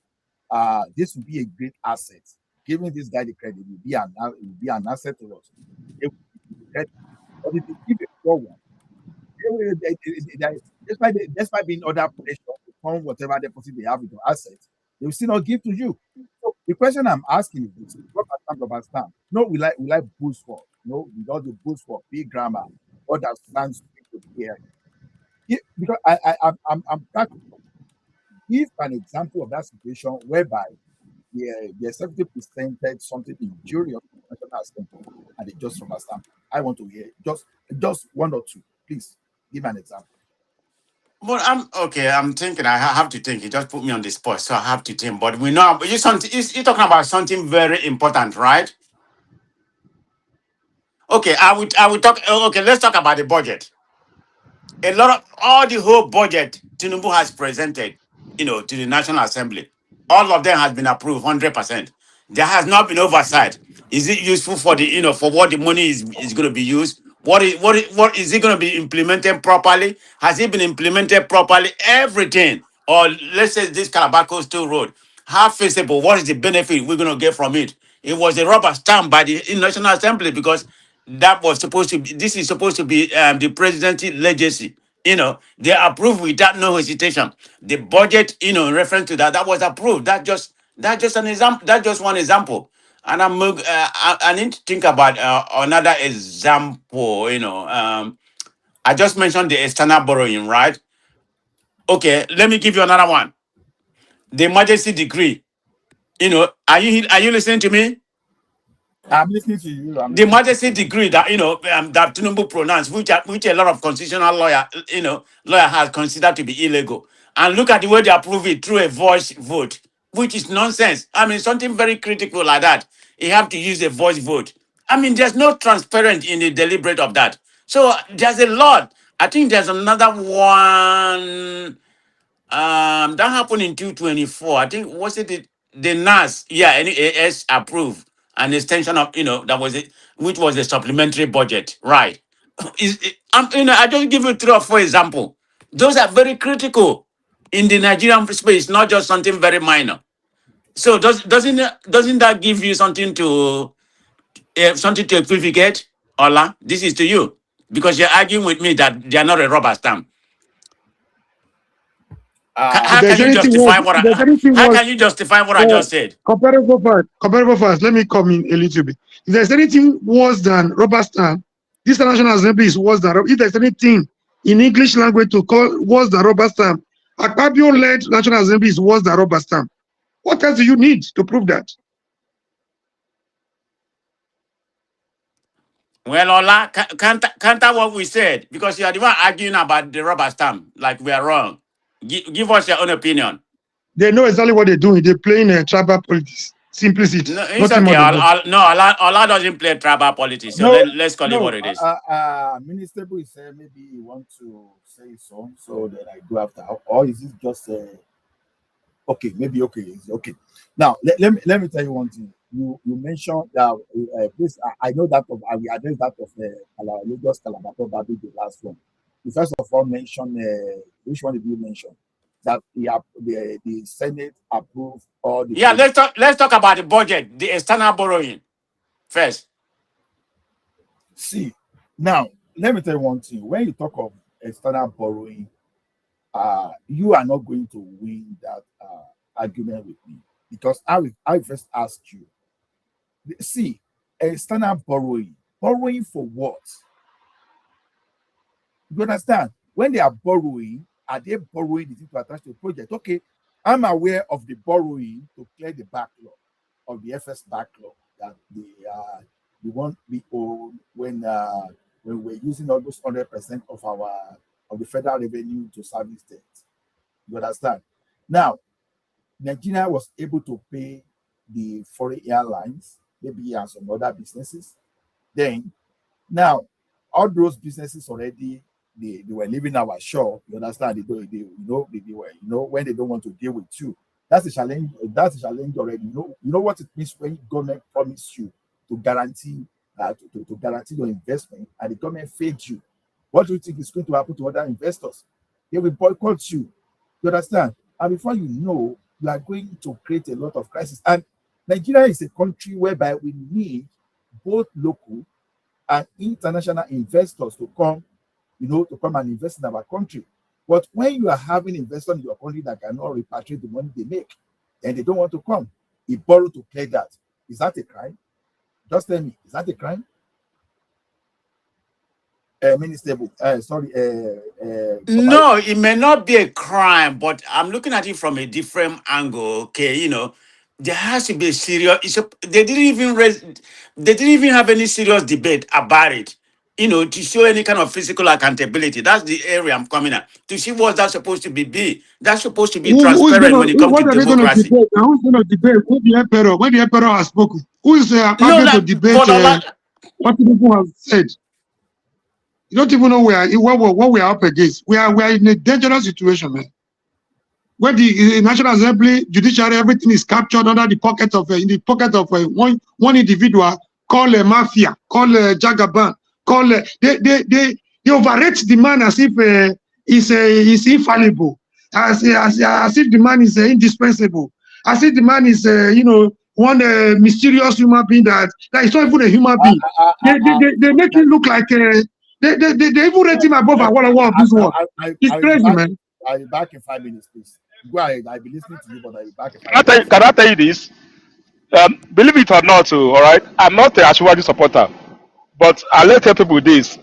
Speaker 15: this will be a great asset. Giving this guy the credit will be an asset to us. They will give you the credit. But if they give a poor one, despite being under pressure to fund whatever deposit they have with your assets, they will still not give to you. So the question I'm asking is this: rubber stamp. No, we like boost for. No, we don't do boost for big grammar. What that stands to here. Because I'm practical. Give an example of that situation whereby the executive presented something injurious to the National Assembly and they just rubber stamp. I want to hear just one or two. Please give an example.
Speaker 11: But I'm okay. I'm thinking. I have to think. You just put me on the spot, so I have to think. But we know. But you're talking about something very important, right? Okay. I would talk. Okay. Let's talk about the budget. A lot of all the whole budget Tinubu has presented, to the National Assembly, all of them has been approved 100%. There has not been oversight. Is it useful for for what the money is going to be used? What is it going to be implemented properly? Has it been implemented properly? Everything, or let's say this Calabar Coastal Road, how feasible? What is the benefit we're going to get from it? It was a rubber stamp by the National Assembly because that was supposed to be. This is supposed to be the presidency legacy. They approved without no hesitation. The budget, in reference to that, that was approved. That just an example. That just one example. And I need to think about another example. I just mentioned the external borrowing, right? Okay, let me give you another one. The emergency decree. Are you listening to me?
Speaker 15: I'm listening to you.
Speaker 11: The emergency decree that that Tinubu pronounced, which a lot of constitutional lawyer has considered to be illegal, and look at the way they approve it through a voice vote, which is nonsense. I mean, something very critical like that, you have to use a voice vote. I mean, there's no transparent in the deliberate of that. So there's a lot. I think there's another one. That happened in 224. I think was it the NAS? Yeah, NAS approved an extension of that was it, which was a supplementary budget, right? I just give you 3 or 4 examples. Those are very critical in the Nigerian space, not just something very minor. So doesn't that give you something to equivocate? Ola, this is to you because you're arguing with me that they are not a rubber stamp. How can you justify what I just said?
Speaker 12: Comparable first, let me come in a little bit. If there's anything worse than rubber stamp, this National Assembly is worse than. If there's anything in English language to call worse than rubber stamp, Akpabio-led National Assembly is worse than rubber stamp. What else do you need to prove that?
Speaker 11: Well, Ola, counter what we said, because you are the one arguing about the rubber stamp, like we are wrong. Give us your own opinion.
Speaker 12: They know exactly what they're doing. They're playing tribal politics. Simplicity.
Speaker 11: No, it's okay. Ola doesn't play tribal politics, so let's call it what it is.
Speaker 15: Minister is saying maybe you want to say so that I go after, or is it just okay? Maybe okay. It's okay. Now let me tell you one thing. You mentioned that please. I know that I will address that of Lagos Calabato Babi, the last one. You first of all mention which one did you mention? That the Senate approved all the.
Speaker 11: Yeah, let's talk about the budget, the external borrowing first.
Speaker 15: See, now let me tell you one thing. When you talk of external borrowing, you are not going to win that argument with me, because I first ask you. See, external borrowing for what? You understand? When they are borrowing, are they borrowing the thing to attach to a project? Okay, I'm aware of the borrowing to clear the backlog of the FS backlog that the one we own when we're using almost 100% of the federal revenue to service debt. You understand? Now, Nigeria was able to pay the foreign airlines, maybe and some other businesses. Then, now, all those businesses already they were leaving our shore. You understand? They were, when they don't want to deal with you. That's a challenge. That's a challenge already. You know what it means when government promise you to guarantee to guarantee your investment, and the government failed you. What do you think is going to happen to other investors? They will boycott you. You understand? And before you know, you are going to create a lot of crisis. And Nigeria is a country whereby we need both local and international investors to come, to come and invest in our country. But when you are having investors in your country that cannot repatriate the money they make, and they don't want to come, they borrow to clear that. Is that a crime? Just tell me, is that a crime? Minister,
Speaker 11: no, it may not be a crime, but I'm looking at it from a different angle. Okay, there has to be a serious. They didn't even have any serious debate about it. To show any kind of physical accountability. That's the area I'm coming at. To see what that's supposed to be. That's supposed to be transparent when it comes to democracy.
Speaker 12: Who's going to debate? When the emperor has spoken, who is going to debate what people have said? You don't even know what we are up against. We are in a dangerous situation, man. Where the National Assembly, judiciary, everything is captured under the pocket of one individual called a mafia, called Jagaban, they overrate the man as if he's infallible, as if the man is indispensable, as if the man is one mysterious human being that is not even a human being. They make him look like they even rate him above one of this world. It's crazy, man.
Speaker 15: I'll be back in 5 minutes, please. Go ahead. I'll be listening to you, but I'll be back in 5 minutes.
Speaker 14: Can I tell you this? Believe it or not, all right, I'm not a Ashwaji supporter, but I'll tell people this.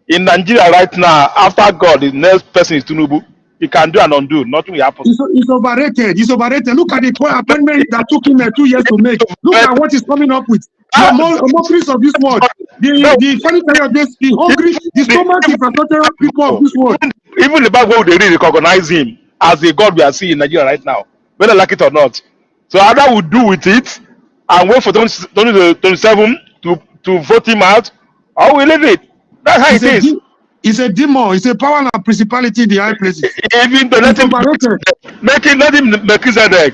Speaker 14: In Nigeria right now, after God, the next person is Tinubu. he can do and undo. Nothing will happen.
Speaker 12: It's overrated. It's overrated. Look at the appointment that took him 2 years to make. Look at what he's coming up with. The mockeries of this world. The funny thing of this, the hungry, the stomach infrastructure people of this world.
Speaker 14: Even the Bible, they really recognize him as the God we are seeing in Nigeria right now, whether like it or not. So either we do with it and wait for 2027 to vote him out, or we leave it. That's how it is.
Speaker 12: It's a demon. It's a power and principality in the high places.
Speaker 14: Even to let him let him Melchizedek.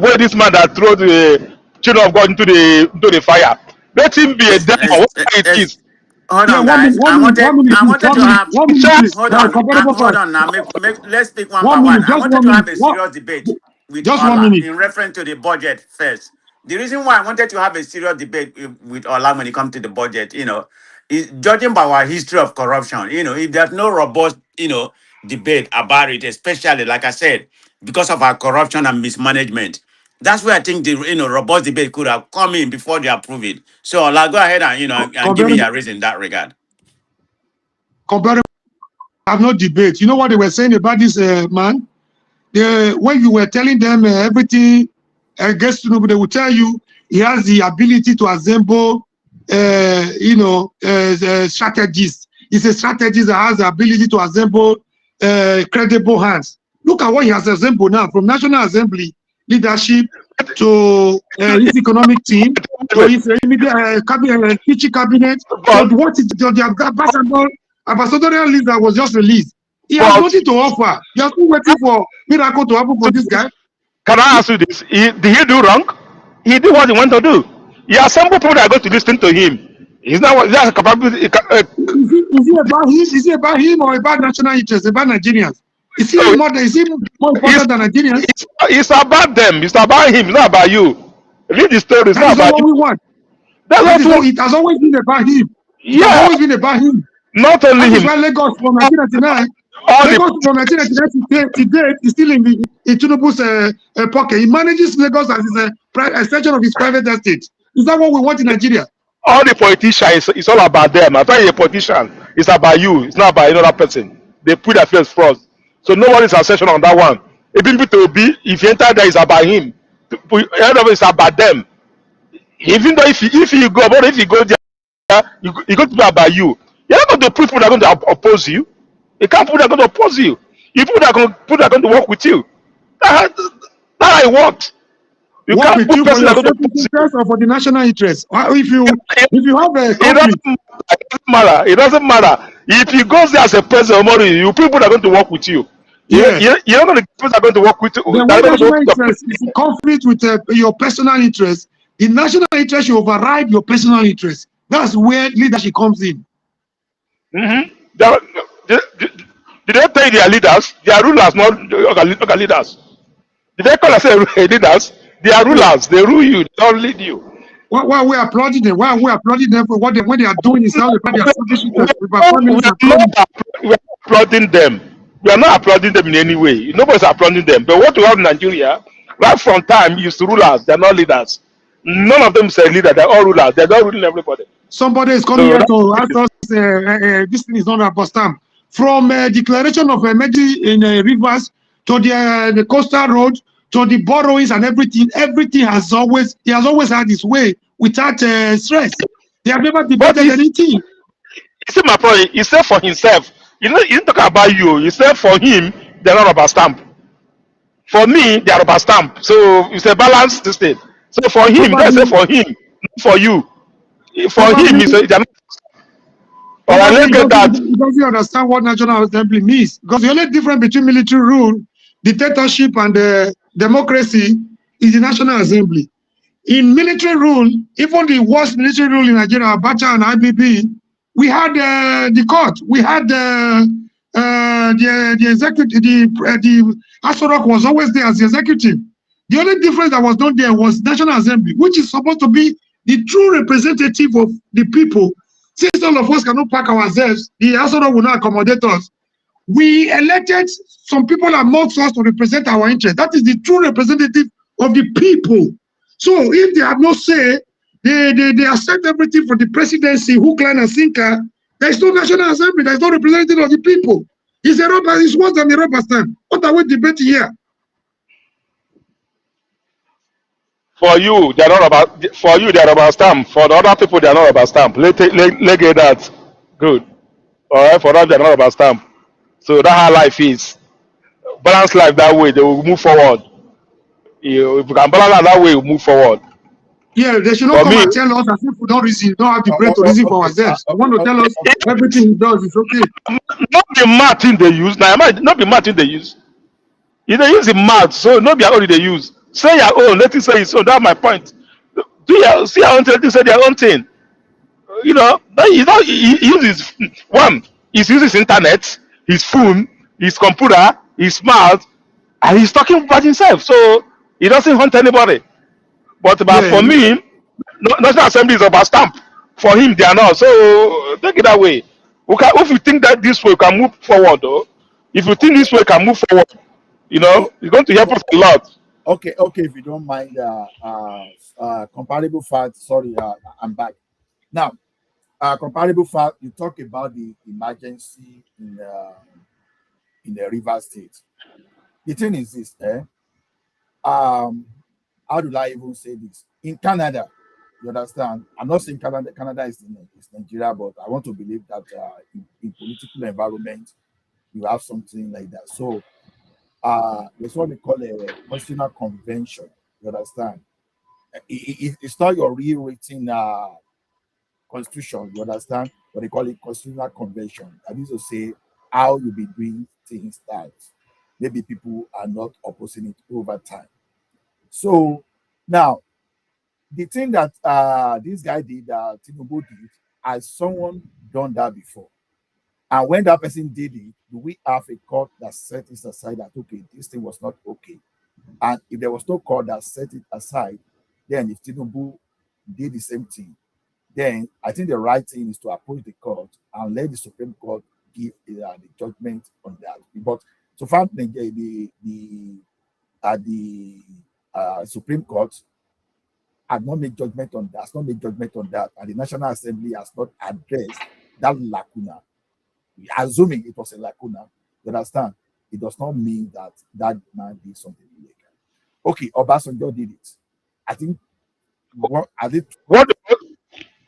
Speaker 14: Where this man that throw the children of God into the fire. Let him be a demon. What it is.
Speaker 11: Hold on, guys. I wanted to have. Hold on now. Let's speak one by one. I wanted to have a serious debate with Ola in reference to the budget first. The reason why I wanted to have a serious debate with Ola when it comes to the budget, is judging by our history of corruption. If there's no robust, debate about it, especially like I said, because of our corruption and mismanagement. That's where I think the robust debate could have come in before they approve it. So Ola, go ahead and and give me your reason in that regard.
Speaker 12: Comparable, have no debate. You know what they were saying about this man? When you were telling them everything against Tinubu, they would tell you he has the ability to assemble, strategists. He's a strategist that has the ability to assemble credible hands. Look at what he has assembled now, from National Assembly leadership to his economic team, to his immediate cabinet, teaching cabinet, to what is the ambassadorial list that was just released. He has nothing to offer. You are still waiting for miracle to happen for this guy.
Speaker 14: Can I ask you this? Did he do wrong? He did what he wanted to do. He assembled people that are going to listen to him. He's not capability. Is
Speaker 12: it about him or about national interest, about Nigerians? Is he more important than Nigerians?
Speaker 14: It's about them. It's about him. It's not about you. Read the story. It's not about
Speaker 12: what we want. It has always been about him. It has always been about him.
Speaker 14: Not only him.
Speaker 12: Why Lagos from 1999. Lagos from 1999 to date is still in Tinubu's pocket. He manages Lagos as his extension of his private estate. Is that what we want in Nigeria?
Speaker 14: All the politicians, it's all about them. After you're a politician, it's about you. It's not about another person. They put their face first. So nobody's accession on that one. Even Peter Obi, if you enter there, it's about him. It's about them. Even though if you go there, you go to be about you. You're not going to put people that are going to oppose you. You can't put that are going to oppose you. You put that are going to work with you. That's how it works. You
Speaker 12: work
Speaker 14: can't
Speaker 12: with
Speaker 14: put
Speaker 12: you
Speaker 14: person
Speaker 12: for
Speaker 14: that
Speaker 12: your
Speaker 14: are going to
Speaker 12: interest or for the national interest. If you have a conflict,
Speaker 14: it doesn't matter. If he goes there as a president, you people that are going to work with you.
Speaker 12: Yes.
Speaker 14: You're not going to people that are going to work with you.
Speaker 12: The national interest is in conflict with your personal interest. The national interest should override your personal interest. That's where leadership comes in.
Speaker 14: Mm-hmm. Did they tell you they are leaders? They are rulers, not leaders. Did they call themselves leaders? They are rulers. They rule you. They don't lead you.
Speaker 12: Why we applauding them? Why we applauding them for what they are doing is how they are establishing
Speaker 14: We are not applauding them. We are not applauding them in any way. Nobody's applauding them. But what we have in Nigeria, right from time, used to rulers. They are not leaders. None of them is a leader. They are all rulers. They are not ruling everybody.
Speaker 12: Somebody is coming here to ask us. This thing is not a bus stamp. From declaration of emergency in rivers to the coastal road to the borrowings and everything he has always had his way without stress. They have never debated anything.
Speaker 14: You see my point. He said for himself. He didn't talk about you. He said for him, they're not rubber stamp. For me, they are rubber stamp. So it's a balanced state. So for him, they say for him, not for you. For him, he said they're not.
Speaker 12: He doesn't understand what National Assembly means. Because the only difference between military rule, dictatorship, and democracy is the National Assembly. In military rule, even the worst military rule in Nigeria, Abacha and IBB, we had the court, we had the executive, the Asorok was always there as the executive. The only difference that was not there was National Assembly, which is supposed to be the true representative of the people. Since all of us cannot pack ourselves, the Asorok will not accommodate us. We elected some people amongst us to represent our interests. That is the true representative of the people. So if they have no say, they accept everything for the presidency, hook, line, and sinker. There is no National Assembly. There is no representative of the people. It's a rubber, it's worse than a rubber stamp. What are we debating here?
Speaker 14: For you, they are not about. For you, they are about stamp. For the other people, they are not about stamp. Let's get that. Good. All right. For them, they are not about stamp. So that's how life is. Balance life that way, they will move forward. If you can balance life that way, you move forward.
Speaker 12: Yeah, they should not
Speaker 14: For
Speaker 12: come
Speaker 14: me,
Speaker 12: and tell us as if we don't reason, don't have the brain to reason for ourselves. They want to tell us everything he does is okay.
Speaker 14: not the math thing they use. Now, not the math thing they use. If they use the math, so not their own they use. Say your own. Let it say his own. That's my point. See your own thing. Let it say their own thing. You know, he uses one. He uses internet, his phone, his computer, his smart, and he's talking about himself. So he doesn't hunt anybody. But
Speaker 12: Yeah,
Speaker 14: for me, National Assembly is about stamp. For him, they are not. So take it that way. If you think that this way, we can move forward. Though, if you think this way, we can move forward. You know, it's going to help us a lot.
Speaker 15: Okay, if you don't mind, comparable fact. Sorry, I'm back now. Comparable fact. You talk about the emergency in the River State. The thing is this, how do I even say this? In Canada, you understand? I'm not saying Canada is Nigeria, but I want to believe that in political environment, you have something like that. So there's what we call a constitutional convention. You understand? It's not your rewritten constitution. You understand? But they call it constitutional convention. That is to say how you be doing things that maybe people are not opposing it over time. So now the thing that this guy did, Tinubu did, has someone done that before? And when that person did it, do we have a court that set it aside that, okay, this thing was not okay? And if there was no court that set it aside, then if Tinubu did the same thing, then I think the right thing is to approach the court and let the Supreme Court give the judgment on that. But so far, the Supreme Court had not made judgment on that, and the National Assembly has not addressed that lacuna. Assuming it was a lacuna, you understand? It does not mean that that man did something illegal. Okay, Obasanjo did it. I think what did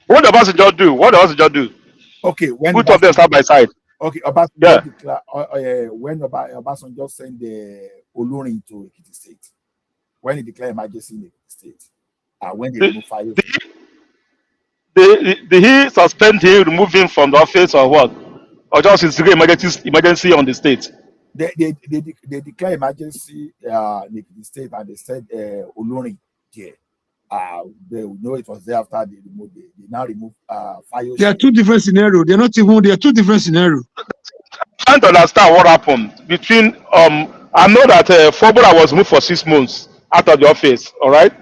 Speaker 14: Obasanjo do? What does Obasanjo do?
Speaker 15: Okay, when
Speaker 14: put up them side by side.
Speaker 15: Okay, Obasanjo when Obasanjo sent the Olorin to Ekiti State, when he declared emergency in Ekiti State, when they removed fire.
Speaker 14: Did he suspend him, remove him from the office, or what? Or just instigate emergency on the state?
Speaker 15: They declare emergency in the state, and they said Olorin there. They know it was there after they removed. They now remove fire.
Speaker 12: There are two different scenarios. They are two different scenarios.
Speaker 14: Trying to understand what happened between I know that Fobola was moved for 6 months out of the office. All right.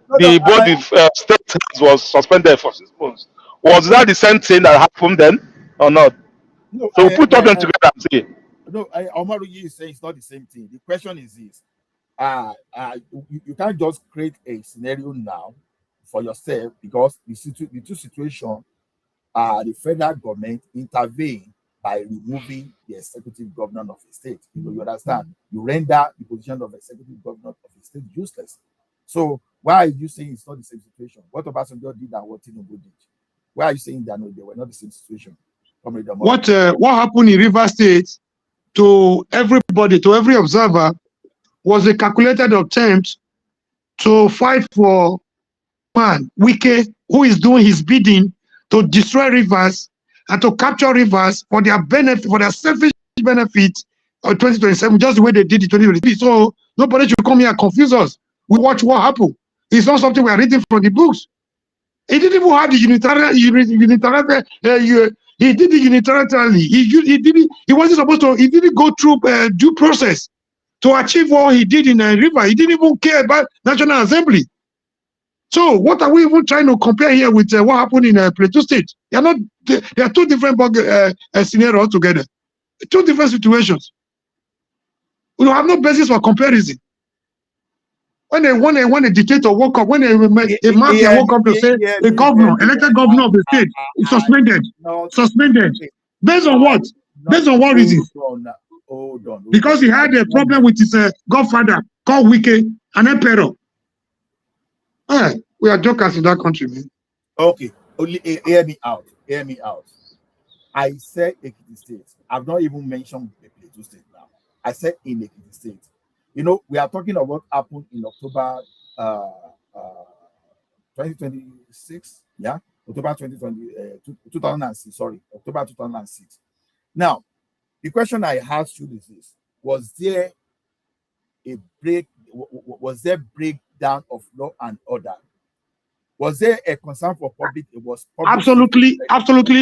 Speaker 14: Both the state was suspended for 6 months. Was that the same thing that happened then, or not?
Speaker 15: No,
Speaker 14: so put them together and see.
Speaker 15: No, Omaruyi is saying it's not the same thing. The question is this: you can't just create a scenario now for yourself, because the two situations, the federal government intervene by removing the executive governor of a state. You understand? You render the position of executive governor of a state useless. So why are you saying it's not the same situation? What Obasanjo did and what Tinubu did? Why are you saying that they were not the same situation?
Speaker 12: What happened in River State to everybody, to every observer, was a calculated attempt to fight for man, Wike, who is doing his bidding to destroy rivers and to capture rivers for their benefit, for their selfish benefit of 2027, just the way they did in 2023. So nobody should come here and confuse us. We watch what happened. It's not something we are reading from the books. He didn't even have the he did it unilaterally. He wasn't supposed to. He didn't go through due process to achieve what he did in a river. He didn't even care about National Assembly. So what are we even trying to compare here with what happened in Plateau State? They are two different scenarios altogether. Two different situations. We don't have no basis for comparison. When a dictator woke up, when a mafia woke up to say a governor, elected governor of the state, is suspended. Suspended. Based on what? Based on what reasons? Because he had a problem with his godfather called Wike, an emperor. We are jokers in that country, man.
Speaker 15: Okay, only hear me out. Hear me out. I said Ekiti State. I've not even mentioned the Plateau State now. I said in Ekiti State. You know, we are talking about what happened in October 2026. Yeah, October 2006. Sorry, October 2006. Now, the question I asked you is this: was there a was there breakdown of law and order? Was there a concern for public? It was
Speaker 12: absolutely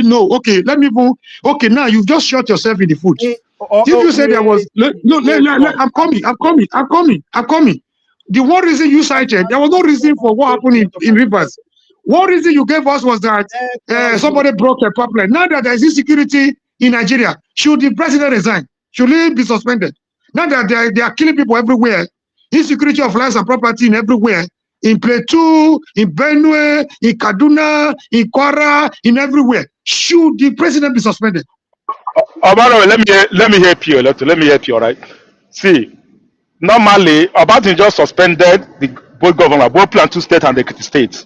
Speaker 12: no. Okay, let me move. Okay, now you've just shot yourself in the foot. If you say there was I'm coming. The one reason you cited, there was no reason for what happened in Rivers. One reason you gave us was that somebody broke a pipeline. Now that there is insecurity in Nigeria, should the president resign? Should he be suspended? Now that they are killing people everywhere, insecurity of lives and property in everywhere, in Plateau, in Benue, in Kaduna, in Kwara, in everywhere, should the president be suspended?
Speaker 14: Obaro, let me help you a little. Let me help you, all right? See, normally, Obasanjo just suspended the both governor, both Plateau State and the Ekiti State,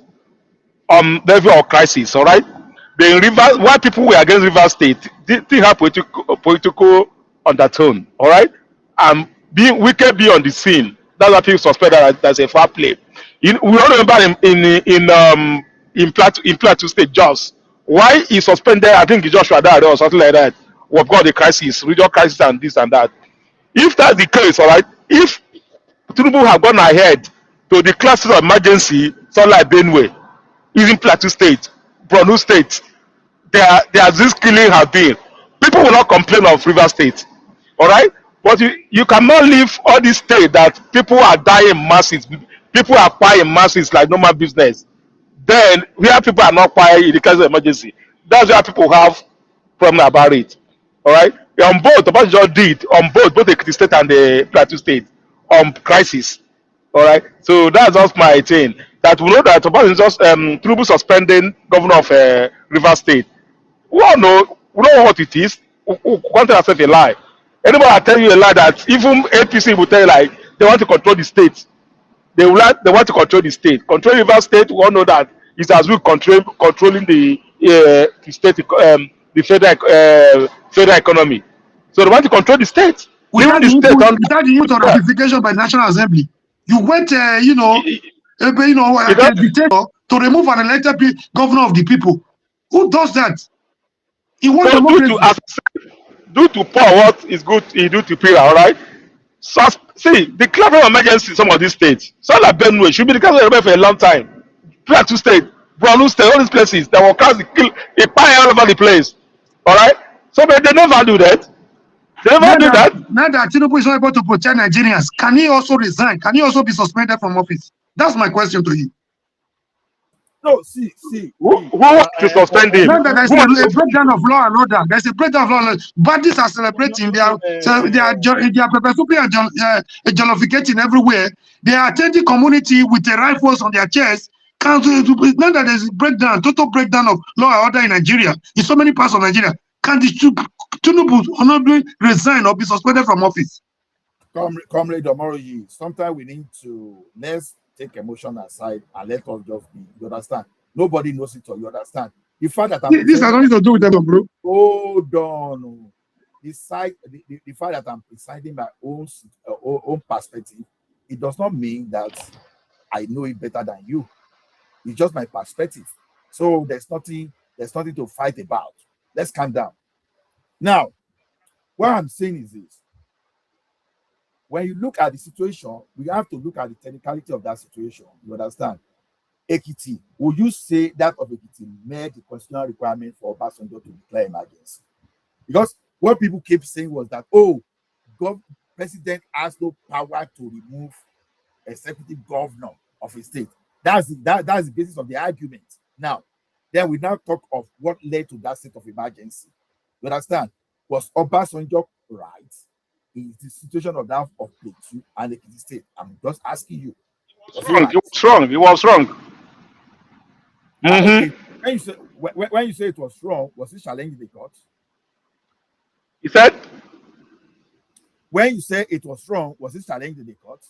Speaker 14: level of crisis, all right? The Rivers, why people were against Rivers State, they have political undertone, all right? Being wicked be on the scene. That's why people suspect that there's a foul play. We all remember in Plateau State, just why he suspended. I think Joshua died or something like that. We've got the crisis, regional crisis, and this and that. If that's the case, all right, if Tinubu have gone ahead to declare state of emergency, something like Benue, using Plateau State, Borno State, there this killing have been. People will not complain of River State, all right? But you cannot leave all this state that people are dying masses, people are quiet masses like normal business. Then where people are not quiet in the case of emergency, that's where people have problem about it. All right, on both Obasanjo did on both the Ekiti State and the Plateau State on crisis. All right, so that's just my thing. That we know that Obasanjo just Tinubu suspending governor of River State. We all know what it is. We can't tell ourselves a lie. Anybody tell you a lie that even APC will tell you like they want to control the state. They want to control the state. Control River State. We all know that it's as we controlling the state, the federal economy. So they want to control the state.
Speaker 12: Without the input or ratification by National Assembly, you went, a dictator to remove an elected governor of the people. Who does that? He wants democracy.
Speaker 14: Do to Paul what is good he do to Peter, all right? So, see, the declaration of emergency in some of these states, so like Benue should be declared for a long time. Plateau State, Borno State, all these places, there were cars kill a pie all over the place. All right? So but they never do that. They never do that.
Speaker 12: Now that Tinubu is not able to protect Nigerians, can he also resign? Can he also be suspended from office? That's my question to you.
Speaker 15: No, see.
Speaker 14: Who wants to suspend him?
Speaker 12: Now that there's a breakdown of law and order, there's a breakdown of law and order. Bandits are celebrating, they are pepper souping and jollificating everywhere. They are attending community with the rifles on their chests. Now that there's a breakdown, total breakdown of law and order in Nigeria, in so many parts of Nigeria, can the Tinubu honorably resign or be suspended from office?
Speaker 15: Comrade Omoroyi, sometimes we need to let's take emotion aside and let us just be. You understand? Nobody knows it, or you understand? The fact that
Speaker 12: this has nothing to do with them, bro.
Speaker 15: Hold on. The fact that I'm presiding my own perspective, it does not mean that I know it better than you. It's just my perspective. So there's nothing to fight about. Let's calm down. Now, what I'm saying is this. When you look at the situation, we have to look at the technicality of that situation. You understand? Ekiti, would you say that of Ekiti met the constitutional requirement for Obasanjo to declare emergency? Because what people keep saying was that, president has no power to remove executive governor of a state. That's the basis of the argument. Now, then we now talk of what led to that state of emergency. You understand? Was Obasanjo right? Is the situation of that of Plateau and the state? I'm just asking you.
Speaker 14: It was wrong. Mm-hmm.
Speaker 15: When you say it was wrong, was it challenging the court?
Speaker 14: He said?
Speaker 15: When you say it was wrong, was it challenged in the court?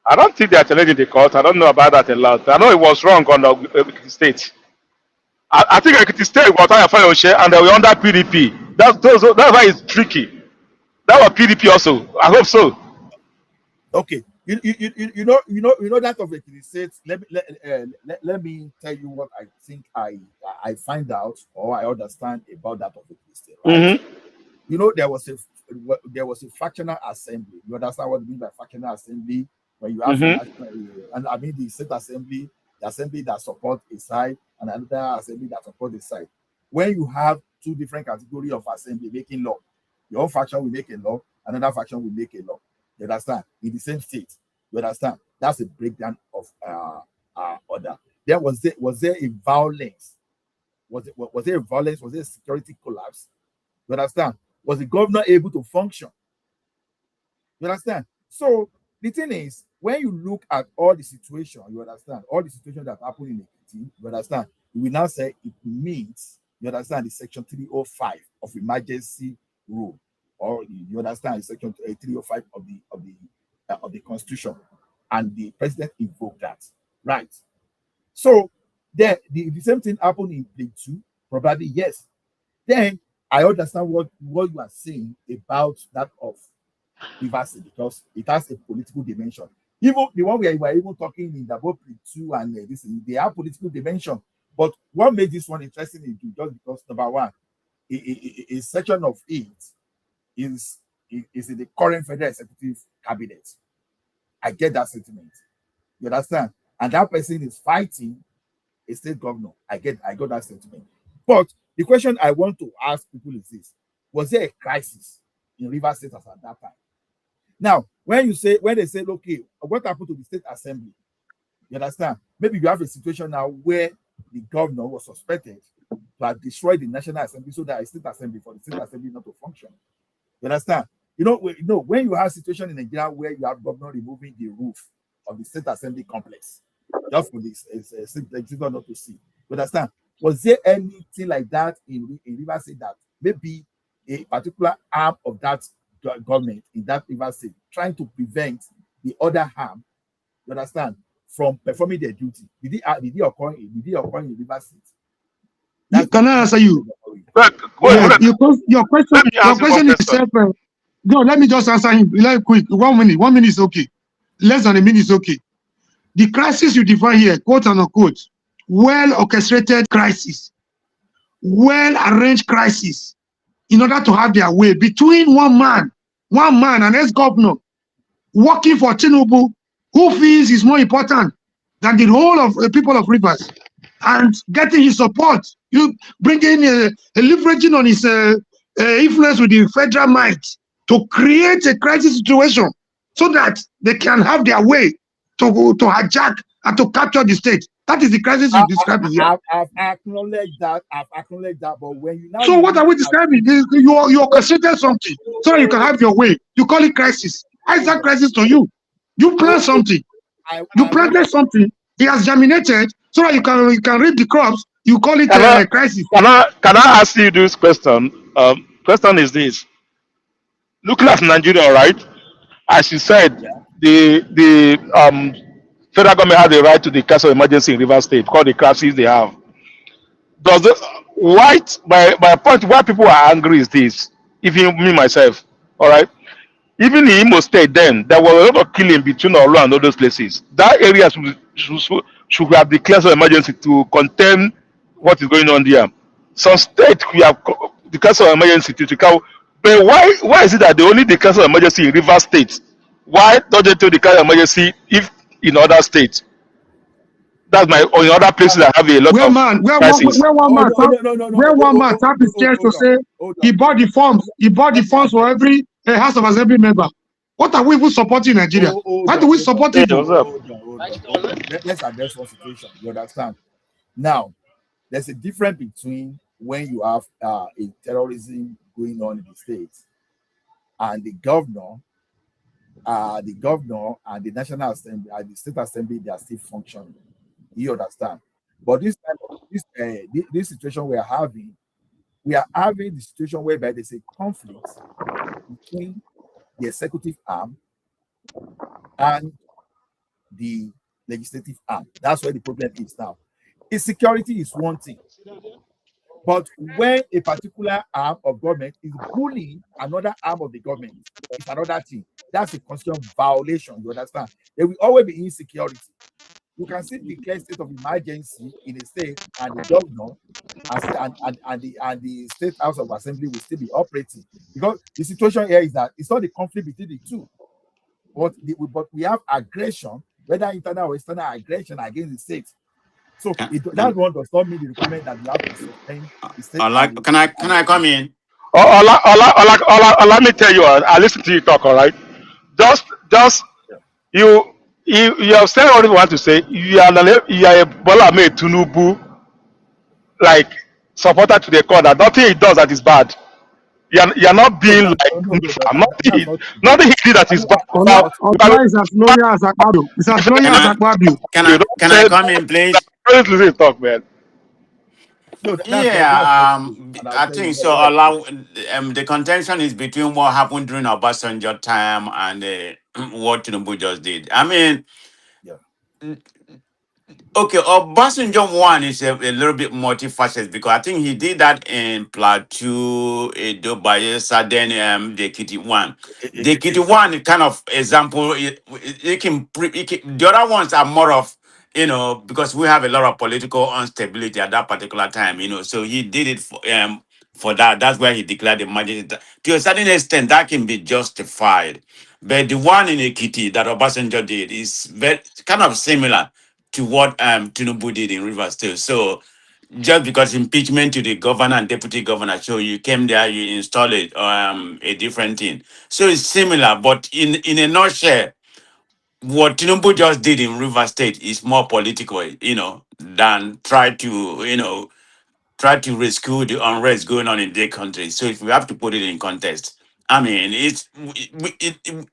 Speaker 14: I don't think they are challenging the court. I don't know about that a lot. I know it was wrong on the state. I think Ekiti State was on fire share and they were under PDP. That's why it's tricky. That was PDP also. I hope so.
Speaker 15: Okay. You know that of Ekiti State. Let me tell you what I think I find out or I understand about that of Ekiti State. Right?
Speaker 14: Mm-hmm.
Speaker 15: You know there was a factional assembly. You understand what I mean by factional assembly? When you have and I mean the state assembly, the assembly that support a side, and another assembly that support the side. When you have two different categories of assembly making law, your own faction will make a law, another faction will make a law. You understand? In the same state. You understand? That's a breakdown of order. There was there a violence? Was there a violence? Was there a security collapse? You understand? Was the governor able to function? You understand? So the thing is, when you look at all the situation, you understand all the situation that happened in Ekiti, you understand, you will now say it means, you understand, the section 305 of emergency rule, or you understand section 305 of the constitution, and the president invoked that, right? So the same thing happened in Plate 2, probably yes. Then I understand what you are saying about that of Rivers State, because it has a political dimension. Even the one we were even talking in the book 2 and this, they have political dimension. But what made this one interesting is just because number one, a section of it is in the current federal executive cabinet. I get that sentiment. You understand? And that person is fighting a state governor. I got that sentiment. But the question I want to ask people is this: was there a crisis in Rivers State at that time? Now, when they say, okay, what happened to the state assembly? You understand? Maybe you have a situation now where the governor was suspected to have destroyed the National Assembly so that a state assembly for the state assembly not to function. You understand? You know, when you have a situation in Nigeria where you have governor removing the roof of the state assembly complex, just for this legislator not to see. You understand? Was there anything like that in Rivers State that maybe a particular arm of that government in that Rivers State trying to prevent the other arm, you understand, from performing their duty? Did it occur in Rivers State?
Speaker 12: Can I answer you? Your question is self. No, let me just answer him very quick. 1 minute. 1 minute is okay. Less than a minute is okay. The crisis you define here, quote and unquote, well-orchestrated crisis, well-arranged crisis, in order to have their way between one man, an ex-governor, working for Tinubu, who feels is more important than the whole of the people of Rivers, and getting his support, you bringing a leveraging on his influence with the federal might to create a crisis situation so that they can have their way to hijack and to capture the state. That is the crisis you described here.
Speaker 15: I've acknowledged that. But when you now,
Speaker 12: so what are we describing? You orchestrated something so that you can have your way. You call it crisis. How is that crisis to you? You plant something. You planted something. It has germinated so that you can reap the crops. You call it a crisis.
Speaker 14: Can I ask you this question? Question is this: looking at Nigeria, right? As you said, the federal government has the right to declare of emergency in Rivers State because the crisis they have. Does the my point why people are angry is this? Even me myself, all right. Even in Imo State, then there was a lot of killing between Olu and all those places. That area should have declared of emergency to contain what is going on there. Some states we have declared of emergency to cover. But why is it that they only declare of emergency in Rivers State? Why don't they declare emergency if in other states? That's or in other places that have a lot of crises.
Speaker 12: Where one man tap his chest to say he bought the forms for every House of Assembly member. What are we even supporting Nigeria? Why do we support it?
Speaker 15: Let's address one situation. You understand? Now, there's a difference between when you have a terrorism going on in the states and the governor and the National Assembly and the State Assembly, they are still functioning. You understand? But this situation we are having the situation whereby there's a conflict between the executive arm and the legislative arm. That's where the problem is now. Insecurity is one thing, but when a particular arm of government is bullying another arm of the government, it's another thing. That's a constitutional violation. You understand? There will always be insecurity. You can still declare state of emergency in a state, and the governor and the state house of assembly will still be operating, because the situation here is that it's not the conflict between the two, but we have aggression, whether internal or external aggression against the state. So that one does not mean the requirement that you have to suspend the state.
Speaker 11: Can I come in?
Speaker 14: Let me tell you, I listen to you talk, all right? Just you have said what you want to say. You are a Bola Ahmed Tinubu like supporter to the core, that nothing he does that is bad. You're not being nothing he did that is bad.
Speaker 12: Ola is as loyal as Akpabio. It's as loyal as Akpabio.
Speaker 11: Can I come in, please?
Speaker 14: Listen, talk, man.
Speaker 15: No,
Speaker 11: I think so. Allow the contention is between what happened during Obasanjo time and what Tinubu just did. I mean, okay, Obasanjo one is a little bit multifaceted, because I think he did that in Plateau, Edo, Bayelsa, then the Kitty one. The Kitty one is kind of example. The other ones are more of, because we have a lot of political instability at that particular time, so he did it for that. That's why he declared emergency. To a certain extent, that can be justified. But the one in Ekiti that Obasanjo did is very kind of similar to what Tinubu did in Rivers State. So just because impeachment to the governor and deputy governor, so you came there, you installed it, a different thing. So it's similar, but in a nutshell, what Tinubu just did in Rivers State is more political, than try to rescue the unrest going on in their country. So if we have to put it in context, I mean,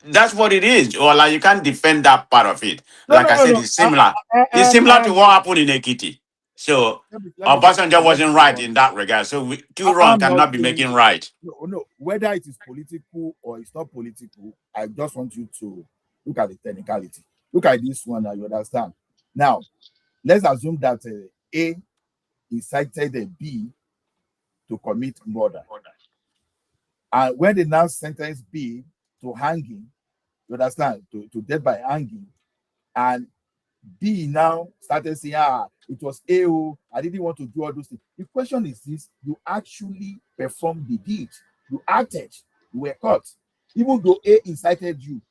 Speaker 11: that's what it is. Or like, you can't defend that part of it. Like I said, it's similar. It's similar to what happened in Ekiti. So Obasanjo wasn't right in that regard. So two wrong cannot be making right.
Speaker 15: No, whether it is political or it's not political, I just want you to look at the technicality. Look at this one, you understand. Now, let's assume that A incited a B to commit murder. And when they now sentence B to hanging, you understand, to death by hanging, and B now started saying, it was A, I didn't want to do all those things. The question is this: you actually performed the deed, you acted, you were caught. Even though A incited you,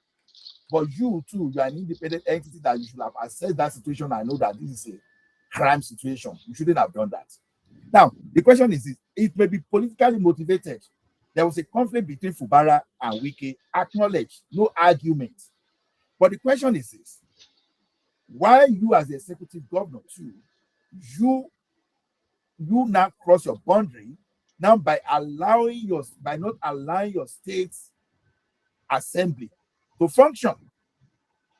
Speaker 15: but you too, you are an independent entity that you should have assessed that situation. I know that this is a crime situation. You shouldn't have done that. Now, the question is this: it may be politically motivated. There was a conflict between Fubara and Wike, acknowledged, no argument. But the question is this: why you as the executive governor too, you now cross your boundary now by not allowing your state's assembly to function?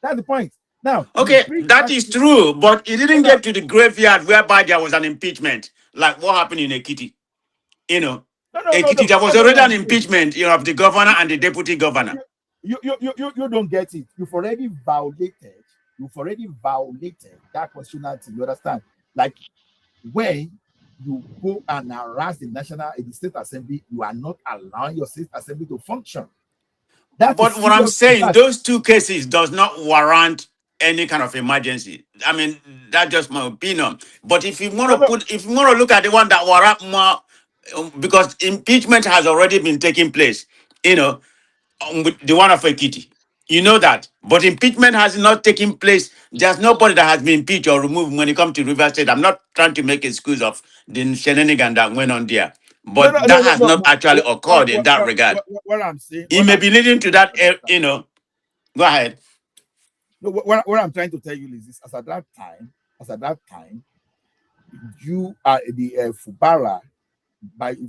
Speaker 15: That's the point. Now,
Speaker 11: okay, that is true, but it didn't get to the graveyard whereby there was an impeachment, like what happened in Ekiti. Ekiti, there was already an impeachment, of the governor and the deputy governor.
Speaker 15: You don't get it. You've already violated that constitutionality. You understand? Like, when you go and harass the state assembly, you are not allowing your state assembly to function.
Speaker 11: But what I'm saying, those two cases does not warrant any kind of emergency. I mean, that's just my opinion. But if you want to look at the one that warrant more, because impeachment has already been taking place, with the one of Ekiti. You know that. But impeachment has not taken place. There's nobody that has been impeached or removed when it comes to River State. I'm not trying to make excuse of the shenanigan that went on there. But that has not actually occurred in that regard.
Speaker 15: What I'm saying,
Speaker 11: it may be leading to that, Go ahead.
Speaker 15: No, what I'm trying to tell you is this: as at that time, you are the Fubara,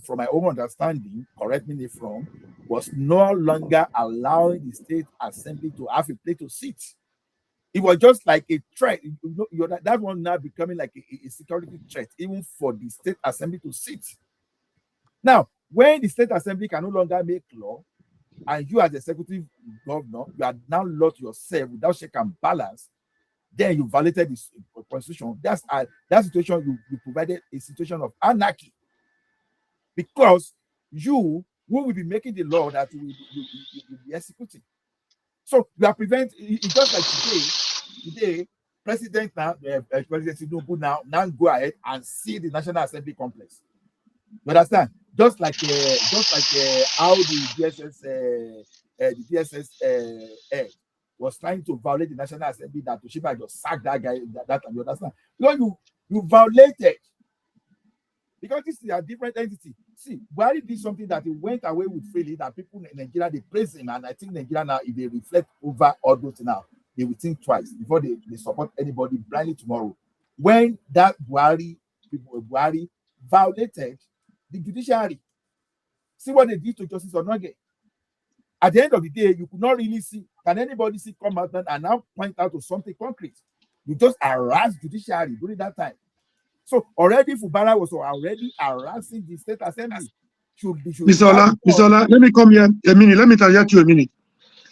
Speaker 15: from my own understanding, correct me if wrong, was no longer allowing the state assembly to have a place to sit. It was just like a threat. That one now becoming like a security threat, even for the state assembly to sit. Now, when the state assembly can no longer make law, and you as the executive governor, you are now locked yourself without check and balance, then you violated the constitution. That's that situation. You provided a situation of anarchy, because you who will be making the law that you will be executing. So you are preventing. It's just like today, President President Tinubu now go ahead and see the National Assembly complex. You understand? Just like how the DSS was trying to violate the National Assembly, that Toshiba just sacked that guy. That you understand? Because you violated, because this is a different entity. See, Buhari did something that he went away with freely, that people in Nigeria, they praise him, and I think Nigeria now, if they reflect over all those now, they will think twice before they support anybody blindly tomorrow. When that Buhari violated the judiciary, see what they did to Justice Onoge. At the end of the day, you could not really see, can anybody see come out and now point out to something concrete? You just harassed judiciary during that time. So already Fubara was already harassing the state assembly.
Speaker 12: Mr. Ola, let me come here a minute. Let me tell you a minute.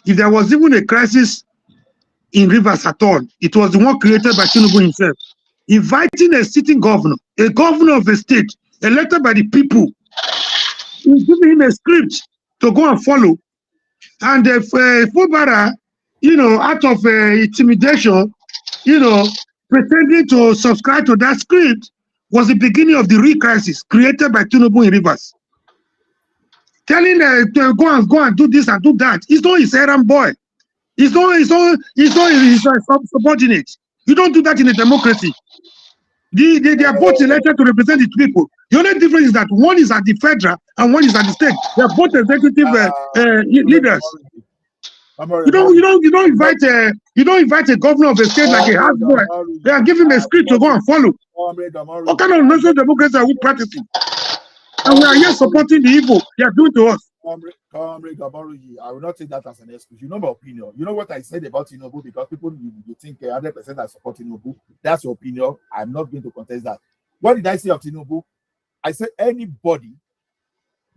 Speaker 12: If there was even a crisis in Rivers at all, it was the one created by Tinubu himself. Inviting a sitting governor, a governor of a state elected by the people, giving him a script to go and follow. And if Fubara, out of intimidation, pretending to subscribe to that script, was the beginning of the real crisis created by Tinubu in Rivers. Telling to go and do this and do that. He's not his errand boy. He's not his subordinate. You don't do that in a democracy. They are both elected to represent the people. The only difference is that one is at the federal and one is at the state. They are both executive leaders. You don't invite a governor of a state like a house boy. They are giving him a script to go and follow. What kind of national democracy are we practicing? And we are here supporting the evil they are doing to us.
Speaker 15: Comrade Gabaruji, I will not take that as an excuse. You know my opinion. You know what I said about Tinubu, because people you think 100% I support Tinubu. That's your opinion. I'm not going to contest that. What did I say of Tinubu? I said anybody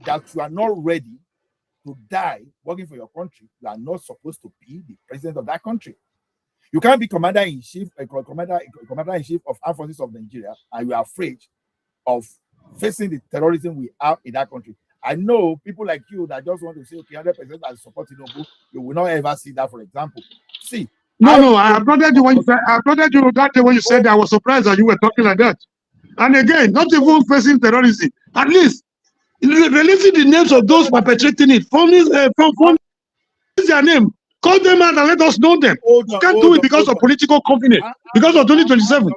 Speaker 15: that you are not ready to die working for your country, you are not supposed to be the president of that country. You can't be commander-in-chief of Armed Forces of Nigeria, and you are afraid of facing the terrorism we have in that country. I know people like you that just want to say, okay, 100% I support Tinubu. You will not ever see that, for example. See.
Speaker 12: I applauded you when you said, that day when you said that. I was surprised that you were talking like that. And again, not even facing terrorism. At least releasing the names of those perpetrating it. From their name. Call them out and let us know them. Can't do it because of political confidence. Because of 2027.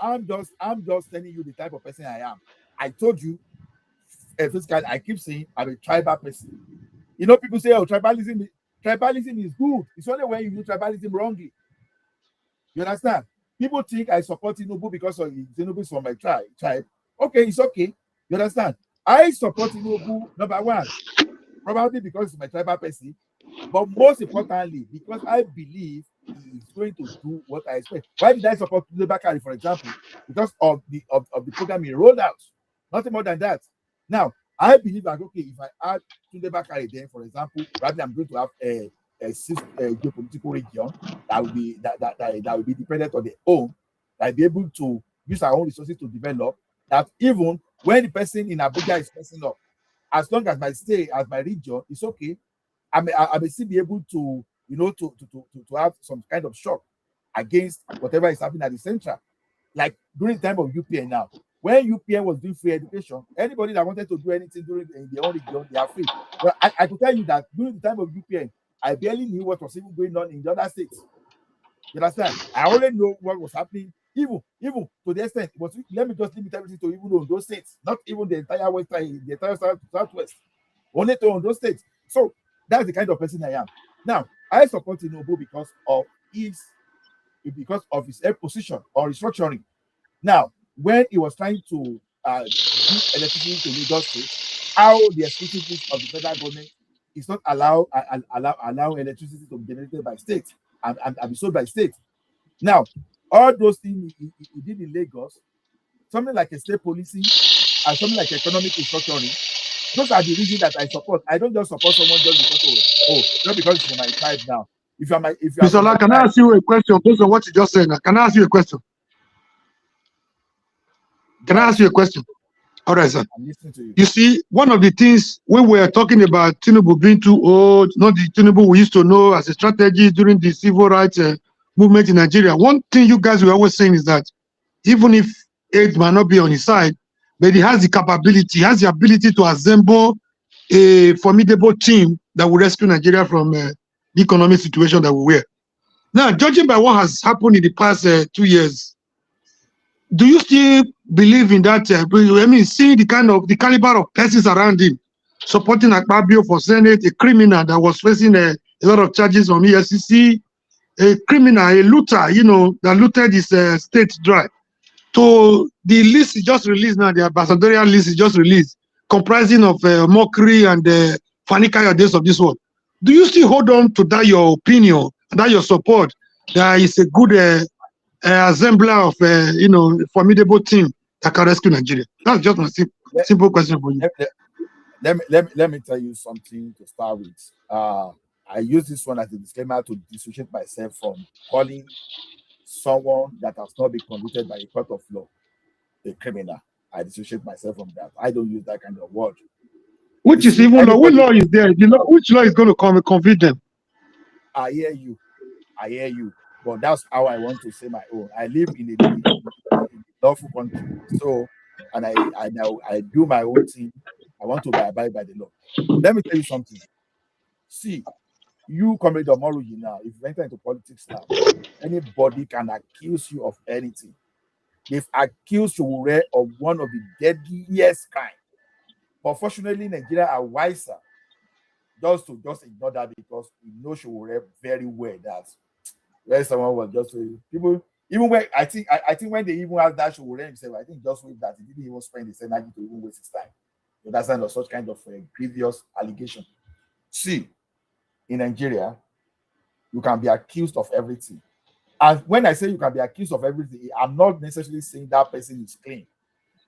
Speaker 15: I'm just telling you the type of person I am. I told you, I keep saying I'm a tribal person. You know, people say, oh, tribalism is good. It's only when you do tribalism wrongly. You understand? People think I support Tinubu because of Tinubu is from my tribe. Okay, it's okay. You understand? I support Tinubu, number one, probably because it's my tribal person, but most importantly, because I believe he is going to do what I expect. Why did I support Tunde Bakari, for example? Because of the program he rolled out. Nothing more than that. Now, I believe that, okay, if I add Tunde Bakari then, for example, probably I'm going to have a geopolitical region that will be dependent on their own, that will be able to use our own resources to develop, that even when the person in Abuja is messing up, as long as my state, as my region, it's okay. I may still be able to, to have some kind of shock against whatever is happening at the central. Like during the time of UPN now, when UPN was doing free education, anybody that wanted to do anything during their own region, they are free. But I could tell you that during the time of UPN, I barely knew what was even going on in the other states. You understand? I only know what was happening, even to the extent, let me just limit everything to even on those states, not even the entire the entire southwest, only to on those states. So that's the kind of person I am. Now, I support Tinubu because of his position or restructuring. Now, when he was trying to give electricity to Lagos State, how the exclusiveness of the federal government is not allow electricity to be generated by state and be sold by state. Now, all those things he did in Lagos, something like a state policy and something like economic restructuring, Those are the reasons that I support. I don't just support someone just because not because it's from my tribe now. If you are
Speaker 12: Mr.
Speaker 15: from
Speaker 12: Ola, can I ask you a question based on what you just said? Can I ask you a question? Can I ask you a question? All right, sir.
Speaker 15: I'm listening to you.
Speaker 12: You see, one of the things when we were talking about Tinubu being too old, not the Tinubu we used to know as a strategy during the civil rights movement in Nigeria. One thing you guys were always saying is that even if age might not be on his side, but he has the capability, has the ability to assemble a formidable team that will rescue Nigeria from the economic situation that we were. Now, judging by what has happened in the past 2 years, do you still believe in that? I mean, seeing the caliber of persons around him, supporting Akpabio for Senate, a criminal that was facing a lot of charges on EFCC, a criminal, a looter, that looted his state dry. So the list is just released now, the ambassadorial list is just released, comprising of Mockery and Fani Kayode of this world. Do you still hold on to that your opinion, that your support, that is a good assembler of formidable team that can rescue Nigeria? That's just my simple question for you.
Speaker 15: Let me tell you something to start with. I use this one as a disclaimer to dissociate myself from calling someone that has not been convicted by a court of law a criminal. I dissociate myself from that. I don't use that kind of word.
Speaker 12: Which is even law. Which law is there? Which law is going to convict them?
Speaker 15: I hear you. But that's how I want to say my own. I live in a lawful country, so and I do my own thing. I want to abide by the law. Let me tell you something. See, you Comrade Omoruyi now, if you enter into politics now, anybody can accuse you of anything. They've accused Showore of one of the deadliest crime. But fortunately, Nigeria are wiser just ignore that because we know Showore very well that where someone was just people even when I think when they even asked that Showore himself, I think just with that he didn't even spend his energy to even waste his time. So that's kind of such kind of grievous allegation. See, in Nigeria, you can be accused of everything. And when I say you can be accused of everything, I'm not necessarily saying that person is clean.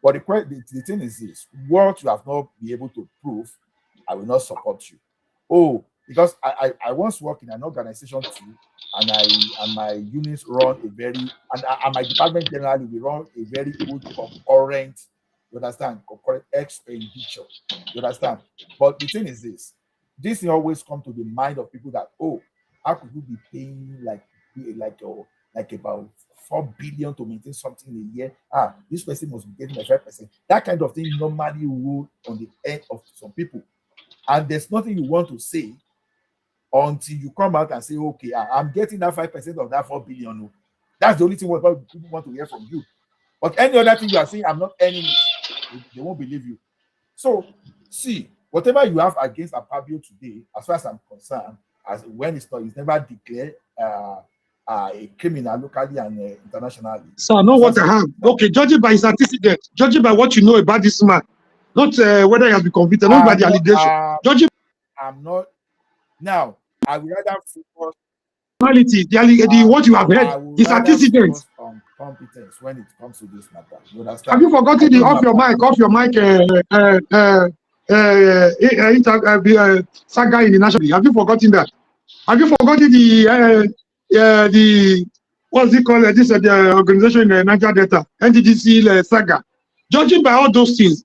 Speaker 15: But the thing is this: what you have not been able to prove, I will not support you. Oh, because I once worked in an organization too, and my units run a very and my department generally we run a very good concurrent, you understand, concurrent expenditure. You understand? But the thing is this thing always comes to the mind of people that, oh, how could you be paying like about 4 billion to maintain something a year? This person must be getting a 5%. That kind of thing normally rule on the end of some people. And there's nothing you want to say until you come out and say, okay, I'm getting that 5% of that 4 billion. That's the only thing people want to hear from you. But any other thing you are saying, I'm not earning it, they won't believe you. So, see, whatever you have against Akpabio today, as far as I'm concerned, as when it's never declared a criminal locally and internationally.
Speaker 12: So I know what I have. Okay, judging by his antecedent, judging by what you know about this man, not whether he has been convicted, not by the allegation. Judging,
Speaker 15: I'm not. Now, I would rather focus.
Speaker 12: What you have heard, his antecedent.
Speaker 15: On competence when it comes to this matter. You understand?
Speaker 12: Have you forgotten the off your mic saga in the national? Have you forgotten that? Have you forgotten the what's it called? The organization in Niger Delta, NDDC saga. Judging by all those things,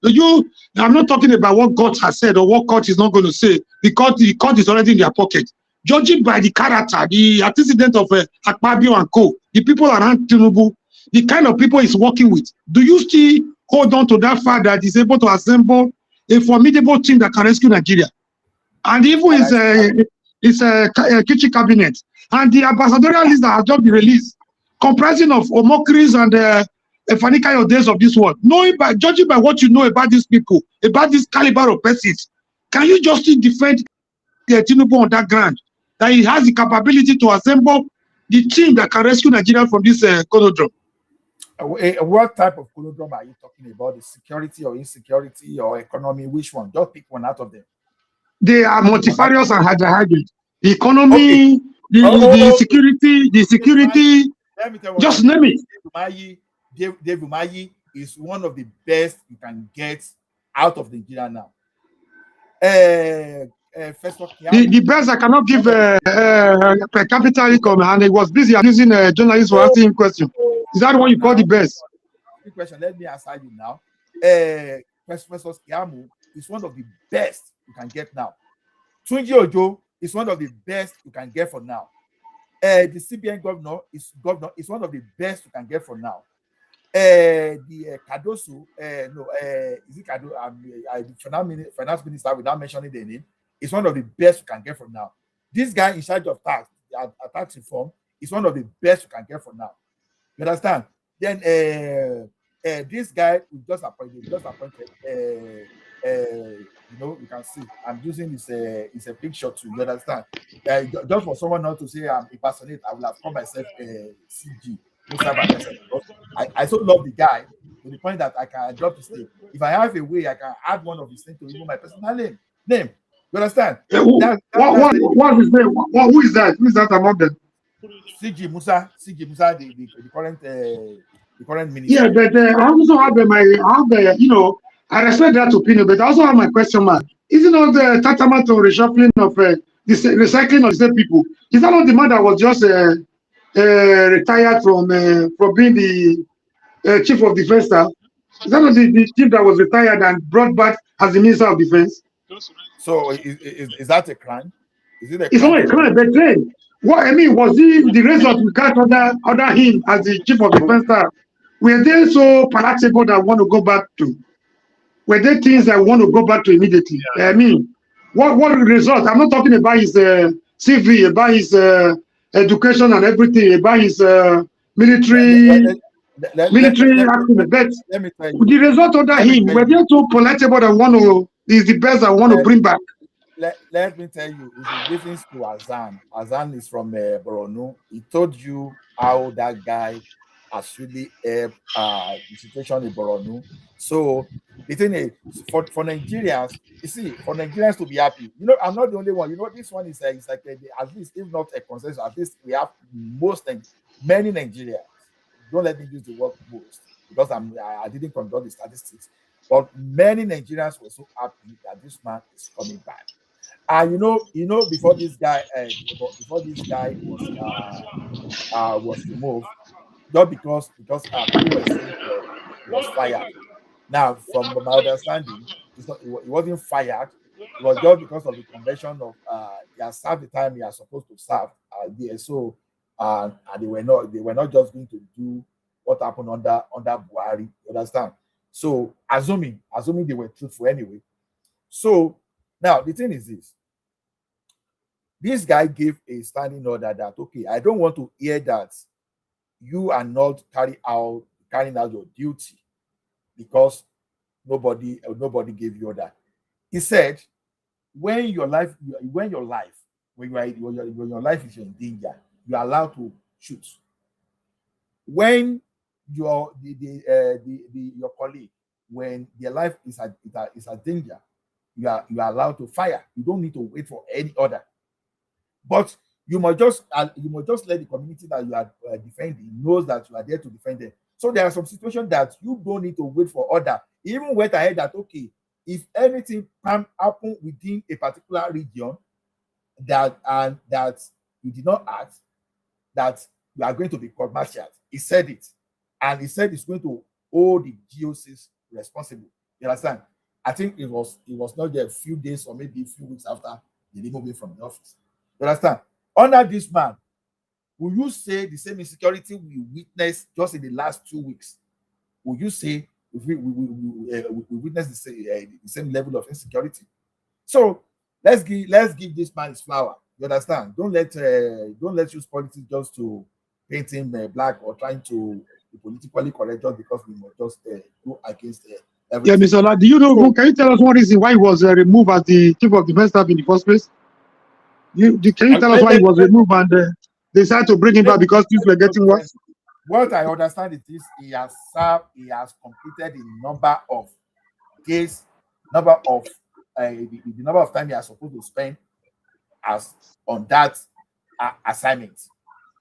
Speaker 12: I'm not talking about what God has said or what God is not going to say, because the court is already in their pocket. Judging by the character, the antecedent of Akpabio and co, the people around Tinubu, the kind of people he's working with, do you still hold on to that fact that he's able to assemble a formidable team that can rescue Nigeria? And even his kitchen cabinet and the ambassadorial list that has just been released, comprising of Omokris and Fani Kayode of this world, judging by what you know about these people, about this caliber of persons, can you just defend Tinubu on that ground, that he has the capability to assemble the team that can rescue Nigeria from this conundrum?
Speaker 15: What type of conundrum are you talking about? The security or insecurity or economy? Which one? Just pick one out of them.
Speaker 12: They are multifarious and hybrid. The economy, the security.
Speaker 15: Let me tell you,
Speaker 12: just name it.
Speaker 15: Dave Umahi is one of the best you can get out of Nigeria now.
Speaker 12: The best I cannot give per capita income, and he was busy abusing journalists for asking him questions. Is that what you call the best?
Speaker 15: Good question. Let me answer you now. Professor Kiamu is one of the best you can get now. Tunji Ojo is one of the best you can get for now. The CBN governor is one of the best you can get for now. The Kadosu, is it Kado? The finance minister, without mentioning the name, is one of the best you can get for now. This guy in charge of tax reform is one of the best you can get for now. You understand? Then this guy we just appointed. You can see I'm using his a picture too. You understand? Just for someone not to say I'm impersonate, I will have called myself CG. I so love the guy to the point that I can drop his name. If I have a way, I can add one of his names to even my personal name. You understand?
Speaker 12: What's his name? Who is that? Who is that among them?
Speaker 15: CG Musa, the current minister.
Speaker 12: Yeah, but I also have I respect that opinion, but I also have my question mark. Isn't all the tantamount to reshuffling of the recycling of the same people? Is that not the man that was just retired from being the chief of defense staff? Is that not the chief that was retired and brought back as the minister of defense?
Speaker 15: So is that a crime?
Speaker 12: It's not a crime, but then what I mean was the result we got under him as the chief of defense staff. Were they so palatable that I want to go back to? Were there things I want to go back to immediately? Yeah. I mean, what result? I'm not talking about his CV, about his education and everything, about his military action. But
Speaker 15: let me tell you,
Speaker 12: the result under him, were they so palatable that I want to is the best I want to bring back?
Speaker 15: Let me tell you, if you listen to Azan is from Borno. He told you how that guy has really helped the situation in Borno. So the thing is, for Nigerians, you see, for Nigerians to be happy, I'm not the only one. This one is like at least, if not a consensus, at least we have many Nigerians. Don't let me use the word most because I didn't conduct the statistics, but many Nigerians were so happy that this man is coming back. And before this guy was removed, not because people were saying he was fired. Now, from my understanding, he wasn't fired. It was just because of the convention of he has served the time he has supposed to serve there. So and they were not just going to do what happened under Buhari. You understand? So assuming they were truthful anyway. So now the thing is this guy gave a standing order that, okay, I don't want to hear that you are not carrying out your duty because nobody gave you order. He said, when your life is in danger, you are allowed to shoot. When your colleague, when their life is at danger, you are allowed to fire. You don't need to wait for any order. But you must just let the community that you are defending knows that you are there to defend them. So there are some situations that you don't need to wait for order. Even went ahead that, okay, if anything can happen within a particular region that you did not act, that you are going to be court-martialed. He said it. And he said he's going to hold the GOCs responsible. You understand? I think it was not there a few days or maybe a few weeks after they removed him from the office. You understand? Under this man, will you say the same insecurity we witnessed just in the last 2 weeks? Will you say we witnessed the same level of insecurity? So let's give this man his flower. You understand? Don't let use politics just to paint him black or trying to be politically correct just because we must just go against everything.
Speaker 12: Yeah, Mr. Ola, do you know? Can you tell us one reason why he was removed as the chief of defense staff in the first place? Can you tell us why he was removed and they decided to bring him back because things were getting worse?
Speaker 15: What I understand is he has completed the number of days, the number of time he has supposed to spend as on that assignment.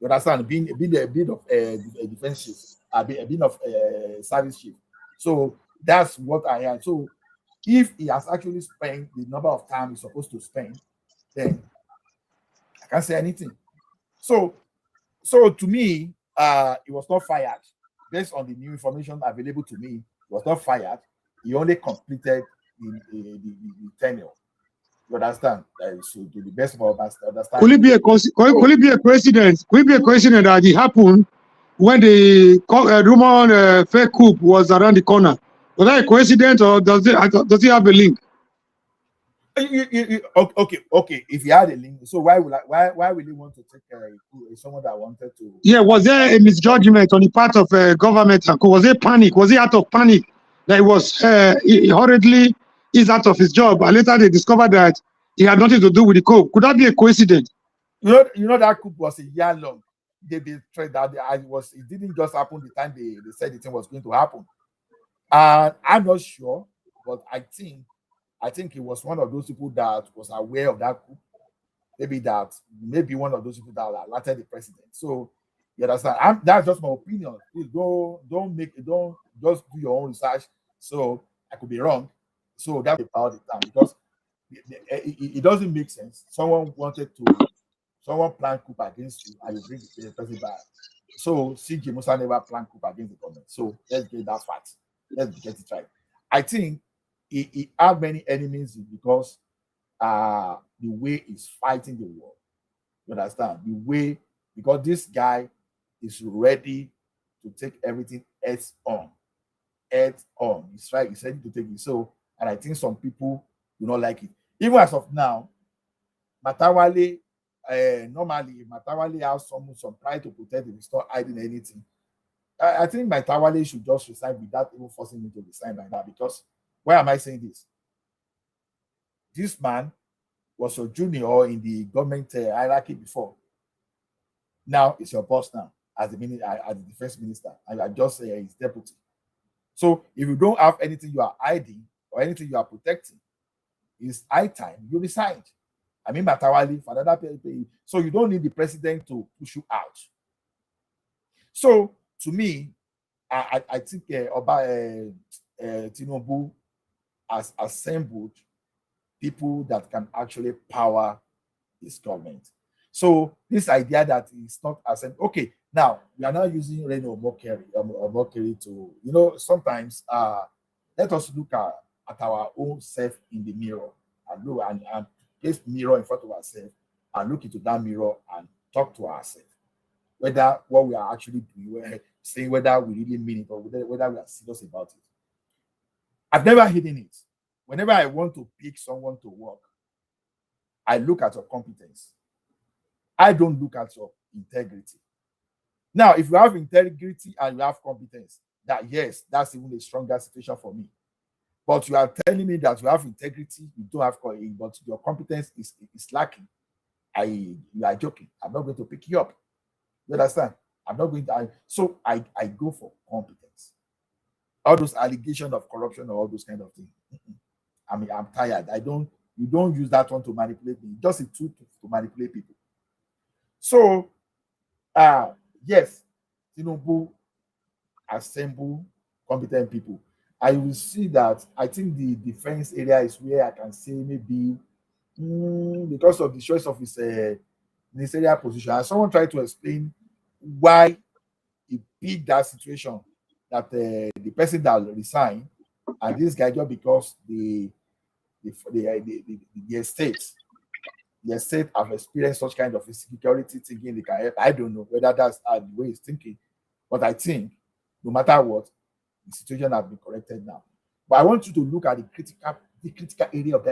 Speaker 15: You understand? Being a bit of defense chief, a bit of service chief. So that's what I had. So If he has actually spent the number of time he's supposed to spend, then I can't say anything. So to me, he was not fired based on the new information available to me. He was not fired. He only completed the tenure. You understand? So to the best of our understanding.
Speaker 12: Could it be a coincidence? Could it be a coincidence that it happened when the Roman fake coup was around the corner? Was that a coincidence, or does it have a link?
Speaker 15: Okay. If you had a link, so why will you want to take someone that wanted to?
Speaker 12: Yeah, was there a misjudgment on the part of government? Was there panic? Was it out of panic that he hurriedly is out of his job, and later they discovered that he had nothing to do with the coup? Could that be a coincidence?
Speaker 15: You know that coup was a year long. They tried that. It didn't just happen the time they said the thing was going to happen. And I'm not sure, but I think he was one of those people that was aware of that coup. Maybe one of those people that alerted the president. So you understand? That's just my opinion. Please don't just do your own research. So I could be wrong. So that's about the time, because it doesn't make sense. Someone planned coup against you, and you bring the president back. So CJ Musa never planned coup against the government. So let's get that fact. Let's get it right. I think he had many enemies because the way he's fighting the war. You understand? The way, because this guy is ready to take everything heads on. He's right. He's ready to take it. So, and I think some people do not like it. Even as of now, Matawale, normally Matawale has some pride to protect him. He's not hiding anything. I think Matawale should just resign without even forcing him to resign by now. Because why am I saying this? This man was a junior in the government hierarchy before. Now it's your boss now as the defense minister, and you are just his deputy. So if you don't have anything you are hiding or anything you are protecting, it's high time you resign. I mean, Matawale for another period. So you don't need the president to push you out. So to me, I think Tinubu has assembled people that can actually power his government. So this idea that it's not assembled. Okay, now we are now using Reno Mokeri to, sometimes let us look at our own self in the mirror and look and place the mirror in front of ourselves and look into that mirror and talk to ourselves. Whether what we are actually doing, saying whether we really mean it or whether we are serious about it. I've never hidden it. Whenever I want to pick someone to work, I look at your competence. I don't look at your integrity. Now, if you have integrity and you have competence, that's even a stronger situation for me. But you are telling me that you have integrity, you don't have, but your competence is lacking. You are joking. I'm not going to pick you up. You understand? I'm not going to. So I go for competence. All those allegations of corruption or all those kind of things. I mean, I'm tired. You don't use that one to manipulate me. Just a tool to manipulate people. So, yes, Tinubu assemble competent people. I will see that. I think the defense area is where I can say maybe because of the choice of his ministerial position. And someone tried to explain why he picked that situation, that the person that resigned and this guy, just because the state have experienced such kind of insecurity thinking they can help. I don't know whether that's the way he's thinking, but I think no matter what, the situation has been corrected now. But I want you to look at the critical area of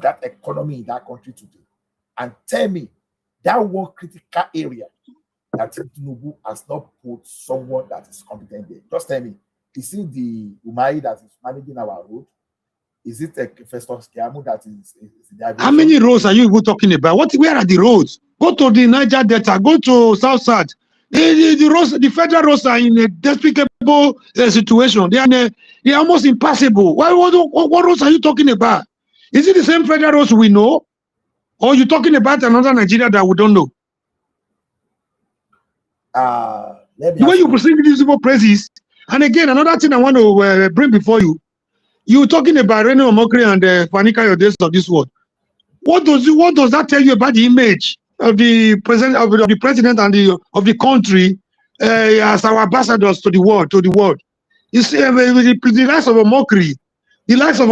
Speaker 15: that economy in that country today, and tell me that one critical area that Tinubu has not put someone that is competent there. Just tell me, is it the Umari that is managing our road? Is it a Festus Kiamu that is
Speaker 12: how many roads are you even talking about? Where are the roads? Go to the Niger Delta, go to South South. The roads, the federal roads are in a despicable situation. They are almost impassable. What roads are you talking about? Is it the same federal roads we know? Or are you talking about another Nigeria that we don't know? The way you proceed with these people praises. And again, another thing I want to bring before you. You talking about Reno Omokri and Fanika Yodes of this world. What does that tell you about the image of the president of the president and of the country as our ambassadors to the world? You see, the likes of a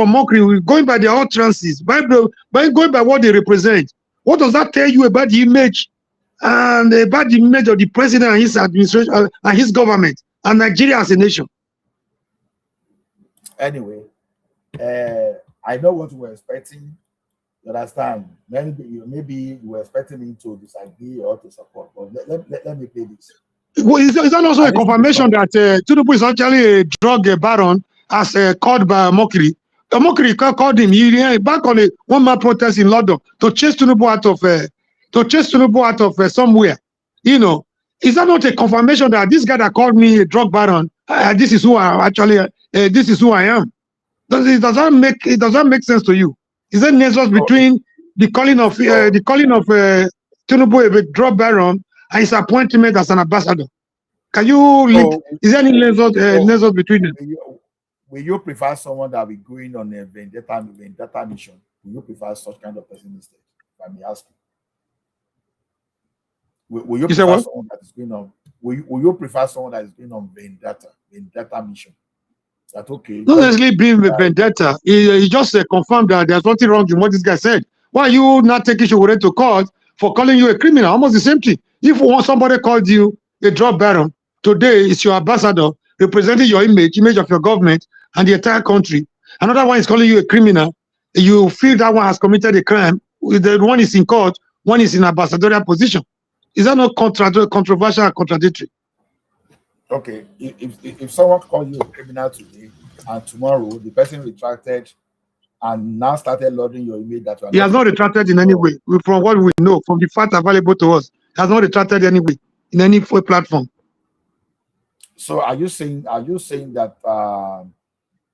Speaker 12: mockery, going by their utterances, by going by what they represent. What does that tell you about the image and about the image of the president and his administration and his government and Nigeria as a nation?
Speaker 15: Anyway, I know what we were expecting. You understand? Maybe you were expecting me to disagree or to support. But let me play this.
Speaker 12: Well, is that also a confirmation that Tinubu is actually a drug baron, as called by Mokri? Mokri called him back on a one-man protest in London to chase Tinubu out of somewhere. You know, is that not a confirmation that this guy that called me a drug baron, this is who I actually, this is who I am? Does that make sense to you? Is there nexus between the calling of Tinubu a drug baron and his appointment as an ambassador? Can you is there any nexus between them?
Speaker 15: Will you prefer someone that will be going on a vendetta mission? Will you prefer such kind of person instead? If I may ask you. Will you prefer someone that is going on? Will you prefer someone that is going on vendetta mission? That okay?
Speaker 12: Not necessarily being a vendetta. He just confirmed that there's nothing wrong with what this guy said. Why are you not taking Showore to court for calling you a criminal? Almost the same thing. If somebody called you a drug baron, today it's your ambassador representing your image of your government and the entire country. Another one is calling you a criminal. You feel that one has committed a crime. The one is in court, one is in ambassadorial position. Is that not controversial and contradictory?
Speaker 15: Okay, if someone calls you a criminal today and tomorrow the person retracted and now started lauding your image that you are
Speaker 12: he has not retracted in any way. From what we know, from the facts available to us, he has not retracted any way in any platform.
Speaker 15: So are you saying that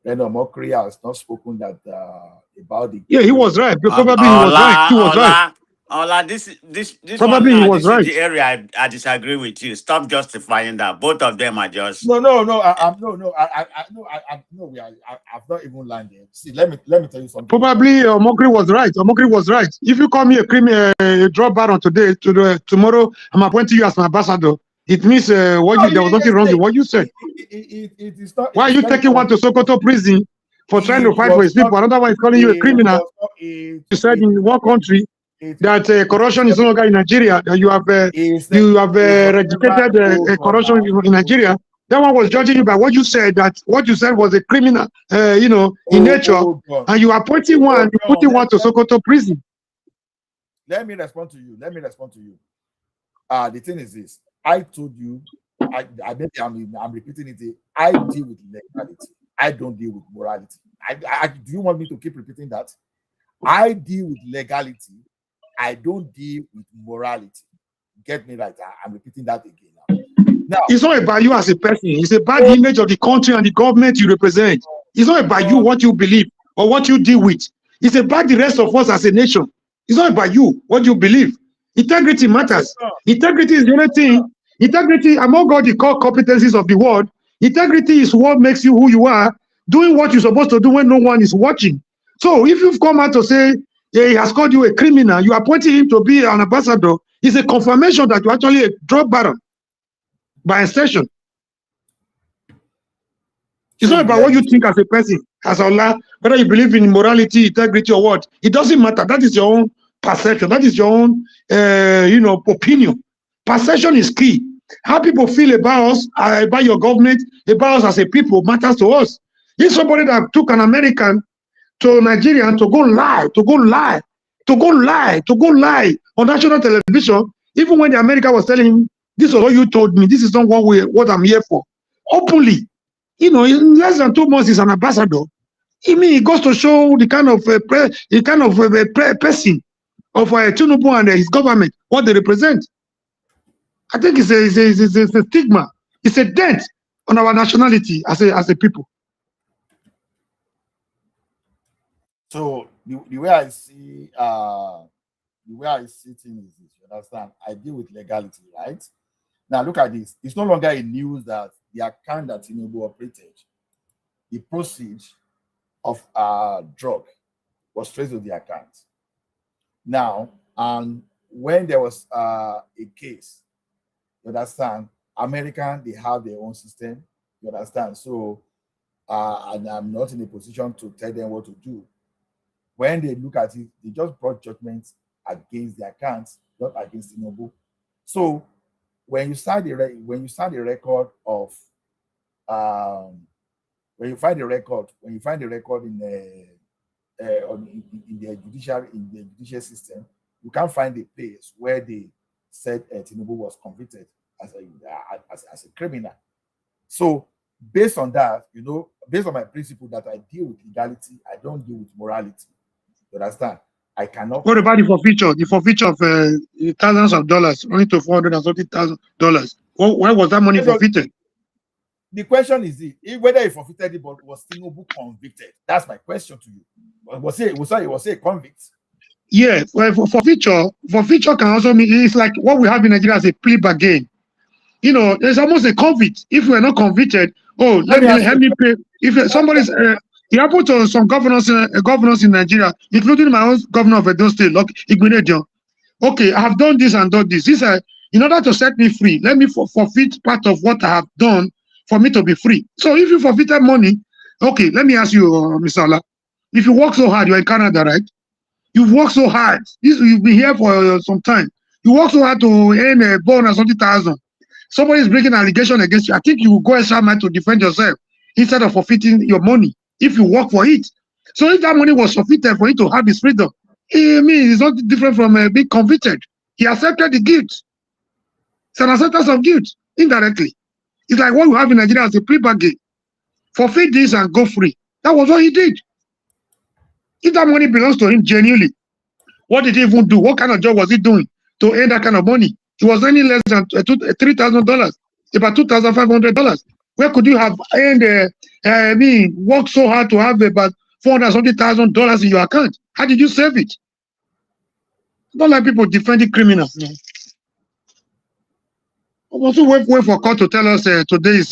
Speaker 15: Mokri has not spoken that about the?
Speaker 12: Yeah, he was right. Probably he was right. He was right.
Speaker 11: Ola, this
Speaker 12: probably
Speaker 11: one
Speaker 12: he
Speaker 11: now,
Speaker 12: was
Speaker 11: this
Speaker 12: right.
Speaker 11: is the area I disagree with you. Stop justifying that. Both of them are just
Speaker 15: no. I've not even landed. See, let me tell you something.
Speaker 12: Probably Mokri was right. Mokri was right. If you call me a drug baron today, tomorrow I'm appointing you as my ambassador. It means there was nothing wrong with what you said.
Speaker 15: It is not.
Speaker 12: Why are you taking one to Sokoto prison for trying to fight for his people? Another one is calling you a criminal. You said in one country that corruption is no longer in Nigeria. That you have eradicated corruption in Nigeria. That one was judging you by what you said. That what you said was a criminal, in nature, and you are putting one to Sokoto prison.
Speaker 15: Let me respond to you. The thing is this. I told you. I'm repeating it. I deal with legality. I don't deal with morality. Do you want me to keep repeating that? I deal with legality. I don't deal with morality. Get me right. I'm repeating that again now.
Speaker 12: It's not about you as a person. It's about the image of the country and the government you represent. It's not about you, what you believe or what you deal with. It's about the rest of us as a nation. It's not about you, what you believe. Integrity matters. Integrity is the only thing. Integrity, among all the core competencies of the world, integrity is what makes you who you are, doing what you're supposed to do when no one is watching. So if you've come out to say he has called you a criminal, you appointed him to be an ambassador, it's a confirmation that you're actually a drug baron by extension. It's not about what you think as a person, as Allah, whether you believe in morality, integrity, or what. It doesn't matter. That is your own perception. That is your own, opinion. Perception is key. How people feel about us, about your government, about us as a people matters to us. If somebody that took an American to Nigeria to go lie on national television, even when the American was telling him, this is what you told me, this is not what I'm here for. Openly, in less than 2 months, he's an ambassador. It goes to show the kind of person of Tinubu and his government, what they represent. I think it's a stigma. It's a dent on our nationality as a people.
Speaker 15: So the way I see things is this, you understand? I deal with legality, right? Now look at this. It's no longer a news that the account that Tinubu operated, the proceeds of drug was traced to the account. Now, and when there was a case, you understand, American, they have their own system, you understand? So, and I'm not in a position to tell them what to do. When they look at it, they just brought judgments against the accounts, not against Tinubu. So, when you find the record of when you find the record in the judicial system, you can't find a place where they said Tinubu was convicted as a criminal. So based on that, based on my principle that I deal with legality, I don't deal with morality. You understand? I cannot.
Speaker 12: What about the forfeiture? The forfeiture of thousands of dollars, only to $430,000. Why was that money forfeited?
Speaker 15: The question is whether he forfeited it, but was Tinubu convicted? That's my question to you. Was he a convict?
Speaker 12: Yeah, well, forfeiture can also mean it's like what we have in Nigeria as a plea bargain. There's almost a convict. If we're not convicted, let me pay. If somebody's it happened to some governors in Nigeria, including my own governor of Edo State, like Igbenedion. Okay, I have done this and done this. In order to set me free, let me forfeit part of what I have done for me to be free. So if you forfeited money, okay, let me ask you, Mr. Ola, if you work so hard, you're in Canada, right? You've worked so hard. You've been here for some time. You work so hard to earn a bonus of 20,000. Somebody is bringing an allegation against you. I think you will go extra mile to defend yourself instead of forfeiting your money if you work for it. So if that money was forfeited for him to have his freedom, it's not different from being convicted. He accepted the guilt. It's an acceptance of guilt indirectly. It's like what we have in Nigeria as a plea bargain. Forfeit this and go free. That was what he did. If that money belongs to him genuinely, what did he even do? What kind of job was he doing to earn that kind of money? He was earning less than $3,000, about $2,500. Where could you have earned? Worked so hard to have about $400,000 in your account? How did you save it? Don't like people defending criminals. Also, wait for court to tell us today is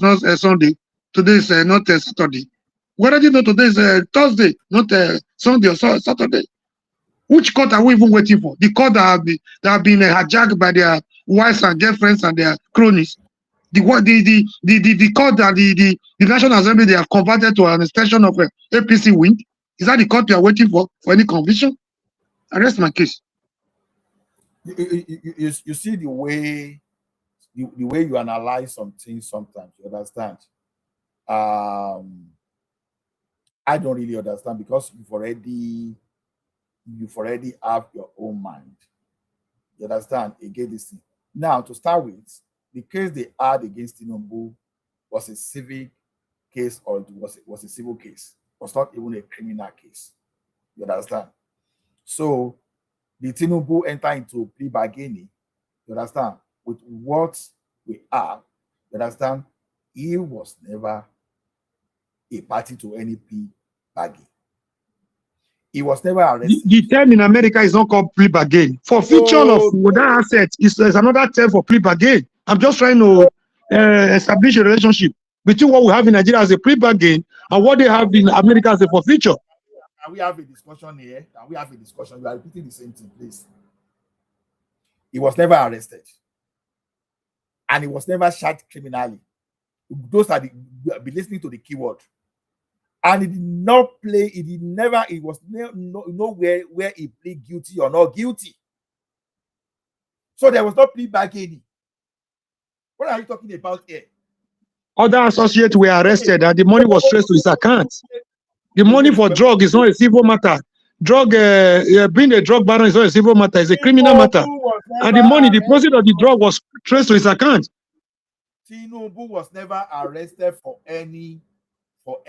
Speaker 12: not Sunday. Today is not Saturday. We already know today is Thursday, not Sunday or Saturday. Which court are we even waiting for? The court that have been hijacked by their wives and girlfriends and their cronies. The court that the National Assembly they have converted to an extension of APC wing. Is that the court we are waiting for any conviction? I rest my case.
Speaker 15: You see the way you analyze some things sometimes. You understand? I don't really understand because you've already have your own mind. You understand? Again, this thing. Now, to start with, the case they had against Tinubu was a civic case or it was a civil case. It was not even a criminal case. You understand? So, the Tinubu enter into plea bargaining, you understand, with what we are, you understand, he was never a party to any plea bargain. He was never arrested.
Speaker 12: The term in America is not called plea bargain. Forfeiture of that asset is another term for plea bargain. I'm just trying to establish a relationship between what we have in Nigeria as a plea bargain and what they have in America as a forfeiture.
Speaker 15: Can we have a discussion here? Can we have a discussion? You are repeating the same thing, please. He was never arrested. And he was never charged criminally. Those are be listening to the keyword. And he did not play, it was nowhere where he plead guilty or not guilty. So there was no plea bargaining. What are you talking about here?
Speaker 12: Other associates were arrested and the money was traced to his account. The money for drug is not a civil matter. Being a drug baron is not a civil matter, it's a criminal matter. And the proceeds of the drug was traced to his account.
Speaker 15: Tinubu was never arrested for anything, for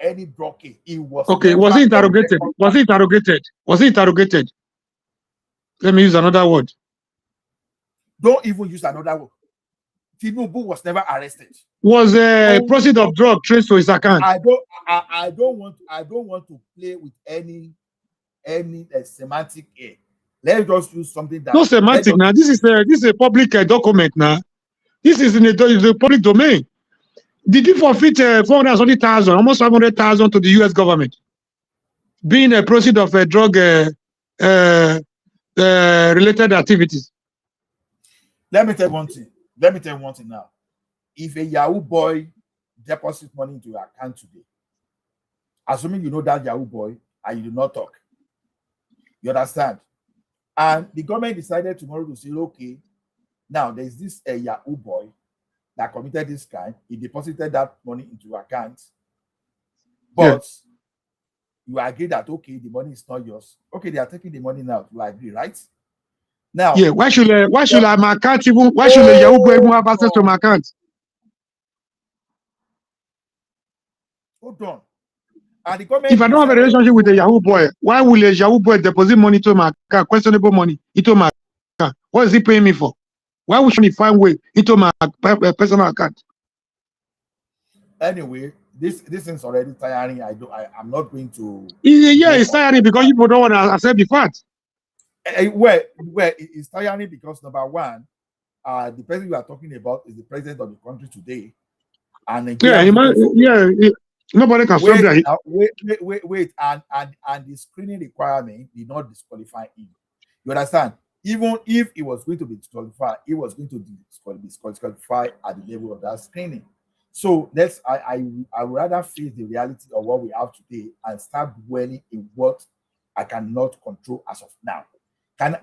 Speaker 15: any drug case.
Speaker 12: Was he interrogated? Was he interrogated? Let me use another word.
Speaker 15: Don't even use another word. Tinubu was never arrested.
Speaker 12: Was a proceeds of drug traced to his account?
Speaker 15: I don't want to play with any semantic here. Let's just use something that.
Speaker 12: No semantic now. This is a public document now. This is in the public domain. Did he forfeit 430,000, almost 500,000 to the U.S. government, being a proceed of a drug related activities?
Speaker 15: Let me tell you one thing. Let me tell you one thing now. If a Yahoo boy deposits money into your account today, assuming you know that Yahoo boy and you do not talk, you understand? And the government decided tomorrow to say, okay, now there's this Yahoo boy that committed this crime. He deposited that money into your account, but you agree that, okay, the money is not yours. Okay, they are taking the money now. You agree, right? Now,
Speaker 12: yeah, why should my account even? Why should the Yahoo boy even have access to my account?
Speaker 15: Hold on. And the government,
Speaker 12: if I don't have a relationship with a Yahoo boy, why will a Yahoo boy deposit money to my account, questionable money into my account? What is he paying me for? Why would he find way into my personal account?
Speaker 15: Anyway, this is already tiring. I'm not going to.
Speaker 12: Yeah, it's tiring because people don't want to accept the fact.
Speaker 15: Well, it's tiring because number one, the person we are talking about is the president of the country today, and
Speaker 12: nobody can stop that.
Speaker 15: Wait, and the screening requirement did not disqualify him. You understand? Even if he was going to be disqualified, he was going to be disqualified at the level of that screening. So I would rather face the reality of what we have today and start dwelling in what I cannot control as of now. Can I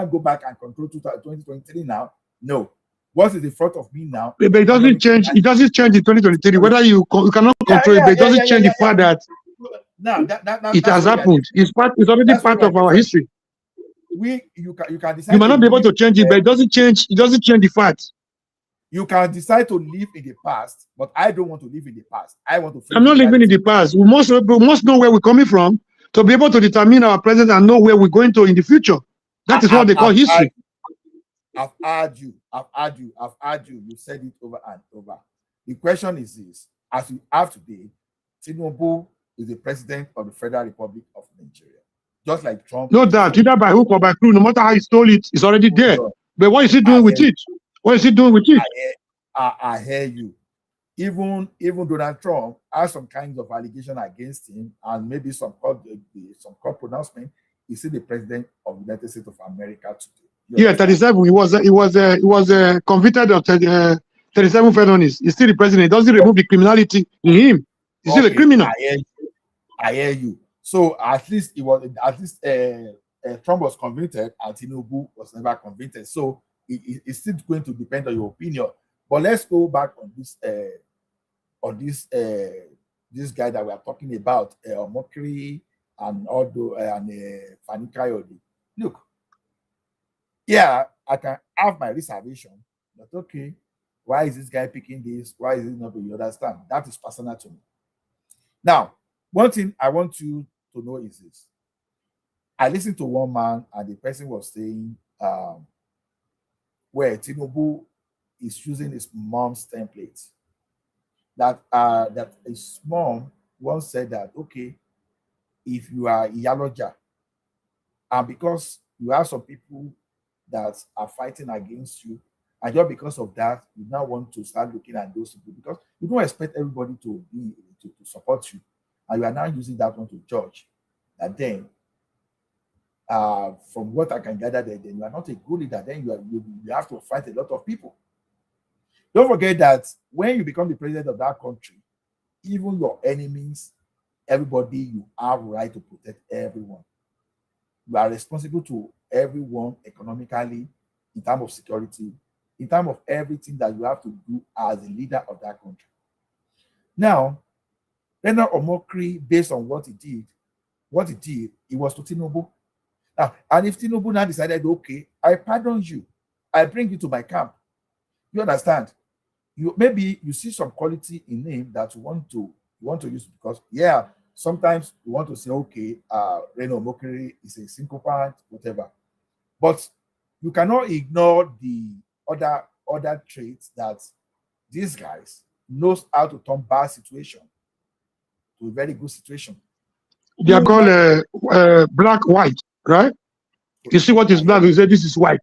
Speaker 15: go back and control 2023 now? No. What is in front of me now?
Speaker 12: But it doesn't change. It doesn't change in 2023. Whether you cannot control it, but it doesn't change the fact that it has happened. It's already part of our history.
Speaker 15: You can decide.
Speaker 12: You might not be able to change it, but it doesn't change. It doesn't change the fact.
Speaker 15: You can decide to live in the past, but I don't want to live in the past. I want to.
Speaker 12: I'm not living in the past. We must know where we're coming from to be able to determine our present and know where we're going to in the future. That is what they call history.
Speaker 15: I've heard you. You said it over and over. The question is this: as we have today, Tinubu is the president of the Federal Republic of Nigeria, just like Trump.
Speaker 12: No doubt, either by hook or by crook, no matter how he stole it, it's already there. But what is he doing with it? What is he doing with it?
Speaker 15: I hear you. Even Donald Trump has some kinds of allegation against him, and maybe some court pronouncement. He's still the president of the United States of America today.
Speaker 12: Yeah, 37. He was convicted of 37 felonies. He's still the president. It doesn't remove the criminality in him. He's still a criminal.
Speaker 15: I hear you. So at least Trump was convicted, and Tinubu was never convicted. So it's still going to depend on your opinion. But let's go back on this guy that we are talking about, Mokri and Fani Kayode. Look, yeah, I can have my reservation, but okay, why is this guy picking this? Why is it not? You understand? That is personal to me. Now, one thing I want you to know is this. I listened to one man, and the person was saying where Tinubu is using his mom's template. That his mom once said that, okay, if you are Iyaloja, and because you have some people that are fighting against you, and just because of that, you now want to start looking at those people, because you don't expect everybody to support you, and you are now using that one to judge. And then, from what I can gather, then you are not a good leader. Then you have to fight a lot of people. Don't forget that when you become the president of that country, even your enemies, everybody, you have right to protect everyone. You are responsible to everyone economically, in terms of security, in terms of everything that you have to do as a leader of that country. Now, Leonard Omokri, based on what he did, it was to Tinubu. Now, and if Tinubu now decided, okay, I pardon you, I bring you to my camp, you understand? Maybe you see some quality in him that you want to use, because sometimes you want to say, okay, Reno Omokri is a sycophant, whatever. But you cannot ignore the other traits that these guys knows how to turn bad situation to a very good situation.
Speaker 12: They are called black, white, right? You see what is black, you say this is white.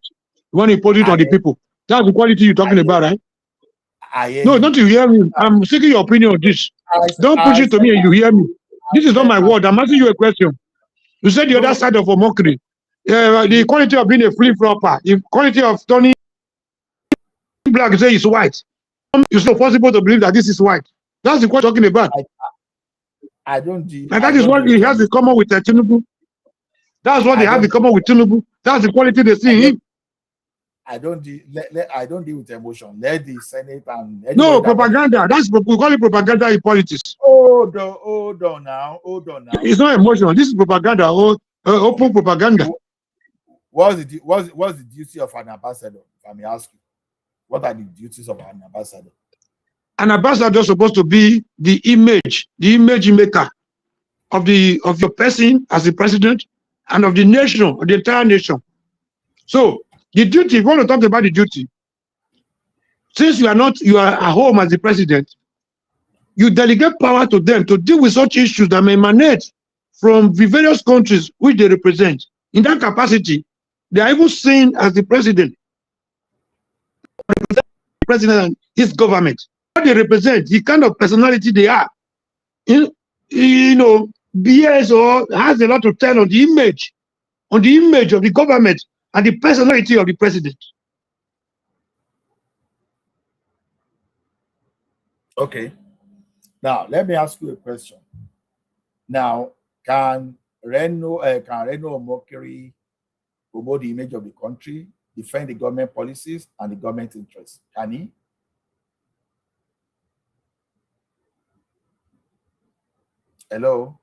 Speaker 12: You want to put it on the people. That's the quality you're talking about, right? I hear no, you. Don't you hear me? I'm seeking your opinion on this. Don't push it to me and you hear me. This is not my word. I'm asking you a question. You said the other side of a mockery. The quality of being a flip-flopper, the quality of turning black, you say is white. It's not possible to believe that this is white. That's the question talking about.
Speaker 15: I don't do.
Speaker 12: And that is what he has in common with Tinubu. That's what they have in common with Tinubu. That's the quality they see in him.
Speaker 15: I don't deal. I don't deal with emotion. Let the Senate and
Speaker 12: no propaganda. That's we call it propaganda in politics.
Speaker 15: Hold on now.
Speaker 12: It's not emotion. This is propaganda. Open propaganda.
Speaker 15: What's the duty of an ambassador? If I may ask you, what are the duties of an ambassador?
Speaker 12: An ambassador is supposed to be the image maker of your person as the president and of the nation, of the entire nation. So the duty, if you want to talk about the duty, since you are at home as the president, you delegate power to them to deal with such issues that may emanate from the various countries which they represent. In that capacity, they are even seen as the president and his government. What they represent, the kind of personality they are, bears or has a lot to tell on the image of the government and the personality of the president.
Speaker 15: Okay. Now let me ask you a question. Now, can Reno Omokri promote the image of the country, defend the government policies and the government interests? Can he? Hello?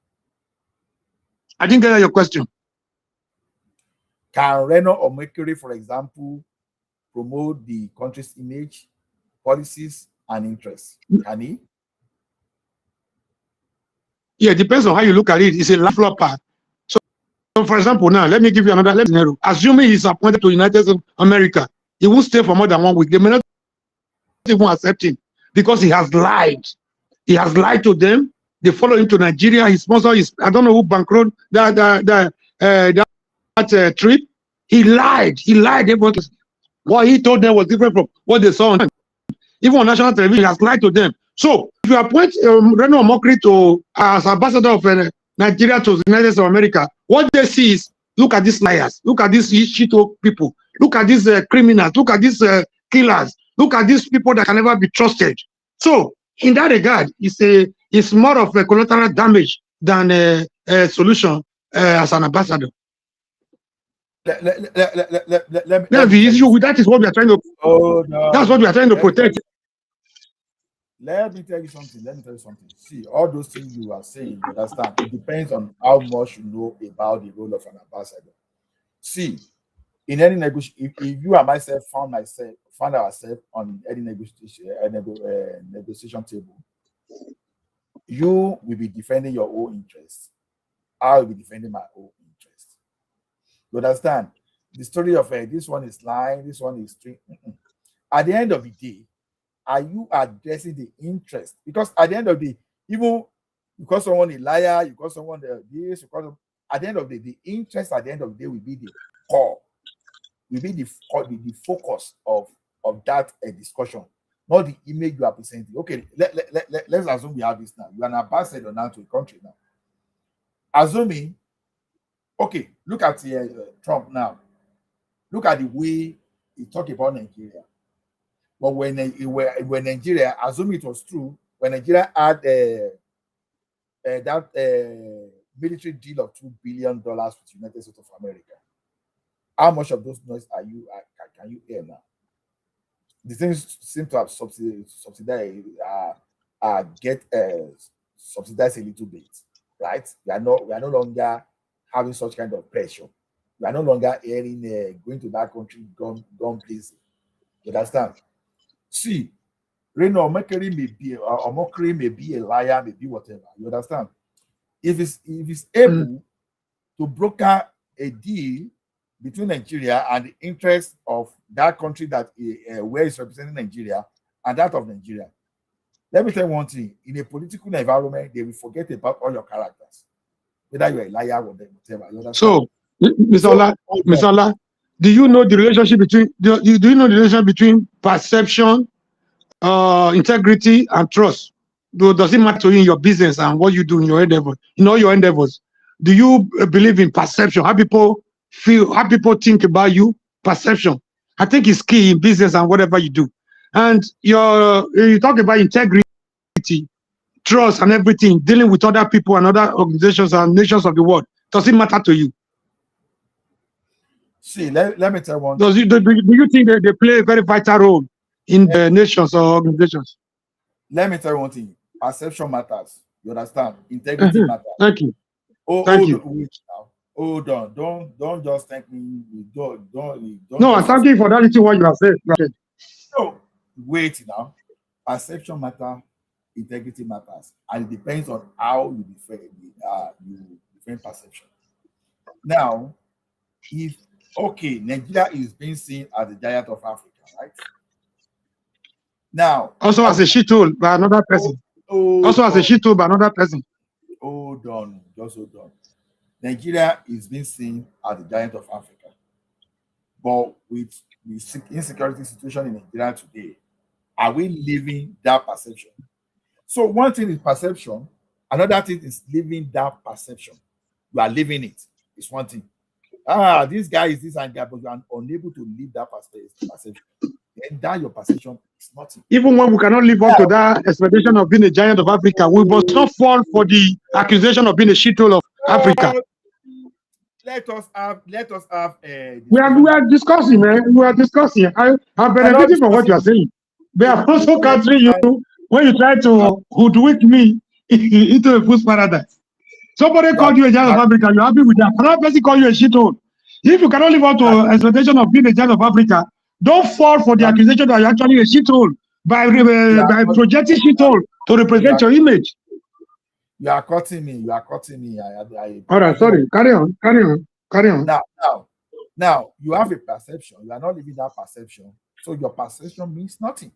Speaker 12: I didn't get your question.
Speaker 15: Can Reno Omokri, for example, promote the country's image, policies, and interests? Can he?
Speaker 12: Yeah, it depends on how you look at it. It's a flopper. So, for example, now, let me give you another scenario. Assuming he's appointed to United States of America, he won't stay for more than 1 week. They may not even accept him because he has lied. He has lied to them. They follow him to Nigeria. His sponsor is, I don't know who bankrolled that trip. He lied. He lied. What he told them was different from what they saw on even on national television. He has lied to them. So if you appoint Reno Omokri as ambassador of Nigeria to the United States of America, what they see is, look at these liars, look at these shito people, look at these criminals, look at these killers, look at these people that can never be trusted. So in that regard, it's more of a collateral damage than a solution as an ambassador. The issue with that is what we are trying to. That's what we are trying to protect.
Speaker 15: Let me tell you something. See, all those things you are saying, you understand, it depends on how much you know about the role of an ambassador. See, in any negotiation, if you and myself found ourselves on any negotiation table, you will be defending your own interests. I will be defending my own interests. You understand? The story of this one is lying, this one is straight. At the end of the day, are you addressing the interest? Because at the end of the day, even you call someone a liar, you call someone this, at the end of the day, the interest at the end of the day will be the core, will be the focus of that discussion, not the image you are presenting. Okay, let's assume we have this now. You are an ambassador now to a country now. Assuming, okay, look at Trump now. Look at the way he talked about Nigeria. But when Nigeria, assuming it was true, when Nigeria had that military deal of $2 billion with the United States of America, how much of those noise can you hear now? The things seem to have subsidized subsidized a little bit, right? We are no longer having such kind of pressure. We are no longer hearing going to that country, gone places. You understand? See, Reno Omokri may be a liar, may be whatever. You understand? If it's able to broker a deal between Nigeria and the interest of that country that where it's representing Nigeria and that of Nigeria, let me tell you one thing: in a political environment, they will forget about all your characters, whether you're a liar or whatever. You understand?
Speaker 12: So, Mr. Ola, do you know the relationship between perception integrity and trust? Does it matter to you in your business and what you do in your endeavors, in all your endeavors? Do you believe in perception? How people feel, how people think about you? Perception. I think it's key in business and whatever you do. And you talk about integrity, trust, and everything, dealing with other people and other organizations and nations of the world. Does it matter to you?
Speaker 15: See, let me tell one.
Speaker 12: Do you think that they play a very vital role in the nations or organizations?
Speaker 15: Let me tell you one thing. Perception matters. You understand? Integrity matters.
Speaker 12: Thank you.
Speaker 15: Hold on. Don't just thank me. Don't
Speaker 12: no, I'm thanking you for that little what you have said.
Speaker 15: No, wait now. Perception matters. Integrity matters, and it depends on how you defend perception. Now, if Nigeria is being seen as the giant of Africa, right? Now,
Speaker 12: also as a shithole by another person. As a shithole by another person.
Speaker 15: Hold on, just hold on. Nigeria is being seen as the giant of Africa, but with the insecurity situation in Nigeria today, are we living that perception? So one thing is perception, another thing is living that perception. You are living it. It's one thing. This guy is this and that, but you are unable to live that perception. And that your perception is nothing.
Speaker 12: Even when we cannot live up to that expectation of being a giant of Africa, we must not fall for the accusation of being a shithole of Africa.
Speaker 15: Let us have
Speaker 12: we are discussing, man. We are discussing. I'm benefiting from what you are saying. They are also countering you when you try to hoodwink me into a food paradise. Somebody called you a giant of Africa, you're happy with that. Another person called you a shithole. If you cannot live up to expectation of being a giant of Africa, don't fall for the accusation that you're actually a shithole by projecting shithole to represent your image.
Speaker 15: You are cutting me.
Speaker 12: All right, sorry. Carry on.
Speaker 15: Now, you have a perception. You are not living that perception. So your perception means nothing.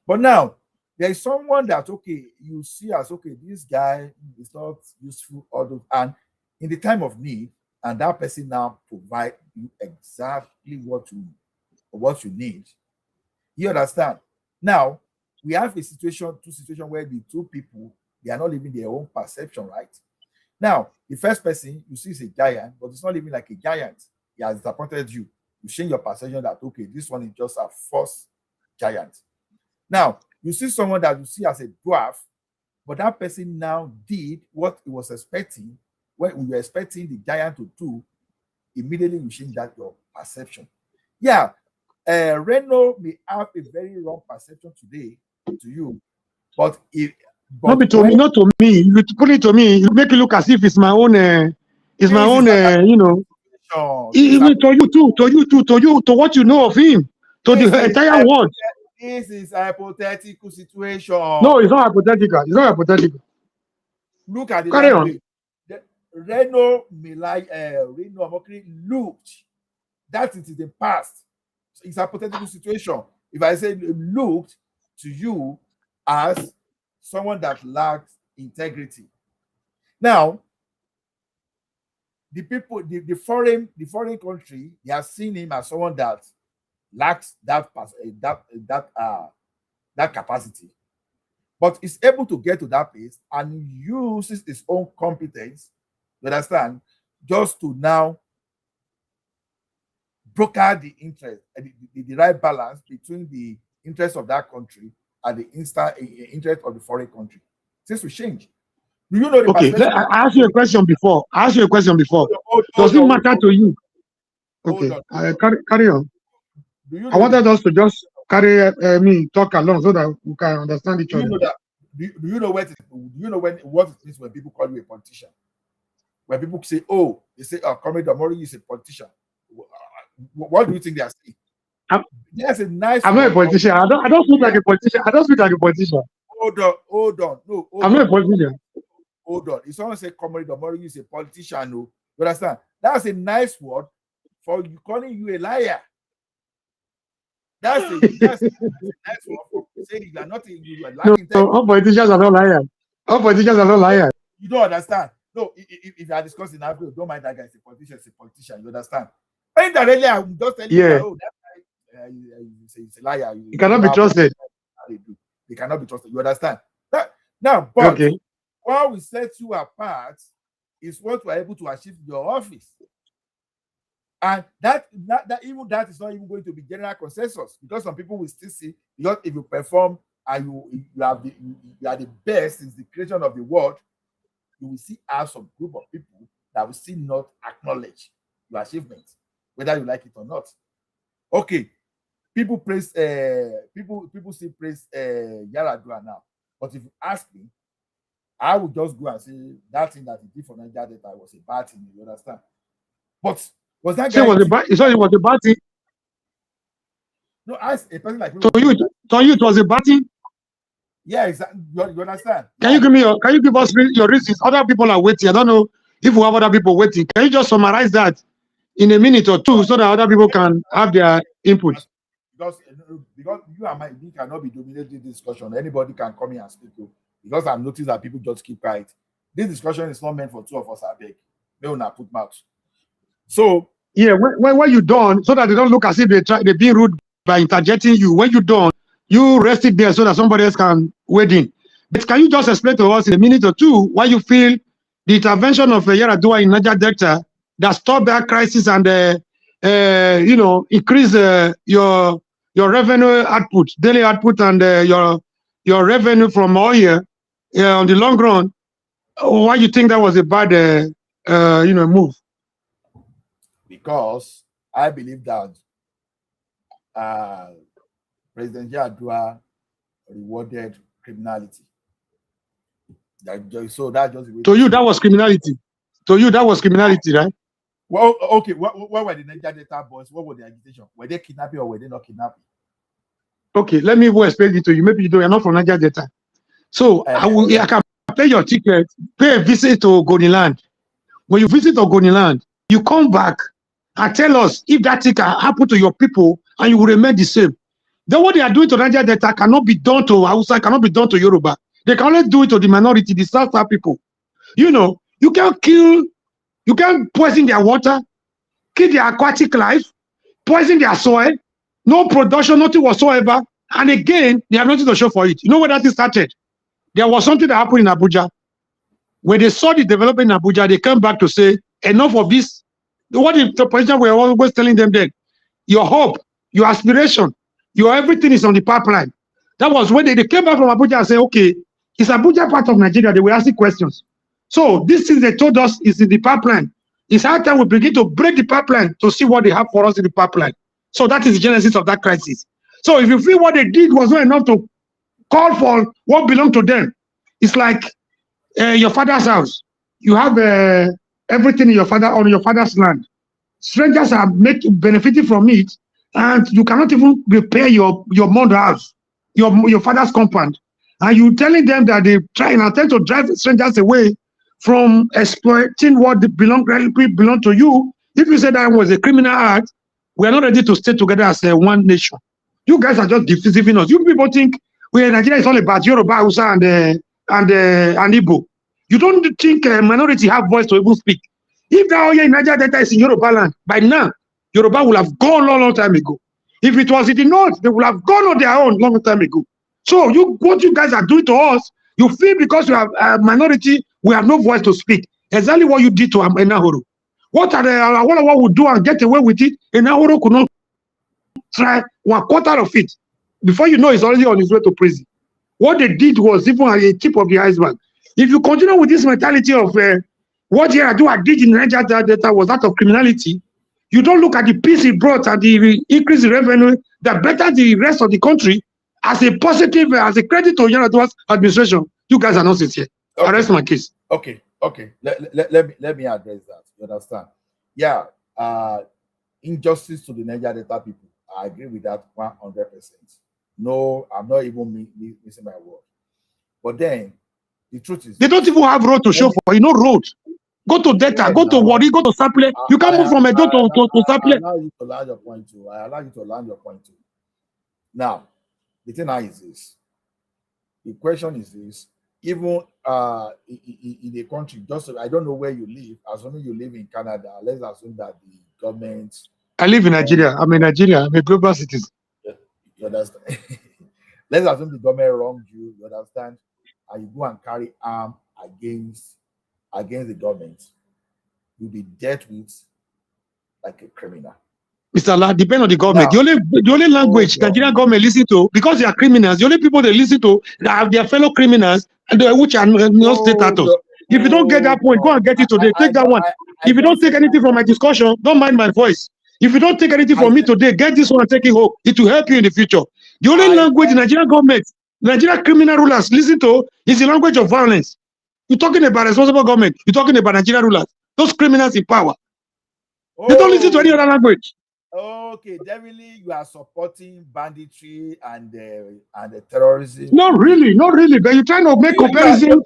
Speaker 15: But now, there is someone that, you see as, this guy is not useful, and in the time of need, and that person now provide you exactly what you need. You understand? Now, we have two situations where the two people, they are not living their own perception, right? Now, the first person you see is a giant, but it's not living like a giant. He has disappointed you. You change your perception that, this one is just a false giant. Now, you see someone that you see as a dwarf, but that person now did what he was expecting, what we were expecting the giant to do. Immediately you change that your perception. Yeah, Reno may have a very wrong perception today to you, but
Speaker 12: not to me. If you put it to me, you make it look as if it's my own. It's my own. Even to you too. To what you know of him, to the entire world.
Speaker 15: This is a hypothetical situation.
Speaker 12: No, it's not hypothetical.
Speaker 15: Look at the
Speaker 12: Carry
Speaker 15: language. Reno Amokri looked. That is the past. It's a hypothetical situation. If I say looked to you as someone that lacks integrity. Now, the people, the foreign country, they are seeing him as someone that lacks that capacity, but is able to get to that place and uses his own competence, you understand, just to now broker the interest, the right balance between the interest of that country and the interest of the foreign country. Things will change. Do you know the
Speaker 12: perspective? I asked you a question before. Does it matter to you? Okay, carry on. I wanted us to just talk along so that we can understand each other.
Speaker 15: Do you know what it means when people call you a politician? When people say, they say, Comrade Omori is a politician. What do you think they are saying? There's a nice.
Speaker 12: I'm not a politician. I don't speak like a politician.
Speaker 15: Hold on. No,
Speaker 12: I'm not a politician.
Speaker 15: Hold on. If someone say Comrade Omori is a politician, you understand? That's a nice word for you calling you a liar. That's a nice word for saying you are not you are lacking.
Speaker 12: All politicians are not liars.
Speaker 15: You don't understand. No, if you are discussing Africa, don't mind that guy is a politician. You understand? Indirectly, I'm just telling you that, that guy is a liar.
Speaker 12: You cannot be trusted.
Speaker 15: they do. They cannot be trusted. You understand? Now, but
Speaker 12: Okay.
Speaker 15: what will set you apart is what you are able to achieve in your office. And that even that is not even going to be general consensus, because some people will still see, because if you perform and you are the best in the creation of the world, you will see have some group of people that will still not acknowledge your achievements, whether you like it or not. Okay, people praise people still praise Yaradua now, but if you ask me, I would just go and say that thing that he did for Niger Delta was a bad thing. You understand? But was that guy?
Speaker 12: So it was a bad thing.
Speaker 15: No, as a person like me.
Speaker 12: So you, it was a bad thing.
Speaker 15: Yeah, exactly. You understand?
Speaker 12: Can you give us your reasons? Other people are waiting. I don't know if we have other people waiting. Can you just summarize that in a minute or two so that other people can have their input?
Speaker 15: Because you and we cannot be dominating this discussion. Anybody can come here and speak. Because I've noticed that people just keep quiet. This discussion is not meant for two of us. I beg. They will not put mouth. So
Speaker 12: yeah, when you done, so that they don't look as if they're being rude by interjecting you. When you done, you rest it there so that somebody else can wade in. But can you just explain to us in a minute or two why you feel the intervention of Yaradua in Niger Delta that stopped that crisis and increase your revenue output, daily output, and your revenue from oil on the long run? Why you think that was a bad move?
Speaker 15: Because I believe that President Yaradua rewarded criminality. So that just
Speaker 12: to you that was criminality. To you that was criminality, right?
Speaker 15: Well, okay. What were the Niger Delta boys? What were the agitation? Were they kidnapping or were they not kidnapping?
Speaker 12: Okay, let me explain it to you. Maybe you're not from Niger Delta. So I can pay your ticket, pay a visit to Ogoniland. When you visit Ogoniland, you come back and tell us if that thing can happen to your people and you will remain the same. Then what they are doing to Niger Delta cannot be done to Hausa, cannot be done to Yoruba. They can only do it to the minority, the South people. You know, you can't poison their water, kill their aquatic life, poison their soil, no production, nothing whatsoever. And again, they have nothing to show for it. You know where that is started? There was something that happened in Abuja. When they saw the development in Abuja, they came back to say, enough of this. What the politicians were always telling them then? Your hope, your aspiration, your everything is on the pipeline. That was when they came back from Abuja and said, okay, is Abuja part of Nigeria? They were asking questions. So this thing they told us is in the pipeline. It's our time we begin to break the pipeline to see what they have for us in the pipeline. So that is the genesis of that crisis. So if you feel what they did was not enough to call for what belonged to them, it's like your father's house. You have everything in on your father's land. Strangers are benefiting from it, and you cannot even repair your mother's house, your father's compound. And you telling them that they try and attempt to drive strangers away from exploiting what belong to you. If you say that was a criminal act, we are not ready to stay together as one nation. You guys are just deceiving us. You people think Nigeria is all about Yoruba, Hausa, and Igbo. You don't think minority have voice to even speak. If that oil in Niger Delta is in Yoruba land, by now, Yoruba will have gone long time ago. If it was in the north, they would have gone on their own long time ago. So what you guys are doing to us, you feel because you have a minority, we have no voice to speak. Exactly what you did to Enahoro. What would do and get away with it? Enahoro could not try 1/4 of it. Before you know, he's already on his way to prison. What they did was even at the tip of the iceberg. If you continue with this mentality of what Yaradua did in Niger Delta was that of criminality, you don't look at the peace it brought and the increase in revenue that bettered the rest of the country as a positive, as a credit to Yaradua's administration. You guys are not sincere. Okay. I rest my case.
Speaker 15: Okay. Let me address that. You understand? Yeah. Injustice to the Niger Delta people. I agree with that 100%. No, I'm not even missing my word. But then, the truth is,
Speaker 12: they don't even have road to show for. Road. Go to Delta, go to Wari, go to Saple. You can't move from Edo to Saple.
Speaker 15: I allow you to land your point too. Now, the thing is this. The question is this. Even in a country, just I don't know where you live. Assuming you live in Canada, let's assume that the government.
Speaker 12: I live in Nigeria. I'm in Nigeria. I'm a global citizen.
Speaker 15: You understand? Let's assume the government wronged you, you understand, and you go and carry arm against the government, you'll be dealt with like a criminal.
Speaker 12: Mr. La, depend on the government.
Speaker 15: Now,
Speaker 12: The only language Nigerian government listen to, because they are criminals, the only people they listen to are their fellow criminals, and which are not state status. If you don't get that point, go and get it today. Take that one. If you don't take anything from my discussion, don't mind my voice. If you don't take anything from me today, get this one and take it home. It will help you in the future. The only language the Nigerian government, Nigerian criminal rulers listen to is the language of violence. You're talking about responsible government. You're talking about Nigerian rulers. Those criminals in power. They don't listen to any other language.
Speaker 15: Okay, definitely you are supporting banditry and the terrorism.
Speaker 12: Not really, but you're trying to make comparison.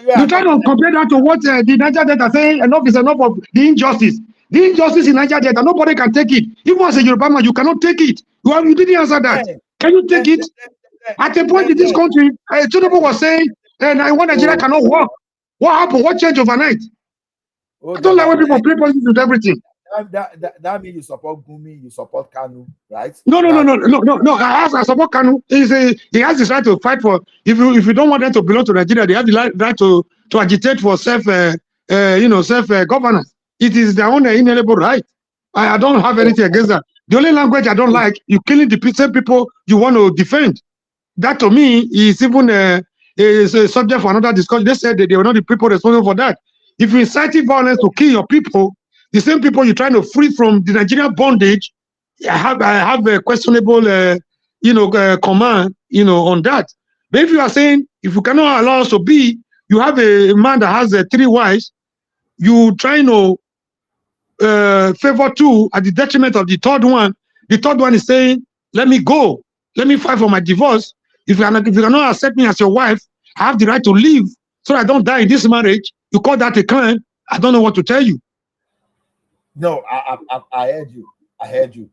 Speaker 12: You're trying to compare that to what the Niger Delta saying enough is enough of the injustice. The injustice in Niger Delta, nobody can take it. Even as a Yoruba man, you cannot take it. You didn't answer that. Can you take it? At a point in this country, Tinubu was saying, one Nigeria cannot work. What happened? What changed overnight? I don't like when people play politics with everything.
Speaker 15: That means you support Gumi, you support Kanu, right?
Speaker 12: No. I support Kanu. He has the right to fight for. If you don't want them to belong to Nigeria, they have the right to agitate for self governance. It is their own inalienable right. I don't have anything against that. The only language I don't like, you killing the same people you want to defend. That to me is even is a subject for another discussion. They said that they were not the people responsible for that. If you inciting violence to kill your people, the same people you're trying to free from the Nigerian bondage, I have a questionable, command, on that. But if you are saying, if you cannot allow us to be, you have a man that has 3 wives, you trying to favor 2 at the detriment of the third one. The third one is saying, let me go. Let me fight for my divorce. If you cannot accept me as your wife, I have the right to leave so I don't die in this marriage. You call that a crime? I don't know what to tell you.
Speaker 15: No, I heard you.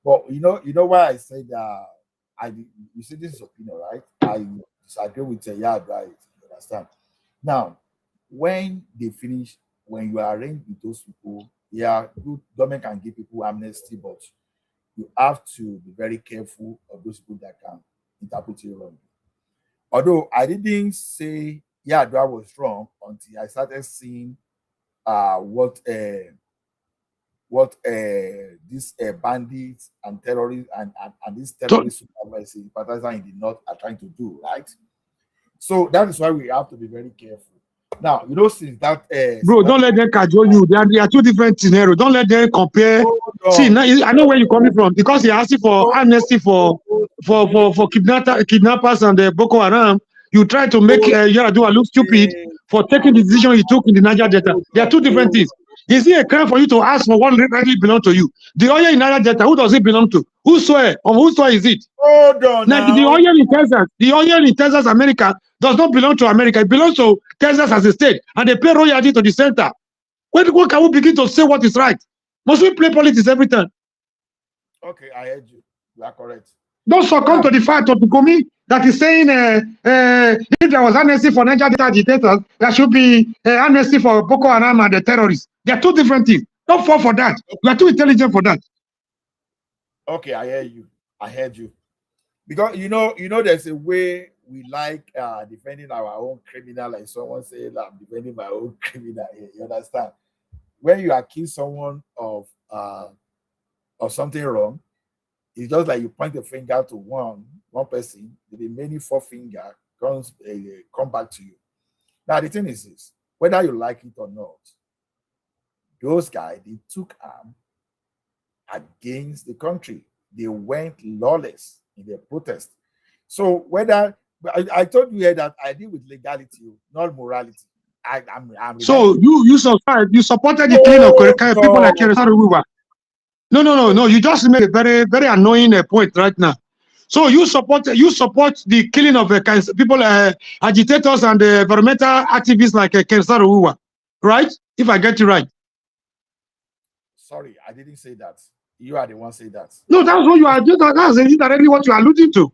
Speaker 15: But you know why I said you see this is opinion, right? I disagree with Yard, right? You understand? Now, when they finish, when you arrange with those people, good government can give people amnesty, but you have to be very careful of those people that can interpret it wrong. Although I didn't say Yadra was wrong until I started seeing what these bandits and terrorists and these terrorist sympathizers in the north are trying to do, right? So that is why we have to be very careful. Now, since that
Speaker 12: bro, don't let them cajole you. They are 2 different scenarios. Don't let them compare. See, now I know where you're coming from, because you're asking for amnesty for kidnappers and the Boko Haram. You try to make Yaradua look stupid for taking the decision he took in the Niger Delta. There are 2 different things. Is it a crime for you to ask for what rightly belongs to you? The oil in Niger Delta, who does it belong to? Whose soil? Or whose soil is it?
Speaker 15: Hold on now.
Speaker 12: The oil in Texas, America, does not belong to America. It belongs to Texas as a state, and they pay royalty to the center. When can we begin to say what is right? Must we play politics every time?
Speaker 15: Okay, I heard you. You are correct.
Speaker 12: Don't succumb to the fact of the Gumi that is saying if there was amnesty for Niger Delta agitators, there should be amnesty for Boko Haram and the terrorists. They are 2 different things. Don't fall for that. You are too intelligent for that.
Speaker 15: Okay, I hear you. I heard you. Because there's a way we like defending our own criminal, like someone said, I'm defending my own criminal. You understand? When you accuse someone of something wrong, it's just like you point a finger to one person, the remaining 4 fingers come back to you. Now the thing is this: whether you like it or not, those guys, they took arm against the country. They went lawless in their protest. So whether I told you here that I deal with legality, not morality.
Speaker 12: So you supported the killing of people like Keresaru. No. You just made a very, very annoying point right now. So you support the killing of people, agitators and environmental activists like Keresaru, right? If I get you right.
Speaker 15: Sorry, I didn't say that. You are the one saying that.
Speaker 12: No, that's what you are. That's indirectly what you are alluding to.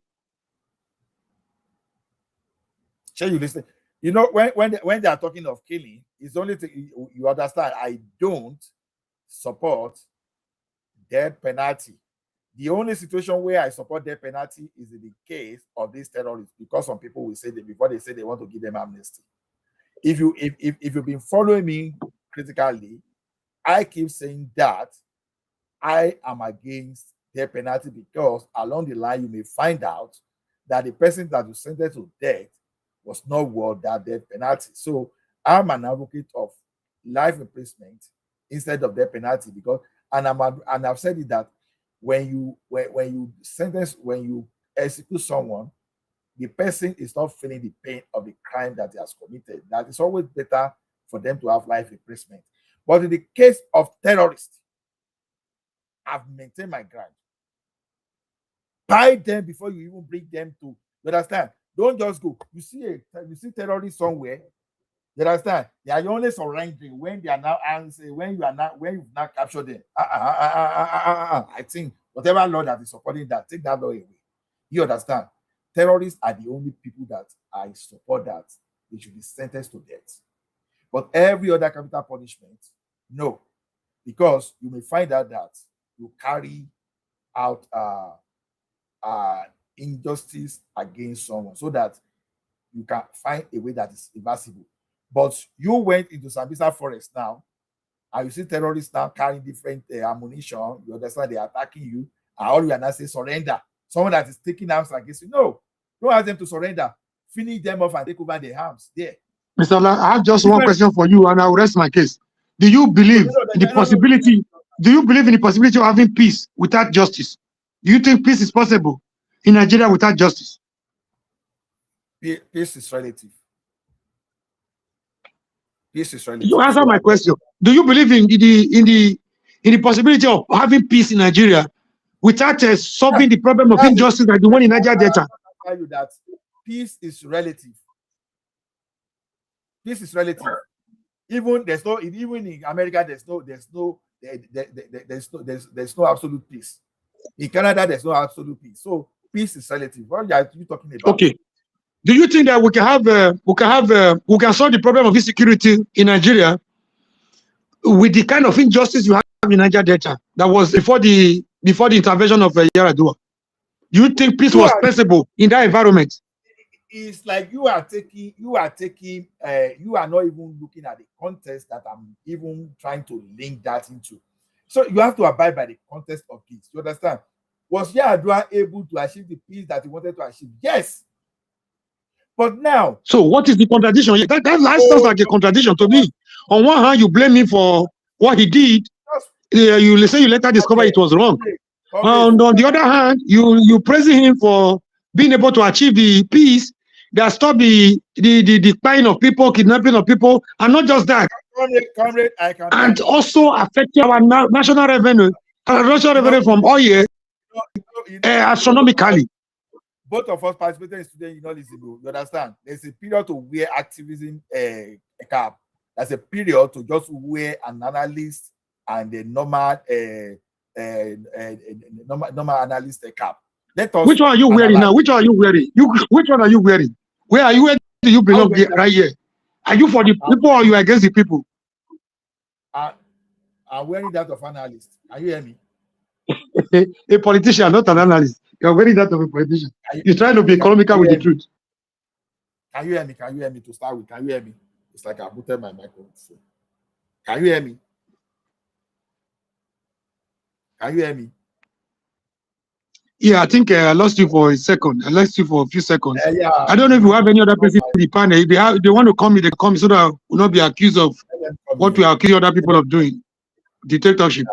Speaker 15: Shall you listen? When they are talking of killing, it's only you understand. I don't support death penalty. The only situation where I support death penalty is in the case of these terrorists, because some people will say that before they say they want to give them amnesty. If you've been following me critically, I keep saying that I am against death penalty, because along the line you may find out that the person that was sentenced to death was not worth that death penalty. So I'm an advocate of life imprisonment instead of death penalty, because and I've said it that when you execute someone, the person is not feeling the pain of the crime that he has committed. That is always better for them to have life imprisonment. But in the case of terrorists, I've maintained my ground. Buy them before you even bring them to. You understand? Don't just go. You see terrorists somewhere. You understand? They are only surrendering when they are now answering, when you've not captured them. I think whatever law that is supporting that, take that law away. You understand? Terrorists are the only people that I support that they should be sentenced to death. But every other capital punishment, no. Because you may find out that you carry out injustice against someone so that you can find a way that is reversible. But you went into Sambisa forest now, and you see terrorists now carrying different ammunition. You understand? They are attacking you, and all you are now saying surrender. Someone that is taking arms against you. No, don't ask them to surrender. Finish them off and take over their arms. There.
Speaker 12: Mr. Allah, I have just one question for you, and I will rest my case. Do you believe in the possibility? Do you believe in the possibility of having peace without justice? Do you think peace is possible in Nigeria without justice?
Speaker 15: Peace is relative. Peace is relative.
Speaker 12: You answer my question. Do you believe in the possibility of having peace in Nigeria without solving the problem of injustice like the one in Niger Delta?
Speaker 15: I tell you that peace is relative. Peace is relative. Even in America, there's no absolute peace. In Canada, there's no absolute peace. So peace is relative. What are you talking about?
Speaker 12: Okay. Do you think that we can solve the problem of insecurity in Nigeria with the kind of injustice you have in Niger Delta that was before the intervention of Yaradua? Do you think peace was possible in that environment?
Speaker 15: It's like you are not even looking at the context that I'm even trying to link that into. So you have to abide by the context of peace. You understand? Was Yaradua able to achieve the peace that he wanted to achieve? Yes. But now,
Speaker 12: so what is the contradiction? That sounds like a contradiction to me. On one hand, you blame him for what he did. You say you later discover it was wrong. On the other hand, you praising him for being able to achieve the peace that stopped the decline of people, kidnapping of people, and not just that, and also affecting our national revenue from oil astronomically.
Speaker 15: Both of us participated in student unionism. You understand? There's a period to wear activism a cap. There's a period to just wear an analyst and the normal analyst a cap.
Speaker 12: Which one are you wearing now? Which one are you wearing? Which one are you wearing? Where are you? Where do you belong right here? Are you for the people or you against the people?
Speaker 15: I'm wearing that of analyst. Can you hear me?
Speaker 12: A politician, not an analyst. You're wearing that of a politician. You're trying to be economical with the truth.
Speaker 15: Can you hear me? Can you hear me to start with? Can you hear me? It's like I booted my microphone. So. Can you hear me? Can you hear me?
Speaker 12: Yeah, I think I lost you for a second. I lost you for a few seconds.
Speaker 15: Yeah.
Speaker 12: I don't know if you have any other person in the panel. If they want to come, they come so that we'll not be accused of what we are accusing other people of doing. Dictatorship.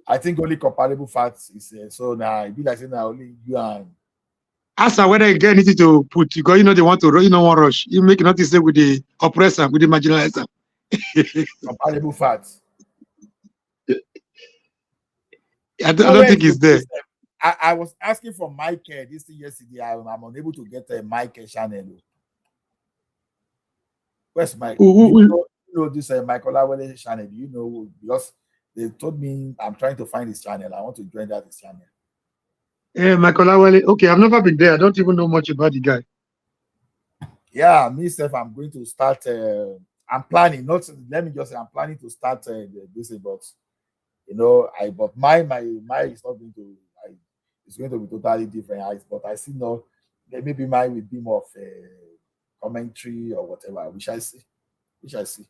Speaker 15: I think only comparable facts is so now. It be like saying now only you and.
Speaker 12: Ask her whether you get anything to put because they want to want rush. You make nothing say with the oppressor, with the marginalizer.
Speaker 15: Comparable facts.
Speaker 12: I don't think it's there.
Speaker 15: I was asking for Michael this thing yesterday. I'm unable to get a Michael channel. Where's Mike? You know this Michael Awele channel? Do you know? Because they told me I'm trying to find his channel. I want to join his channel.
Speaker 12: Michael Awele. Okay, I've never been there. I don't even know much about the guy.
Speaker 15: Yeah, myself, I'm going to start. I'm planning. Not let me just say I'm planning to start this about You know, but my is not going to. It's going to be totally different. But I see no. Maybe mine will be more of a commentary or whatever. We shall see. We shall see.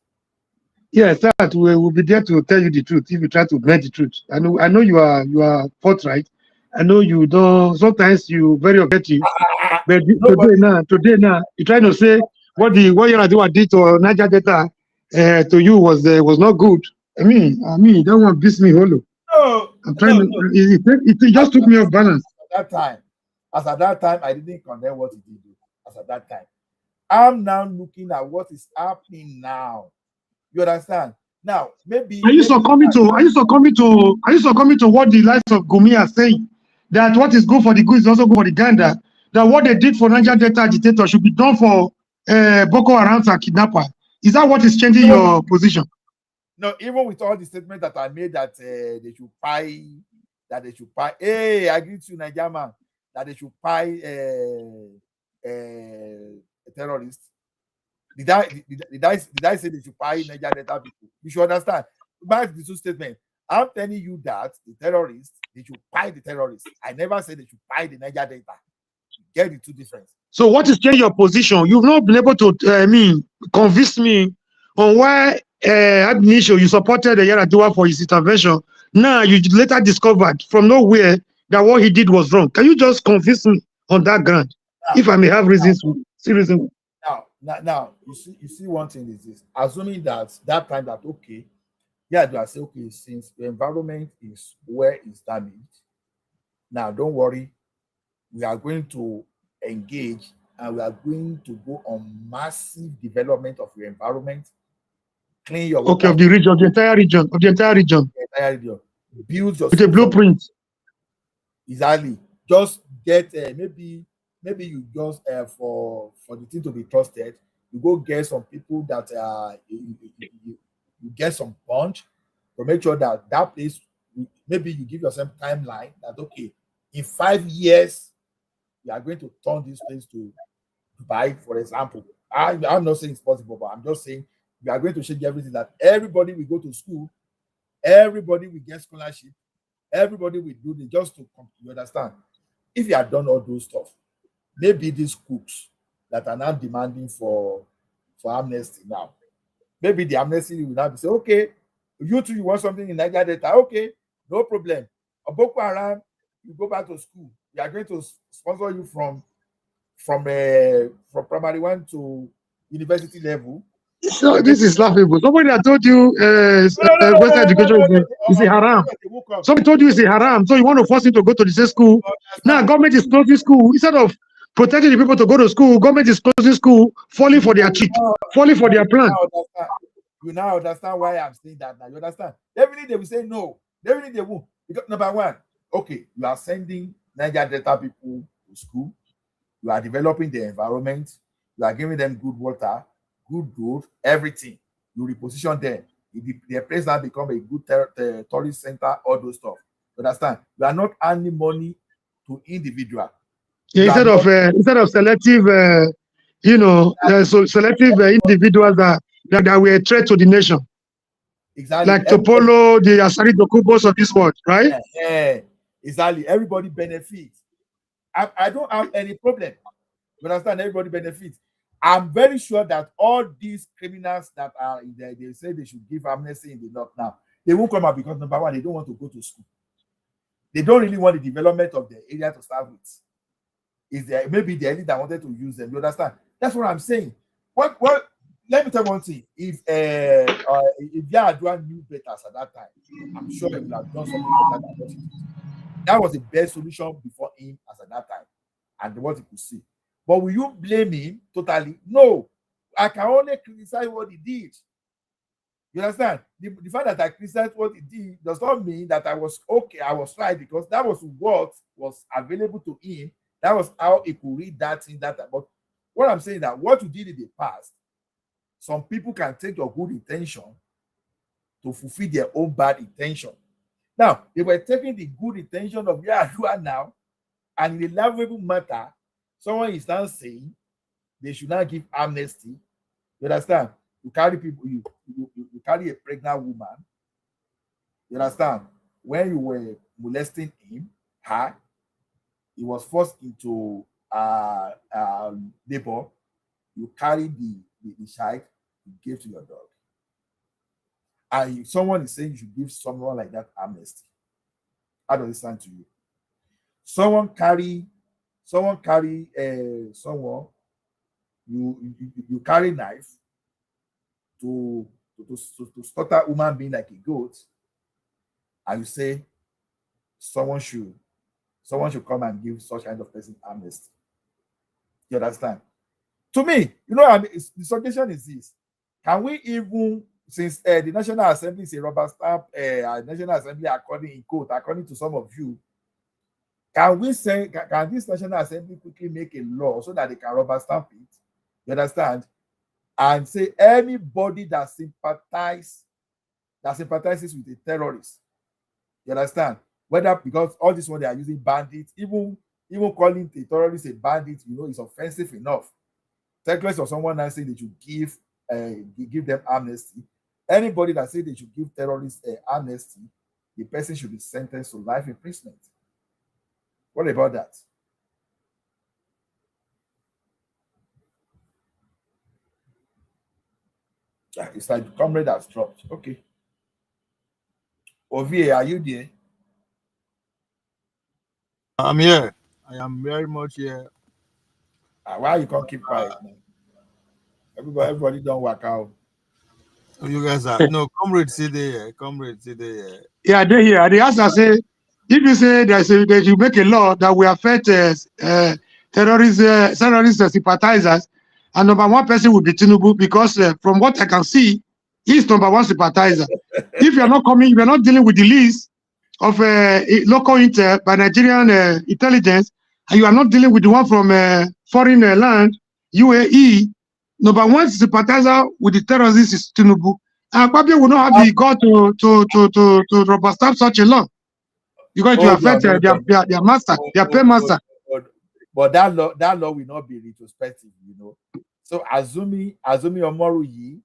Speaker 12: Yes, that we will be there to tell you the truth if you try to bend the truth. I know you are forthright. I know you don't. Sometimes you very objective, but today now, you trying to say what you did to Niger Delta to you was not good. I mean, that one beats me hollow.
Speaker 15: No,
Speaker 12: I'm trying to. It just took me off balance.
Speaker 15: At that time, I didn't condemn what he did. As at that time, I'm now looking at what is happening now. You understand? Now, maybe.
Speaker 12: Are you succumbing to what the likes of Gumi are saying? That what is good for the good is also good for the gander. That what they did for Niger Delta agitator should be done for Boko Haram and kidnapper. Is that what is changing your position?
Speaker 15: No, even with all the statements that I made that they should pay. Hey, I agree to Niger man that they should pay a terrorist. Did I say they should pay Niger Delta people? You should understand. Back the two statements. I'm telling you that the terrorists, they should pay the terrorists. I never said they should pay the Niger Delta. Get the two differences.
Speaker 12: So what is changing your position? You've not been able to convince me on why ab initio you supported the Yaradua for his intervention. Now you later discovered from nowhere that what he did was wrong. Can you just convince me on that ground? If I may have reasons to see reason.
Speaker 15: Now you see one thing is this. Assuming that time that okay, yeah, do I say okay, since the environment is where it's damaged, now don't worry, we are going to engage and we are going to go on massive development of your environment, clean your water.
Speaker 12: Okay, of the region, the entire region.
Speaker 15: Build your
Speaker 12: with a blueprint.
Speaker 15: Exactly. Just get maybe you just for the thing to be trusted, you go get some people that you get some punch to make sure that place, maybe you give yourself timeline that okay, in 5 years you are going to turn this place to Dubai, for example. I'm not saying it's possible, but I'm just saying you are going to change everything, that everybody will go to school, everybody will get scholarship, everybody will do the just to come. You understand? If you have done all those stuff, maybe these cooks that are now demanding for amnesty now, maybe the amnesty will now be say, okay, you two, you want something in Niger Delta, okay, no problem. A Boko Haram, you go back to school. We are going to sponsor you from primary 1 to university level.
Speaker 12: So this is laughable. Somebody that told you Western education is a haram. Somebody told you it's a haram, so you want to force him to go to the same school. Now government is closing school. Instead of protecting the people to go to school, government is closing school, falling for their trick, falling for their plan.
Speaker 15: You now understand why I'm saying that now. You understand? Definitely they will say no. Definitely they won't. Because number one, okay, you are sending Niger Delta people to school. You are developing the environment. You are giving them good water, good road, everything. You reposition them. The place now become a good tourist center, all those stuff. You understand? You are not earning money to individual.
Speaker 12: Yeah, instead of selective, selective individuals that were a threat to the nation.
Speaker 15: Exactly.
Speaker 12: Like Topolo, the Asari Dokubos of this world, right?
Speaker 15: Yeah, exactly. Everybody benefits. I don't have any problem. You understand? Everybody benefits. I'm very sure that all these criminals that are in there, they say they should give amnesty in the north now. They won't come out because number one, they don't want to go to school. They don't really want the development of the area to start with. Is there maybe the elite that wanted to use them? You understand? That's what I'm saying. Well, let me tell you one thing. If Yar'Adua knew better at that time, I'm sure he would have done something better than what he did. That was the best solution before him as at that time, and what he could see. But will you blame him totally? No. I can only criticize what he did. You understand? The fact that I criticize what he did does not mean that I was okay, I was right, because that was what was available to him. That was how he could read that thing. But what I'm saying is that what you did in the past, some people can take your good intention to fulfill their own bad intention. Now, they were taking the good intention of Yar'Adua now, and in a laughable matter, someone is now saying they should not give amnesty. You understand? You carry people, you carry a pregnant woman. You understand? When you were molesting him, he was forced into labor. You carried the child, you gave to your dog. And if someone is saying you should give someone like that amnesty, how does it sound to you? Someone carry someone, you carry knife to slaughter a human being like a goat, and you say someone should come and give such kind of person amnesty. You understand? To me, the suggestion is this: can we even, since the National Assembly is a rubber stamp, National Assembly according to some of you, can this National Assembly quickly make a law so that they can rubber stamp it? You understand? And say anybody that sympathizes with a terrorist, you understand? Whether because all this one they are using bandits, even calling the terrorist a bandit, is offensive enough. Reckless of someone now saying they should give them amnesty. Anybody that says they should give terrorists amnesty, the person should be sentenced to life imprisonment. What about that? Yeah, it's like the comrade has dropped. Okay. Ovi, are you there?
Speaker 4: I'm here. I am very much here.
Speaker 15: Why you can't keep quiet, man? Everybody don't work out.
Speaker 4: So you guys are no comrade sit there. Comrade sit there.
Speaker 12: Yeah, they here. The answer say, if you say that you make a law that will affect terrorist sympathizers, and number one person will be Tinubu, because from what I can see, he's number one sympathizer. If you're not dealing with the list of local intel by Nigerian intelligence, and you are not dealing with the one from foreign land, UAE, number one sympathizer with the terrorists is Tinubu. And probably will not have the God to rubber stamp such a law, because it will affect their master, their paymaster.
Speaker 15: But that law will not be retrospective, So Azumi Omoruyi,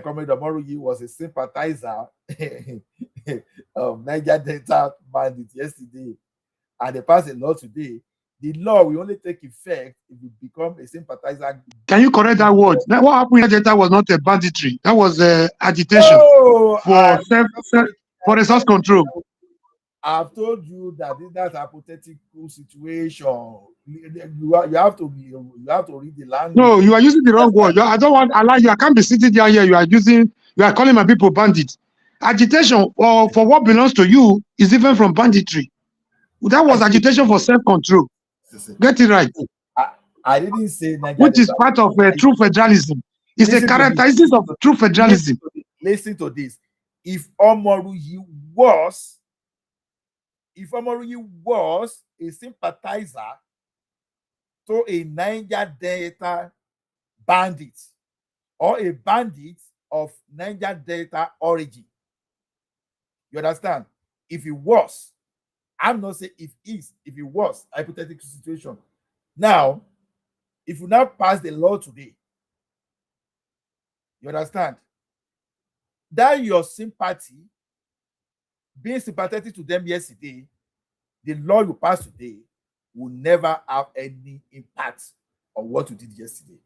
Speaker 15: Comrade Omoruyi, was a sympathizer of Niger Delta bandits yesterday, and they passed a law today. The law will only take effect if you become a sympathizer.
Speaker 12: Can you correct that word? Now, what happened in Niger Delta was not a banditry. That was agitation for resource control.
Speaker 15: I've told you that that's a hypothetical situation. You have to read the language.
Speaker 12: No, you are using the wrong word. I don't want to allow you. I can't be sitting down here. You are calling my people bandits. Agitation for what belongs to you is different from banditry. That was agitation for self-control. Get it right.
Speaker 15: I didn't say
Speaker 12: which is part of true federalism. It's a characteristic of true federalism.
Speaker 15: Listen to this. If Omoruyi was a sympathizer to a Niger Delta bandit, or a bandit of Niger Delta origin, you understand? If he was, I'm not saying if he was, hypothetical situation. Now, if you now pass the law today, you understand? That your sympathy, being sympathetic to them yesterday, the law you pass today will never have any impact on what you did yesterday.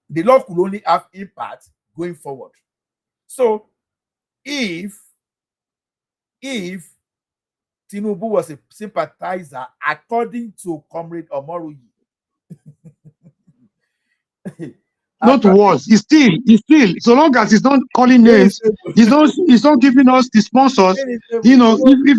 Speaker 15: The law could only have impact going forward. So, if Tinubu was a sympathizer according to Comrade Omoruyi,
Speaker 12: not was. He's still. So long as he's not calling names, he's not giving us the sponsors. If you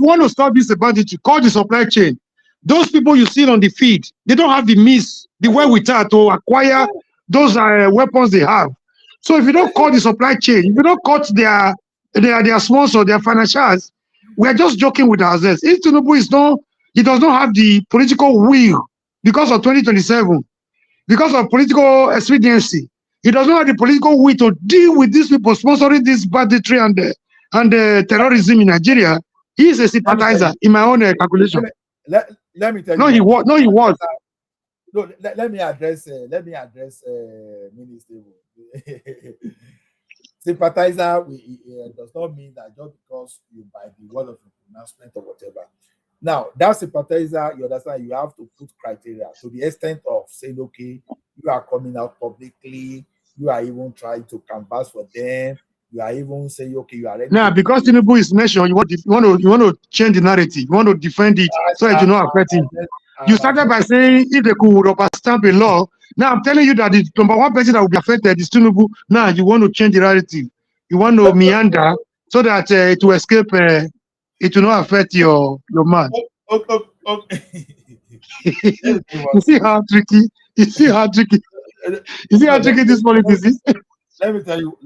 Speaker 12: want to stop this banditry, call the supply chain. Those people you see on the feed, they don't have the means, the wherewithal to acquire those weapons they have. So if you don't call the supply chain, if you don't cut their sponsor, their financials, we are just joking with ourselves. If Tinubu he does not have the political will because of 2027. Because of political expediency, he does not have the political will to deal with these people sponsoring this banditry and terrorism in Nigeria. He is a sympathizer, in my own calculation.
Speaker 15: Let me tell you.
Speaker 12: No, he was.
Speaker 15: No, let me address Minister. sympathizer does not mean that just because you by the word of pronouncement or whatever. Now, that sympathizer, you understand, you have to put criteria to the extent of saying, okay, you are coming out publicly, you are even trying to canvass for them, you are even saying, okay, you are ready.
Speaker 12: Now, because Tinubu is mentioned, you want to change the narrative, you want to defend it so it will not affect him. You started by saying if they could overstamp a law. Now I'm telling you that the number one person that will be affected is Tinubu. Now you want to change the narrative. You want to meander so that it will escape. It will not affect your man.
Speaker 15: Okay.
Speaker 12: You see how tricky. You see how tricky. You see how tricky this politics is.
Speaker 15: Let me tell you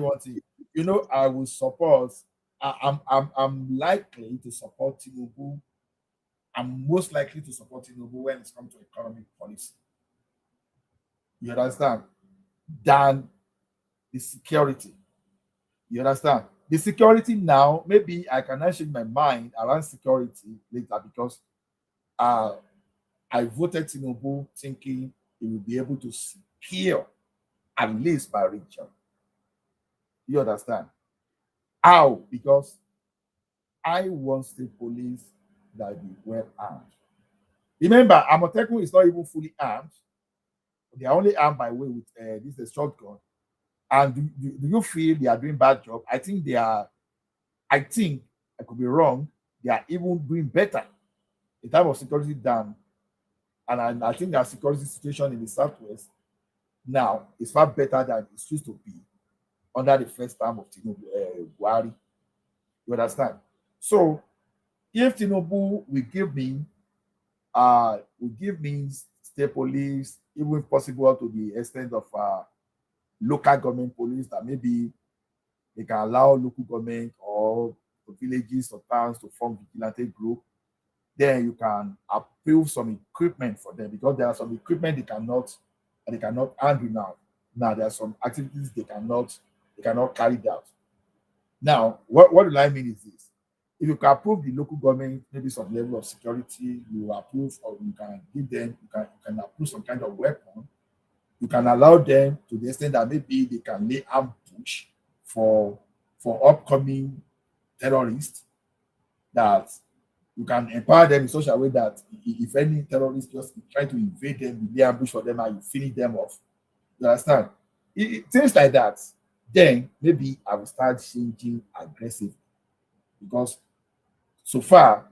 Speaker 15: one thing. You know, I will support. I'm likely to support Tinubu. I'm most likely to support Tinubu when it comes to economic policy. You understand? Than the security. You understand? The security now, maybe I can change my mind around security later because I voted Tinubu thinking he will be able to secure at least my region. You understand? How? Because I want state police that be well armed. Remember, Amotekun is not even fully armed. They are only armed by way with this is shotgun. And do you feel they are doing bad job? I think they are. I think I could be wrong. They are even doing better in terms of security than, and I think that security situation in the southwest now is far better than it used to be under the first term of Tinubu Buhari. You understand? So if Tinubu will give me state police, even if possible to the extent of local government police, that maybe they can allow local government or villages or towns to form vigilante group, then you can approve some equipment for them because there are some equipment they cannot handle now. Now there are some activities they cannot carry out. Now, what do I mean is this? If you can approve the local government, maybe some level of security, you approve, or you can give them, you can approve some kind of weapon. You can allow them to the extent that maybe they can lay ambush for upcoming terrorists, that you can empower them in such a way that if any terrorists just try to invade them, you lay ambush for them and you finish them off. You understand? Things like that. Then maybe I will start changing aggressively because so far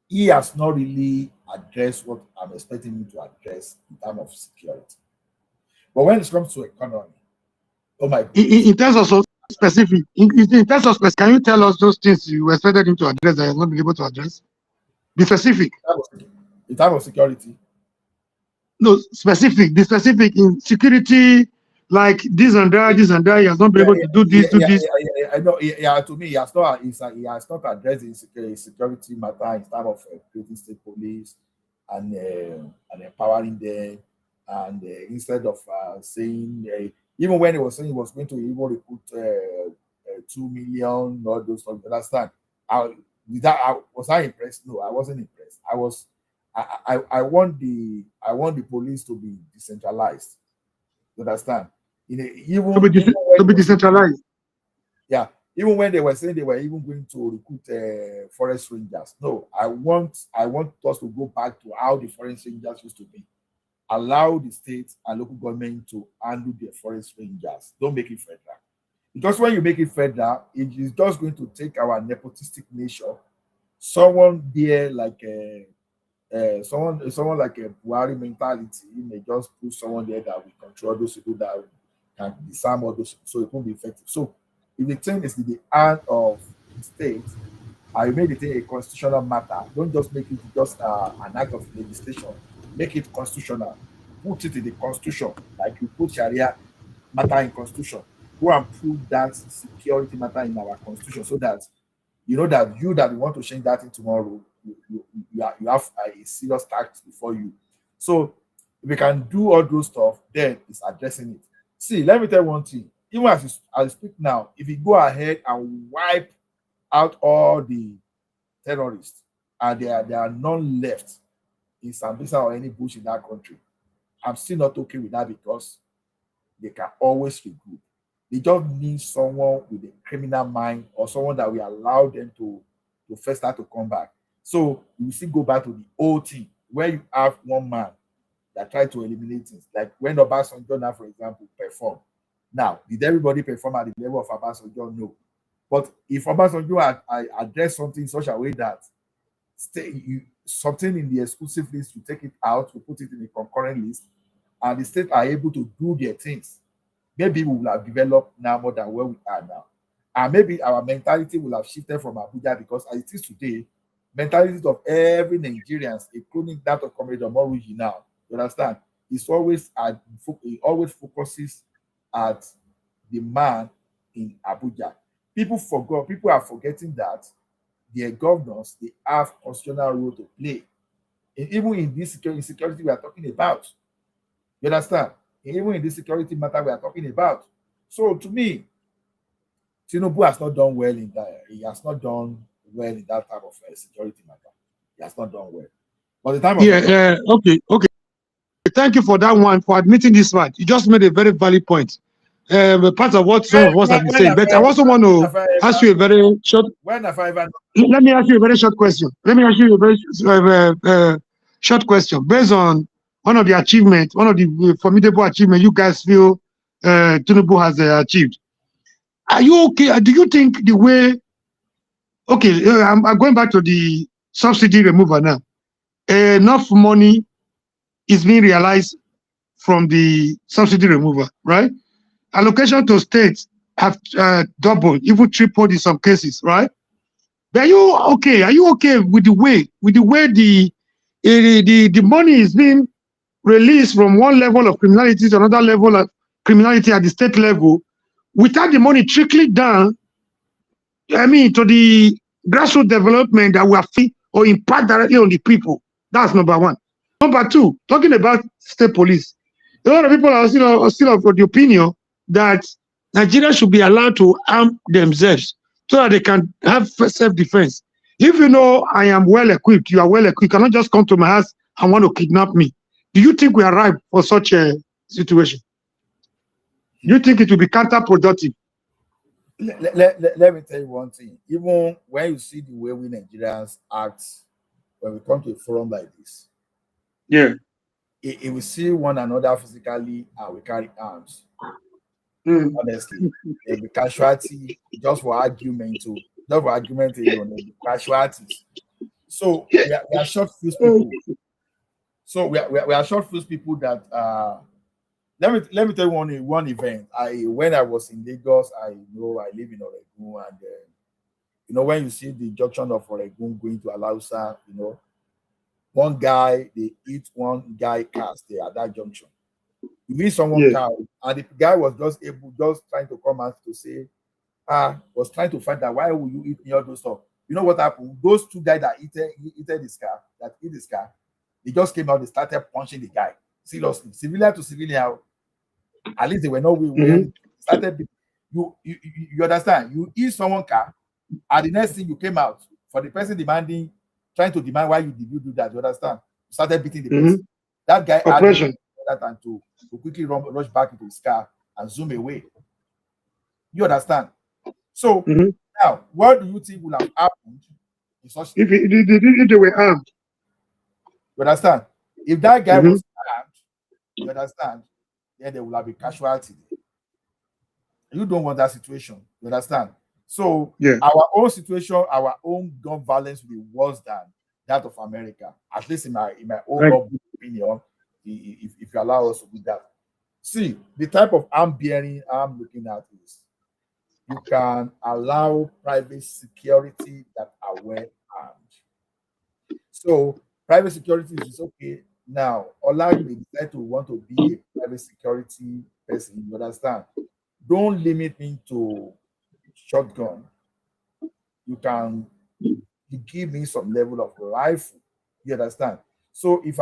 Speaker 15: he has not really addressed what I'm expecting him to address in terms of security. But when it comes to economy, oh my goodness.
Speaker 12: In terms of so specific, in terms of specific, can you tell us those things you expected him to address that he has not been able to address? Be specific.
Speaker 15: In terms of security.
Speaker 12: No, specific. Be specific in security, like this and that, he has not been able to do this, this.
Speaker 15: To me, he has not addressed the security matter in terms of creating state police and empowering them, and instead of saying, even when he was saying he was going to even recruit 2 million, all those stuff, understand? Was I impressed? No, I wasn't impressed. I want the police to be decentralized. You understand?
Speaker 12: To be decentralized.
Speaker 15: Yeah, even when they were saying they were even going to recruit forest rangers. No, I want us to go back to how the forest rangers used to be. Allow the state and local government to handle their forest rangers. Don't make it federal. Because when you make it federal, it is just going to take our nepotistic nature. Someone there like someone like a Buhari mentality, you may just put someone there that will control those people that can disarm all those, so it won't be effective. So if the thing is in the hand of the state, I made it a constitutional matter. Don't just make it just an act of legislation. Make it constitutional. Put it in the constitution, like you put Sharia matter in constitution. Go and put that security matter in our constitution, so that you know that you want to change that in tomorrow, you have a serious task before you. So if we can do all those stuff, then it's addressing it. See, let me tell you one thing. Even as I speak now, if you go ahead and wipe out all the terrorists and there are none left in Sambisa or any bush in that country, I'm still not okay with that because they can always regroup. They just need someone with a criminal mind or someone that will allow them to first start to come back. So you still go back to the old thing where you have one man that tried to eliminate things. Like when Obasanjo now, for example, performed. Now, did everybody perform at the level of Obasanjo? No. But if Obasanjo had addressed something in such a way that something in the exclusive list, you take it out, you put it in the concurrent list, and the states are able to do their things, maybe we will have developed now more than where we are now. And maybe our mentality will have shifted from Abuja, because as it is today, mentality of every Nigerian, including that of Comrade Omoruji now, you understand, it always focuses at the man in Abuja. People are forgetting that their governors, they have constitutional role to play. And even in this insecurity we are talking about. You understand? And even in this security matter we are talking about. So to me, Tinubu has not done well in that. He has not done well in that type of security matter. He has not done well. But the time of
Speaker 12: okay. Thank you for that one, for admitting this one. You just made a very valid point. Part of what some of us have been saying. But I also want to ask you a very short. Let me ask you a very short question. Short question based on one of the achievements, one of the formidable achievements you guys feel Tinubu has achieved. Are you okay? Do you think the way? Okay, I'm going back to the subsidy removal now. Enough money is being realized from the subsidy removal, right? Allocation to states have doubled, even tripled in some cases, right? But are you okay? Are you okay with the way the money is being released from one level of criminality to another level of criminality at the state level, without the money trickling down, to the grassroots development that will affect or impact directly on the people? That's number one. Number two, talking about state police. A lot of people are still of the opinion that Nigeria should be allowed to arm themselves so that they can have self-defense. If you know I am well equipped, you are well equipped, you cannot just come to my house and want to kidnap me. Do you think we are ripe for such a situation? Do you think it will be counterproductive?
Speaker 15: Let me tell you one thing. Even when you see the way we Nigerians act when we come to a forum like this, if we see one another physically and we carry arms, honestly, there'll be casualty just for argument alone, there'll be casualties. So we are short-fused people. So we are short-fused people that let me tell you one event. When I was in Lagos, I live in Oregun, and when you see the junction of Oregun going to Alausa, one guy, they hit one guy cast there at that junction. You meet someone car, and the guy was just trying to come out to say, was trying to find out, why will you eat me all those stuff? You know what happened? Those two guys that hit this car, they just came out, they started punching the guy. Seriously, civilian to civilian. At least they were not when started. You understand? You eat someone car, and the next thing you came out for the person trying to demand why did you do that. You understand? You started beating the person. That guy had that time to quickly rush back into his car and zoom away. You understand? So now, what do you think will have happened in such
Speaker 12: if they were armed?
Speaker 15: You understand? If that guy was armed, you understand, then there will have a casualty. You don't want that situation. You understand? So our own situation, our own gun violence will be worse than that of America. At least in my own opinion, if you allow us to do that. See, the type of arm bearing I'm looking at is you can allow private security that are well armed. So private security is okay. Now, Ola may decide to want to be a private security person. You understand? Don't limit me to shotgun. You can give me some level of rifle. You understand? So if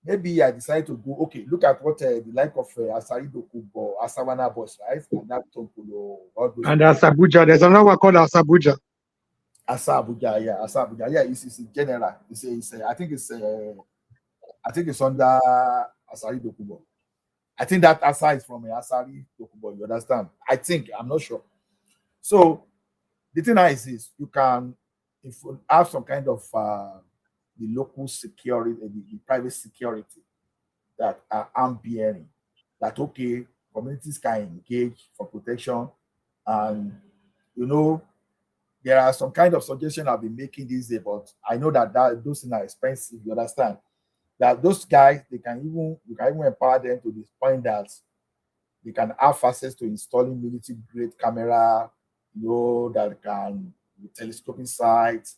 Speaker 15: maybe I decide to go, okay, look at what the like of Asari Dokubo, Asawana boys, right? And that Tompolo,
Speaker 12: and Asabuja. There's another one called Asabuja.
Speaker 15: Asabuja, yeah. It's general. I think it's under Asari Dokubo. I think that aside is from a Asari Dokubo, you understand? I think, I'm not sure. So the thing is this, you can, if you have some kind of the local security, the private security that are arm bearing, that okay, communities can engage for protection. And you know, there are some kind of suggestion I've been making these days, but I know that those things are expensive, you understand? That those guys, you can even empower them to the point that they can have access to installing military grade camera, you know, that can with telescoping sights,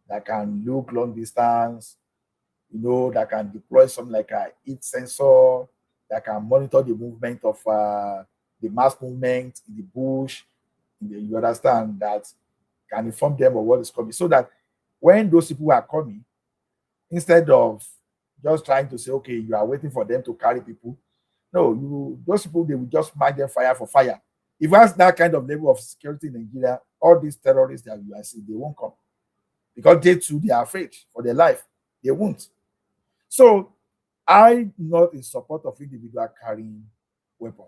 Speaker 15: that can look long distance, you know, that can deploy something like a heat sensor, that can monitor the movement of the mass movement in the bush. You understand, that can inform them of what is coming, so that when those people are coming, instead of just trying to say, okay, you are waiting for them to carry people, no, those people, they will just match them fire for fire. If you have that kind of level of security in Nigeria, all these terrorists that you are seeing, they won't come, because they too, they are afraid for their life. They won't. So I'm not in support of individual carrying weapon.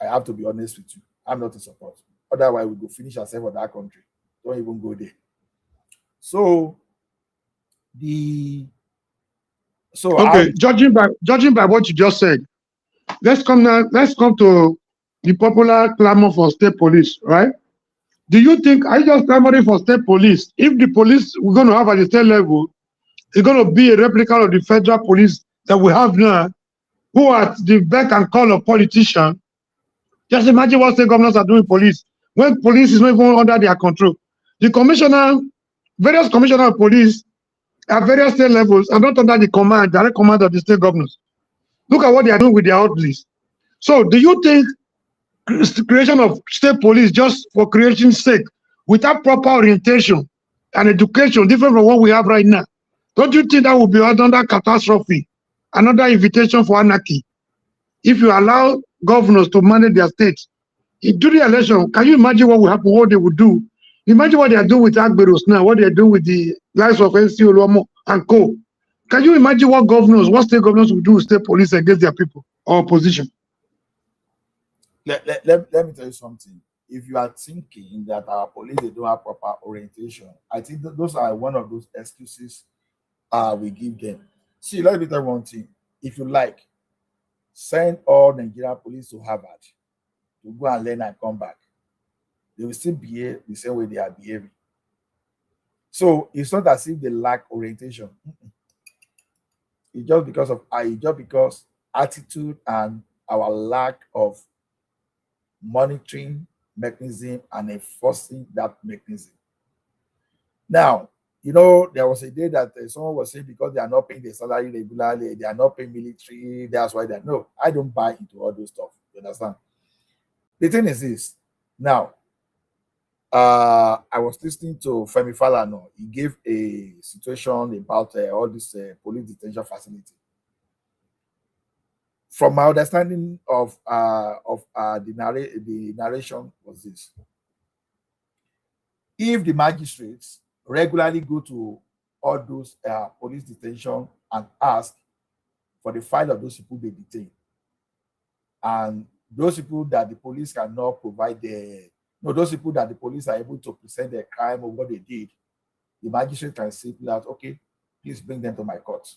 Speaker 15: I have to be honest with you. I'm not in support. Otherwise, we go finish ourselves in that country. Don't even go there. So
Speaker 12: okay, judging by what you just said, let's come to the popular clamor for state police, right? Do you think, are you just clamoring for state police? If the police we're going to have at the state level is going to be a replica of the federal police that we have now, who are at the beck and call of politicians, just imagine what state governors are doing police, when police is not even under their control. The various commissioner of police at various state levels are not under the direct command of the state governors. Look at what they are doing with their own police. So do you think creation of state police just for creation's sake, without proper orientation and education, different from what we have right now, don't you think that would be another catastrophe, another invitation for anarchy? If you allow governors to manage their states, during the election, can you imagine what will happen, what they would do? Imagine what they are doing with Agberos now, what they are doing with the likes of NC Oluomo and co. Can you imagine what state governors would do with state police against their people or opposition?
Speaker 15: Let me tell you something. If you are thinking that our police, they don't have proper orientation, I think those are one of those excuses we give them. See, let me tell you one thing. If you like, send all Nigerian police to Harvard to go and learn and come back. They will still behave the same way they are behaving. So it's not as if they lack orientation. It's just because attitude and our lack of monitoring mechanism and enforcing that mechanism. Now, you know, there was a day that someone was saying because they are not paying their salary regularly, they are not paying military, that's why they're no. I don't buy into all those stuff. You understand? The thing is this. Now, I was listening to Femi Falana. He gave a situation about all this police detention facility. From my understanding of the narration was this: if the magistrates regularly go to all those police detention and ask for the file of those people they detain, and those people that the police cannot provide those people that the police are able to present their crime or what they did, the magistrate can simply out, okay, please bring them to my court.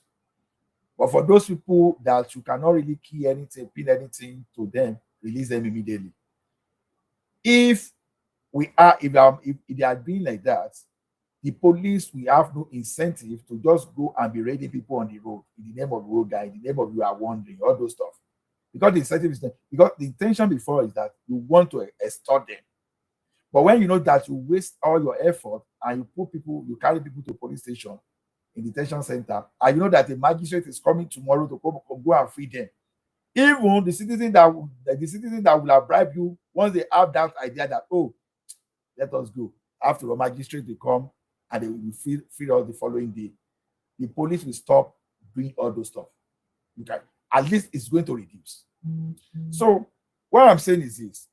Speaker 15: But for those people that you cannot really key anything, pin anything to them, release them immediately. If they are being like that, the police will have no incentive to just go and be raiding people on the road in the name of road guy, in the name of you are wandering, all those stuff. Because the incentive is because the intention before is that you want to extort them. But when you know that you waste all your effort and you carry people to police station, in detention center, and you know that the magistrate is coming tomorrow to go and free them. Even the citizen that will have bribed you, once they have that idea that, oh, let us go. After the magistrate will come and they will free us the following day, the police will stop doing all those stuff. Okay. At least it's going to reduce. So what I'm saying is this: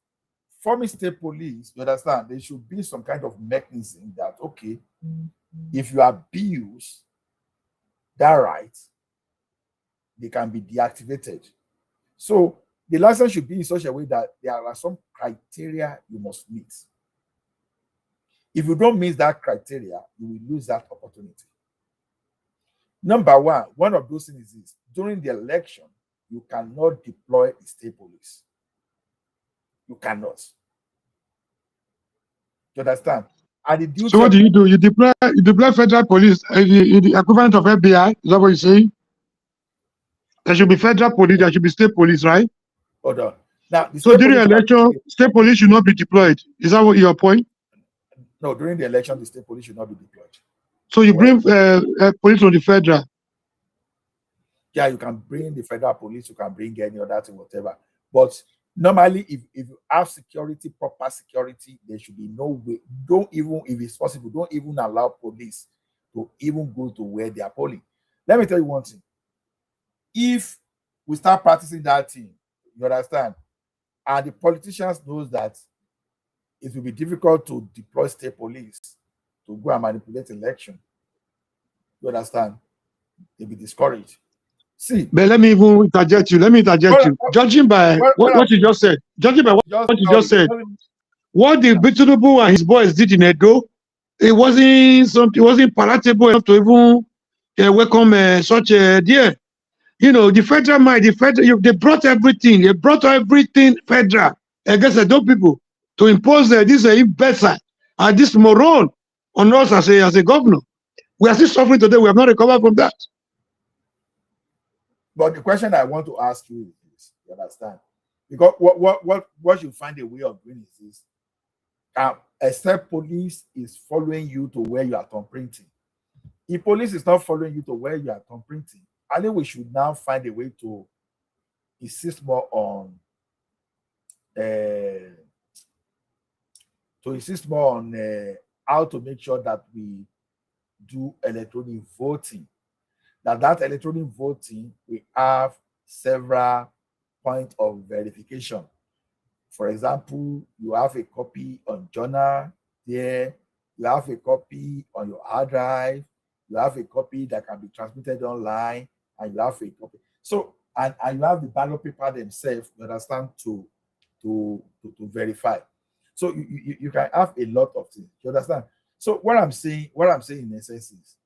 Speaker 15: forming state police, you understand, there should be some kind of mechanism that, okay, if you abuse that right, they can be deactivated. So the license should be in such a way that there are some criteria you must meet. If you don't meet that criteria, you will lose that opportunity. Number one of those things is during the election, you cannot deploy the state police. You cannot. You understand? And the duty
Speaker 12: so what do? You deploy federal police, the equivalent of FBI. Is that what you're saying? There should be federal police. There should be state police, right?
Speaker 15: Hold on. Now,
Speaker 12: so during the election, state police should not be deployed. Is that what your point?
Speaker 15: No, during the election, the state police should not be deployed.
Speaker 12: So you bring police from the federal.
Speaker 15: Yeah, you can bring the federal police. You can bring any other thing, whatever. But normally, if you have security, proper security, there should be no way. Don't even, if it's possible, don't even allow police to even go to where they are polling. Let me tell you one thing. If we start practicing that thing, you understand, and the politicians knows that it will be difficult to deploy state police to go and manipulate election, you understand, they'll be discouraged. See,
Speaker 12: but let me even interject you. Judging by what you just said, what the Tinubu and his boys did in Edo, it wasn't palatable enough to even welcome such a deal. You know, the federal mind, they brought everything. They brought everything federal against the Edo people to impose this better and this moron on us as a governor. We are still suffering today. We have not recovered from that.
Speaker 15: But the question I want to ask you is this, you understand? Because what you find a way of doing is this. Except police is following you to where you are thumbprinting. If police is not following you to where you are thumbprinting, I think we should now find a way to insist more on how to make sure that we do electronic voting. That electronic voting, we have several points of verification. For example, you have a copy on journal there, you have a copy on your hard drive, you have a copy that can be transmitted online, and you have a copy. So, and you have the ballot paper themselves, you understand, to verify. So you can have a lot of things, you understand? So what I'm saying in essence is,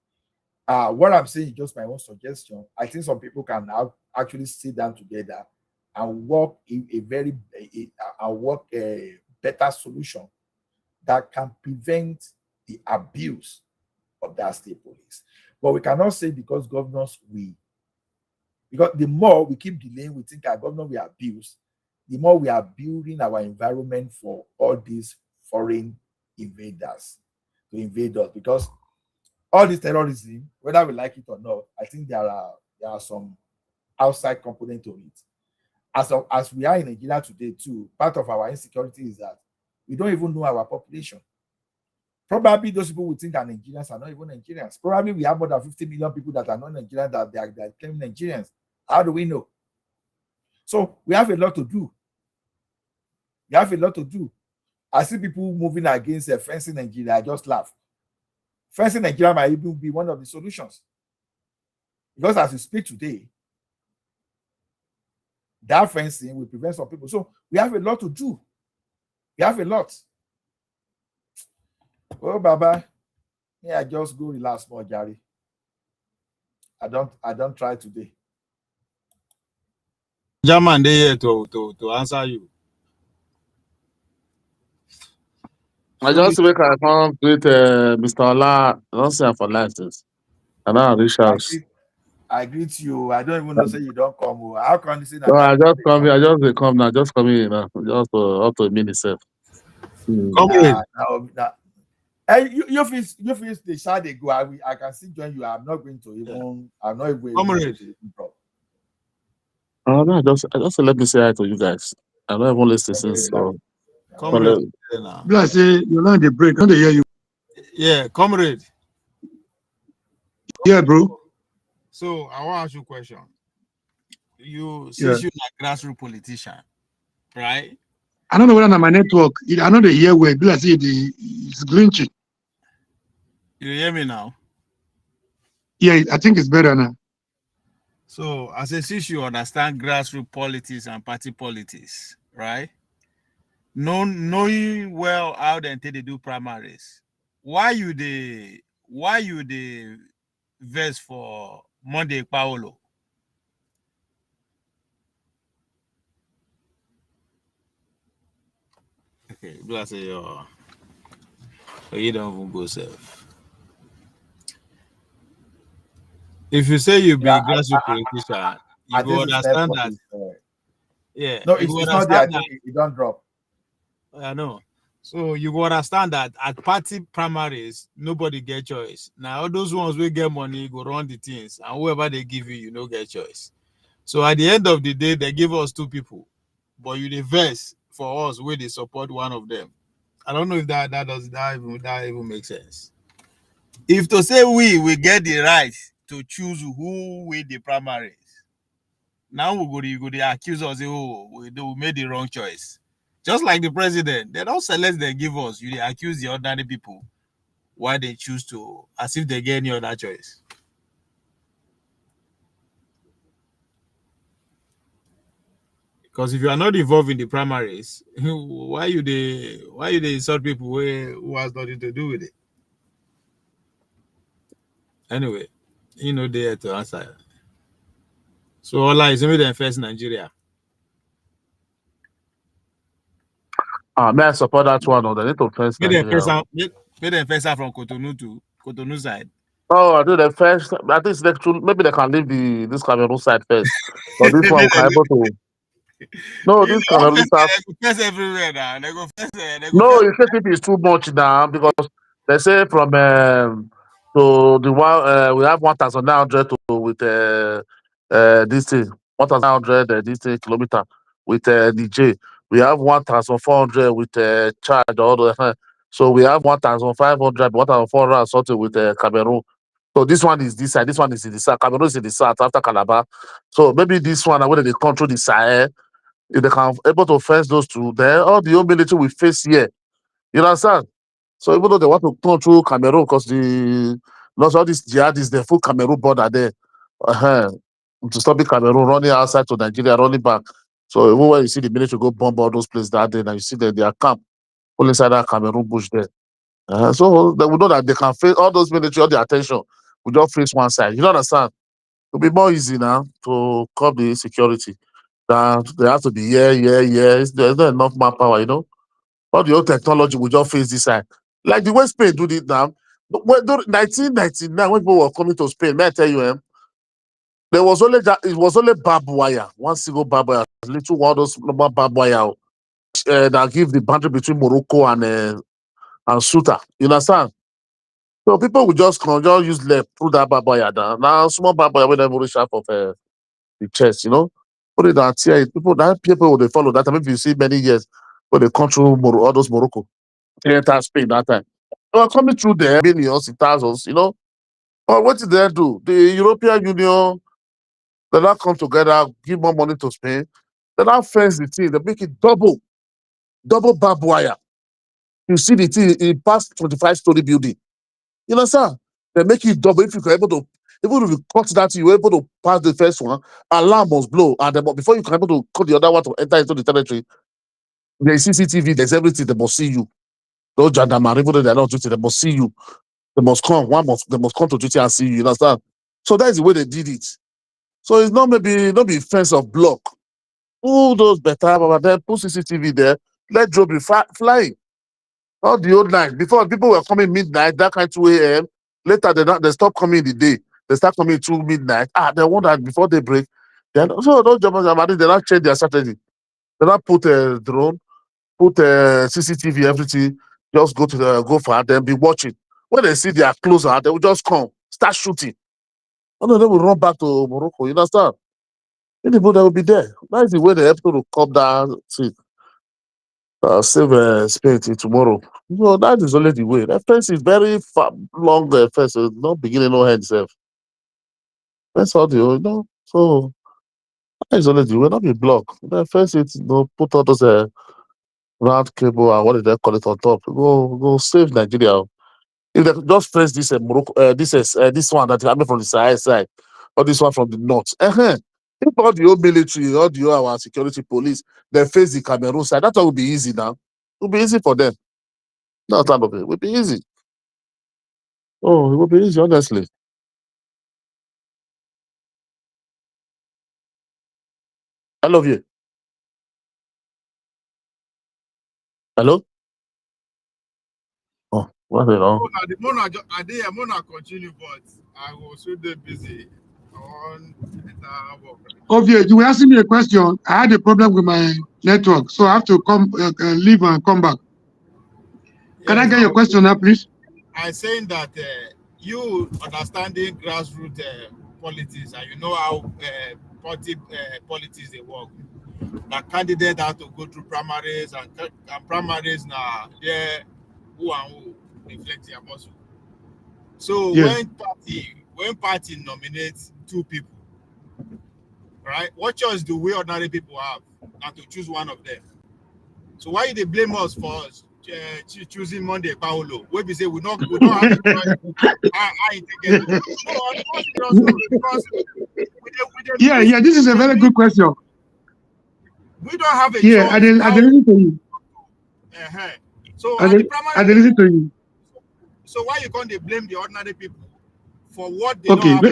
Speaker 15: what I'm saying is just my own suggestion. I think some people can now actually sit down together and work a better solution that can prevent the abuse of that state police. But we cannot say because governors because the more we keep delaying, we think our governor will abuse, the more we are building our environment for all these foreign invaders to invade us. Because all this terrorism, whether we like it or not, I think there are some outside component to it. As we are in Nigeria today too, part of our insecurity is that we don't even know our population. Probably those people would think that Nigerians are not even Nigerians. Probably we have more than 50 million people that are not Nigerians, that they are claiming Nigerians. How do we know? So we have a lot to do. I see people moving against fencing Nigeria. I just laugh. Fencing Nigeria might even be one of the solutions. Because as we speak today, that fencing will prevent some people. So we have a lot to do. We have a lot. Oh, Baba, I just go relax more, Gary. I don't try today.
Speaker 4: German, they here to answer you.
Speaker 16: I just make a come with Mr. Ola. I don't say for license. I don't reach out.
Speaker 15: I greet you. I don't even know say you don't come. How come you say that?
Speaker 16: No, I just come here. I just come now. Just come here now. Just up to a minute, self.
Speaker 4: Come in.
Speaker 15: You feel the shot they go. I can still join you. I'm not going to even. I'm not even.
Speaker 16: Oh no, just let me say hi to you guys. I don't even listen since. So,
Speaker 4: comrade,
Speaker 12: Bless you. You're not the break. Don't they hear you?
Speaker 4: Yeah, comrade.
Speaker 12: Yeah, bro.
Speaker 4: So I want to ask you a question. Since you're a grassroots politician, right?
Speaker 12: I don't know whether on my network. I know they hear where Bless it's glitching.
Speaker 4: You hear me now?
Speaker 12: Yeah, I think it's better now.
Speaker 4: So, as a since you understand grassroots politics and party politics, right? Knowing well how they do primaries, why you the verse for Monday Paolo? Okay, do I say you don't even go self. If you say you be
Speaker 15: Yeah,
Speaker 4: grassroots politician, you
Speaker 15: I
Speaker 4: go
Speaker 15: think his
Speaker 4: understand
Speaker 15: network
Speaker 4: that.
Speaker 15: is.
Speaker 4: Yeah,
Speaker 15: No,
Speaker 4: you go
Speaker 15: it's not there.
Speaker 4: understand
Speaker 15: I
Speaker 4: that.
Speaker 15: think it don't drop.
Speaker 4: I know. So you go understand that at party primaries, nobody get choice. Now all those ones will get money, go run the things, and whoever they give you, you no get choice. So at the end of the day, they give us two people, but you the verse for us where they support one of them. I don't know if that even make sense. If to say we get the right to choose who win the primaries, now you go to accuse us, say, oh, we made the wrong choice. Just like the president, they don't select, they give us. You accuse the ordinary people why they choose to, as if they get any other choice. Because if you are not involved in the primaries, why you they insult people who has nothing to do with it? Anyway, there to answer. So Allah is only the first Nigeria.
Speaker 16: May I support that one? Or they need to first
Speaker 4: May they
Speaker 16: Nigeria.
Speaker 4: first from Cotonou to Cotonou side.
Speaker 16: Oh, I do the first. I think maybe they can leave this Cameroon side first. But this one we can able to. No, this Cameroon side.
Speaker 4: They go first everywhere now. They go first. They go
Speaker 16: No,
Speaker 4: first.
Speaker 16: you can't think it's too much now because they say from to the one we have 1,900 to with this thing 1,900 this thing kilometer with DJ. We have 1,400 with Chad all the so we have 1,500, 1,400 something with Cameroon. So this one is this side, this one is in the south. Cameroon is in the south after Calabar. So maybe this one whether they control the Sahel, if they can able to fence those two, then all the old military we face here. You understand? So even though they want to come through Cameroon, because all these jihadists, they full Cameroon border there. Uh-huh. To stop the Cameroon running outside to Nigeria, running back. So even when you see the military go bomb all those places that day, now you see that they are camp all inside that Cameroon bush there. So they will know that they can face all those military, all the attention. We just face one side. You understand? It'll be more easy now to curb the insecurity. That they have to be There's not enough manpower, all the old technology will just face this side. Like the way Spain do it now. But when 1999, when people were coming to Spain, may I tell you, there was only it was only barbed wire, one single barbed wire, little one of those normal barbed wire that give the boundary between Morocco and Suta. You understand? So people will just come, just use left through that barbed wire down. Now small barbed wire when they reach out of the chest, Put it down here. People will they follow that. Maybe you see many years when they come through all those Morocco. They enter Spain that time. They were coming through there, millions, in thousands. But what did they do? The European Union, they now come together, give more money to Spain. They now fence the thing, they make it double barbed wire. You see the thing, it passed 25-story building. You understand? They make it double. If you can able to, even if you cut that, you were able to pass the first one, alarm must blow. And before you can able to cut the other one to enter into the territory, there's CCTV, there's everything, they must see you. Those gendarmerie, even though they're not duty, they must see you. They must come. They must come to duty and see you. You understand? So that's the way they did it. So it's not not be fence of block. All those better, but then put CCTV there. Let drone be flying. All the old night before people were coming midnight, that kind of 2 a.m. Later they stop coming in the day. They start coming to midnight. They wonder before they break. Then so those jobbers, they not change their strategy. They not put a drone, put a CCTV, everything. Just go for them, be watching. When they see they are closer, they will just come, start shooting. And then they will run back to Morocco. You understand? Anybody that will be there. That's the way they have to come down, save Spain till tomorrow. That is only the way. The fence is very long. The fence is not beginning, no end itself. That's all So that is only the way, not be block. The fence it, put all those round cable and what did they call it on top. Go save Nigeria. If they just fence this Morocco, this one that coming from the Sahel side, all this one from the north. If all the old military, all the our security police, they face the Cameroon side, that will be easy now. It will be easy for them. No time of it. It will be easy. Oh, it will be easy, honestly. I love you. Hello? Oh, what's it on?
Speaker 17: The Mona, I did Mona continue, but I was so busy on
Speaker 12: Okay, you were asking me a question. I had a problem with my network, so I have to come leave and come back. Can I get your question now, please?
Speaker 17: I'm saying that you understanding grassroots politics and you know how politics they work. The candidate have to go through primaries and primaries now there who and who reflect their muscle. So when party nominates two people, right? What choice do we ordinary people have now to choose one of them? So why they blame us for choosing Monday Paolo? Where we say we don't have a choice.
Speaker 12: Yeah, this is a very good question.
Speaker 17: We don't have a choice.
Speaker 12: Yeah, I listen to you.
Speaker 17: So
Speaker 12: I listen to you.
Speaker 17: So why you can't blame the ordinary people for what they don't have?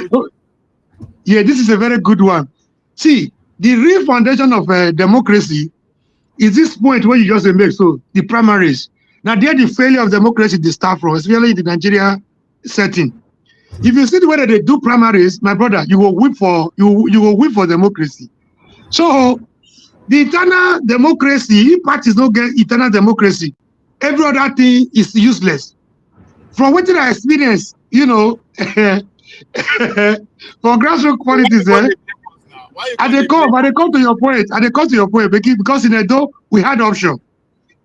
Speaker 12: Yeah, this is a very good one. See, the real foundation of democracy is this point where you just make, so the primaries. Now, there the failure of democracy they start from, especially in the Nigeria setting. If you see the way that they do primaries, my brother, you will whip for democracy. So the eternal democracy, if parties don't get eternal democracy, every other thing is useless. From what I experience, you know, for grassroots politics, I come to your point. Because in Edo we had option.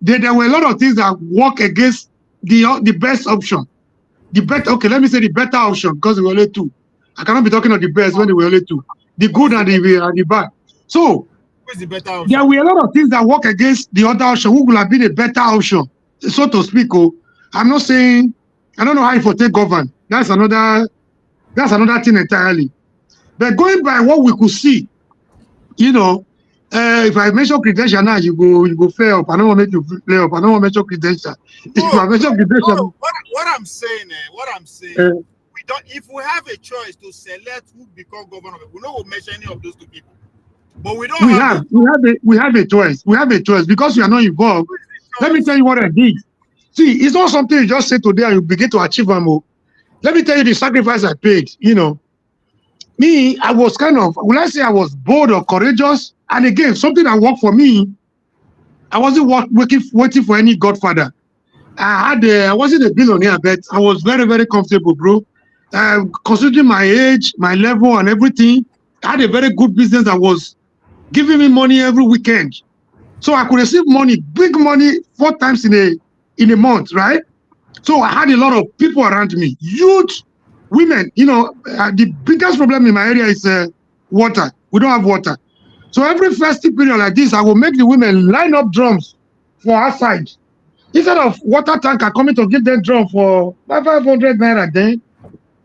Speaker 12: There were a lot of things that work against the best option. Okay, let me say the better option because we were only two. I cannot be talking of the best when we were only two. The good and the bad. So
Speaker 17: the better option?
Speaker 12: There were a lot of things that work against the other option. Who would have been a better option, so to speak? I'm not saying I don't know how it take govern. That's another thing entirely. But going by what we could see, you know, if I mention credential now, you go fail up. I don't want to make you play up. I don't want to mention credential. If I mention credential,
Speaker 17: what I'm saying, we don't. If we have a choice to select who become governor, we don't mention any of those two people. But we don't.
Speaker 12: We have a choice. We have a choice because we are not involved. Let me tell you what I did. See, it's not something you just say today and you begin to achieve them. Let me tell you the sacrifice I paid. You know, me, I was kind of, will I say I was bold or courageous? And again, something that worked for me, I wasn't waiting for any godfather. I wasn't a billionaire, but I was very, very comfortable, bro. Considering my age, my level and everything, I had a very good business that was giving me money every weekend. So I could receive money, big money, 4 times in a month, right? So I had a lot of people around me, youth, women. You know, the biggest problem in my area is water. We don't have water. So every festive period like this, I will make the women line up drums for outside. Instead of water tanker coming to give them drum for 500 naira then,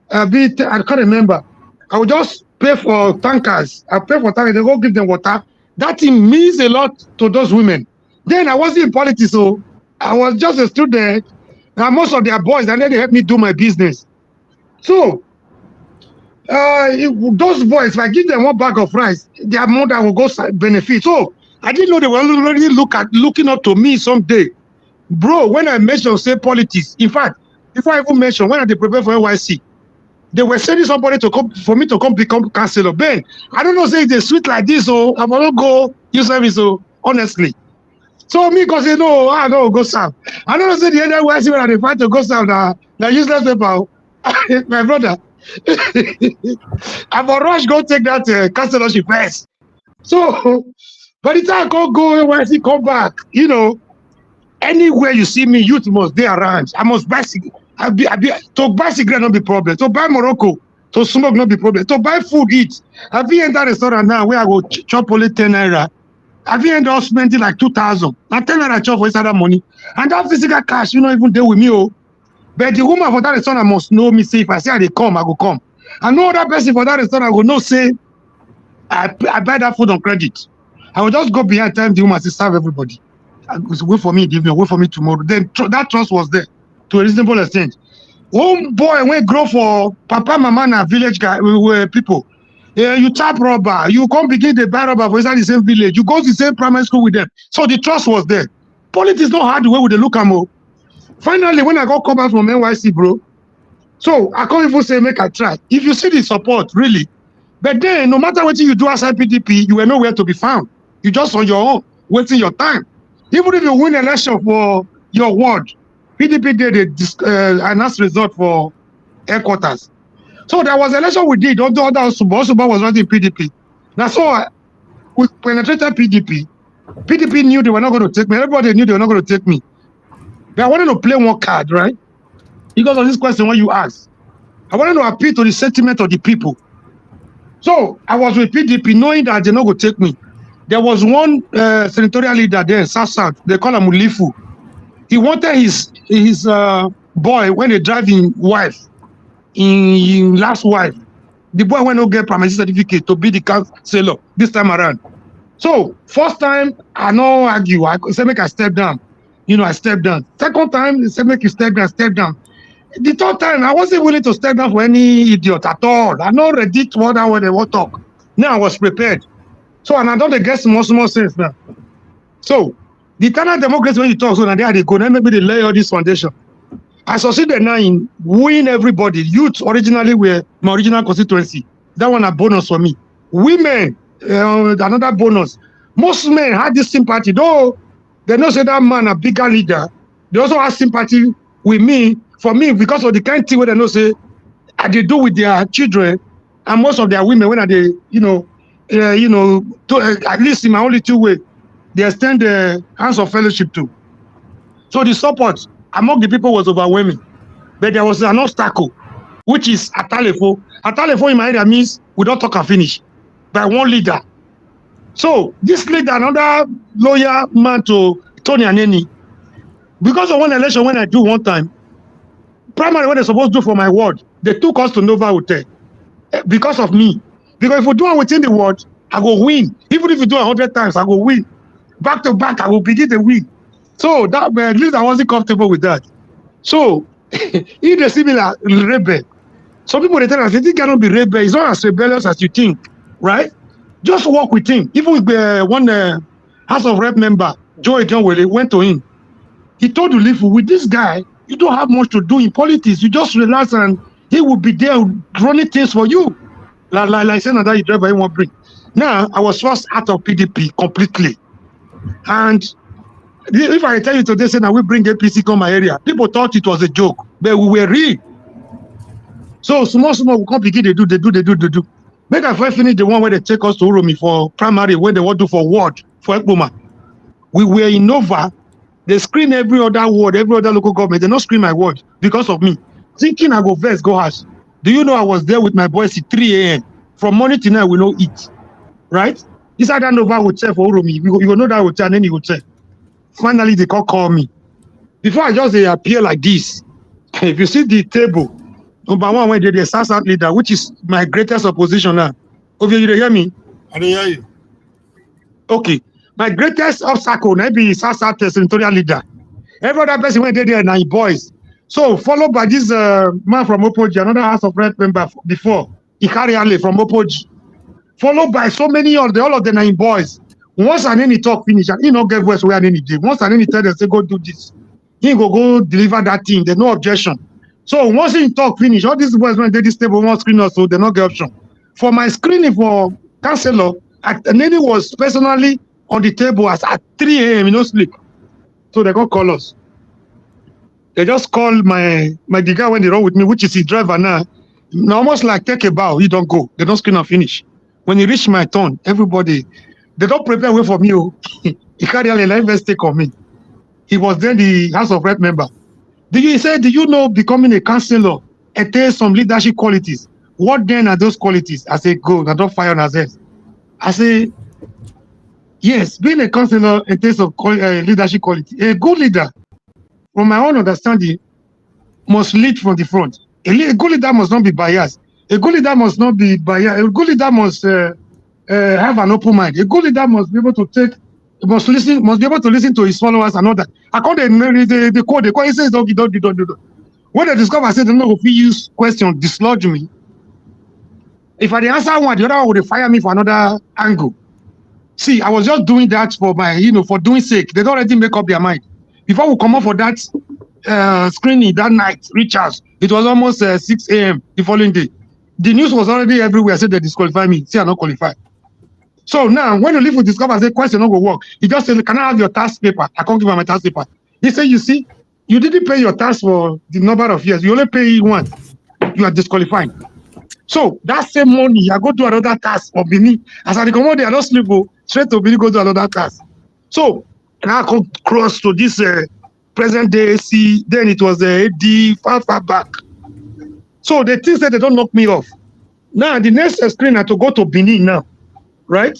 Speaker 12: I can't remember. I will just pay for tankers. I pay for tankers, they go give them water. That thing means a lot to those women. Then I wasn't in politics, so I was just a student. And most of their boys, and then they helped me do my business. So those boys, if I give them 1 bag of rice, their mother will go benefit. So I didn't know they were already looking up to me someday. Bro, when I mentioned say politics, in fact, before I even mention, when I prepare for NYC, they were sending somebody to come for me to come become councillor. Ben, I don't know say it's a sweet like this, so I'm gonna go use service, so honestly. So me, because you know, I don't go south. I don't know say the other way when I fight to go south, the useless people. My brother, I'm a rush go take that councillorship first. So by the time I go NYC, come back, you know, anywhere you see me, youth must be around. I must buy cigarette. To buy cigarette not be problem. To buy Morocco, to smoke not be problem. To buy food, eat. Have you entered a restaurant now where I go chop only 10 naira? Have you ended up spending like 2,000? And 10 naira chop for inside that money. And that physical cash, you know, even deal with me. Oh. But the woman for that restaurant must know me. Say if I say they come, I go come. And no other person for that restaurant will not say, I buy that food on credit. I will just go behind time the woman to serve everybody. Wait for me in the evening, wait for me tomorrow. Then that trust was there to a reasonable extent. One boy went grow for papa, mama, and village guy people. You tap rubber, you come begin the buy rubber for inside the same village. You go to the same primary school with them. So the trust was there. Politics not hard the way with the look at more. Finally, when I got come back from NYC, bro, so I can't even say make I try. If you see the support, really, but then no matter what you do outside PDP, you were nowhere to be found. You just on your own, waiting your time. Even if you win election for your ward, PDP did a announced result for headquarters. So there was election we did, although Suba was already in PDP. Now, so we penetrated PDP. PDP knew they were not going to take me. Everybody knew they were not going to take me. But I wanted to play one card, right? Because of this question when you asked. I wanted to appeal to the sentiment of the people. So I was with PDP knowing that they're not going to take me. There was one senatorial leader there in South, they call him Mulifu. He wanted his boy, when they drive in wife, in last wife, the boy went to get permanent certificate to be the councillor this time around. So first time, I no argue. I said make I step down. I stepped down. Second time, they said make you step down. The third time, I wasn't willing to step down for any idiot at all. I not ready to what they want talk. Now I was prepared. So, and I don't get small sense now. So, the internal democracy, when you talk, so now they go, then maybe they lay all this foundation. I succeeded now in win everybody. Youth originally were my original constituency. That one a bonus for me. Women, another bonus. Most men had this sympathy, though they don't say that man a bigger leader. They also have sympathy with me, for me, because of the kind of thing where they know say, they do with their children, and most of their women, when they, at least in my only two way, they extend the hands of fellowship to. So the support among the people was overwhelming. But there was an obstacle, which is Atalefo. Atalefo in my area means we don't talk and finish by one leader. So this leader, another lawyer man to Tony Aneni, because of one election when I do one time, primary when they're supposed to do for my ward, they took us to Nova Hotel because of me. Because if we do it within the ward, I will win. Even if you do 100 times, I will win. Back to back, I will begin to win. So that, at least I wasn't comfortable with that. So if they see me like rebel, some people they tell us, this cannot be rebel. It's not as rebellious as you think, right? Just work with him. Even with one House of Rep member, Joey John Wele, went to him. He told you, live with this guy, you don't have much to do in politics. You just relax and he will be there running things for you. Like saying that you driver he won't bring. Now, I was forced out of PDP completely. And if I tell you today, say that we bring APC come my area, people thought it was a joke, but we were real. So small, we can't begin, they do. Make I first finish the one where they take us to Uromi for primary, where they want to do for ward, for Ekboma. We were in Nova. They screen every other ward, every other local government. They not screen my ward because of me. Thinking I go first, go house. Do you know I was there with my boys at 3 a.m. From morning to night, we don't eat. Right? Inside that Nova hotel for Uromi. You go know that hotel and then you hotel. Finally, they call me. Before I just appear like this, if you see the table, number one, when the South leader, which is my greatest opposition now. Okay, you hear me?
Speaker 17: I hear you.
Speaker 12: Okay. My greatest obstacle, maybe South senatorial leader. Every other person went there, 9 boys. So, followed by this man from Opoji, another House of Rep member before, Ikari Ale from Opoji. Followed by so many of all of the 9 boys. Once an any talk finish, and he not get worse where any day. Once an any tell them, say, go do this. He go deliver that thing. There's no objection. So once he talk finish, all these boys when they this table one screen also, they not get option. For my screening for councillor, Nene was personally on the table at 3 a.m. No sleep. So they go call us. They just call my the guy when they run with me, which is his driver now. Almost like take a bow, he don't go. They don't screen and finish. When he reach my turn, everybody, they don't prepare way for me. He carry a life stake on me. He was then the House of Rep member. Do you know becoming a councillor entails some leadership qualities? What then are those qualities? I say, go, I don't fire on ourselves. I say, yes, being a councillor entails some leadership quality. A good leader, from my own understanding, must lead from the front. A good leader must not be biased. A good leader must not be biased. A good leader must have an open mind. A good leader must be able to must be able to listen to his followers and all that. According to the code, he says, don't. When they discover, I said, no, if we use question, dislodge me. If I answer one, the other one would fire me for another angle. See, I was just doing that for my, for doing sake. They don't already make up their mind. Before we come up for that screening that night, Richards, it was almost 6 a.m. the following day. The news was already everywhere. Said they disqualify me. See, I'm not qualified. So now, when you leave with discover, say question not go work. He just said, "Can I have your tax paper?" I can't give him my tax paper. He said, "You see, you didn't pay your tax for the number of years. You only pay once. You are disqualified." So that same money, I go to another task for Benin. As I come out there, I don't sleep, go straight to Benin, go to another task. So now I come cross to this present day. See, then it was AD far back. So the things that they don't knock me off. Now the next screen I have to go to Benin now, right?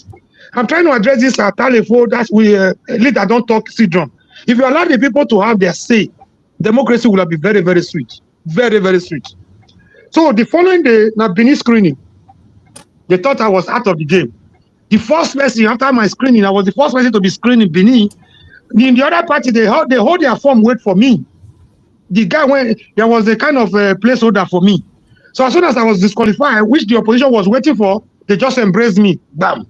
Speaker 12: I'm trying to address this at Talefo that we leader don't talk syndrome. If you allow the people to have their say, democracy will be very, very sweet, very, very sweet. So the following day, now Benin screening, they thought I was out of the game. The first person after my screening, I was the first person to be screened in Benin. In the other party, they hold their form, wait for me. The guy went, there was a kind of placeholder for me. So as soon as I was disqualified, which the opposition was waiting for, they just embraced me. Bam.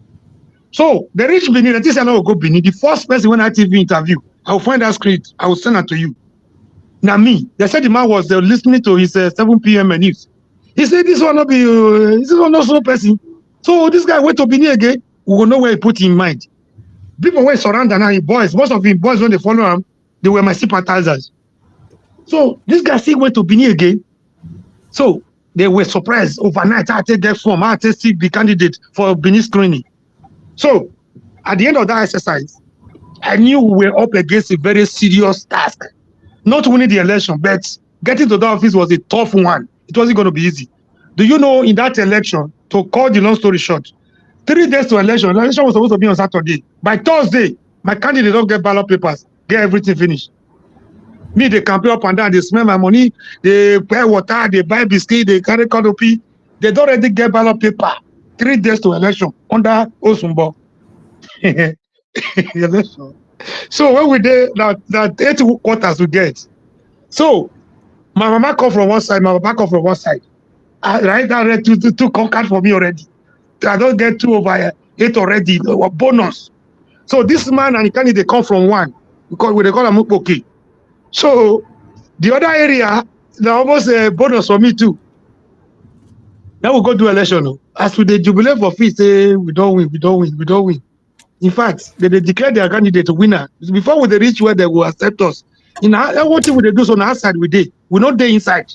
Speaker 12: So they reached Benin. They said, I will go Benin. The first person when I TV interview, I will find that script. I will send it to you. Now me, they said the man was listening to his 7 p.m. news. He said, this one not be, this one not so person. So this guy went to Benin again. We will know where he put in mind. People were surrounded now, boys. Most of him boys, when they follow him, they were my sympathizers. So this guy still went to Benin again. So they were surprised overnight. I take that form. I take the candidate for Benin screening. So at the end of that exercise, I knew we were up against a very serious task. Not winning the election, but getting to the office was a tough one. It wasn't going to be easy. Do you know in that election, to cut the long story short, 3 days to election was supposed to be on Saturday. By Thursday, my candidate don't get ballot papers, get everything finished. Me, they campaign up and down, they smell my money, they buy water, they buy biscuit, they carry canopy. They don't already get ballot paper. 3 days to election under Osumbo. So when we did that 8 quarters we get. So my mama come from one side, my papa come from one side. Right now, two conquered for me already. I don't get 2/8 already. Bonus. So this man and the candidate come from one because we call them okay. So the other area, they almost a bonus for me too. Now we go do election. As we they jubilate for fees, say we don't win. In fact, they declare their candidate a winner before we reach where they will accept us. In what thing they do so on our side we did. We not there inside.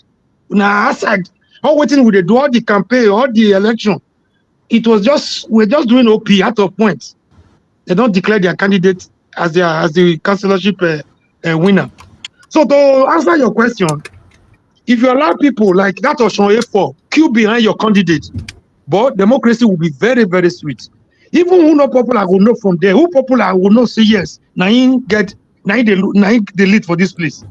Speaker 12: On our side, all waiting we they do all the campaign, all the election. It was just we're just doing OP out of points. They don't declare their candidate as the councillorship winner. So to answer your question, if you allow people like that Oshon A4 queue behind your candidate, but democracy will be very, very sweet. Even who not popular will know from there. Who popular will not say yes. Now they lead for this place.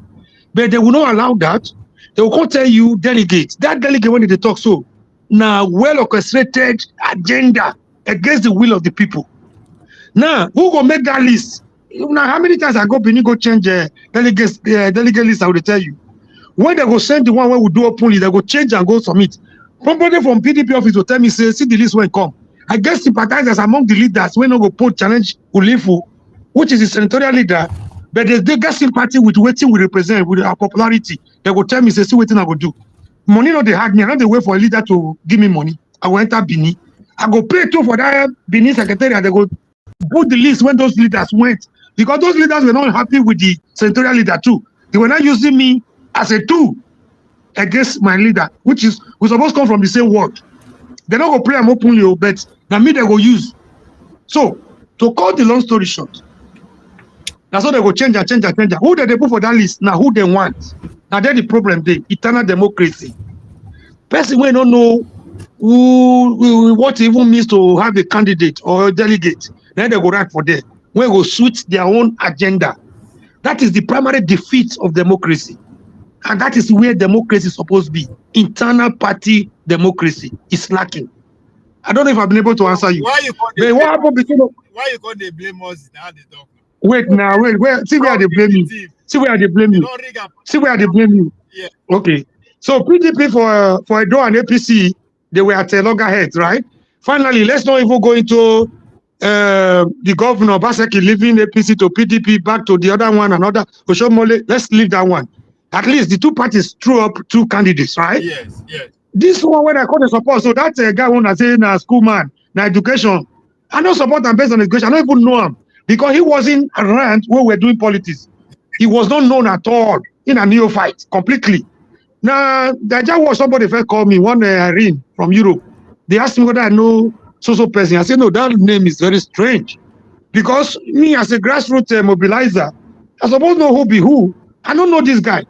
Speaker 12: But they will not allow that. They will tell you delegate. That delegate when they talk so now well orchestrated agenda against the will of the people. Now who go make that list? Now how many times I go Benin go change delegate list? I will tell you. When they go send the one where we do openly, they go change and go submit. Somebody from PDP office will tell me, say, see the list when come. I guess sympathizers among the leaders when they go put challenge Ulifu, which is the senatorial leader, but they get sympathy with waiting we represent, with our popularity. They go tell me, say, see what I go do. Money not they had me. I not they wait for a leader to give me money. I go enter Benin. I go pay too for that Benin secretariat. They go put the list when those leaders went. Because those leaders were not happy with the senatorial leader too. They were not using me as a tool against my leader, which is we supposed to come from the same word. They don't go play them openly, but now me they go use. So to cut the long story short, that's how they go change. Who they put for that list? Now who they want? Now that's the problem. The eternal democracy. Person we don't know what it even means to have a candidate or a delegate. Then they go right for there. When they go suit their own agenda. That is the primary defeat of democracy. And that is where democracy is supposed to be. Internal party democracy is lacking. I don't know if I've been able to answer you.
Speaker 17: Why you
Speaker 12: But what happened between...
Speaker 17: Why you can't they blame us now? They talk.
Speaker 12: Wait, see where they blame you. See where they blame you. See where they blame you.
Speaker 17: Yeah.
Speaker 12: Okay. So PDP for Edo and APC, they were at a loggerheads, right? Finally, let's not even go into the governor Obaseki leaving APC to PDP back to the other one, another Oshomole. Let's leave that one. At least the two parties threw up two candidates, right?
Speaker 17: Yes, yes.
Speaker 12: This one when I call the support, so that guy when I say na school man, na education. I don't support him based on education. I don't even know him because he wasn't around when we were doing politics. He was not known at all in a neophyte completely. Now, there was somebody first called me, one Irene from Europe. They asked me whether I know so person. I said, no, that name is very strange. Because me as a grassroots mobilizer, I suppose know who be who. I don't know this guy.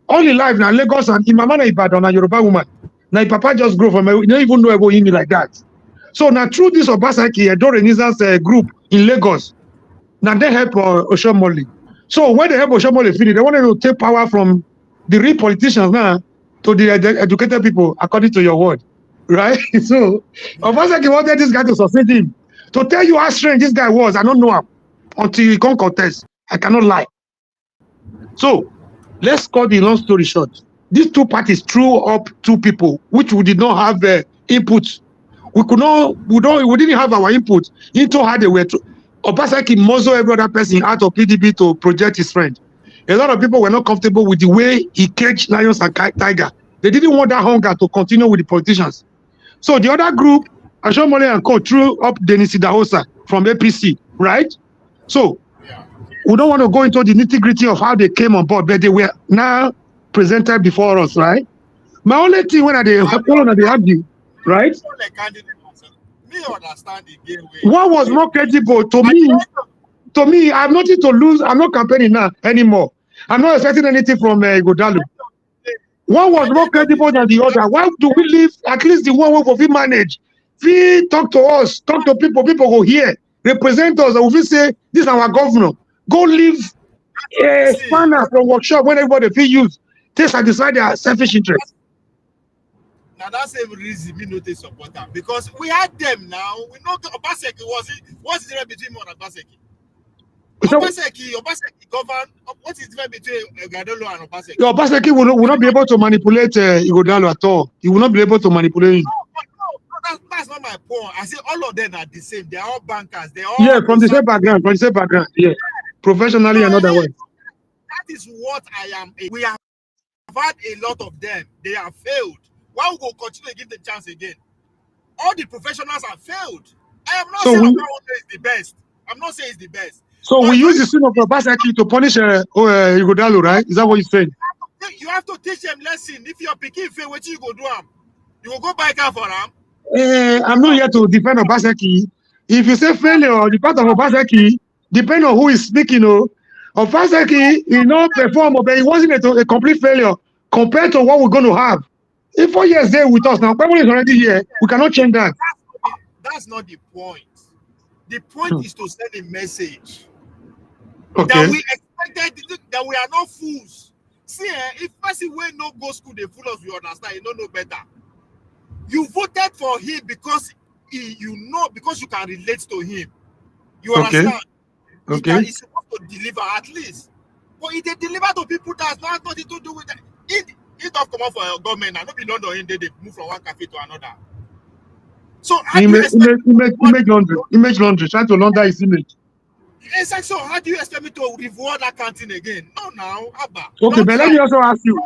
Speaker 12: All in life now, Lagos and Imamana Ibadan and Yoruba woman. Now, papa just grow from, you don't even know about him like that. So now through this Obaseki, Edo Renaissance group in Lagos, now they help Oshomole. So when they help Oshomole finish, they wanted to take power from the real politicians now to the educated people, according to your word, right? So Obaseki wanted this guy to succeed him. To tell you how strange this guy was, I don't know him until he can't contest. I cannot lie. So let's cut the long story short. These two parties threw up two people which we did not have input. We didn't have our input into how they were. Obaseki muzzled every other person out of PDP to project his friend. A lot of people were not comfortable with the way he caged lions and tiger. They didn't want that hunger to continue with the politicians. So the other group, Ashomole and Co, threw up Denis Idahosa from APC, right? So we don't want to go into the nitty-gritty of how they came on board, but they were now presented before us, right? My only thing when they argue, right?
Speaker 17: Me understand the game.
Speaker 12: What was more credible to me, I have nothing to lose. I'm not campaigning now anymore. I'm not expecting anything from Godalo. One was more credible than the other. Why do we leave at least the one we manage? We talk to us, talk to people go here, represent us, and we say, this is our governor. Go leave a spanner from workshop when everybody feel use. Take and decide their selfish interest.
Speaker 17: Now that's the reason we not support them because we had them now. We know Obaseki what's the difference between him and Obaseki? Obaseki govern. What is the difference between Igodalo and Obaseki?
Speaker 12: Obaseki will not be able to manipulate Igodalo at all. He will not be able to manipulate him.
Speaker 17: No, that's not my point. I say all of them are the same. They are all bankers. They all
Speaker 12: from the same background. Yeah, professionally and otherwise.
Speaker 17: That is what I am. We have had a lot of them. They have failed. Why we go continue to give the chance again? All the professionals have failed. I am not saying Okwawole is the best. I'm not saying it's the best.
Speaker 12: So we use the sin of Obaseki to punish Igodalo, right? Is that what you're saying?
Speaker 17: You have to teach them lesson. If you're picking fail, what you go do? You will go buy car for them.
Speaker 12: I'm not here to defend Obaseki. If you say failure, the part of Obaseki, depending on who is speaking, Obaseki, he not perform, but it wasn't a complete failure compared to what we're going to have. In 4 years there with us now, Kwabole is already here. We cannot change that.
Speaker 17: That's not the point. The point is to send a message
Speaker 12: that
Speaker 17: we expected that we are not fools. See, if person will not go school, they fool us. We understand. You don't know better. You voted for him because because you can relate to him. You understand?
Speaker 12: Okay.
Speaker 17: He's supposed to deliver at least. But if they deliver to people that has nothing to do with that, it don't come out for your government and not be London in they move from one cafe to another. So
Speaker 12: image laundry, trying to launder his image.
Speaker 17: Exactly. So how do you expect me to reward that canteen again? No, now, Abba.
Speaker 12: Okay, but let me also ask you.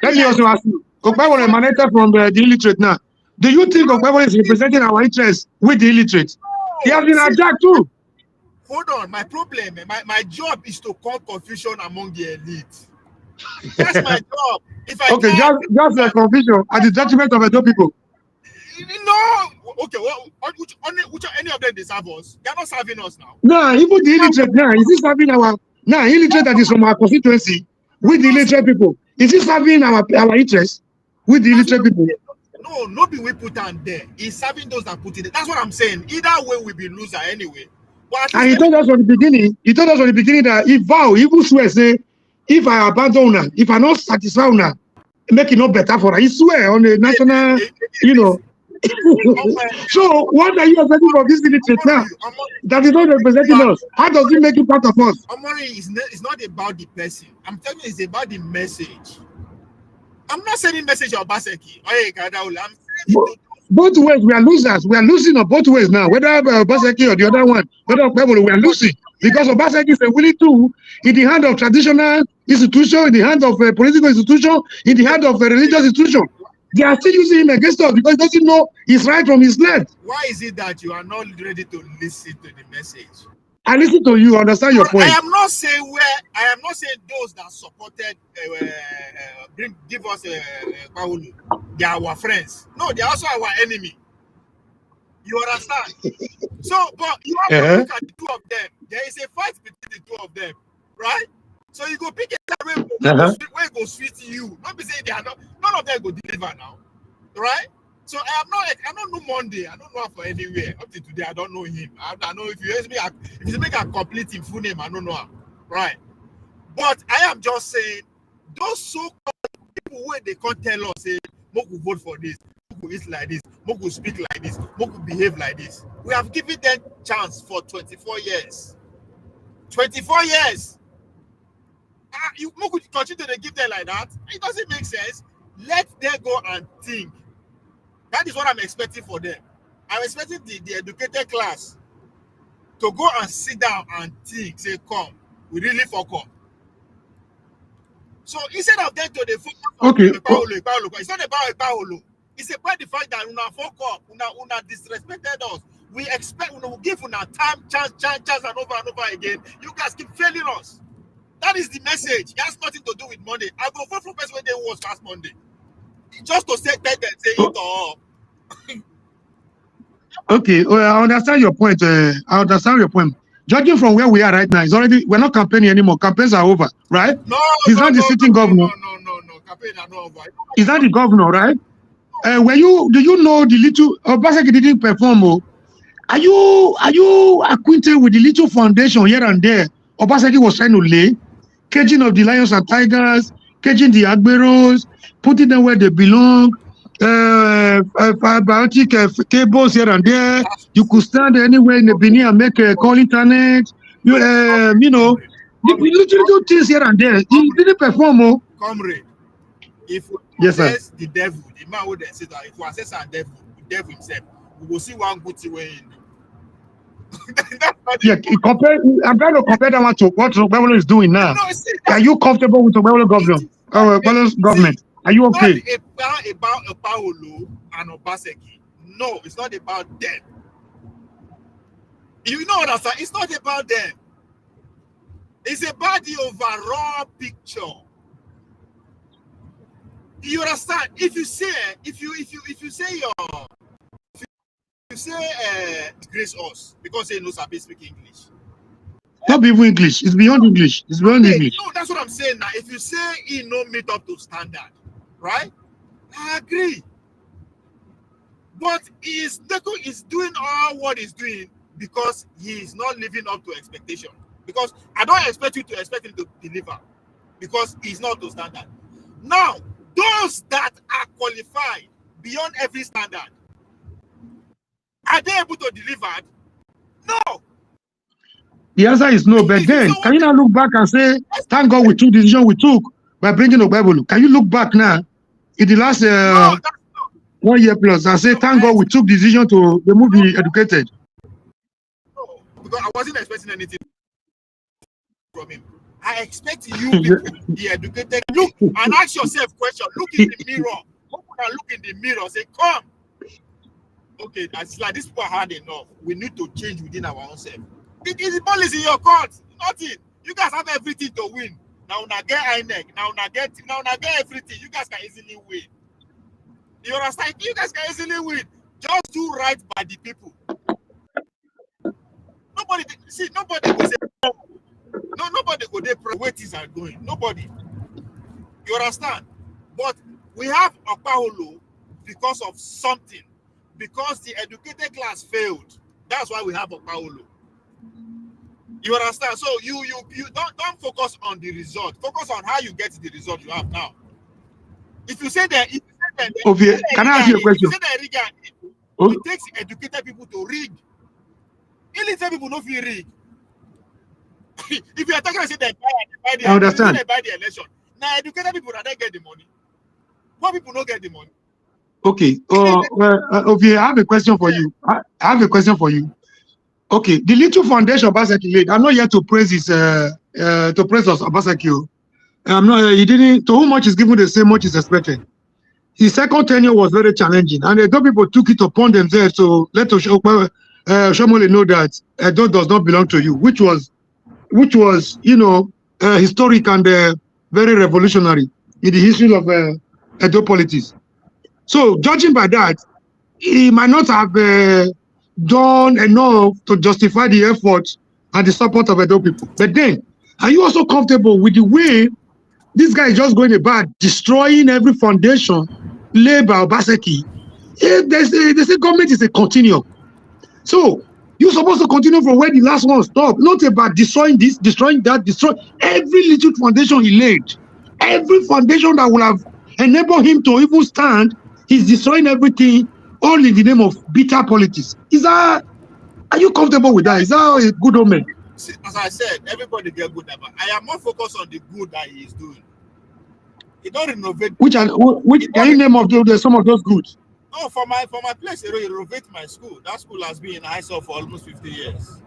Speaker 12: Okwawole emanated from the illiterate now. Do you think Okwawole is representing our interests with the illiterate? He has been hijacked too.
Speaker 17: Hold on, my problem, my job is to cause confusion among the elite. That's my job. If I
Speaker 12: just a confusion at the detriment of Edo people.
Speaker 17: No, okay. Well, which any of them deserve us? They are not serving us now.
Speaker 12: No, even the illiterate now is he serving our illiterate that is from our constituency with the illiterate people? Is he serving our interests with the illiterate people?
Speaker 17: No, nobody we put on there. He's serving those that put it. That's what I'm saying. Either way, we'll be loser anyway.
Speaker 12: And he told us from the beginning. That if vow, he will swear, say, if I abandon her, if I not satisfy her, make it no better for her. He swear on the national, you know. So what are you expecting from this illiterate now? That is not representing us. How does it make you part of us?
Speaker 17: Omori is not about the person. I'm telling you, it's about the message. I'm not sending message of Obaseki. I'm
Speaker 12: both ways, we are losers. We are losing on both ways now. Whether Obaseki or the other one, whether we are losing. Because Obaseki is a willing tool in the hand of traditional institution, in the hand of a political institution, in the hand of a religious institution. They are still using him against us because he doesn't know his right from his left.
Speaker 17: Why is it that you are not ready to listen to the message?
Speaker 12: I listen to you, understand your point.
Speaker 17: I am not saying those that supported give us Paolo, they are our friends. No, they are also our enemy. You understand? So, but you have to look at the two of them. There is a fight between the two of them, right? So you go pick a where it goes sweet you. Not be saying they are not. None of them go deliver now, right? So I don't know Monday. I don't know her for anywhere. Up to today, I don't know him. I know if you ask me, if you make a complete in full name, I don't know her, right? But I am just saying, those so-called people where they can't tell us, say, Moku vote for this, Moku is like this, Moku speak like this, Moku behave like this. We have given them chance for 24 years. 24 years. You Moku continue to give them like that. It doesn't make sense. Let them go and think. That is what I'm expecting for them. I'm expecting the educated class to go and sit down and think, say, come, we really fuck up. So instead of them to the focus on Paolo, it's not about Paolo. It's about the fact that una fuck up, una disrespected us. We expect, we give una time, chance, and over again. You guys keep failing us. That is the message. It has nothing to do with Monday. I go vote for person when they was last Monday. Just to say that and say it all.
Speaker 12: Okay, I understand your point. Judging from where we are right now, we're not campaigning anymore. Campaigns are over, right? He's not the sitting governor.
Speaker 17: No. Campaigns are not over.
Speaker 12: Is that the governor, right? Do you know the little Obaseki didn't perform? Are you acquainted with the little foundation here and there Obaseki was trying to lay? Caging of the lions and tigers, caging the Agberos, putting them where they belong, biotic cables here and there. You could stand anywhere in the Benin and make a call internet. You know, little things here and there. He didn't perform.
Speaker 17: Comrade, if we assess the devil, the man who then says that if we assess our devil, the devil himself, we will see one good thing way in.
Speaker 12: Yeah, I'm trying to compare that one to what Obama is doing now. Are you comfortable with Obama government? Are you okay?
Speaker 17: It's not about Paolo and Obaseki. No, it's not about them. You know what I'm saying? It's not about them. It's about the overall picture. You understand? If you say grace us because they know Sabi speak English.
Speaker 12: Not even English. It's beyond English. It's beyond English.
Speaker 17: No, that's what I'm saying now. If you say he no meet up to standard, right? I agree. But he's doing all what he's doing because he is not living up to expectation. Because I don't expect you to expect him to deliver because he's not to standard. Now, those that are qualified beyond every standard, are they able to deliver? No.
Speaker 12: The answer is no. But then, can you now look back and say, thank God we took the decision we took by bringing Obebolu? Can you look back now in the last 1 year plus and say, thank God we took the decision to remove the educated?
Speaker 17: No, because I wasn't expecting anything from him. I expect you people, the educated, look and ask yourself question. Look in the mirror. Look in the mirror. Say, come. Okay, that's like these people are hard enough. We need to change within our own self. The ball is in your court. Nothing. You guys have everything to win. Now get INEC. Now get everything. You guys can easily win. You understand? You guys can easily win. Just do right by the people. Nobody will say no. Nobody will say where things are going. Nobody. You understand? But we have Okpaholo because of something. Because the educated class failed. That's why we have Okpaholo. You understand? So you don't focus on the result. Focus on how you get the result you have now. If you say that,
Speaker 12: Okay, can I ask you a question?
Speaker 17: If you say that it takes educated people to read. Illiterate people don't feel read. If you are talking about say that
Speaker 12: I understand.
Speaker 17: by the election, now educated people that don't get the money. Poor people don't get the money.
Speaker 12: Okay. Okay, I have a question for you. I have a question for you. Okay, the little foundation Obaseki laid. I'm not here to praise his to praise us Obaseki. I'm not. He didn't. To whom much is given, the same much is expected. His second tenure was very challenging, and those people took it upon themselves to let Shomole know that Edo does not belong to you, which was historic and very revolutionary in the history of Edo politics. So, judging by that, he might not have done enough to justify the effort and the support of Edo people. But then, are you also comfortable with the way this guy is just going about destroying every foundation laid by Obaseki? They say government is a continuum. So, you're supposed to continue from where the last one stopped, not about destroying this, destroying that, destroy every little foundation he laid. Every foundation that will have enabled him to even stand, he's destroying everything, all in the name of bitter politics. Are you comfortable with that? Is that a good omen?
Speaker 17: See, as I said, everybody get good, but I am more focused on the good that he is doing. He don't renovate.
Speaker 12: Which can you name of some of those goods?
Speaker 17: Oh, for my place, he renovate my school. That school has been in ISO for almost 50 years.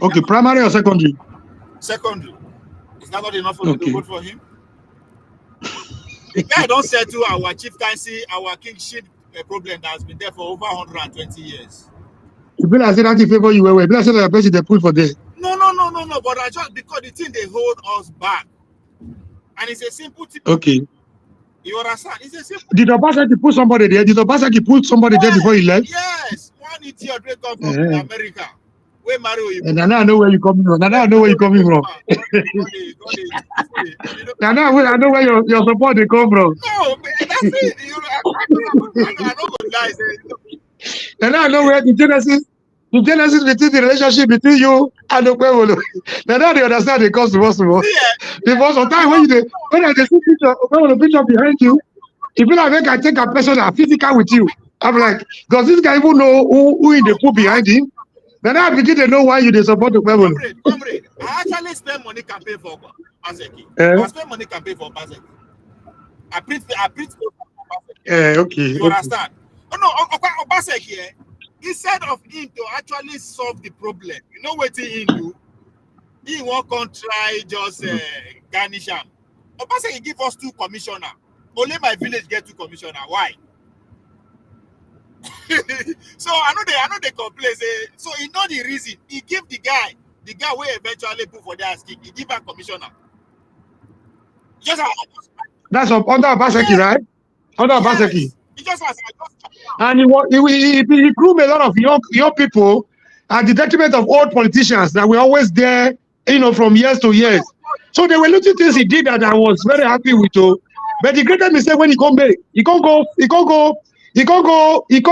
Speaker 12: Okay, primary or secondary?
Speaker 17: Secondary. Is that not enough for me to vote for him? The guy don't settle our chieftaincy, our kingship problem that has been there for over 120 years.
Speaker 12: You better say that in favor you were. You better say that the person they put for there.
Speaker 17: No. But I just because the thing they hold us back, and it's a simple thing.
Speaker 12: Okay.
Speaker 17: You understand? It's a simple.
Speaker 12: Did Obaseki put somebody there? Did Obaseki put somebody there before he left?
Speaker 17: Yes. One idiot they come from America. Where Mario?
Speaker 12: And now I know where you're coming from. Now I know where you're coming from. Now I know where your support they come from.
Speaker 17: No, that's it. I don't go lie.
Speaker 12: And now I know where the genesis between the relationship between you and Okwewolo. Now they understand the cost of because sometimes when I see picture behind you, if you like I take a personal physical with you, I'm like, does this guy even know who in the pool behind him? Then I begin to know why you support Okwewolo.
Speaker 17: Comrade, I actually spend money campaign for Obaseki. I spend money campaign for Obaseki. I print
Speaker 12: okay.
Speaker 17: You understand? Oh no, Obaseki, instead of him to actually solve the problem, you know what he do? He won't try just garnish him. Obaseki give us 2 commissioners. Only my village get 2 commissioners. Why? So I know they complain. So he know the reason. He give the guy who eventually put for their asking. He give a commissioner.
Speaker 12: That's under Obaseki, right? Under Obaseki.
Speaker 17: He just has.
Speaker 12: And he groomed a lot of young people at the detriment of old politicians that were always there, from years to years. So there were little things he did that I was very happy with. But the greatest mistake when he can't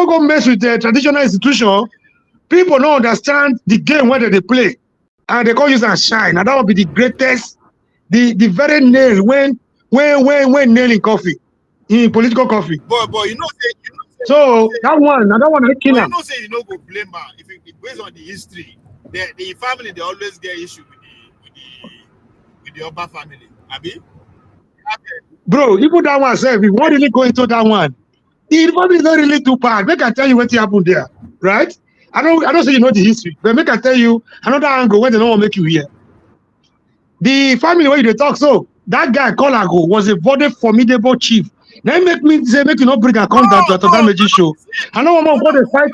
Speaker 12: go mess with the traditional institution. People don't understand the game whether they play, and they can't use and shine. And that would be the greatest, the very nail when nailing coffee in political coffee.
Speaker 17: But
Speaker 12: so that one I kill him.
Speaker 17: You know, say you know go blame man. If it based on the history, the family they always get issue with the upper family. Abi?
Speaker 12: Bro, you put that one self. If you want really go into that one, the family is not really too bad. Make I tell you what happened there, right? I don't say you know the history, but make I tell you another angle when they don't want to make you hear. The family where they talk, so that guy Kolago was a very formidable chief. Then make me say make you not bring a contact to damage show. I know I'm going to fight.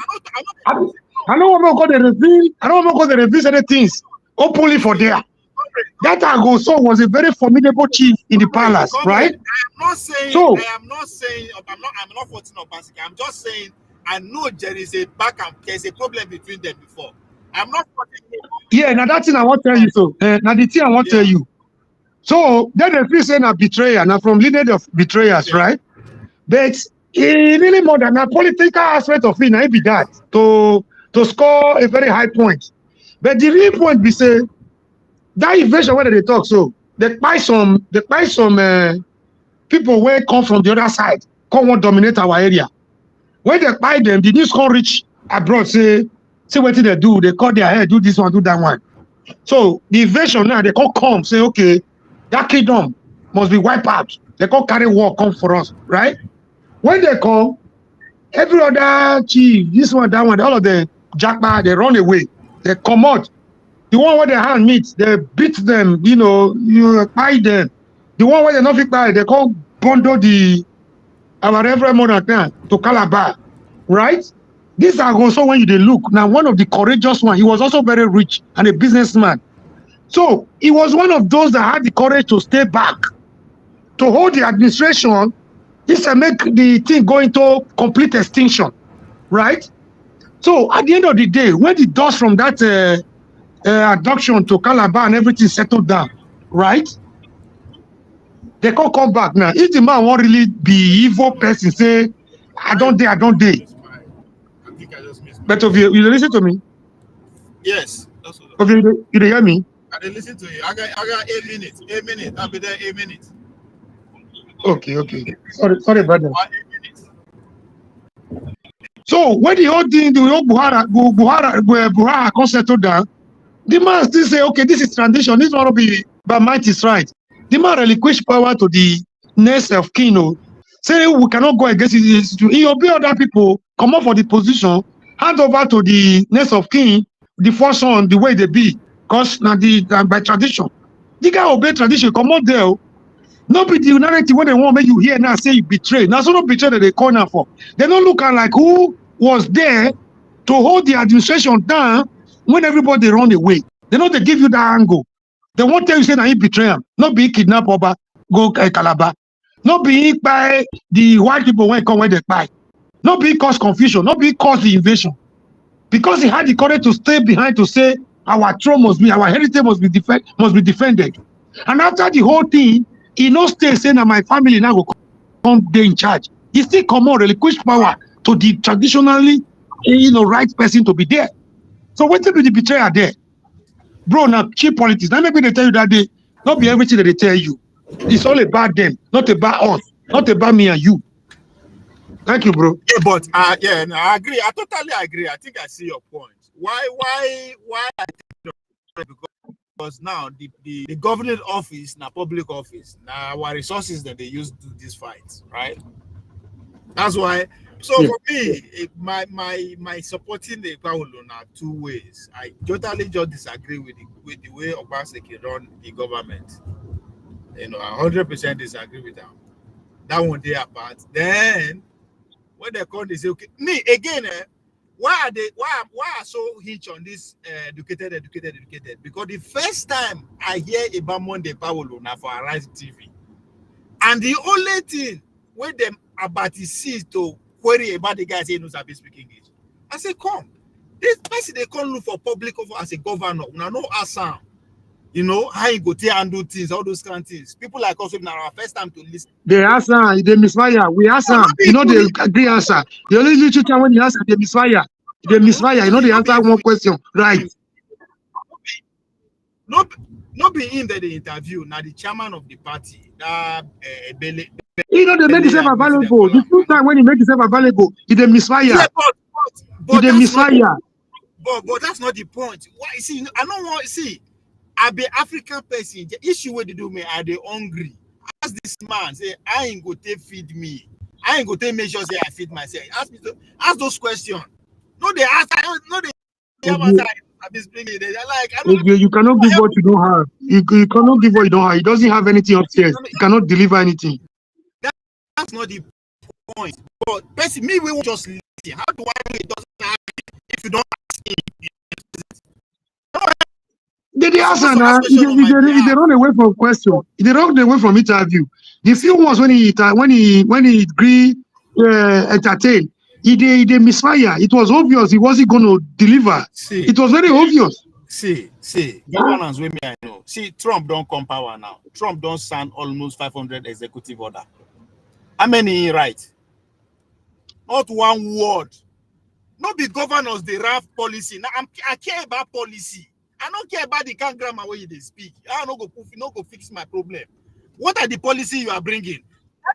Speaker 12: I know I'm going to reveal. I know I'm going to reveal certain things openly for there. That Agoso was a very formidable chief in the palace, right?
Speaker 17: I'm not saying I'm not faulting Obaseki. I'm just saying I know there is there's a problem between them before. I'm not faulting him.
Speaker 12: Yeah, now that thing I want to tell you so. Now the thing I want to tell you. So then they feel saying a betrayer, now from lineage of betrayers, right? But really more than a political aspect of it, now it be that to score a very high point. But the real point be say that invasion when they talk so they buy some people will come from the other side, come and dominate our area. When they buy them, the news can't reach abroad, say what they do, they cut their hair, do this one, do that one. So the invasion now, they can't come, say, okay, that kingdom must be wiped out. They can't carry war, come for us, right? When they come, every other chief, this one, that one, all of the jackpot, they run away. They come out. The one where their hand meets, they beat them, you buy them. The one where they not fit buy, they can't bundle our Reverend Monarch now to Calabar, right? These are also when you look. Now, one of the courageous one, he was also very rich and a businessman. So he was one of those that had the courage to stay back, to hold the administration, this and make the thing go into complete extinction, right? So at the end of the day, when the dust from that abduction to Calabar and everything settled down, right? They can't come back now. If the man won't really be evil person, say, I don't dare.
Speaker 17: I think I just missed.
Speaker 12: But if you listen to me.
Speaker 17: Yes. That's what
Speaker 12: If you hear me.
Speaker 17: I didn't listen to you. I got 8 minutes. 8 minutes. I'll be there 8 minutes.
Speaker 12: Okay. Sorry, brother. So when the whole thing, the whole Buhara can settle down, the man still say, okay, this is tradition. This want to be by might is right. The man relinquish power to the next of king. Say we cannot go against it. He obey other people, come up for the position, hand over to the next of king, the first one, the way they be. Because now by tradition. The guy obey tradition, come out there. No be the narrative when they want to make you hear now say you betray. Now so no betray that they call now for. They don't look at like who was there to hold the administration down when everybody run away. They know they give you that angle. They won't tell you say now you betray them. Not be kidnap Oba, go Calabar. Not be by the white people when come when they buy. Not be cause confusion. Not be cause the invasion. Because he had the courage to stay behind to say our throne must be, our heritage must be defended. And after the whole thing, he no stay saying that my family now will come there in charge. He still come on relinquish power to the traditionally, right person to be there. So what be the betrayer there? Bro, now cheap politics. Now maybe they tell you that they not be everything that they tell you. It's all about them, not about us, not about me and you. Thank you, bro.
Speaker 17: Yeah, but no, I agree. I totally agree. I think I see your point. Why I think because now the governing office, now public office, now our resources that they use to do these fights, right? That's why. So for me, my supporting the Paulo now 2 ways. I totally just disagree with the way Obaseki run the government. I 100% disagree with them. That one day apart. Then when they come, they say, okay, me again. Why are so hitch on this educated? Because the first time I hear about Monday Paulo now for Arise TV, and the only thing when them about is to query about the guy saying no sabi speak English. I say, come, this person they can't look for public office as a governor. Now no assam, how you go there and do things, all those kind of things. People like us now our first time to listen.
Speaker 12: They answer, they misfire. We answer, they agree answer. The only little time when you answer, they misfire. They misfire. They answer one question, right?
Speaker 17: Not be him that they interview. Now the chairman of the party, that
Speaker 12: they make himself available. The full time when he make himself available, he they misfire. Yeah,
Speaker 17: but they misfire. But that's not the point. Why? See, I don't want see. I be African person. The issue where they do me, are they hungry? Ask this man, say, I ain't go to feed me. I ain't go to make sure say I feed myself. Ask those questions. No, they ask. No, they.
Speaker 12: You cannot give what you don't have. You cannot give what you don't have. He doesn't have anything upstairs. He cannot deliver anything.
Speaker 17: That's not the point. But person, me, we won't just listen. How do I know it doesn't happen if you don't ask him?
Speaker 12: They answer now. If they run away from question, if they run away from interview, the few ones when he agree entertain, he misfire. It was obvious he wasn't going to deliver. It was very obvious.
Speaker 17: See, governance with me I know. See, Trump don't come power now. Trump don't sign almost 500 executive order. How many he write? Not one word. Not be governors they have policy. Now I care about policy. I don't care about the kind of grammar where they speak. I don't go fix my problem. What are the policy you are bringing?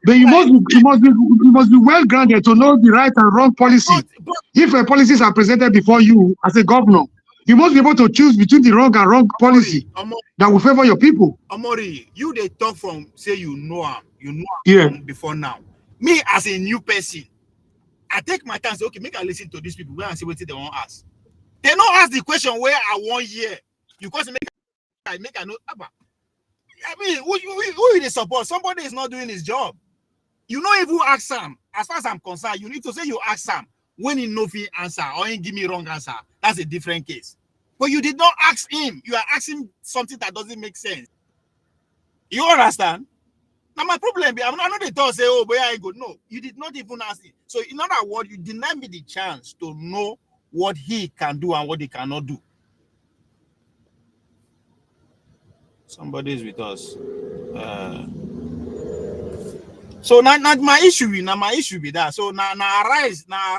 Speaker 12: But you must be well grounded to know the right and wrong policy. If policies are presented before you as a governor, you must be able to choose between the wrong and wrong policy that will favor your people.
Speaker 17: Amori, you they talk from say you know him before now. Me as a new person, I take my time and say, okay, make I listen to these people and see what they want to ask. They don't ask the question where I want here. You cause make I know. I mean, who they support? Somebody is not doing his job. You know, if you ask Sam, as far as I'm concerned, you need to say you ask Sam when he know he answer or he give me wrong answer. That's a different case. But you did not ask him. You are asking something that doesn't make sense. You understand? Now my problem, I'm not the thought say, oh, where I go. No, you did not even ask him. So in other words, you deny me the chance to know what he can do and what he cannot do. Somebody is with us. So now my issue be that. So now arise, now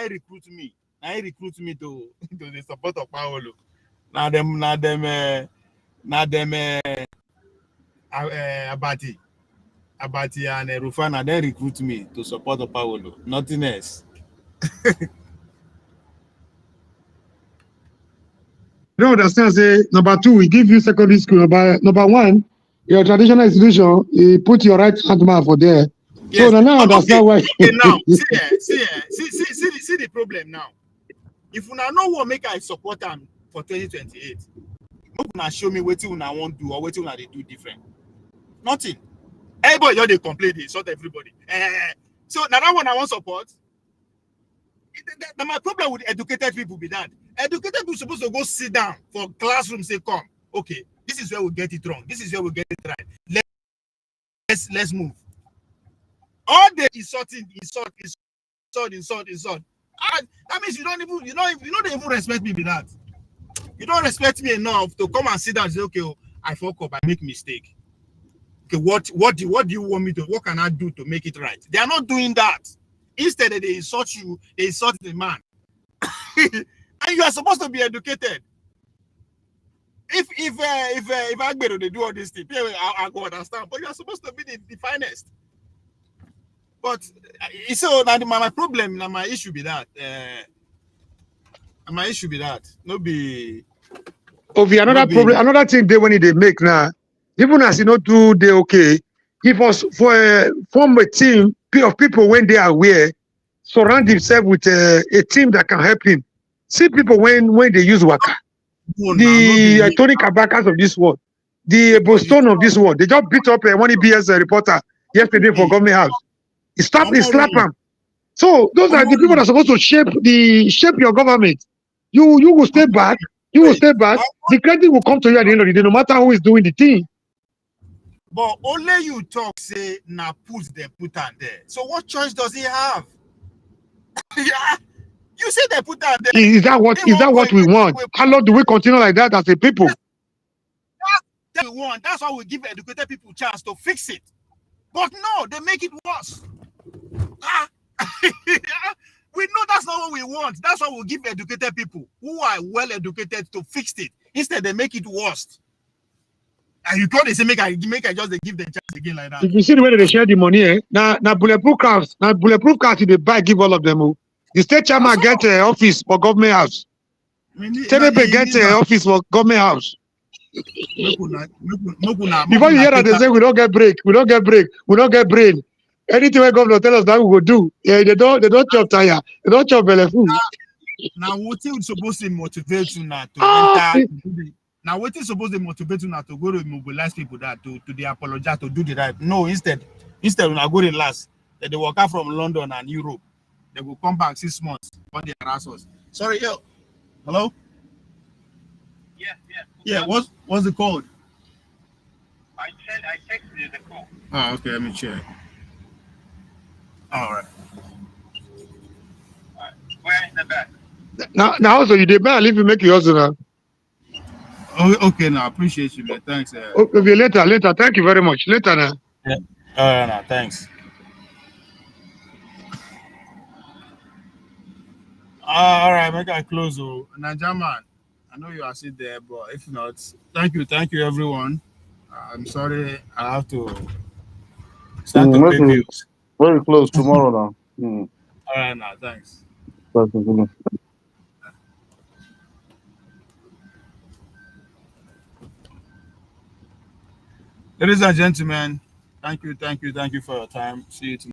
Speaker 17: recruit me to the support of Paolo. Now them Abati and Rufana, they recruit me to support of Paolo. Nothing else.
Speaker 12: You don't understand, say, number two, we give you secondary school. Number one, your traditional institution, you put your right hand man for there. Yes. So now understand why.
Speaker 17: Okay, now, see the problem now. If you now know what make I support them for 2028, you can show me what you want to do or what you want to do different. Nothing. Everybody they complain, they sort everybody. So now that one I want support. My problem with educated people be that educated people supposed to go sit down for classroom, say, come, okay, this is where we get it wrong, this is where we get it right. Let's move. All day insult. That means you don't even respect me with that. You don't respect me enough to come and sit down and say, okay, oh, I fuck up, I make mistake. Okay, what do you want me to? What can I do to make it right? They are not doing that. Instead, they insult you, they insult the man. And you are supposed to be educated. If Agbero they do all this thing, I go understand. But you are supposed to be the finest. But so now my problem, now my issue be that. No be.
Speaker 12: Ovi, another thing they when they make now. Even as you know, do they okay? If us form a team of people when they are aware, surround himself with a team that can help him. See people when they use waka. The Tony Kabakas of this world, the Boston of this world, they just beat up one EBS reporter yesterday for government house. He slap him. So those are the people that are supposed to shape your government. You will stay back. You will stay back. The credit will come to you at the end of the day, no matter who is doing the thing.
Speaker 17: But only you talk, say, now put on there. So what choice does he have? Yeah. You say they put on there.
Speaker 12: Is that what we want? How long do we continue like that as a people?
Speaker 17: That's what we want. That's why we give educated people a chance to fix it. But no, they make it worse. We know that's not what we want. That's why we give educated people who are well educated to fix it. Instead, they make it worse. And you can't say make I just give them chance again like that.
Speaker 12: If you see the way they share the money, now bulletproof cars, they buy, give all of them. The state chairman get an office for government house. Tenebe get an office for government house. Before you hear that, they say we don't get break, we don't get brain. Anything where governor tell us that we will do, yeah, they don't chop tire, they don't chop belly food.
Speaker 17: Now what is supposed to motivate you now to enter? Now what is supposed to motivate you now to go to mobilize people that to they apologize to do the right? No, instead when I go to last, that they walk out from London and Europe, they will come back 6 months when they harass us. Sorry, yo, hello. Yeah. What's the code?
Speaker 18: I texted you the code.
Speaker 17: Oh, okay. Let me check. All right.
Speaker 18: We're in the back.
Speaker 12: Now also you did man, leave you make your husband.
Speaker 17: Oh, okay. Now appreciate you, man. Thanks.
Speaker 12: Okay, later. Thank you very much. Later now.
Speaker 17: Yeah. No, thanks. All right, make I close. Najaman, I know you are sitting there, but if not, thank you, everyone. I'm sorry, I have to
Speaker 6: It's time to pay bills.
Speaker 16: Very close tomorrow now.
Speaker 6: All right, now, thanks. Ladies and gentlemen, thank you for your time. See you tomorrow.